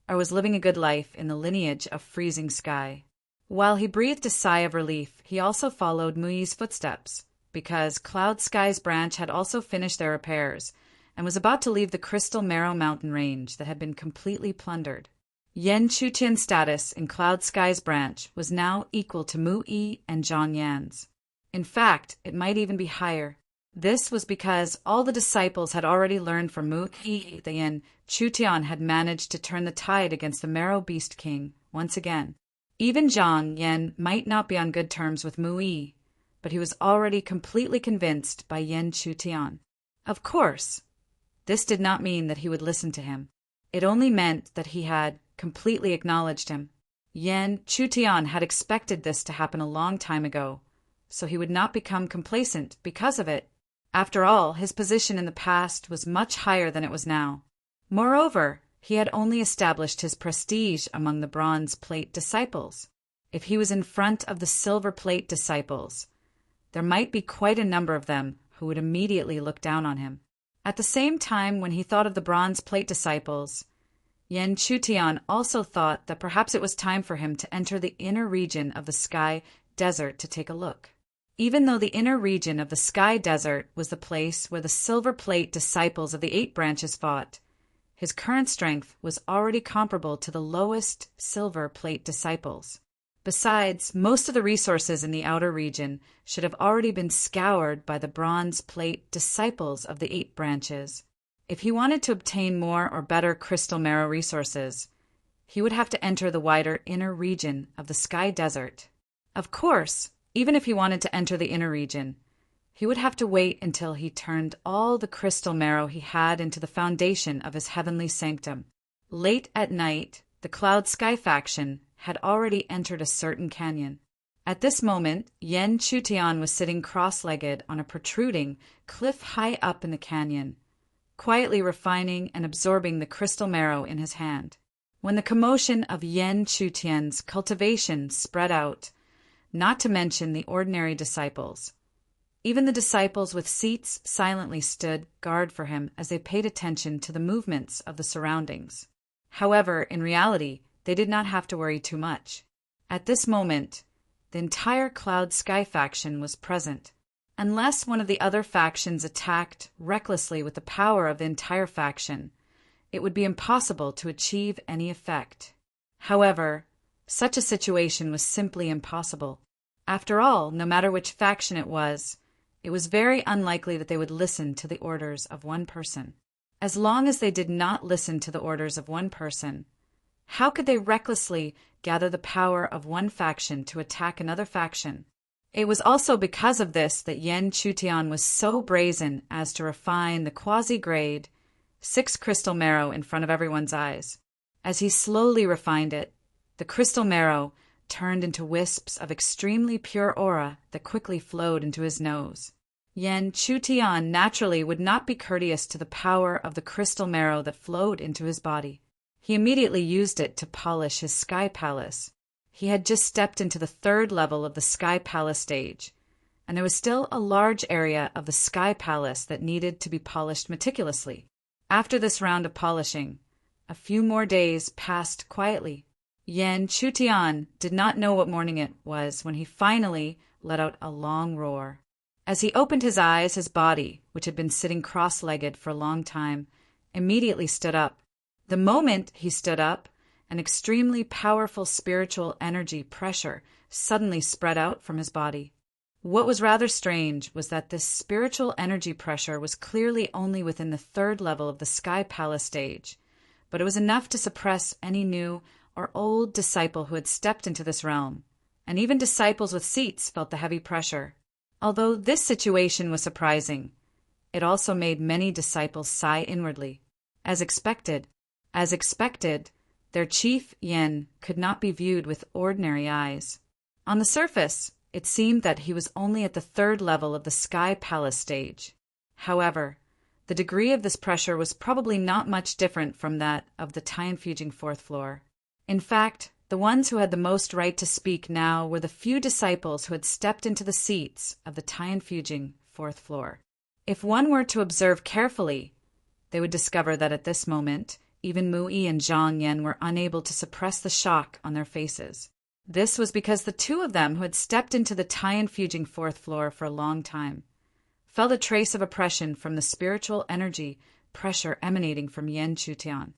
was living a good life in the lineage of Freezing Sky. While he breathed a sigh of relief, he also followed Mui's footsteps, because Cloud Sky's branch had also finished their repairs and was about to leave the Crystal Marrow mountain range that had been completely plundered. Yen Chutian's status in Cloud Sky's branch was now equal to Mui and Zhang Yan's. In fact, it might even be higher. This was because all the disciples had already learned from Mui that Yen Chutian had managed to turn the tide against the Marrow Beast King once again. Even Zhang Yan might not be on good terms with Mui, but he was already completely convinced by Yen Chutian. Of course, this did not mean that he would listen to him. It only meant that he had completely acknowledged him. Yen Chutian had expected this to happen a long time ago, so he would not become complacent because of it. After all, his position in the past was much higher than it was now. Moreover, he had only established his prestige among the bronze plate disciples. If he was in front of the silver plate disciples, there might be quite a number of them who would immediately look down on him. At the same time, when he thought of the bronze plate disciples, Yen Chutian also thought that perhaps it was time for him to enter the inner region of the Sky Desert to take a look. Even though the inner region of the Sky Desert was the place where the silver plate disciples of the 8 branches fought, his current strength was already comparable to the lowest silver plate disciples. Besides, most of the resources in the outer region should have already been scoured by the bronze plate disciples of the 8 branches. If he wanted to obtain more or better crystal marrow resources, he would have to enter the wider inner region of the Sky Desert. Of course, even if he wanted to enter the inner region, he would have to wait until he turned all the crystal marrow he had into the foundation of his heavenly sanctum. Late at night, the Cloud Sky faction had already entered a certain canyon. At this moment, Yen Chutian was sitting cross-legged on a protruding cliff high up in the canyon, quietly refining and absorbing the crystal marrow in his hand. When the commotion of Yen Chutian's cultivation spread out, not to mention the ordinary disciples, even the disciples with seats silently stood guard for him as they paid attention to the movements of the surroundings. However, in reality, they did not have to worry too much. At this moment, the entire Cloud Sky faction was present. Unless one of the other factions attacked recklessly with the power of the entire faction, it would be impossible to achieve any effect. However, such a situation was simply impossible. After all, no matter which faction it was very unlikely that they would listen to the orders of one person. As long as they did not listen to the orders of one person, how could they recklessly gather the power of one faction to attack another faction? It was also because of this that Yen Chutian was so brazen as to refine the quasi-grade 6 crystal marrow in front of everyone's eyes. As he slowly refined it, the crystal marrow turned into wisps of extremely pure aura that quickly flowed into his nose. Yen Chutian naturally would not be courteous to the power of the crystal marrow that flowed into his body. He immediately used it to polish his sky palace. He had just stepped into the third level of the Sky Palace stage, and there was still a large area of the Sky Palace that needed to be polished meticulously. After this round of polishing, a few more days passed quietly. Yan Chutian did not know what morning it was when he finally let out a long roar. As he opened his eyes, his body, which had been sitting cross-legged for a long time, immediately stood up. The moment he stood up, an extremely powerful spiritual energy pressure suddenly spread out from his body. What was rather strange was that this spiritual energy pressure was clearly only within the third level of the Sky Palace stage, but it was enough to suppress any new or old disciple who had stepped into this realm, and even disciples with seats felt the heavy pressure. Although this situation was surprising, it also made many disciples sigh inwardly. As expected, their chief, Yin, could not be viewed with ordinary eyes. On the surface, it seemed that he was only at the third level of the Sky Palace stage. However, the degree of this pressure was probably not much different from that of the Tianfujing fourth floor. In fact, the ones who had the most right to speak now were the few disciples who had stepped into the seats of the Tianfujing fourth floor. If one were to observe carefully, they would discover that at this moment, even Mu Yi and Zhang Yan were unable to suppress the shock on their faces. This was because the two of them who had stepped into the Tianfujing fourth floor for a long time felt a trace of oppression from the spiritual energy pressure emanating from Yan Chutian.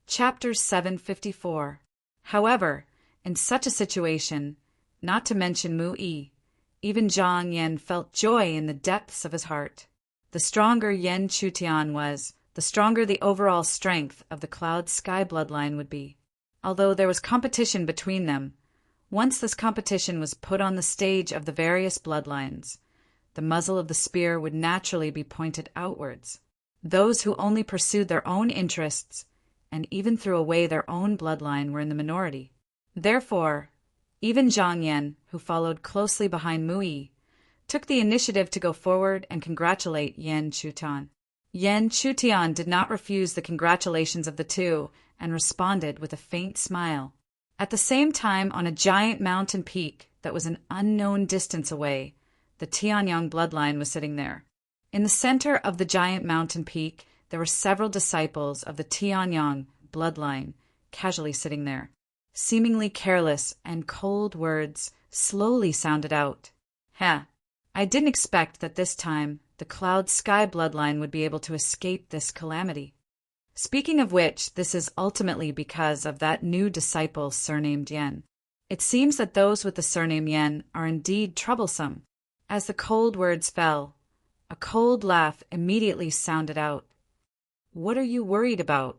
Chapter 754. However, in such a situation, not to mention Mu Yi, even Zhang Yan felt joy in the depths of his heart. The stronger Yan Chutian was, the stronger the overall strength of the Cloud Sky bloodline would be. Although there was competition between them, once this competition was put on the stage of the various bloodlines, the muzzle of the spear would naturally be pointed outwards. Those who only pursued their own interests and even threw away their own bloodline were in the minority. Therefore, even Zhang Yan, who followed closely behind Mu Yi, took the initiative to go forward and congratulate Yan Chutian. Yan Chutian did not refuse the congratulations of the two and responded with a faint smile. At the same time, on a giant mountain peak that was an unknown distance away, the Tianyang bloodline was sitting there. In the center of the giant mountain peak, there were several disciples of the Tianyang bloodline casually sitting there. Seemingly careless and cold words slowly sounded out. I didn't expect that this time the Cloud Sky bloodline would be able to escape this calamity. Speaking of which, this is ultimately because of that new disciple surnamed Yan. It seems that those with the surname Yan are indeed troublesome. As the cold words fell, a cold laugh immediately sounded out. What are you worried about?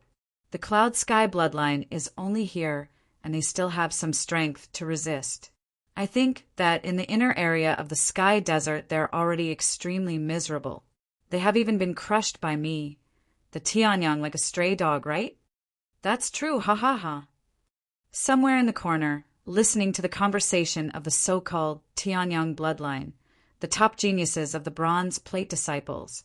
The Cloud Sky bloodline is only here, and they still have some strength to resist. I think that in the inner area of the Sky Desert they're already extremely miserable. They have even been crushed by me, the Tianyang, like a stray dog, right? That's true, ha ha ha. Somewhere in the corner, listening to the conversation of the so-called Tianyang bloodline, the top geniuses of the bronze plate disciples,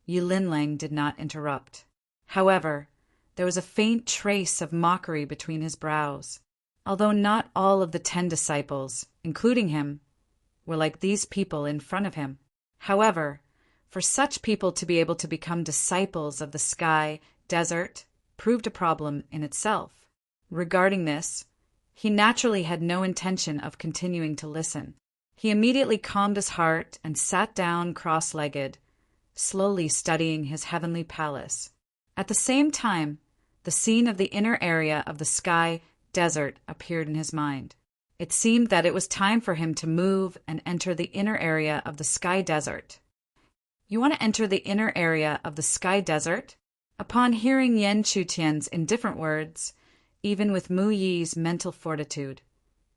Yu Linlang did not interrupt. However, there was a faint trace of mockery between his brows. Although not all of the 10 disciples, including him, were like these people in front of him. However, for such people to be able to become disciples of the Sky Desert proved a problem in itself. Regarding this, he naturally had no intention of continuing to listen. He immediately calmed his heart and sat down cross-legged, slowly studying his heavenly palace. At the same time, the scene of the inner area of the Sky Desert appeared in his mind. It seemed that it was time for him to move and enter the inner area of the Sky Desert. You want to enter the inner area of the Sky Desert? Upon hearing Yan Chutian's indifferent words, even with Mu Yi's mental fortitude,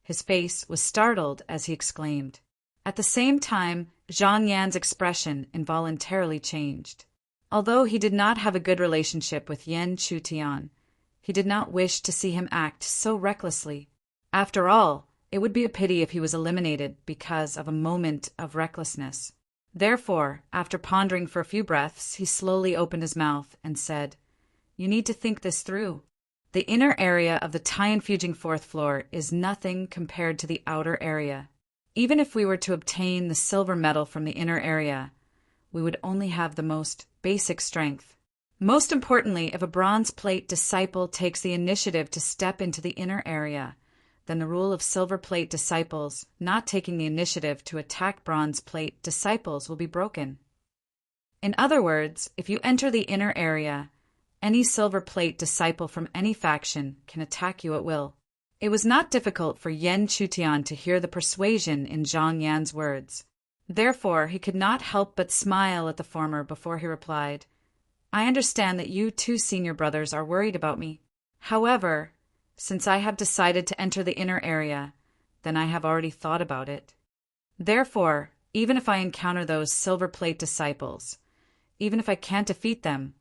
his face was startled as he exclaimed. At the same time, Zhang Yan's expression involuntarily changed. Although he did not have a good relationship with Yan Chutian, he did not wish to see him act so recklessly. After all, it would be a pity if he was eliminated because of a moment of recklessness. Therefore, after pondering for a few breaths, he slowly opened his mouth and said, "You need to think this through. The inner area of the time-fuging fourth floor is nothing compared to the outer area. Even if we were to obtain the silver medal from the inner area, we would only have the most basic strength. Most importantly, if a bronze plate disciple takes the initiative to step into the inner area, then the rule of silver plate disciples not taking the initiative to attack bronze plate disciples will be broken. In other words, if you enter the inner area, any silver plate disciple from any faction can attack you at will. It was not difficult for Yan Chutian to hear the persuasion in Zhang Yan's words. Therefore, he could not help but smile at the former before he replied, "I understand that you two senior brothers are worried about me. However, since I have decided to enter the inner area, then I have already thought about it. Therefore, even if I encounter those silver plate disciples, even if I can't defeat them,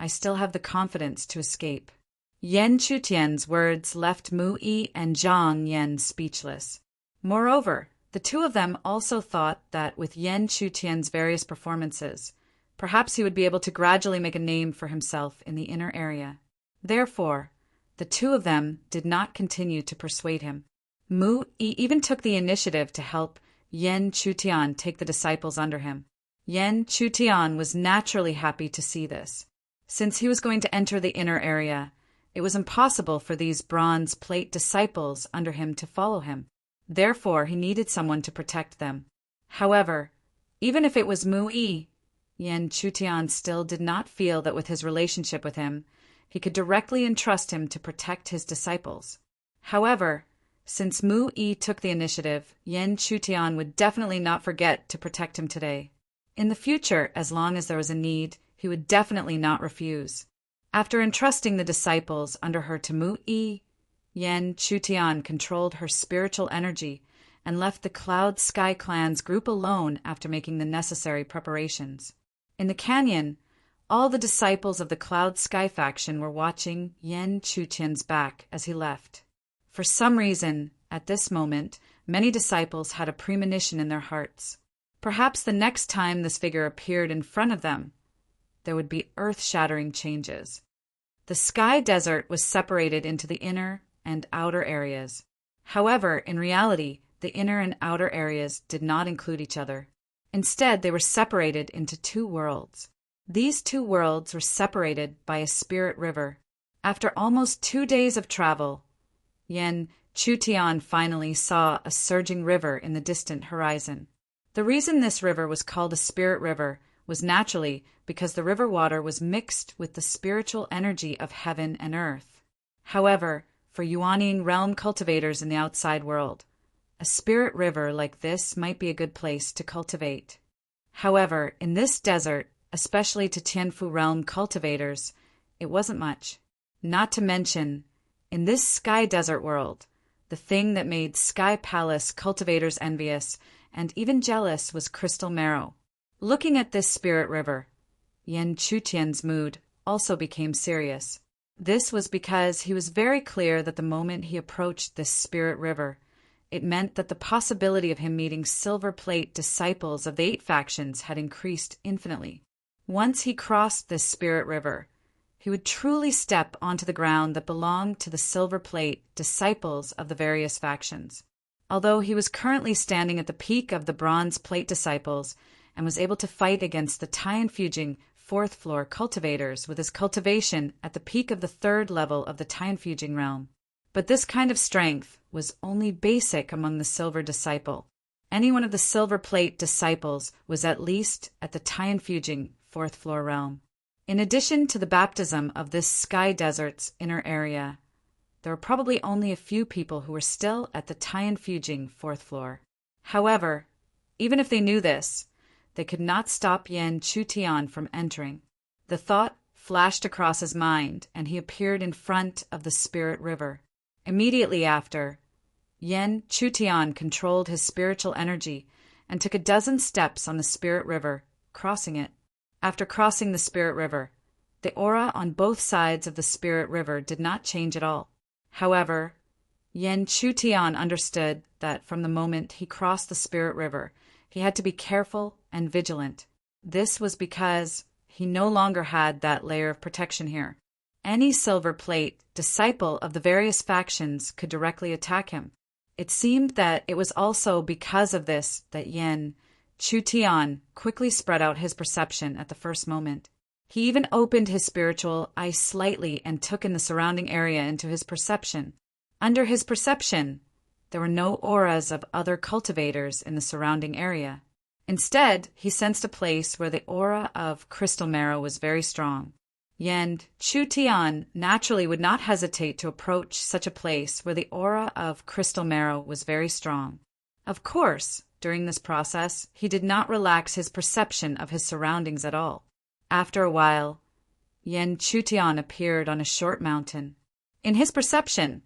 I still have the confidence to escape." Yan Chutian's words left Mu Yi and Zhang Yan speechless. Moreover, the two of them also thought that with Yan Chutian's various performances, perhaps he would be able to gradually make a name for himself in the inner area. Therefore, the two of them did not continue to persuade him. Mu Yi even took the initiative to help Yan Chutian take the disciples under him. Yan Chutian was naturally happy to see this. Since he was going to enter the inner area, it was impossible for these bronze plate disciples under him to follow him. Therefore, he needed someone to protect them. However, even if it was Mu Yi, Yan Chutian still did not feel that with his relationship with him, he could directly entrust him to protect his disciples. However, since Mu Yi took the initiative, Yan Chutian would definitely not forget to protect him today. In the future, as long as there was a need, he would definitely not refuse. After entrusting the disciples under her to Mu Yi, Yan Chutian controlled her spiritual energy and left the Cloud Sky Clan's group alone after making the necessary preparations. In the canyon, all the disciples of the Cloud Sky faction were watching Yan Chutian's back as he left. For some reason, at this moment, many disciples had a premonition in their hearts. Perhaps the next time this figure appeared in front of them, there would be earth-shattering changes. The sky desert was separated into the inner and outer areas. However, in reality, the inner and outer areas did not include each other. Instead, they were separated into two worlds. These two worlds were separated by a spirit river. After almost 2 days of travel, Yan Chutian finally saw a surging river in the distant horizon. The reason this river was called a spirit river was naturally because the river water was mixed with the spiritual energy of heaven and earth. However, for Yuanine realm cultivators in the outside world, a spirit river like this might be a good place to cultivate. However, in this desert, especially to Tianfu realm cultivators, it wasn't much. Not to mention, in this sky desert world, the thing that made Sky Palace cultivators envious and even jealous was crystal marrow. Looking at this spirit river, Yan Chutian's mood also became serious. This was because he was very clear that the moment he approached this spirit river, it meant that the possibility of him meeting silver plate disciples of the 8 factions had increased infinitely. Once he crossed this spirit river, he would truly step onto the ground that belonged to the silver plate disciples of the various factions. Although he was currently standing at the peak of the bronze plate disciples and was able to fight against the time-fuging 4th floor cultivators with his cultivation at the peak of the 3rd level of the time-fuging realm. But this kind of strength was only basic among the silver disciple. Any one of the silver plate disciples was at least at the time-fuging 4th floor realm. In addition to the baptism of this sky desert's inner area, there were probably only a few people who were still at the time-fuging 4th floor. However, even if they knew this, they could not stop Yan Chutian from entering. The thought flashed across his mind, and he appeared in front of the spirit river. Immediately after, Yan Chutian controlled his spiritual energy and took a dozen steps on the spirit river, crossing it. After crossing the spirit river, the aura on both sides of the spirit river did not change at all. However, Yan Chutian understood that from the moment he crossed the spirit river, he had to be careful and vigilant. This was because he no longer had that layer of protection here. any silver plate disciple of the various factions could directly attack him. It seemed that it was also because of this that Yen Chutian quickly spread out his perception at the first moment. He even opened his spiritual eye slightly and took in the surrounding area into his perception. Under his perception, there were no auras of other cultivators in the surrounding area. Instead, he sensed a place where the aura of crystal marrow was very strong. Yen Chutian naturally would not hesitate to approach such a place where the aura of crystal marrow was very strong. Of course, during this process, he did not relax his perception of his surroundings at all. After a while, Yen Chutian appeared on a short mountain. In his perception,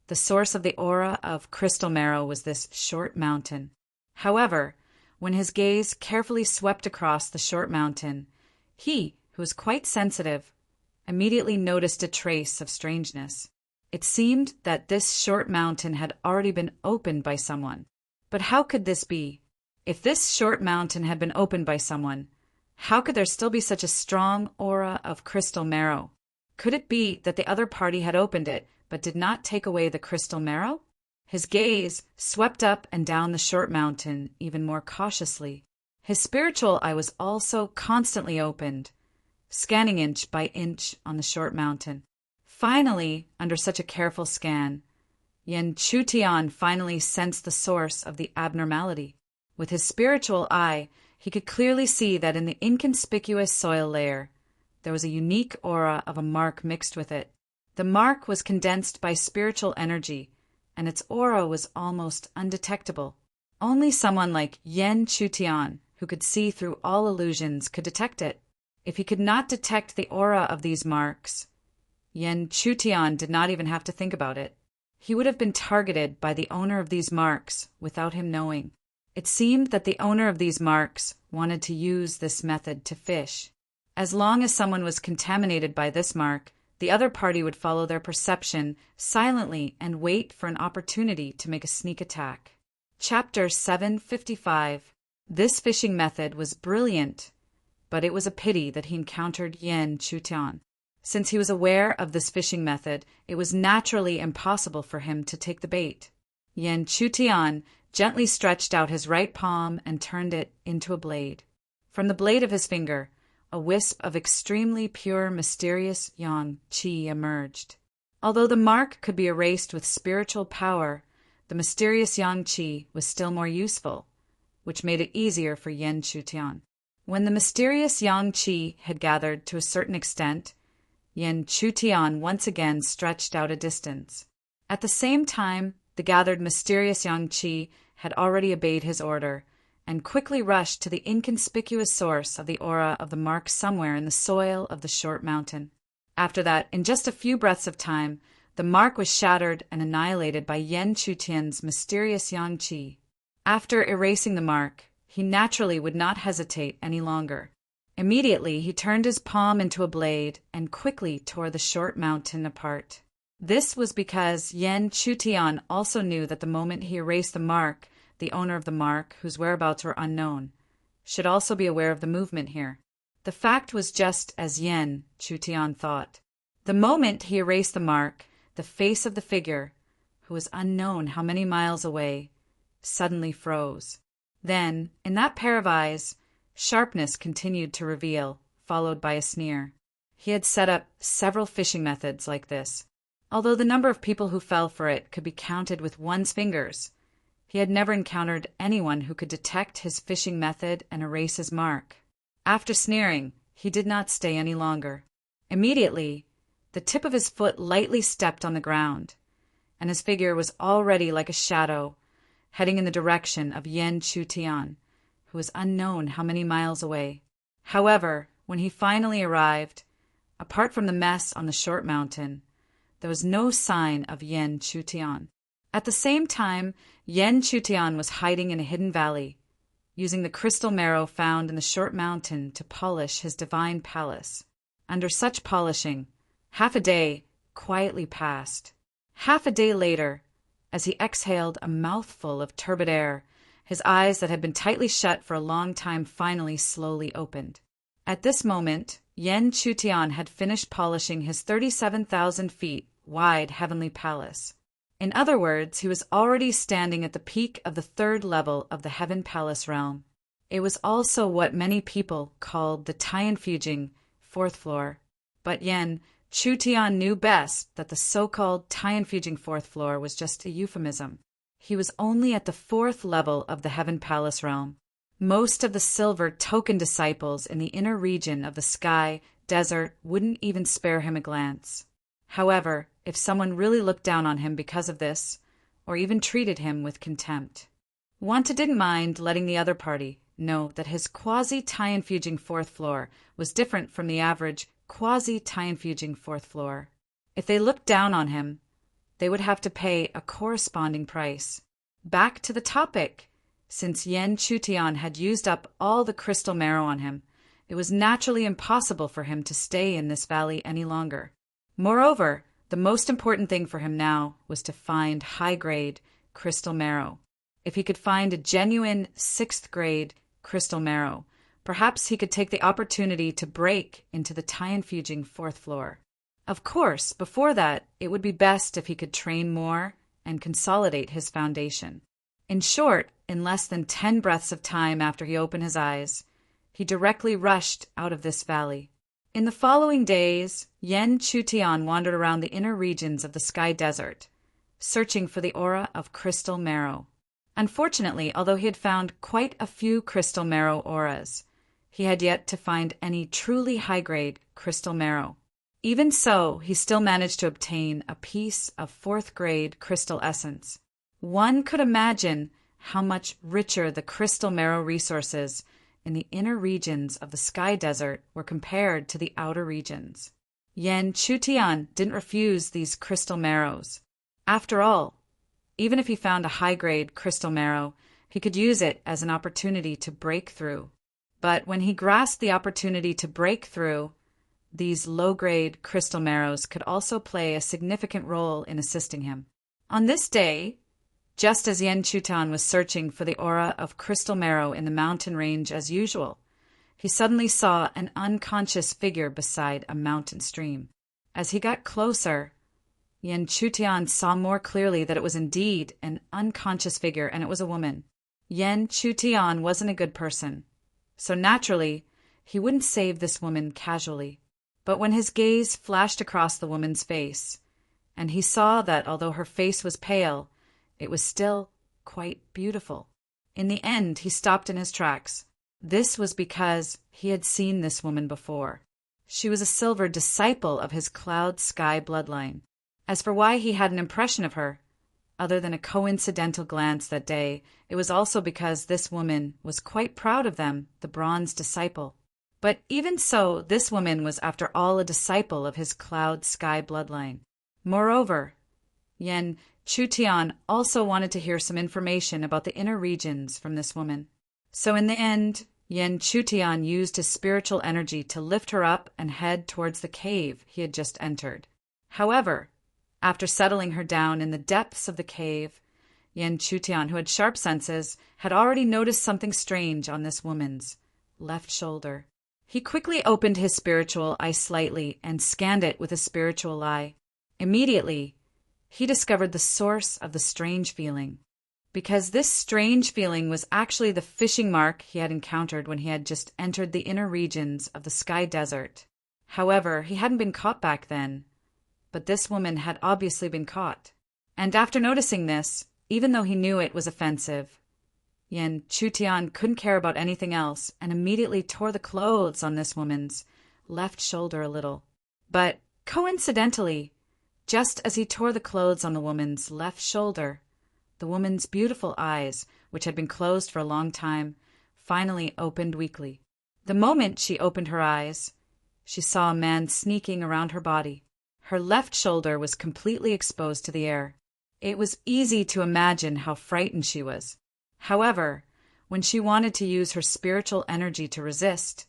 the source of the aura of crystal marrow was this short mountain. However, when his gaze carefully swept across the short mountain, he, who was quite sensitive, immediately noticed a trace of strangeness. It seemed that this short mountain had already been opened by someone. But how could this be? If this short mountain had been opened by someone, how could there still be such a strong aura of crystal marrow? Could it be that the other party had opened it, but did not take away the crystal marrow? His gaze swept up and down the short mountain even more cautiously. His spiritual eye was also constantly opened, scanning inch by inch on the short mountain. Finally, under such a careful scan, Yen Chutian finally sensed the source of the abnormality. With his spiritual eye, he could clearly see that in the inconspicuous soil layer, there was a unique aura of a mark mixed with it. The mark was condensed by spiritual energy, and its aura was almost undetectable. Only someone like Yen Chutian, who could see through all illusions, could detect it. If he could not detect the aura of these marks, Yen Chutian did not even have to think about it. He would have been targeted by the owner of these marks without him knowing. It seemed that the owner of these marks wanted to use this method to fish. As long as someone was contaminated by this mark, the other party would follow their perception silently and wait for an opportunity to make a sneak attack. Chapter 755. This fishing method was brilliant, but it was a pity that he encountered Yen Chutian. Since he was aware of this fishing method, it was naturally impossible for him to take the bait. Yen Chutian gently stretched out his right palm and turned it into a blade. From the blade of his finger, a wisp of extremely pure, mysterious yang qi emerged. Although the mark could be erased with spiritual power, the mysterious yang qi was still more useful, which made it easier for Yen Chutian. When the mysterious yang qi had gathered to a certain extent, Yen Chutian once again stretched out a distance. At the same time, the gathered mysterious yang qi had already obeyed his order, and quickly rushed to the inconspicuous source of the aura of the mark somewhere in the soil of the short mountain. After that, in just a few breaths of time, the mark was shattered and annihilated by Yen Chutian's mysterious yang qi. After erasing the mark, he naturally would not hesitate any longer. Immediately, he turned his palm into a blade and quickly tore the short mountain apart. This was because Yen Chutian also knew that the moment he erased the mark, the owner of the mark, whose whereabouts were unknown, should also be aware of the movement here. The fact was just as Yen Chutian thought. The moment he erased the mark, the face of the figure, who was unknown how many miles away, suddenly froze. Then, in that pair of eyes, sharpness continued to reveal, followed by a sneer. He had set up several fishing methods like this. Although the number of people who fell for it could be counted with one's fingers, he had never encountered anyone who could detect his fishing method and erase his mark. After sneering, he did not stay any longer. Immediately, the tip of his foot lightly stepped on the ground, and his figure was already like a shadow, heading in the direction of Yen Chutian, who was unknown how many miles away. However, when he finally arrived, apart from the mess on the short mountain, there was no sign of Yen Chutian. At the same time, Yen Chutian was hiding in a hidden valley, using the crystal marrow found in the short mountain to polish his divine palace. Under such polishing, half a day quietly passed. Half a day later, as he exhaled a mouthful of turbid air, his eyes that had been tightly shut for a long time finally slowly opened. At this moment, Yen Chutian had finished polishing his 37,000 feet wide heavenly palace. In other words, he was already standing at the peak of the third level of the Heaven Palace realm. It was also what many people called the Tianfujing fourth floor. But Yen Chutian knew best that the so-called Tianfujing fourth floor was just a euphemism. He was only at the fourth level of the Heaven Palace realm. Most of the silver token disciples in the inner region of the sky desert wouldn't even spare him a glance. However, if someone really looked down on him because of this, or even treated him with contempt, Wanta didn't mind letting the other party know that his quasi-Tianfujing fourth floor was different from the average quasi-Tianfujing fourth floor. If they looked down on him, they would have to pay a corresponding price. Back to the topic. Since Yen Chutian had used up all the crystal marrow on him, it was naturally impossible for him to stay in this valley any longer. Moreover, the most important thing for him now was to find high-grade crystal marrow. If he could find a genuine 6th grade crystal marrow, perhaps he could take the opportunity to break into the Tianfujing fourth floor. Of course, before that, it would be best if he could train more and consolidate his foundation. In short, in less than 10 breaths of time after he opened his eyes, he directly rushed out of this valley. In the following days, Yen Chutian wandered around the inner regions of the sky desert, searching for the aura of crystal marrow. Unfortunately, although he had found quite a few crystal marrow auras, he had yet to find any truly high-grade crystal marrow. Even so, he still managed to obtain a piece of 4th grade crystal essence. One could imagine how much richer the crystal marrow resources in the inner regions of the sky desert were compared to the outer regions. Yen Chutian didn't refuse these crystal marrows. After all, even if he found a high-grade crystal marrow, he could use it as an opportunity to break through. But when he grasped the opportunity to break through, these low-grade crystal marrows could also play a significant role in assisting him. On this day, just as Yen Chutian was searching for the aura of crystal marrow in the mountain range as usual, he suddenly saw an unconscious figure beside a mountain stream. As he got closer, Yen Chutian saw more clearly that it was indeed an unconscious figure, and it was a woman. Yen Chutian wasn't a good person, so naturally, he wouldn't save this woman casually. But when his gaze flashed across the woman's face, and he saw that although her face was pale, it was still quite beautiful. In the end, he stopped in his tracks. This was because he had seen this woman before. She was a silver disciple of his cloud sky bloodline. As for why he had an impression of her, other than a coincidental glance that day, it was also because this woman was quite proud of them, the bronze disciple. But even so, this woman was after all a disciple of his cloud sky bloodline. Moreover, Yen Chutian also wanted to hear some information about the inner regions from this woman. So in the end, Yen Chutian used his spiritual energy to lift her up and head towards the cave he had just entered. However, after settling her down in the depths of the cave, Yen Chutian, who had sharp senses, had already noticed something strange on this woman's left shoulder. He quickly opened his spiritual eye slightly and scanned it with a spiritual eye. Immediately, he discovered the source of the strange feeling, because this strange feeling was actually the fishing mark he had encountered when he had just entered the inner regions of the sky desert. However, he hadn't been caught back then, but this woman had obviously been caught. And after noticing this, even though he knew it was offensive, Yen Chutian couldn't care about anything else and immediately tore the clothes on this woman's left shoulder a little. But coincidentally, just as he tore the clothes on the woman's left shoulder, the woman's beautiful eyes, which had been closed for a long time, finally opened weakly. The moment she opened her eyes, she saw a man sneaking around her body. Her left shoulder was completely exposed to the air. It was easy to imagine how frightened she was. However, when she wanted to use her spiritual energy to resist,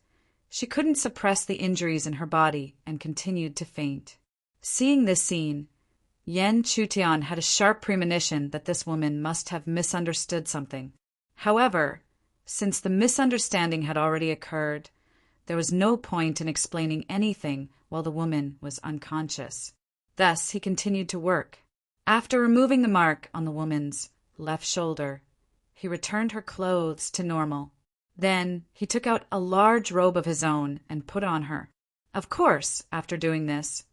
she couldn't suppress the injuries in her body and continued to faint. Seeing this scene, Yen Chutian had a sharp premonition that this woman must have misunderstood something. However, since the misunderstanding had already occurred, There was no point in explaining anything while the woman was unconscious. Thus, he continued to work. After removing the mark on the woman's left shoulder, he returned her clothes to normal. Then, he took out a large robe of his own and put on her. Of course, after doing this,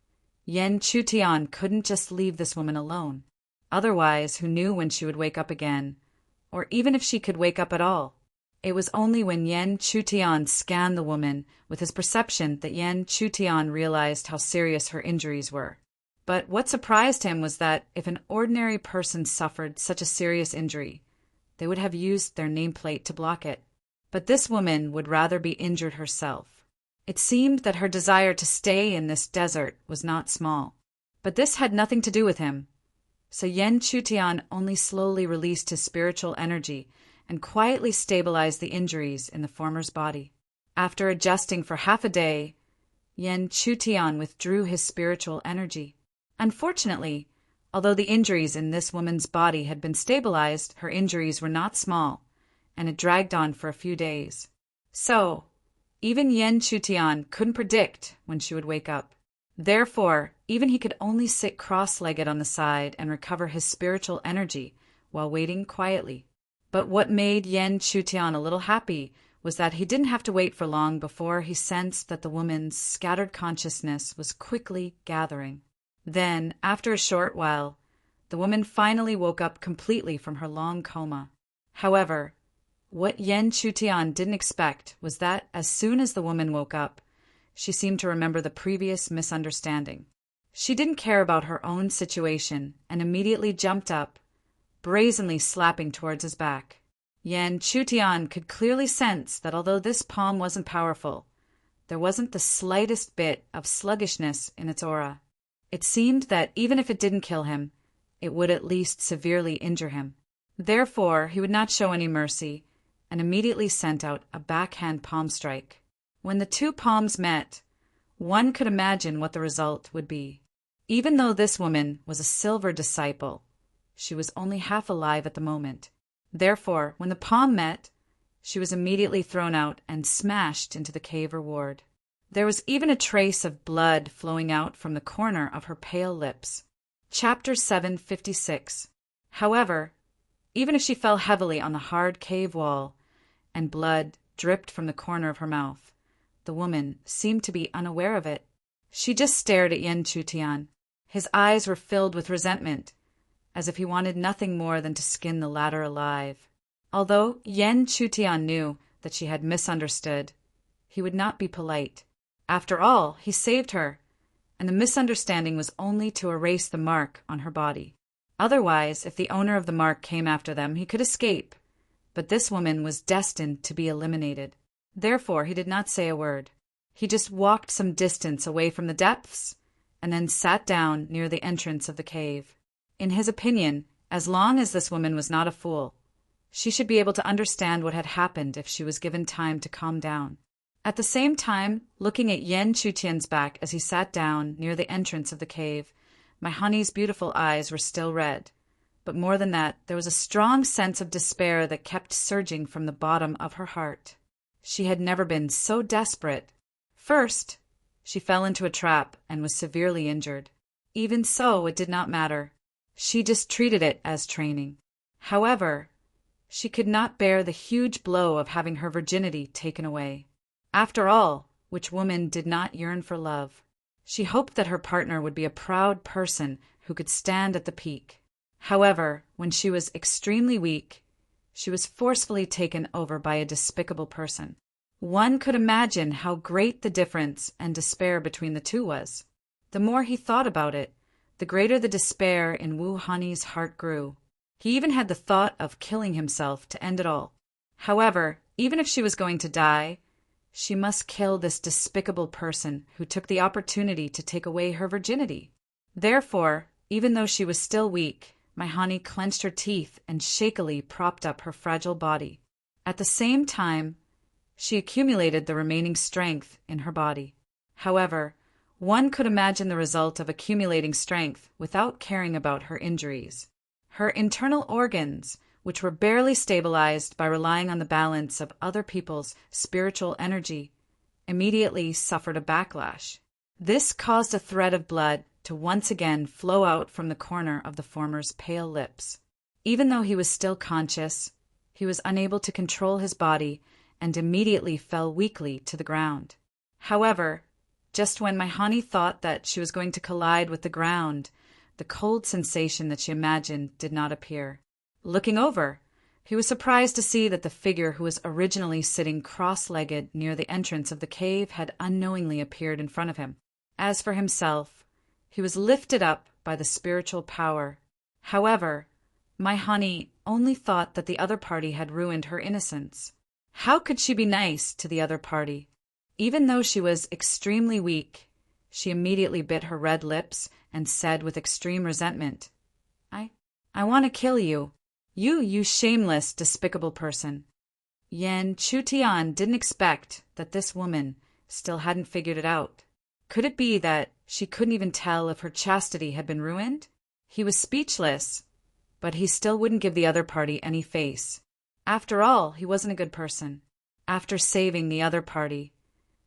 Yen Chutian couldn't just leave this woman alone. Otherwise, who knew when she would wake up again, or even if she could wake up at all? It was only when Yen Chutian scanned the woman with his perception that Yen Chutian realized how serious her injuries were. But what surprised him was that if an ordinary person suffered such a serious injury, they would have used their nameplate to block it. But this woman would rather be injured herself. It seemed that her desire to stay in this desert was not small. But this had nothing to do with him. So Yen Chutian only slowly released his spiritual energy and quietly stabilized the injuries in the former's body. After adjusting for half a day, Yen Chutian withdrew his spiritual energy. Unfortunately, although the injuries in this woman's body had been stabilized, her injuries were not small, and it dragged on for a few days. So, even Yen Chutian couldn't predict when she would wake up. Therefore, even he could only sit cross-legged on the side and recover his spiritual energy while waiting quietly. But what made Yen Chutian a little happy was that he didn't have to wait for long before he sensed that the woman's scattered consciousness was quickly gathering. Then, after a short while, the woman finally woke up completely from her long coma. However, what Yen Chutian didn't expect was that as soon as the woman woke up, she seemed to remember the previous misunderstanding. She didn't care about her own situation and immediately jumped up, brazenly slapping towards his back. Yen Chutian could clearly sense that although this palm wasn't powerful, there wasn't the slightest bit of sluggishness in its aura. It seemed that even if it didn't kill him, it would at least severely injure him. Therefore, he would not show any mercy and immediately sent out a backhand palm strike. When the two palms met, one could imagine what the result would be. Even though this woman was a silver disciple, she was only half alive at the moment. Therefore, when the palm met, she was immediately thrown out and smashed into the cave reward. There was even a trace of blood flowing out from the corner of her pale lips. Chapter 756. However, even if she fell heavily on the hard cave wall, and blood dripped from the corner of her mouth, the woman seemed to be unaware of it. She just stared at Yen Chutian. His eyes were filled with resentment, as if he wanted nothing more than to skin the latter alive. Although Yen Chutian knew that she had misunderstood, he would not be polite. After all, he saved her, and the misunderstanding was only to erase the mark on her body. Otherwise, if the owner of the mark came after them, he could escape. But this woman was destined to be eliminated. Therefore, he did not say a word. He just walked some distance away from the depths, and then sat down near the entrance of the cave. In his opinion, as long as this woman was not a fool, she should be able to understand what had happened if she was given time to calm down. At the same time, looking at Yen Chutian's back as he sat down near the entrance of the cave, my honey's beautiful eyes were still red. But more than that, there was a strong sense of despair that kept surging from the bottom of her heart. She had never been so desperate. First, she fell into a trap and was severely injured. Even so, it did not matter. She just treated it as training. However, she could not bear the huge blow of having her virginity taken away. After all, which woman did not yearn for love? She hoped that her partner would be a proud person who could stand at the peak. However, when she was extremely weak, she was forcefully taken over by a despicable person. One could imagine how great the difference and despair between the two was. The more he thought about it, the greater the despair in Wu Hanni's heart grew. He even had the thought of killing himself to end it all. However, even if she was going to die, she must kill this despicable person who took the opportunity to take away her virginity. Therefore, even though she was still weak, my honey clenched her teeth and shakily propped up her fragile body. At the same time, she accumulated the remaining strength in her body. However, one could imagine the result of accumulating strength without caring about her injuries. Her internal organs, which were barely stabilized by relying on the balance of other people's spiritual energy, immediately suffered a backlash. This caused a thread of blood to once again flow out from the corner of the former's pale lips. Even though he was still conscious, he was unable to control his body and immediately fell weakly to the ground. However, just when Maihani thought that she was going to collide with the ground, the cold sensation that she imagined did not appear. Looking over, he was surprised to see that the figure who was originally sitting cross-legged near the entrance of the cave had unknowingly appeared in front of him. As for himself, he was lifted up by the spiritual power. However, Maihani only thought that the other party had ruined her innocence. How could she be nice to the other party? Even though she was extremely weak, she immediately bit her red lips and said with extreme resentment, I want to kill you. You shameless, despicable person. Yan Chutian didn't expect that this woman still hadn't figured it out. Could it be that she couldn't even tell if her chastity had been ruined? He was speechless, but he still wouldn't give the other party any face. After all, he wasn't a good person. After saving the other party,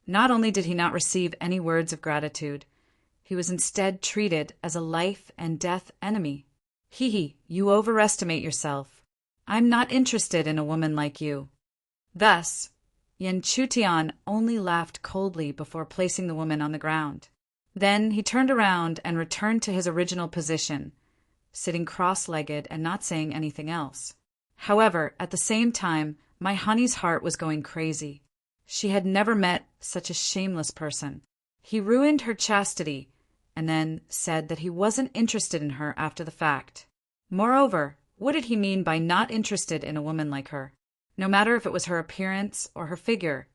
not only did he not receive any words of gratitude, he was instead treated as a life and death enemy. You overestimate yourself. I'm not interested in a woman like you. Thus, Yan Chutian only laughed coldly before placing the woman on the ground. Then he turned around and returned to his original position, sitting cross-legged and not saying anything else. However, at the same time, Maihani's heart was going crazy. She had never met such a shameless person. He ruined her chastity and then said that he wasn't interested in her after the fact. Moreover, what did he mean by not interested in a woman like her? No matter if it was her appearance or her figure,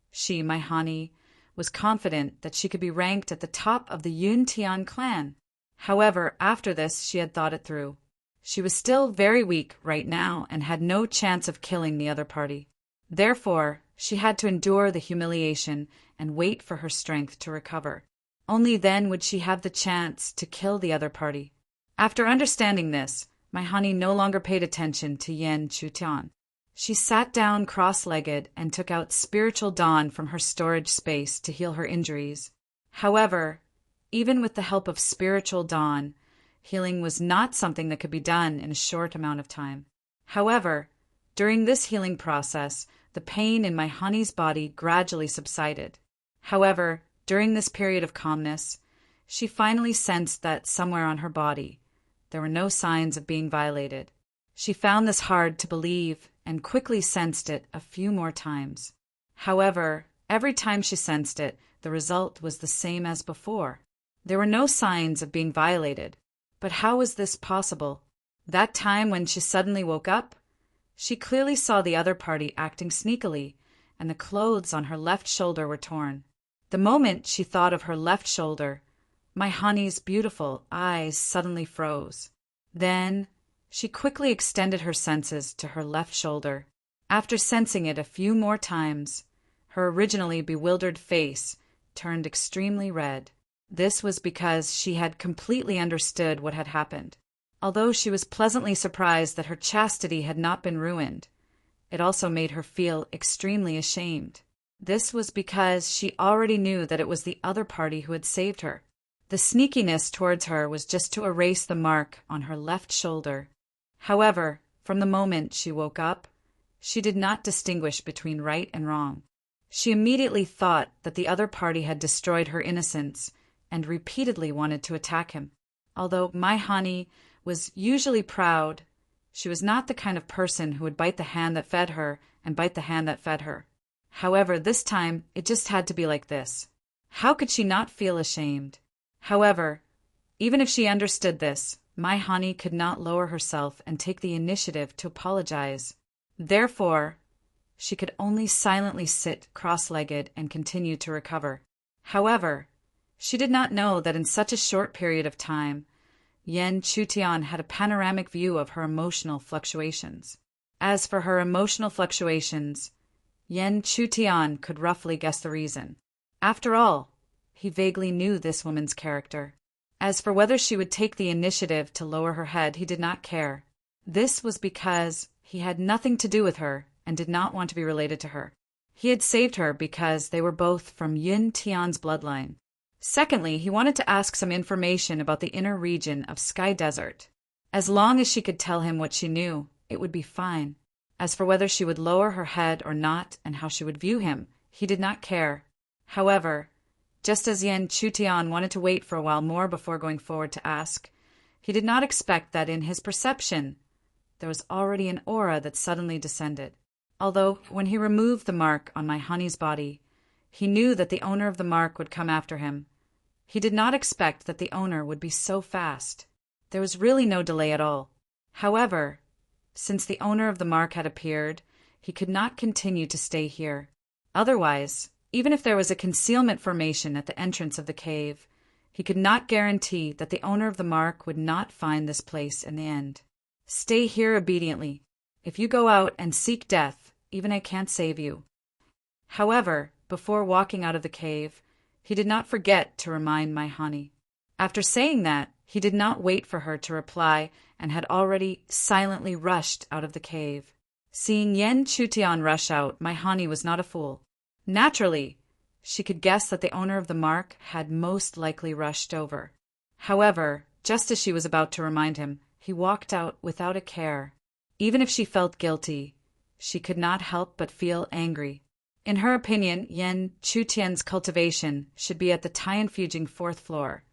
she, Maihani, was confident that she could be ranked at the top of the Yun Tian clan. However, after this, she had thought it through. She was still very weak right now and had no chance of killing the other party. Therefore, she had to endure the humiliation and wait for her strength to recover. Only then would she have the chance to kill the other party. After understanding this, Maihani no longer paid attention to Yan Chutian. She sat down cross-legged and took out spiritual dawn from her storage space to heal her injuries. However, even with the help of spiritual dawn, healing was not something that could be done in a short amount of time. However, during this healing process, the pain in Maihani's body gradually subsided. However, during this period of calmness, she finally sensed that somewhere on her body, there were no signs of being violated. She found this hard to believe and quickly sensed it a few more times. However, every time she sensed it, the result was the same as before. There were no signs of being violated. But how was this possible? That time when she suddenly woke up, she clearly saw the other party acting sneakily, and the clothes on her left shoulder were torn. The moment she thought of her left shoulder, Maihani's beautiful eyes suddenly froze. Then she quickly extended her senses to her left shoulder. After sensing it a few more times, her originally bewildered face turned extremely red. This was because she had completely understood what had happened. Although she was pleasantly surprised that her chastity had not been ruined, it also made her feel extremely ashamed. This was because she already knew that it was the other party who had saved her. The sneakiness towards her was just to erase the mark on her left shoulder. However, from the moment she woke up, she did not distinguish between right and wrong. She immediately thought that the other party had destroyed her innocence and repeatedly wanted to attack him. Although Maihani was usually proud, she was not the kind of person who would bite the hand that fed her and bite the hand that fed her. However, this time, it just had to be like this. How could she not feel ashamed? However, even if she understood this, Maihani could not lower herself and take the initiative to apologize. Therefore, she could only silently sit cross-legged and continue to recover. However, she did not know that in such a short period of time, Yan Chutian had a panoramic view of her emotional fluctuations. As for her emotional fluctuations, Yan Chutian could roughly guess the reason. After all, he vaguely knew this woman's character. As for whether she would take the initiative to lower her head, he did not care. This was because he had nothing to do with her and did not want to be related to her. He had saved her because they were both from Yin Tian's bloodline. Secondly, he wanted to ask some information about the inner region of Sky Desert. As long as she could tell him what she knew, it would be fine. As for whether she would lower her head or not and how she would view him, he did not care. However, just as Yen Chutian wanted to wait for a while more before going forward to ask, he did not expect that in his perception there was already an aura that suddenly descended. Although, when he removed the mark on my honey's body, he knew that the owner of the mark would come after him. He did not expect that the owner would be so fast. There was really no delay at all. However, since the owner of the mark had appeared, he could not continue to stay here. Otherwise, even if there was a concealment formation at the entrance of the cave, he could not guarantee that the owner of the mark would not find this place in the end. Stay here obediently. If you go out and seek death, even I can't save you. However, before walking out of the cave, he did not forget to remind my honey. After saying that, he did not wait for her to reply and had already silently rushed out of the cave. Seeing Yen Chutian rush out, my honey was not a fool. Naturally, she could guess that the owner of the mark had most likely rushed over. However, just as she was about to remind him, he walked out without a care. Even if she felt guilty, she could not help but feel angry. In her opinion, Yen Chutian's cultivation should be at the Tianfuging 4th floor,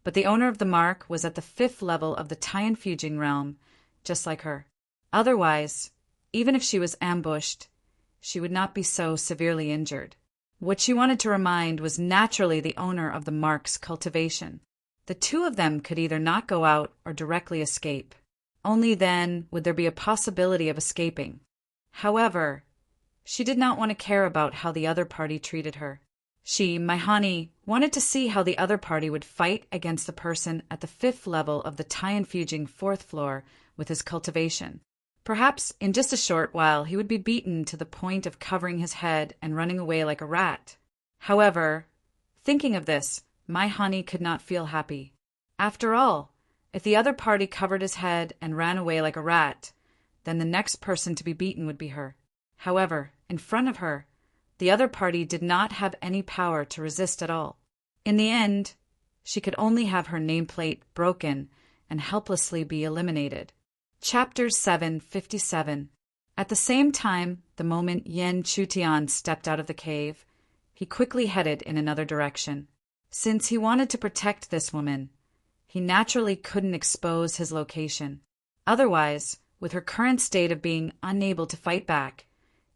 but the owner of the mark was at the 5th level of the Tianfuging realm, just like her. Otherwise, even if she was ambushed, she would not be so severely injured. What she wanted to remind was naturally the owner of the mark's cultivation. The two of them could either not go out or directly escape. Only then would there be a possibility of escaping. However, she did not want to care about how the other party treated her. She, my honey, wanted to see how the other party would fight against the person at the 5th level of the Tianfuging 4th floor with his cultivation. Perhaps in just a short while he would be beaten to the point of covering his head and running away like a rat. However, thinking of this, my honey could not feel happy. After all, if the other party covered his head and ran away like a rat, then the next person to be beaten would be her. However, in front of her, the other party did not have any power to resist at all. In the end, she could only have her nameplate broken and helplessly be eliminated. Chapter 757. At the same time, the moment Yen Chutian stepped out of the cave, he quickly headed in another direction. Since he wanted to protect this woman, he naturally couldn't expose his location. Otherwise, with her current state of being unable to fight back,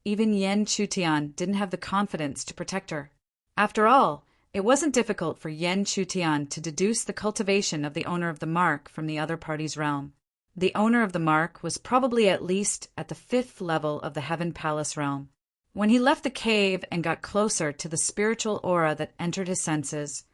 even Yen Chutian didn't have the confidence to protect her. After all, it wasn't difficult for Yen Chutian to deduce the cultivation of the owner of the mark from the other party's realm. The owner of the mark was probably at least at the 5th level of the Heaven Palace realm. When he left the cave and got closer to the spiritual aura that entered his senses,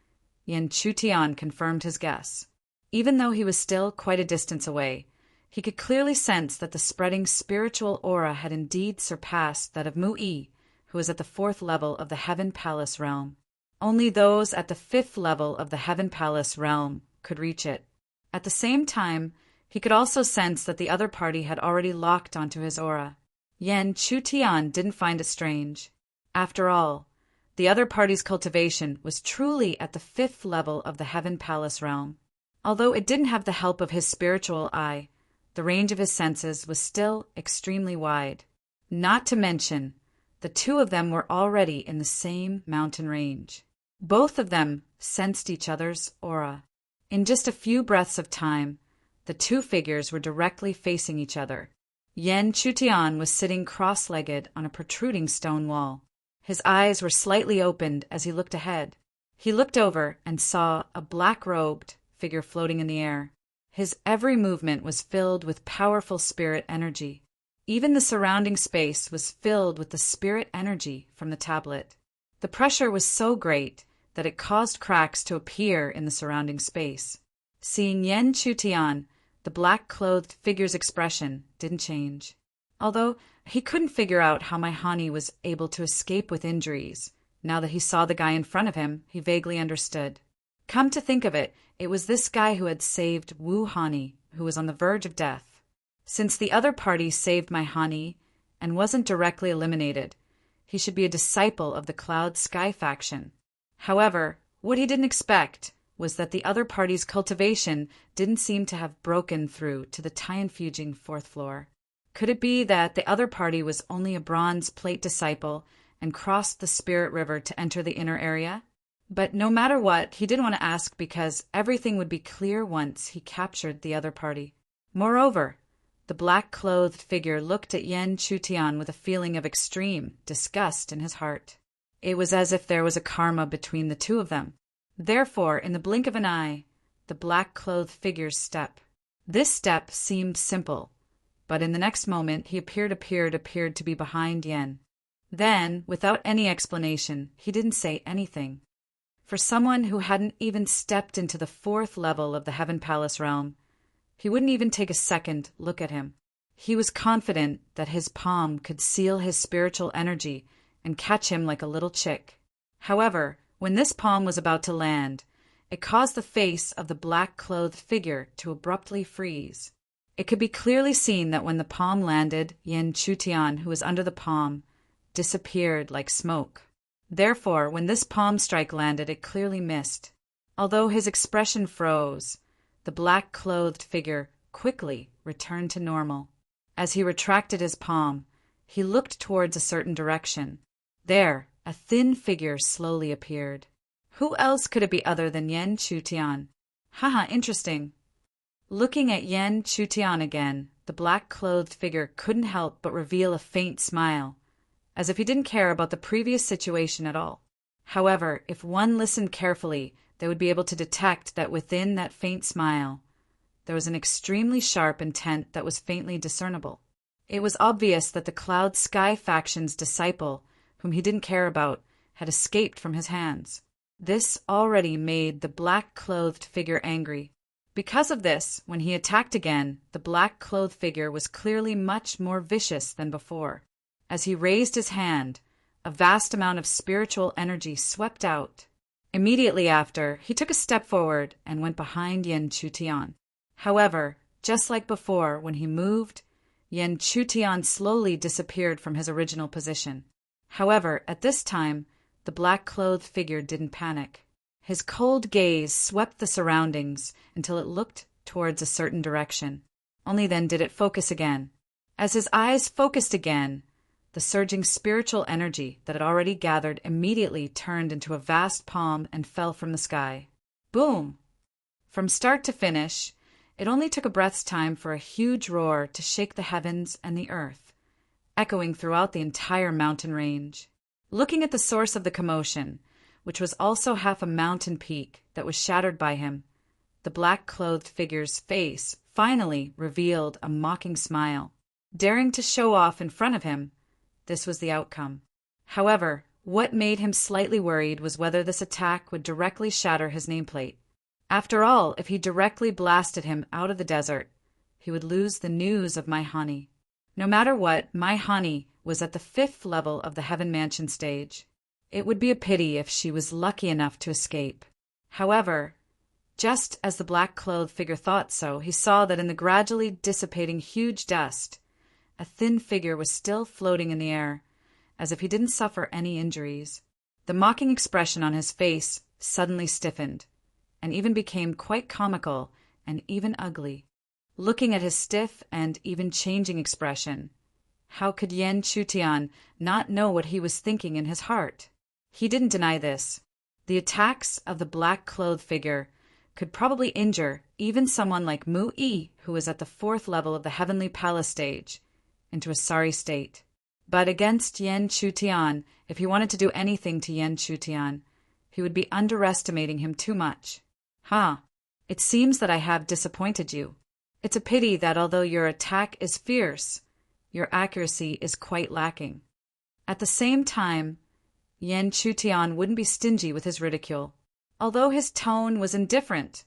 Yen Chutian confirmed his guess. Even though he was still quite a distance away, he could clearly sense that the spreading spiritual aura had indeed surpassed that of Mu-Yi, who was at the 4th level of the Heaven Palace realm. Only those at the 5th level of the Heaven Palace realm could reach it. At the same time, he could also sense that the other party had already locked onto his aura. Yen Chutian didn't find it strange. After all, the other party's cultivation was truly at the 5th level of the Heaven Palace realm. Although it didn't have the help of his spiritual eye, the range of his senses was still extremely wide. Not to mention, the two of them were already in the same mountain range. Both of them sensed each other's aura. In just a few breaths of time, the two figures were directly facing each other. Yen Chutian was sitting cross-legged on a protruding stone wall. His eyes were slightly opened as he looked ahead. He looked over and saw a black-robed figure floating in the air. His every movement was filled with powerful spirit energy. Even the surrounding space was filled with the spirit energy from the tablet. The pressure was so great that it caused cracks to appear in the surrounding space. Seeing Yen Chutian, the black-clothed figure's expression didn't change. Although he couldn't figure out how my honey was able to escape with injuries, now that he saw the guy in front of him, he vaguely understood. Come to think of it, it was this guy who had saved Wu Hani, who was on the verge of death. Since the other party saved my honey and wasn't directly eliminated, He should be a disciple of the Cloud Sky faction. However, what he didn't expect was that the other party's cultivation didn't seem to have broken through to the Tianfuging fourth floor. Could it be that the other party was only a bronze plate disciple and crossed the Spirit River to enter the inner area? But no matter what, he didn't want to ask because everything would be clear once he captured the other party. Moreover, the black-clothed figure looked at Yan Chutian with a feeling of extreme disgust in his heart. It was as if there was a karma between the two of them. Therefore, in the blink of an eye, the black-clothed figure's step. This step seemed simple, but in the next moment he appeared to be behind Yen. Then, without any explanation, he didn't say anything. For someone who hadn't even stepped into the fourth level of the Heaven Palace realm, he wouldn't even take a second look at him. He was confident that his palm could seal his spiritual energy and catch him like a little chick. However, when this palm was about to land, it caused the face of the black-clothed figure to abruptly freeze. It could be clearly seen that when the palm landed, Yan Chutian, who was under the palm, disappeared like smoke. Therefore, when this palm strike landed, it clearly missed. Although his expression froze, the black-clothed figure quickly returned to normal. As he retracted his palm, he looked towards a certain direction. There, a thin figure slowly appeared. Who else could it be other than Yan Chutian? Haha, interesting. Looking at Yan Chutian again, the black-clothed figure couldn't help but reveal a faint smile, as if he didn't care about the previous situation at all. However, if one listened carefully, they would be able to detect that within that faint smile, there was an extremely sharp intent that was faintly discernible. It was obvious that the Cloud Sky faction's disciple, whom he didn't care about, had escaped from his hands. This already made the black-clothed figure angry. Because of this, when he attacked again, the black-clothed figure was clearly much more vicious than before. As he raised his hand, a vast amount of spiritual energy swept out. Immediately after, he took a step forward and went behind Yan Chutian. However, just like before, when he moved, Yan Chutian slowly disappeared from his original position. However, at this time, the black-clothed figure didn't panic. His cold gaze swept the surroundings until it looked towards a certain direction. Only then did it focus again. As his eyes focused again, the surging spiritual energy that had already gathered immediately turned into a vast palm and fell from the sky. Boom! From start to finish, it only took a breath's time for a huge roar to shake the heavens and the earth, echoing throughout the entire mountain range. Looking at the source of the commotion, which was also half a mountain peak that was shattered by him, the black-clothed figure's face finally revealed a mocking smile. Daring to show off in front of him, this was the outcome. However, what made him slightly worried was whether this attack would directly shatter his nameplate. After all, if he directly blasted him out of the desert, he would lose the news of Mai Hani. No matter what, Mai Hani was at the 5th level of the Heaven Mansion stage. It would be a pity if she was lucky enough to escape. However, just as the black-clothed figure thought so, he saw that in the gradually dissipating huge dust, a thin figure was still floating in the air, as if he didn't suffer any injuries. The mocking expression on his face suddenly stiffened, and even became quite comical and even ugly. Looking at his stiff and even changing expression, how could Yan Chutian not know what he was thinking in his heart? He didn't deny this. The attacks of the black-clothed figure could probably injure even someone like Mu Yi, who was at the 4th level of the Heavenly Palace stage, into a sorry state. But against Yan Chutian, if he wanted to do anything to Yan Chutian, he would be underestimating him too much. It seems that I have disappointed you. It's a pity that although your attack is fierce, your accuracy is quite lacking. At the same time, Yan Chutian wouldn't be stingy with his ridicule. Although his tone was indifferent,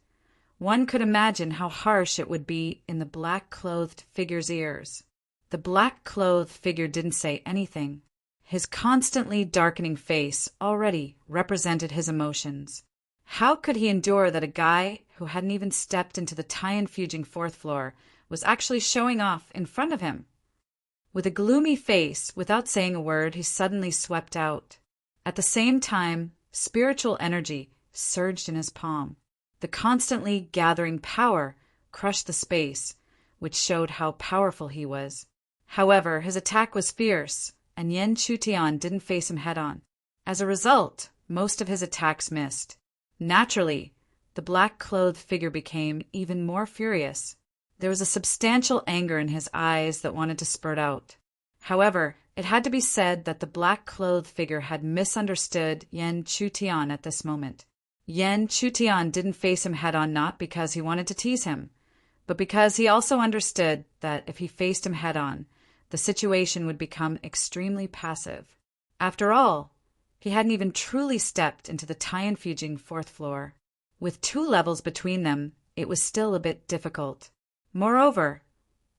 one could imagine how harsh it would be in the black-clothed figure's ears. The black-clothed figure didn't say anything. His constantly darkening face already represented his emotions. How could he endure that a guy who hadn't even stepped into the Tianfuging 4th floor was actually showing off in front of him? With a gloomy face, without saying a word, he suddenly swept out. At the same time, spiritual energy surged in his palm. The constantly gathering power crushed the space, which showed how powerful he was. However, his attack was fierce, and Yen Chutian didn't face him head-on. As a result, most of his attacks missed. Naturally, the black-clothed figure became even more furious. There was a substantial anger in his eyes that wanted to spurt out. However, it had to be said that the black-clothed figure had misunderstood Yen Chutian at this moment. Yen Chutian didn't face him head-on not because he wanted to tease him, but because he also understood that if he faced him head-on, the situation would become extremely passive. After all, he hadn't even truly stepped into the Tianfujing fourth floor. With 2 levels between them, it was still a bit difficult. Moreover,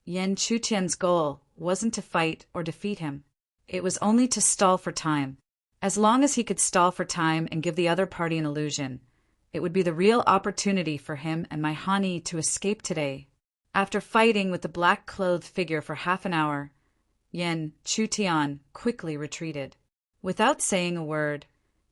Yen Chutian's goal wasn't to fight or defeat him. It was only to stall for time. As long as he could stall for time and give the other party an illusion, it would be the real opportunity for him and my Hani to escape today. After fighting with the black-clothed figure for half an hour, Yen Chutian quickly retreated. Without saying a word,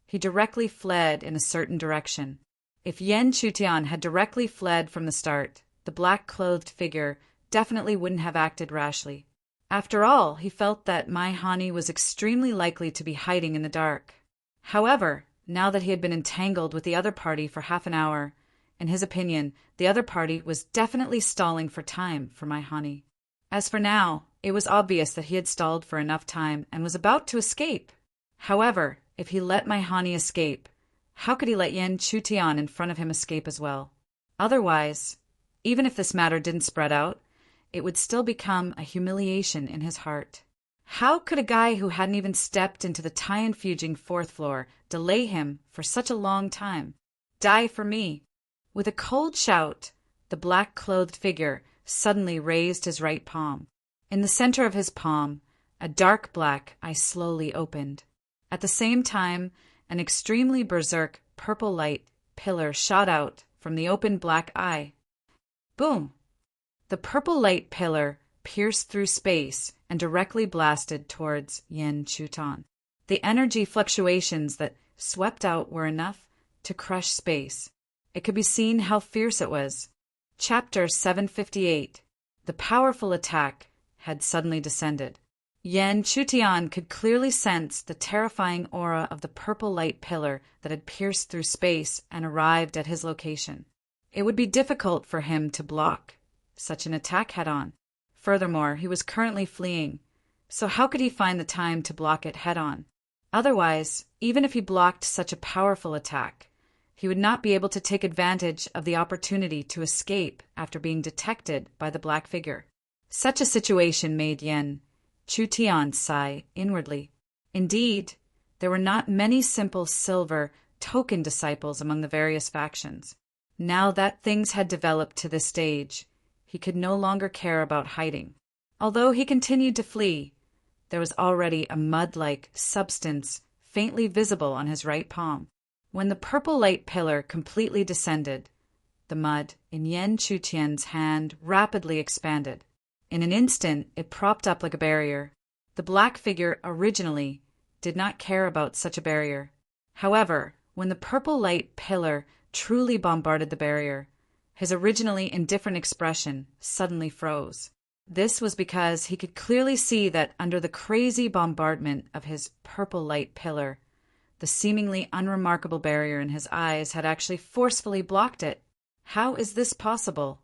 he directly fled in a certain direction. If Yen Chutian had directly fled from the start, the black-clothed figure definitely wouldn't have acted rashly. After all, he felt that Mai Hani was extremely likely to be hiding in the dark. However, now that he had been entangled with the other party for half an hour, in his opinion, the other party was definitely stalling for time for Mai Hani. As for now, it was obvious that he had stalled for enough time and was about to escape. However, if he let Mai Hani escape, how could he let Yen Chutian in front of him escape as well? Otherwise, even if this matter didn't spread out, it would still become a humiliation in his heart. How could a guy who hadn't even stepped into the Tianfujing fourth floor delay him for such a long time? Die for me! With a cold shout, the black-clothed figure suddenly raised his right palm. In the center of his palm, a dark black eye slowly opened. At the same time, an extremely berserk purple light pillar shot out from the open black eye. Boom! The purple light pillar pierced through space and directly blasted towards Yen Chutian. The energy fluctuations that swept out were enough to crush space. It could be seen how fierce it was. Chapter 758. The powerful attack had suddenly descended. Yen Chutian could clearly sense the terrifying aura of the purple light pillar that had pierced through space and arrived at his location. It would be difficult for him to block such an attack head-on. Furthermore, he was currently fleeing, so how could he find the time to block it head-on? Otherwise, even if he blocked such a powerful attack, he would not be able to take advantage of the opportunity to escape after being detected by the black figure. Such a situation made Yen Chutian sigh inwardly. Indeed, there were not many simple silver token disciples among the various factions. Now that things had developed to this stage, he could no longer care about hiding. Although he continued to flee, there was already a mud-like substance faintly visible on his right palm. When the purple light pillar completely descended, the mud in Yen Chutian's hand rapidly expanded. In an instant, it propped up like a barrier. The black figure originally did not care about such a barrier. However, when the purple light pillar truly bombarded the barrier, his originally indifferent expression suddenly froze. This was because he could clearly see that under the crazy bombardment of his purple light pillar, the seemingly unremarkable barrier in his eyes had actually forcefully blocked it. How is this possible?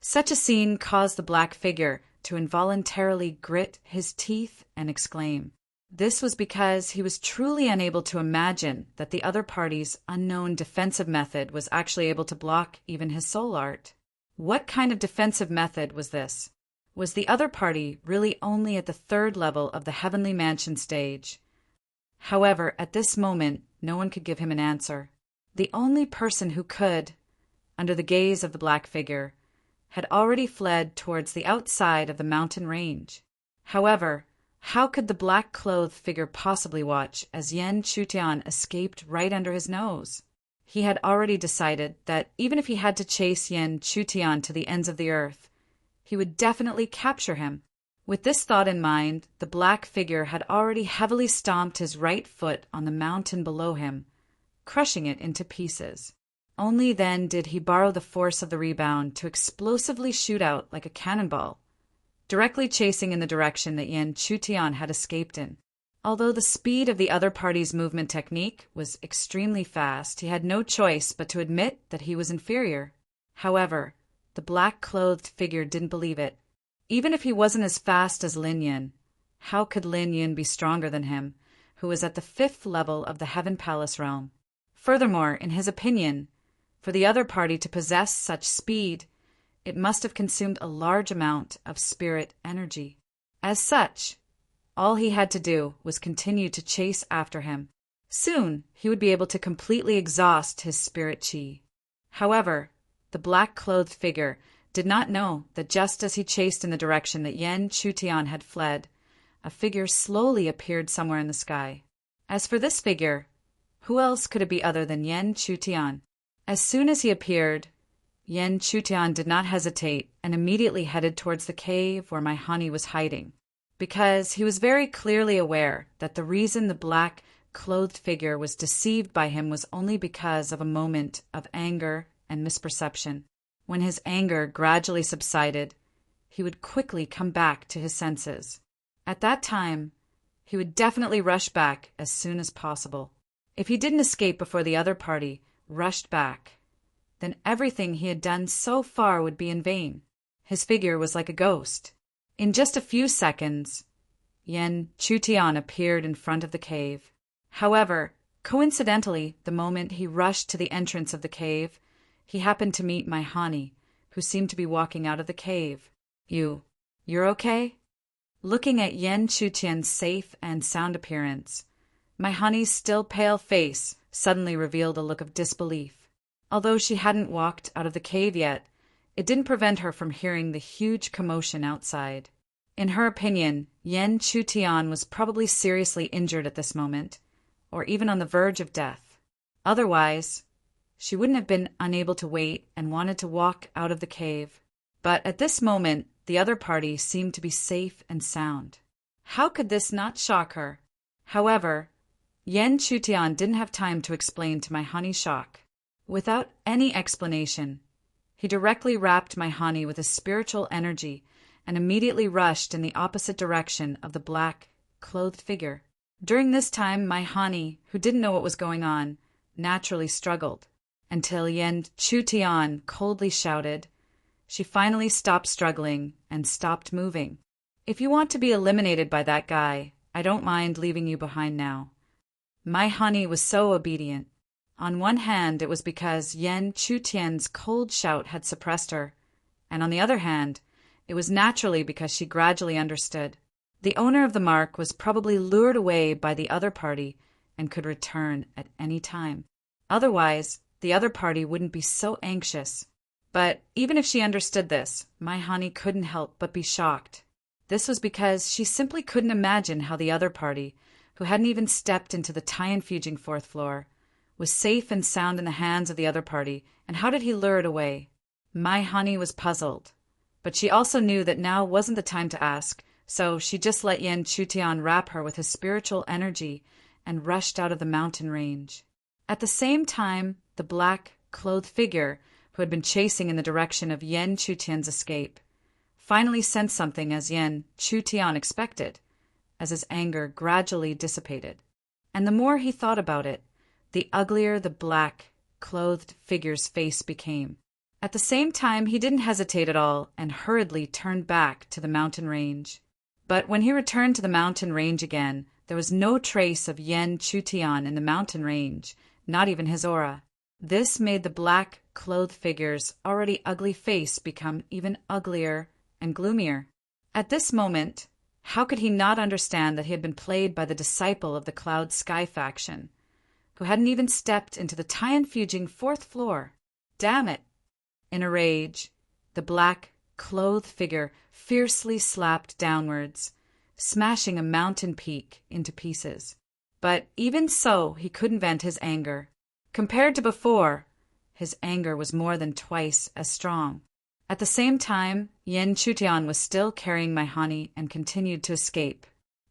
Such a scene caused the black figure to involuntarily grit his teeth and exclaim. This was because he was truly unable to imagine that the other party's unknown defensive method was actually able to block even his soul art. What kind of defensive method was this? Was the other party really only at the 3rd level of the Heavenly Mansion stage? However, at this moment, no one could give him an answer. The only person who could, under the gaze of the black figure, had already fled towards the outside of the mountain range. However, how could the black-clothed figure possibly watch as Yen Chutian escaped right under his nose? He had already decided that even if he had to chase Yen Chutian to the ends of the earth, he would definitely capture him. With this thought in mind, the black figure had already heavily stomped his right foot on the mountain below him, crushing it into pieces. Only then did he borrow the force of the rebound to explosively shoot out like a cannonball, directly chasing in the direction that Yan Chutian had escaped in. Although the speed of the other party's movement technique was extremely fast, he had no choice but to admit that he was inferior. However, the black-clothed figure didn't believe it. Even if he wasn't as fast as Lin Yin, how could Lin Yin be stronger than him, who was at the 5th level of the Heaven Palace realm? Furthermore, in his opinion, for the other party to possess such speed, it must have consumed a large amount of spirit energy. As such, all he had to do was continue to chase after him. Soon, he would be able to completely exhaust his spirit chi. However, the black-clothed figure did not know that just as he chased in the direction that Yan Chutian had fled, a figure slowly appeared somewhere in the sky. As for this figure, who else could it be other than Yan Chutian? As soon as he appeared, Yan Chutian did not hesitate and immediately headed towards the cave where my honey was hiding, because he was very clearly aware that the reason the black-clothed figure was deceived by him was only because of a moment of anger and misperception. When his anger gradually subsided, he would quickly come back to his senses. At that time, he would definitely rush back as soon as possible. If he didn't escape before the other party rushed back, then everything he had done so far would be in vain. His figure was like a ghost. In just a few seconds, Yan Chutian appeared in front of the cave. However, coincidentally, the moment he rushed to the entrance of the cave, he happened to meet my honey, who seemed to be walking out of the cave. You're okay? Looking at Yan Chutian's safe and sound appearance, my honey's still pale face suddenly revealed a look of disbelief. Although she hadn't walked out of the cave yet, it didn't prevent her from hearing the huge commotion outside. In her opinion, Yan Chutian was probably seriously injured at this moment, or even on the verge of death. Otherwise, she wouldn't have been unable to wait and wanted to walk out of the cave. But at this moment, the other party seemed to be safe and sound. How could this not shock her? However, Yan Chutian didn't have time to explain to my honey's shock. Without any explanation, he directly wrapped my honey with his spiritual energy and immediately rushed in the opposite direction of the black-clothed figure. During this time, my honey, who didn't know what was going on, naturally struggled, until Yan Chutian coldly shouted. She finally stopped struggling and stopped moving. If you want to be eliminated by that guy, I don't mind leaving you behind now. My honey was so obedient. On one hand, it was because Yan Chutian's cold shout had suppressed her, and on the other hand, it was naturally because she gradually understood. The owner of the mark was probably lured away by the other party and could return at any time. Otherwise, the other party wouldn't be so anxious. But even if she understood this, my honey couldn't help but be shocked. This was because she simply couldn't imagine how the other party, who hadn't even stepped into the Tianfujing 4th floor, was safe and sound in the hands of the other party, and how did he lure it away? My honey was puzzled, but she also knew that now wasn't the time to ask, so she just let Yan Chutian wrap her with his spiritual energy and rushed out of the mountain range. At the same time, the black-clothed figure, who had been chasing in the direction of Yan Chutian's escape, finally sensed something as Yan Chutian expected, as his anger gradually dissipated. And the more he thought about it, the uglier the black-clothed figure's face became. At the same time, he didn't hesitate at all and hurriedly turned back to the mountain range. But when he returned to the mountain range again, there was no trace of Yan Chutian in the mountain range, not even his aura. This made the black-clothed figure's already ugly face become even uglier and gloomier. At this moment, how could he not understand that he had been played by the disciple of the Cloud Sky faction, who hadn't even stepped into the Tianfujing 4th floor? Damn it! In a rage, the black-clothed figure fiercely slapped downwards, smashing a mountain peak into pieces. But even so, he couldn't vent his anger. Compared to before, his anger was more than twice as strong. At the same time, Yen Chutian was still carrying my honey and continued to escape.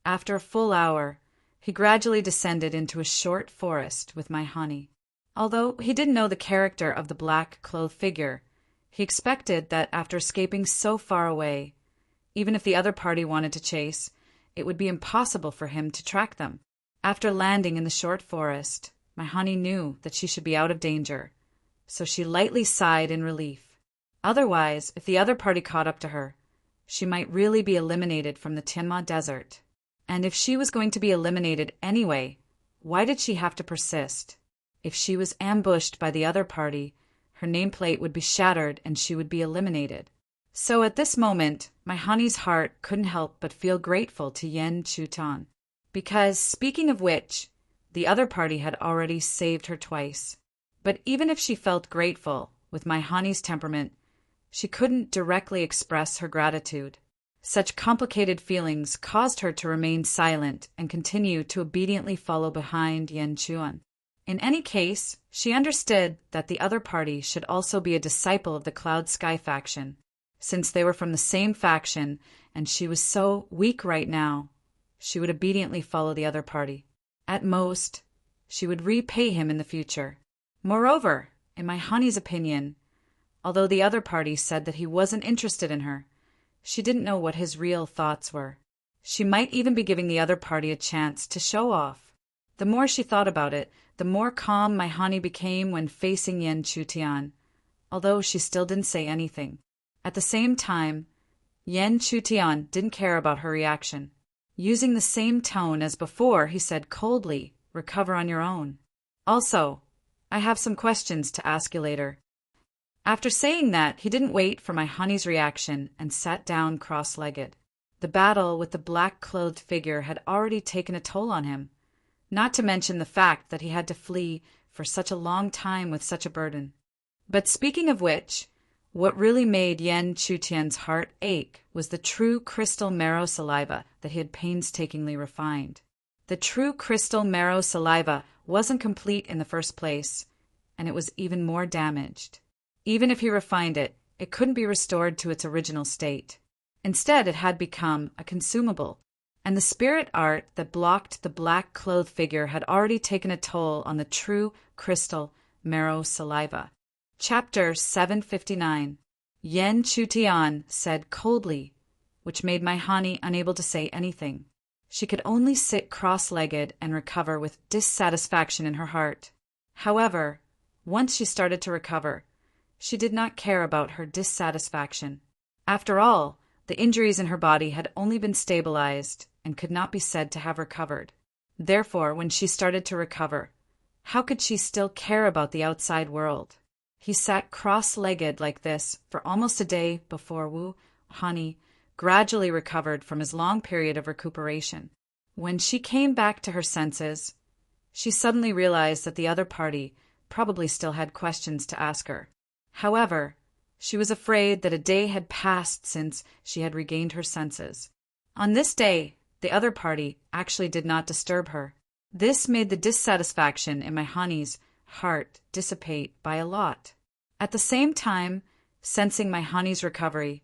After a full hour, he gradually descended into a short forest with my honey. Although he didn't know the character of the black-clothed figure, he expected that after escaping so far away, even if the other party wanted to chase, it would be impossible for him to track them. After landing in the short forest, my honey knew that she should be out of danger, so she lightly sighed in relief. Otherwise, if the other party caught up to her, she might really be eliminated from the Tianma Desert. And if she was going to be eliminated anyway, why did she have to persist? If she was ambushed by the other party, her nameplate would be shattered and she would be eliminated. So at this moment, my honey's heart couldn't help but feel grateful to Yen Chutian. Because, speaking of which, the other party had already saved her twice. But even if she felt grateful, with my honey's temperament, she couldn't directly express her gratitude. Such complicated feelings caused her to remain silent and continue to obediently follow behind Yen Chutian. In any case, she understood that the other party should also be a disciple of the Cloud Sky faction, since they were from the same faction and she was so weak right now, she would obediently follow the other party. At most, she would repay him in the future. Moreover, in my honey's opinion, although the other party said that he wasn't interested in her, she didn't know what his real thoughts were. She might even be giving the other party a chance to show off. The more she thought about it, the more calm my honey became when facing Yen Chutian, although she still didn't say anything. At the same time, Yen Chutian didn't care about her reaction. Using the same tone as before, he said coldly, "Recover on your own. Also, I have some questions to ask you later." After saying that, he didn't wait for my honey's reaction and sat down cross-legged. The battle with the black-clothed figure had already taken a toll on him, not to mention the fact that he had to flee for such a long time with such a burden. But speaking of which, what really made Yen Chutian's heart ache was the true crystal marrow saliva that he had painstakingly refined. The true crystal marrow saliva wasn't complete in the first place, and it was even more damaged. Even if he refined it, it couldn't be restored to its original state. Instead, it had become a consumable, and the spirit art that blocked the black-clothed figure had already taken a toll on the true crystal marrow saliva. Chapter 759. Yen Chutian said coldly, which made my honey unable to say anything. She could only sit cross-legged and recover with dissatisfaction in her heart. However, once she started to recover, she did not care about her dissatisfaction. After all, the injuries in her body had only been stabilized and could not be said to have recovered. Therefore, when she started to recover, how could she still care about the outside world? He sat cross-legged like this for almost a day before Wu Honey gradually recovered from his long period of recuperation. When she came back to her senses, she suddenly realized that the other party probably still had questions to ask her. However, she was afraid that a day had passed since she had regained her senses. On this day, the other party actually did not disturb her. This made the dissatisfaction in my honey's heart dissipate by a lot. At the same time, sensing my honey's recovery,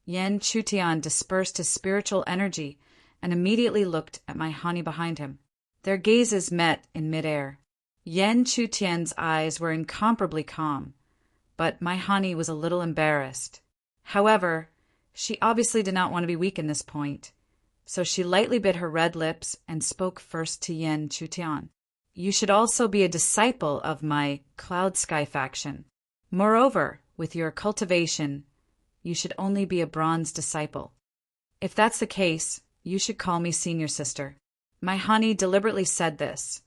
Yen Chutian dispersed his spiritual energy and immediately looked at my honey behind him. Their gazes met in midair. Yen Chutian's eyes were incomparably calm, but my honey was a little embarrassed. However, she obviously did not want to be weak in this point, so she lightly bit her red lips and spoke first to Yen Chutian. "You should also be a disciple of my Cloud Sky faction. Moreover, with your cultivation, you should only be a bronze disciple. If that's the case, you should call me senior sister." My honey deliberately said this,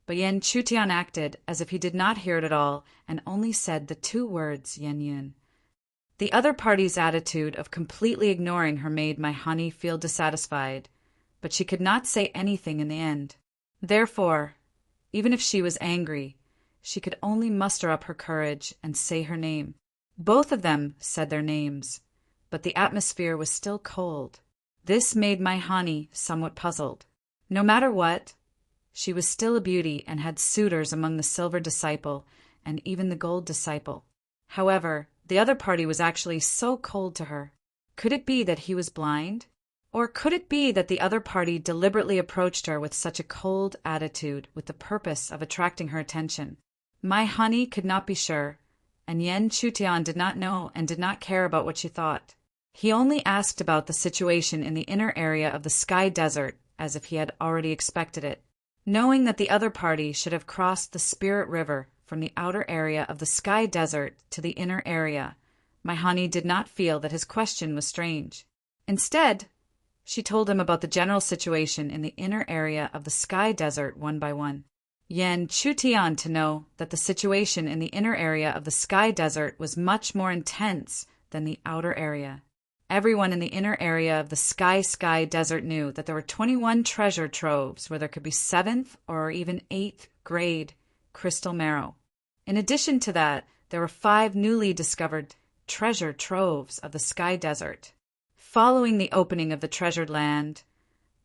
but Yen Chutian acted as if he did not hear it at all and only said the two words Yen Yun. The other party's attitude of completely ignoring her made my honey feel dissatisfied, but she could not say anything in the end. Therefore, even if she was angry, she could only muster up her courage and say her name. Both of them said their names, but the atmosphere was still cold. This made my honey somewhat puzzled. No matter what, she was still a beauty and had suitors among the silver disciple and even the gold disciple. However, the other party was actually so cold to her. Could it be that he was blind? Or could it be that the other party deliberately approached her with such a cold attitude with the purpose of attracting her attention? My honey could not be sure, and Yen Chutian did not know and did not care about what she thought. He only asked about the situation in the inner area of the Sky Desert as if he had already expected it. Knowing that the other party should have crossed the Spirit River from the outer area of the Sky Desert to the inner area, my honey did not feel that his question was strange. Instead, she told him about the general situation in the inner area of the Sky Desert one by one. Yen Chutian to know that the situation in the inner area of the Sky Desert was much more intense than the outer area. Everyone in the inner area of the Sky Desert knew that there were 21 treasure troves where there could be 7th or even 8th grade crystal marrow. In addition to that, there were 5 newly discovered treasure troves of the Sky Desert. Following the opening of the treasured land,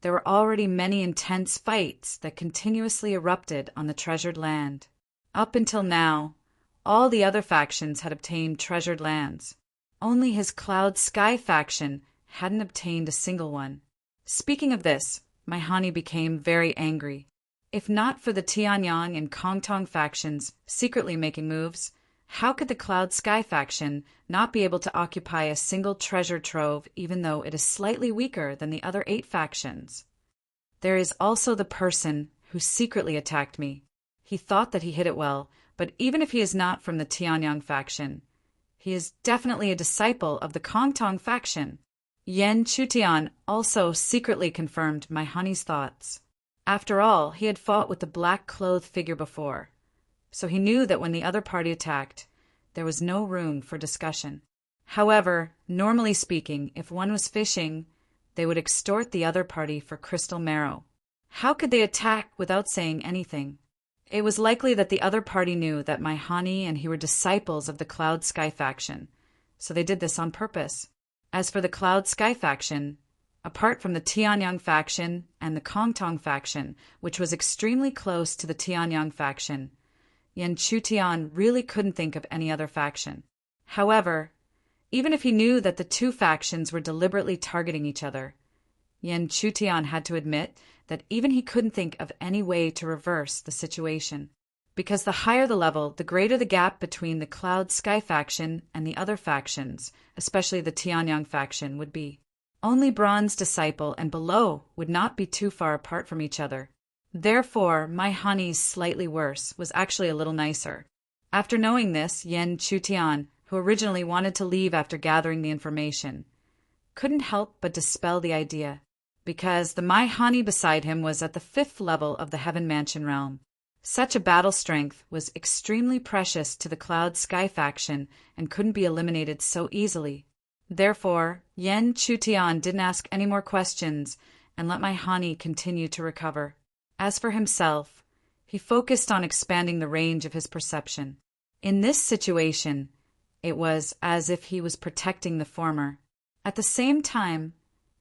there were already many intense fights that continuously erupted on the treasured land. Up until now, all the other factions had obtained treasured lands. Only his Cloud Sky faction hadn't obtained a single one. Speaking of this, my honey became very angry. If not for the Tianyang and Kongtong factions secretly making moves, how could the Cloud Sky faction not be able to occupy a single treasure trove even though it is slightly weaker than the other 8 factions? There is also the person who secretly attacked me. He thought that he hid it well, but even if he is not from the Tianyang faction, he is definitely a disciple of the Kongtong faction. Yen Chutian also secretly confirmed my honey's thoughts. After all, he had fought with the black-clothed figure before, so he knew that when the other party attacked, there was no room for discussion. However, normally speaking, if one was fishing, they would extort the other party for crystal marrow. How could they attack without saying anything? It was likely that the other party knew that my honey and he were disciples of the Cloud Sky faction, so they did this on purpose. As for the Cloud Sky faction, apart from the Tianyang faction and the Kongtong faction, which was extremely close to the Tianyang faction, Yen Chutian really couldn't think of any other faction. However, even if he knew that the 2 factions were deliberately targeting each other, Yen Chutian had to admit that even he couldn't think of any way to reverse the situation. Because the higher the level, the greater the gap between the Cloud Sky faction and the other factions, especially the Tianyang faction, would be. Only Bronze Disciple and below would not be too far apart from each other. Therefore, my honey's slightly worse was actually a little nicer. After knowing this, Yen Chutian, who originally wanted to leave after gathering the information, couldn't help but dispel the idea, because the my honey beside him was at the 5th level of the Heaven Mansion realm. Such a battle strength was extremely precious to the Cloud Sky faction and couldn't be eliminated so easily. Therefore, Yen Chutian didn't ask any more questions and let my honey continue to recover. As for himself, he focused on expanding the range of his perception. In this situation, it was as if he was protecting the former. At the same time,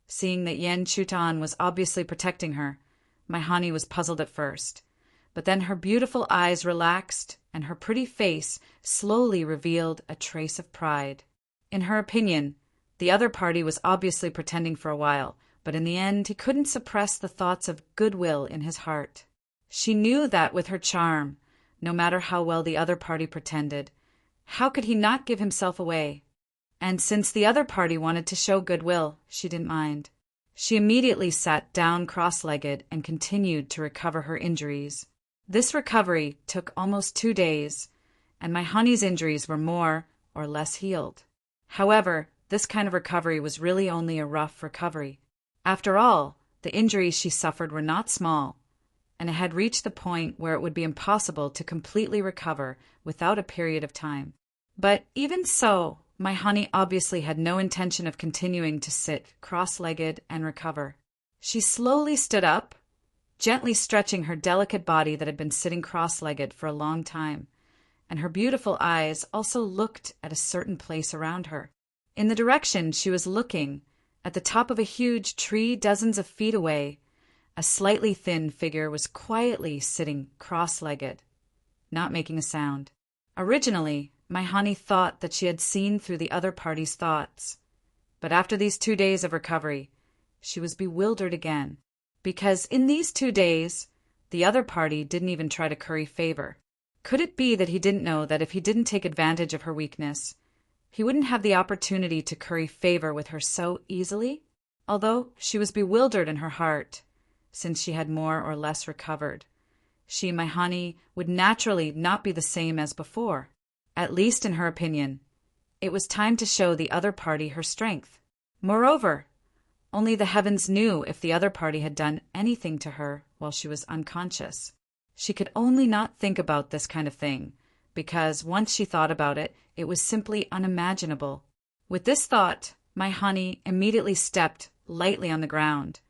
seeing that Yen Chutian was obviously protecting her, my honey was puzzled at first. But then her beautiful eyes relaxed and her pretty face slowly revealed a trace of pride. In her opinion, the other party was obviously pretending for a while, but in the end he couldn't suppress the thoughts of goodwill in his heart. She knew that with her charm, no matter how well the other party pretended, how could he not give himself away? And since the other party wanted to show goodwill, she didn't mind. She immediately sat down cross-legged and continued to recover her injuries. This recovery took almost 2 days, and my honey's injuries were more or less healed. However, this kind of recovery was really only a rough recovery. After all, the injuries she suffered were not small, and it had reached the point where it would be impossible to completely recover without a period of time. But even so, my honey obviously had no intention of continuing to sit cross-legged and recover. She slowly stood up, gently stretching her delicate body that had been sitting cross-legged for a long time, and her beautiful eyes also looked at a certain place around her. In the direction she was looking, at the top of a huge tree dozens of feet away, a slightly thin figure was quietly sitting cross-legged, not making a sound. Originally, my honey thought that she had seen through the other party's thoughts. But after these 2 days of recovery, she was bewildered again, because in these 2 days, the other party didn't even try to curry favor. Could it be that he didn't know that if he didn't take advantage of her weakness, he wouldn't have the opportunity to curry favor with her so easily? Although she was bewildered in her heart, since she had more or less recovered, she, my honey, would naturally not be the same as before. At least in her opinion, it was time to show the other party her strength. Moreover, only the heavens knew if the other party had done anything to her while she was unconscious. She could only not think about this kind of thing, because once she thought about it, it was simply unimaginable. With this thought, my honey immediately stepped lightly on the ground,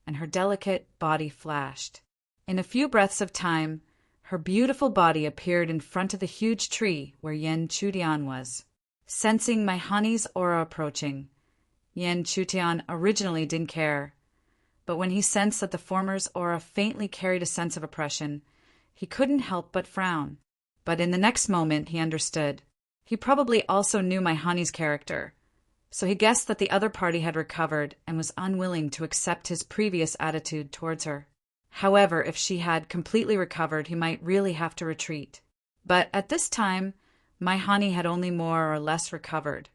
and her delicate body flashed. In a few breaths of time, her beautiful body appeared in front of the huge tree where Yen Chutian was. Sensing my honey's aura approaching, Yen Chutian originally didn't care, but when he sensed that the former's aura faintly carried a sense of oppression, he couldn't help but frown. But in the next moment, he understood. He probably also knew my honey's character, so he guessed that the other party had recovered and was unwilling to accept his previous attitude towards her. However, if she had completely recovered, he might really have to retreat. But at this time, my honey had only more or less recovered,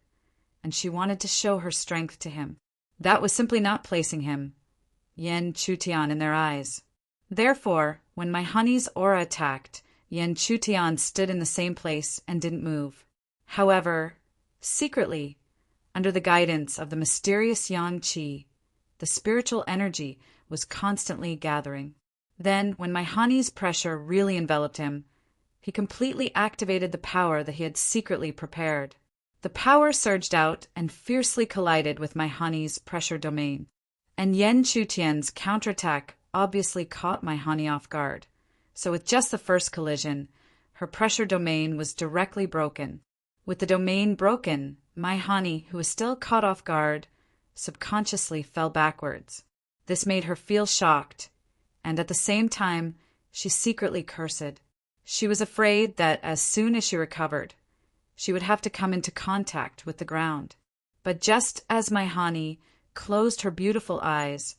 and she wanted to show her strength to him. That was simply not placing him, Yen Chutian, in their eyes. Therefore, when my honey's aura attacked, Yen Chutian stood in the same place and didn't move. However, secretly, under the guidance of the mysterious Yang Qi, the spiritual energy was constantly gathering. Then, when my honey's pressure really enveloped him, he completely activated the power that he had secretly prepared. The power surged out and fiercely collided with my honey's pressure domain. And Yen Chutian's counterattack obviously caught my honey off guard. So with just the first collision, her pressure domain was directly broken. With the domain broken, my honey, who was still caught off guard, subconsciously fell backwards. This made her feel shocked, and at the same time, she secretly cursed. She was afraid that as soon as she recovered, she would have to come into contact with the ground. But just as my honey closed her beautiful eyes,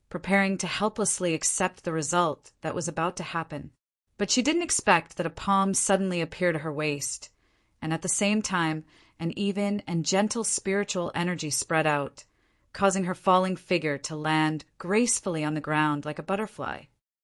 preparing to helplessly accept the result that was about to happen, but she didn't expect that a palm suddenly appeared at her waist, and at the same time, an even and gentle spiritual energy spread out, causing her falling figure to land gracefully on the ground like a butterfly.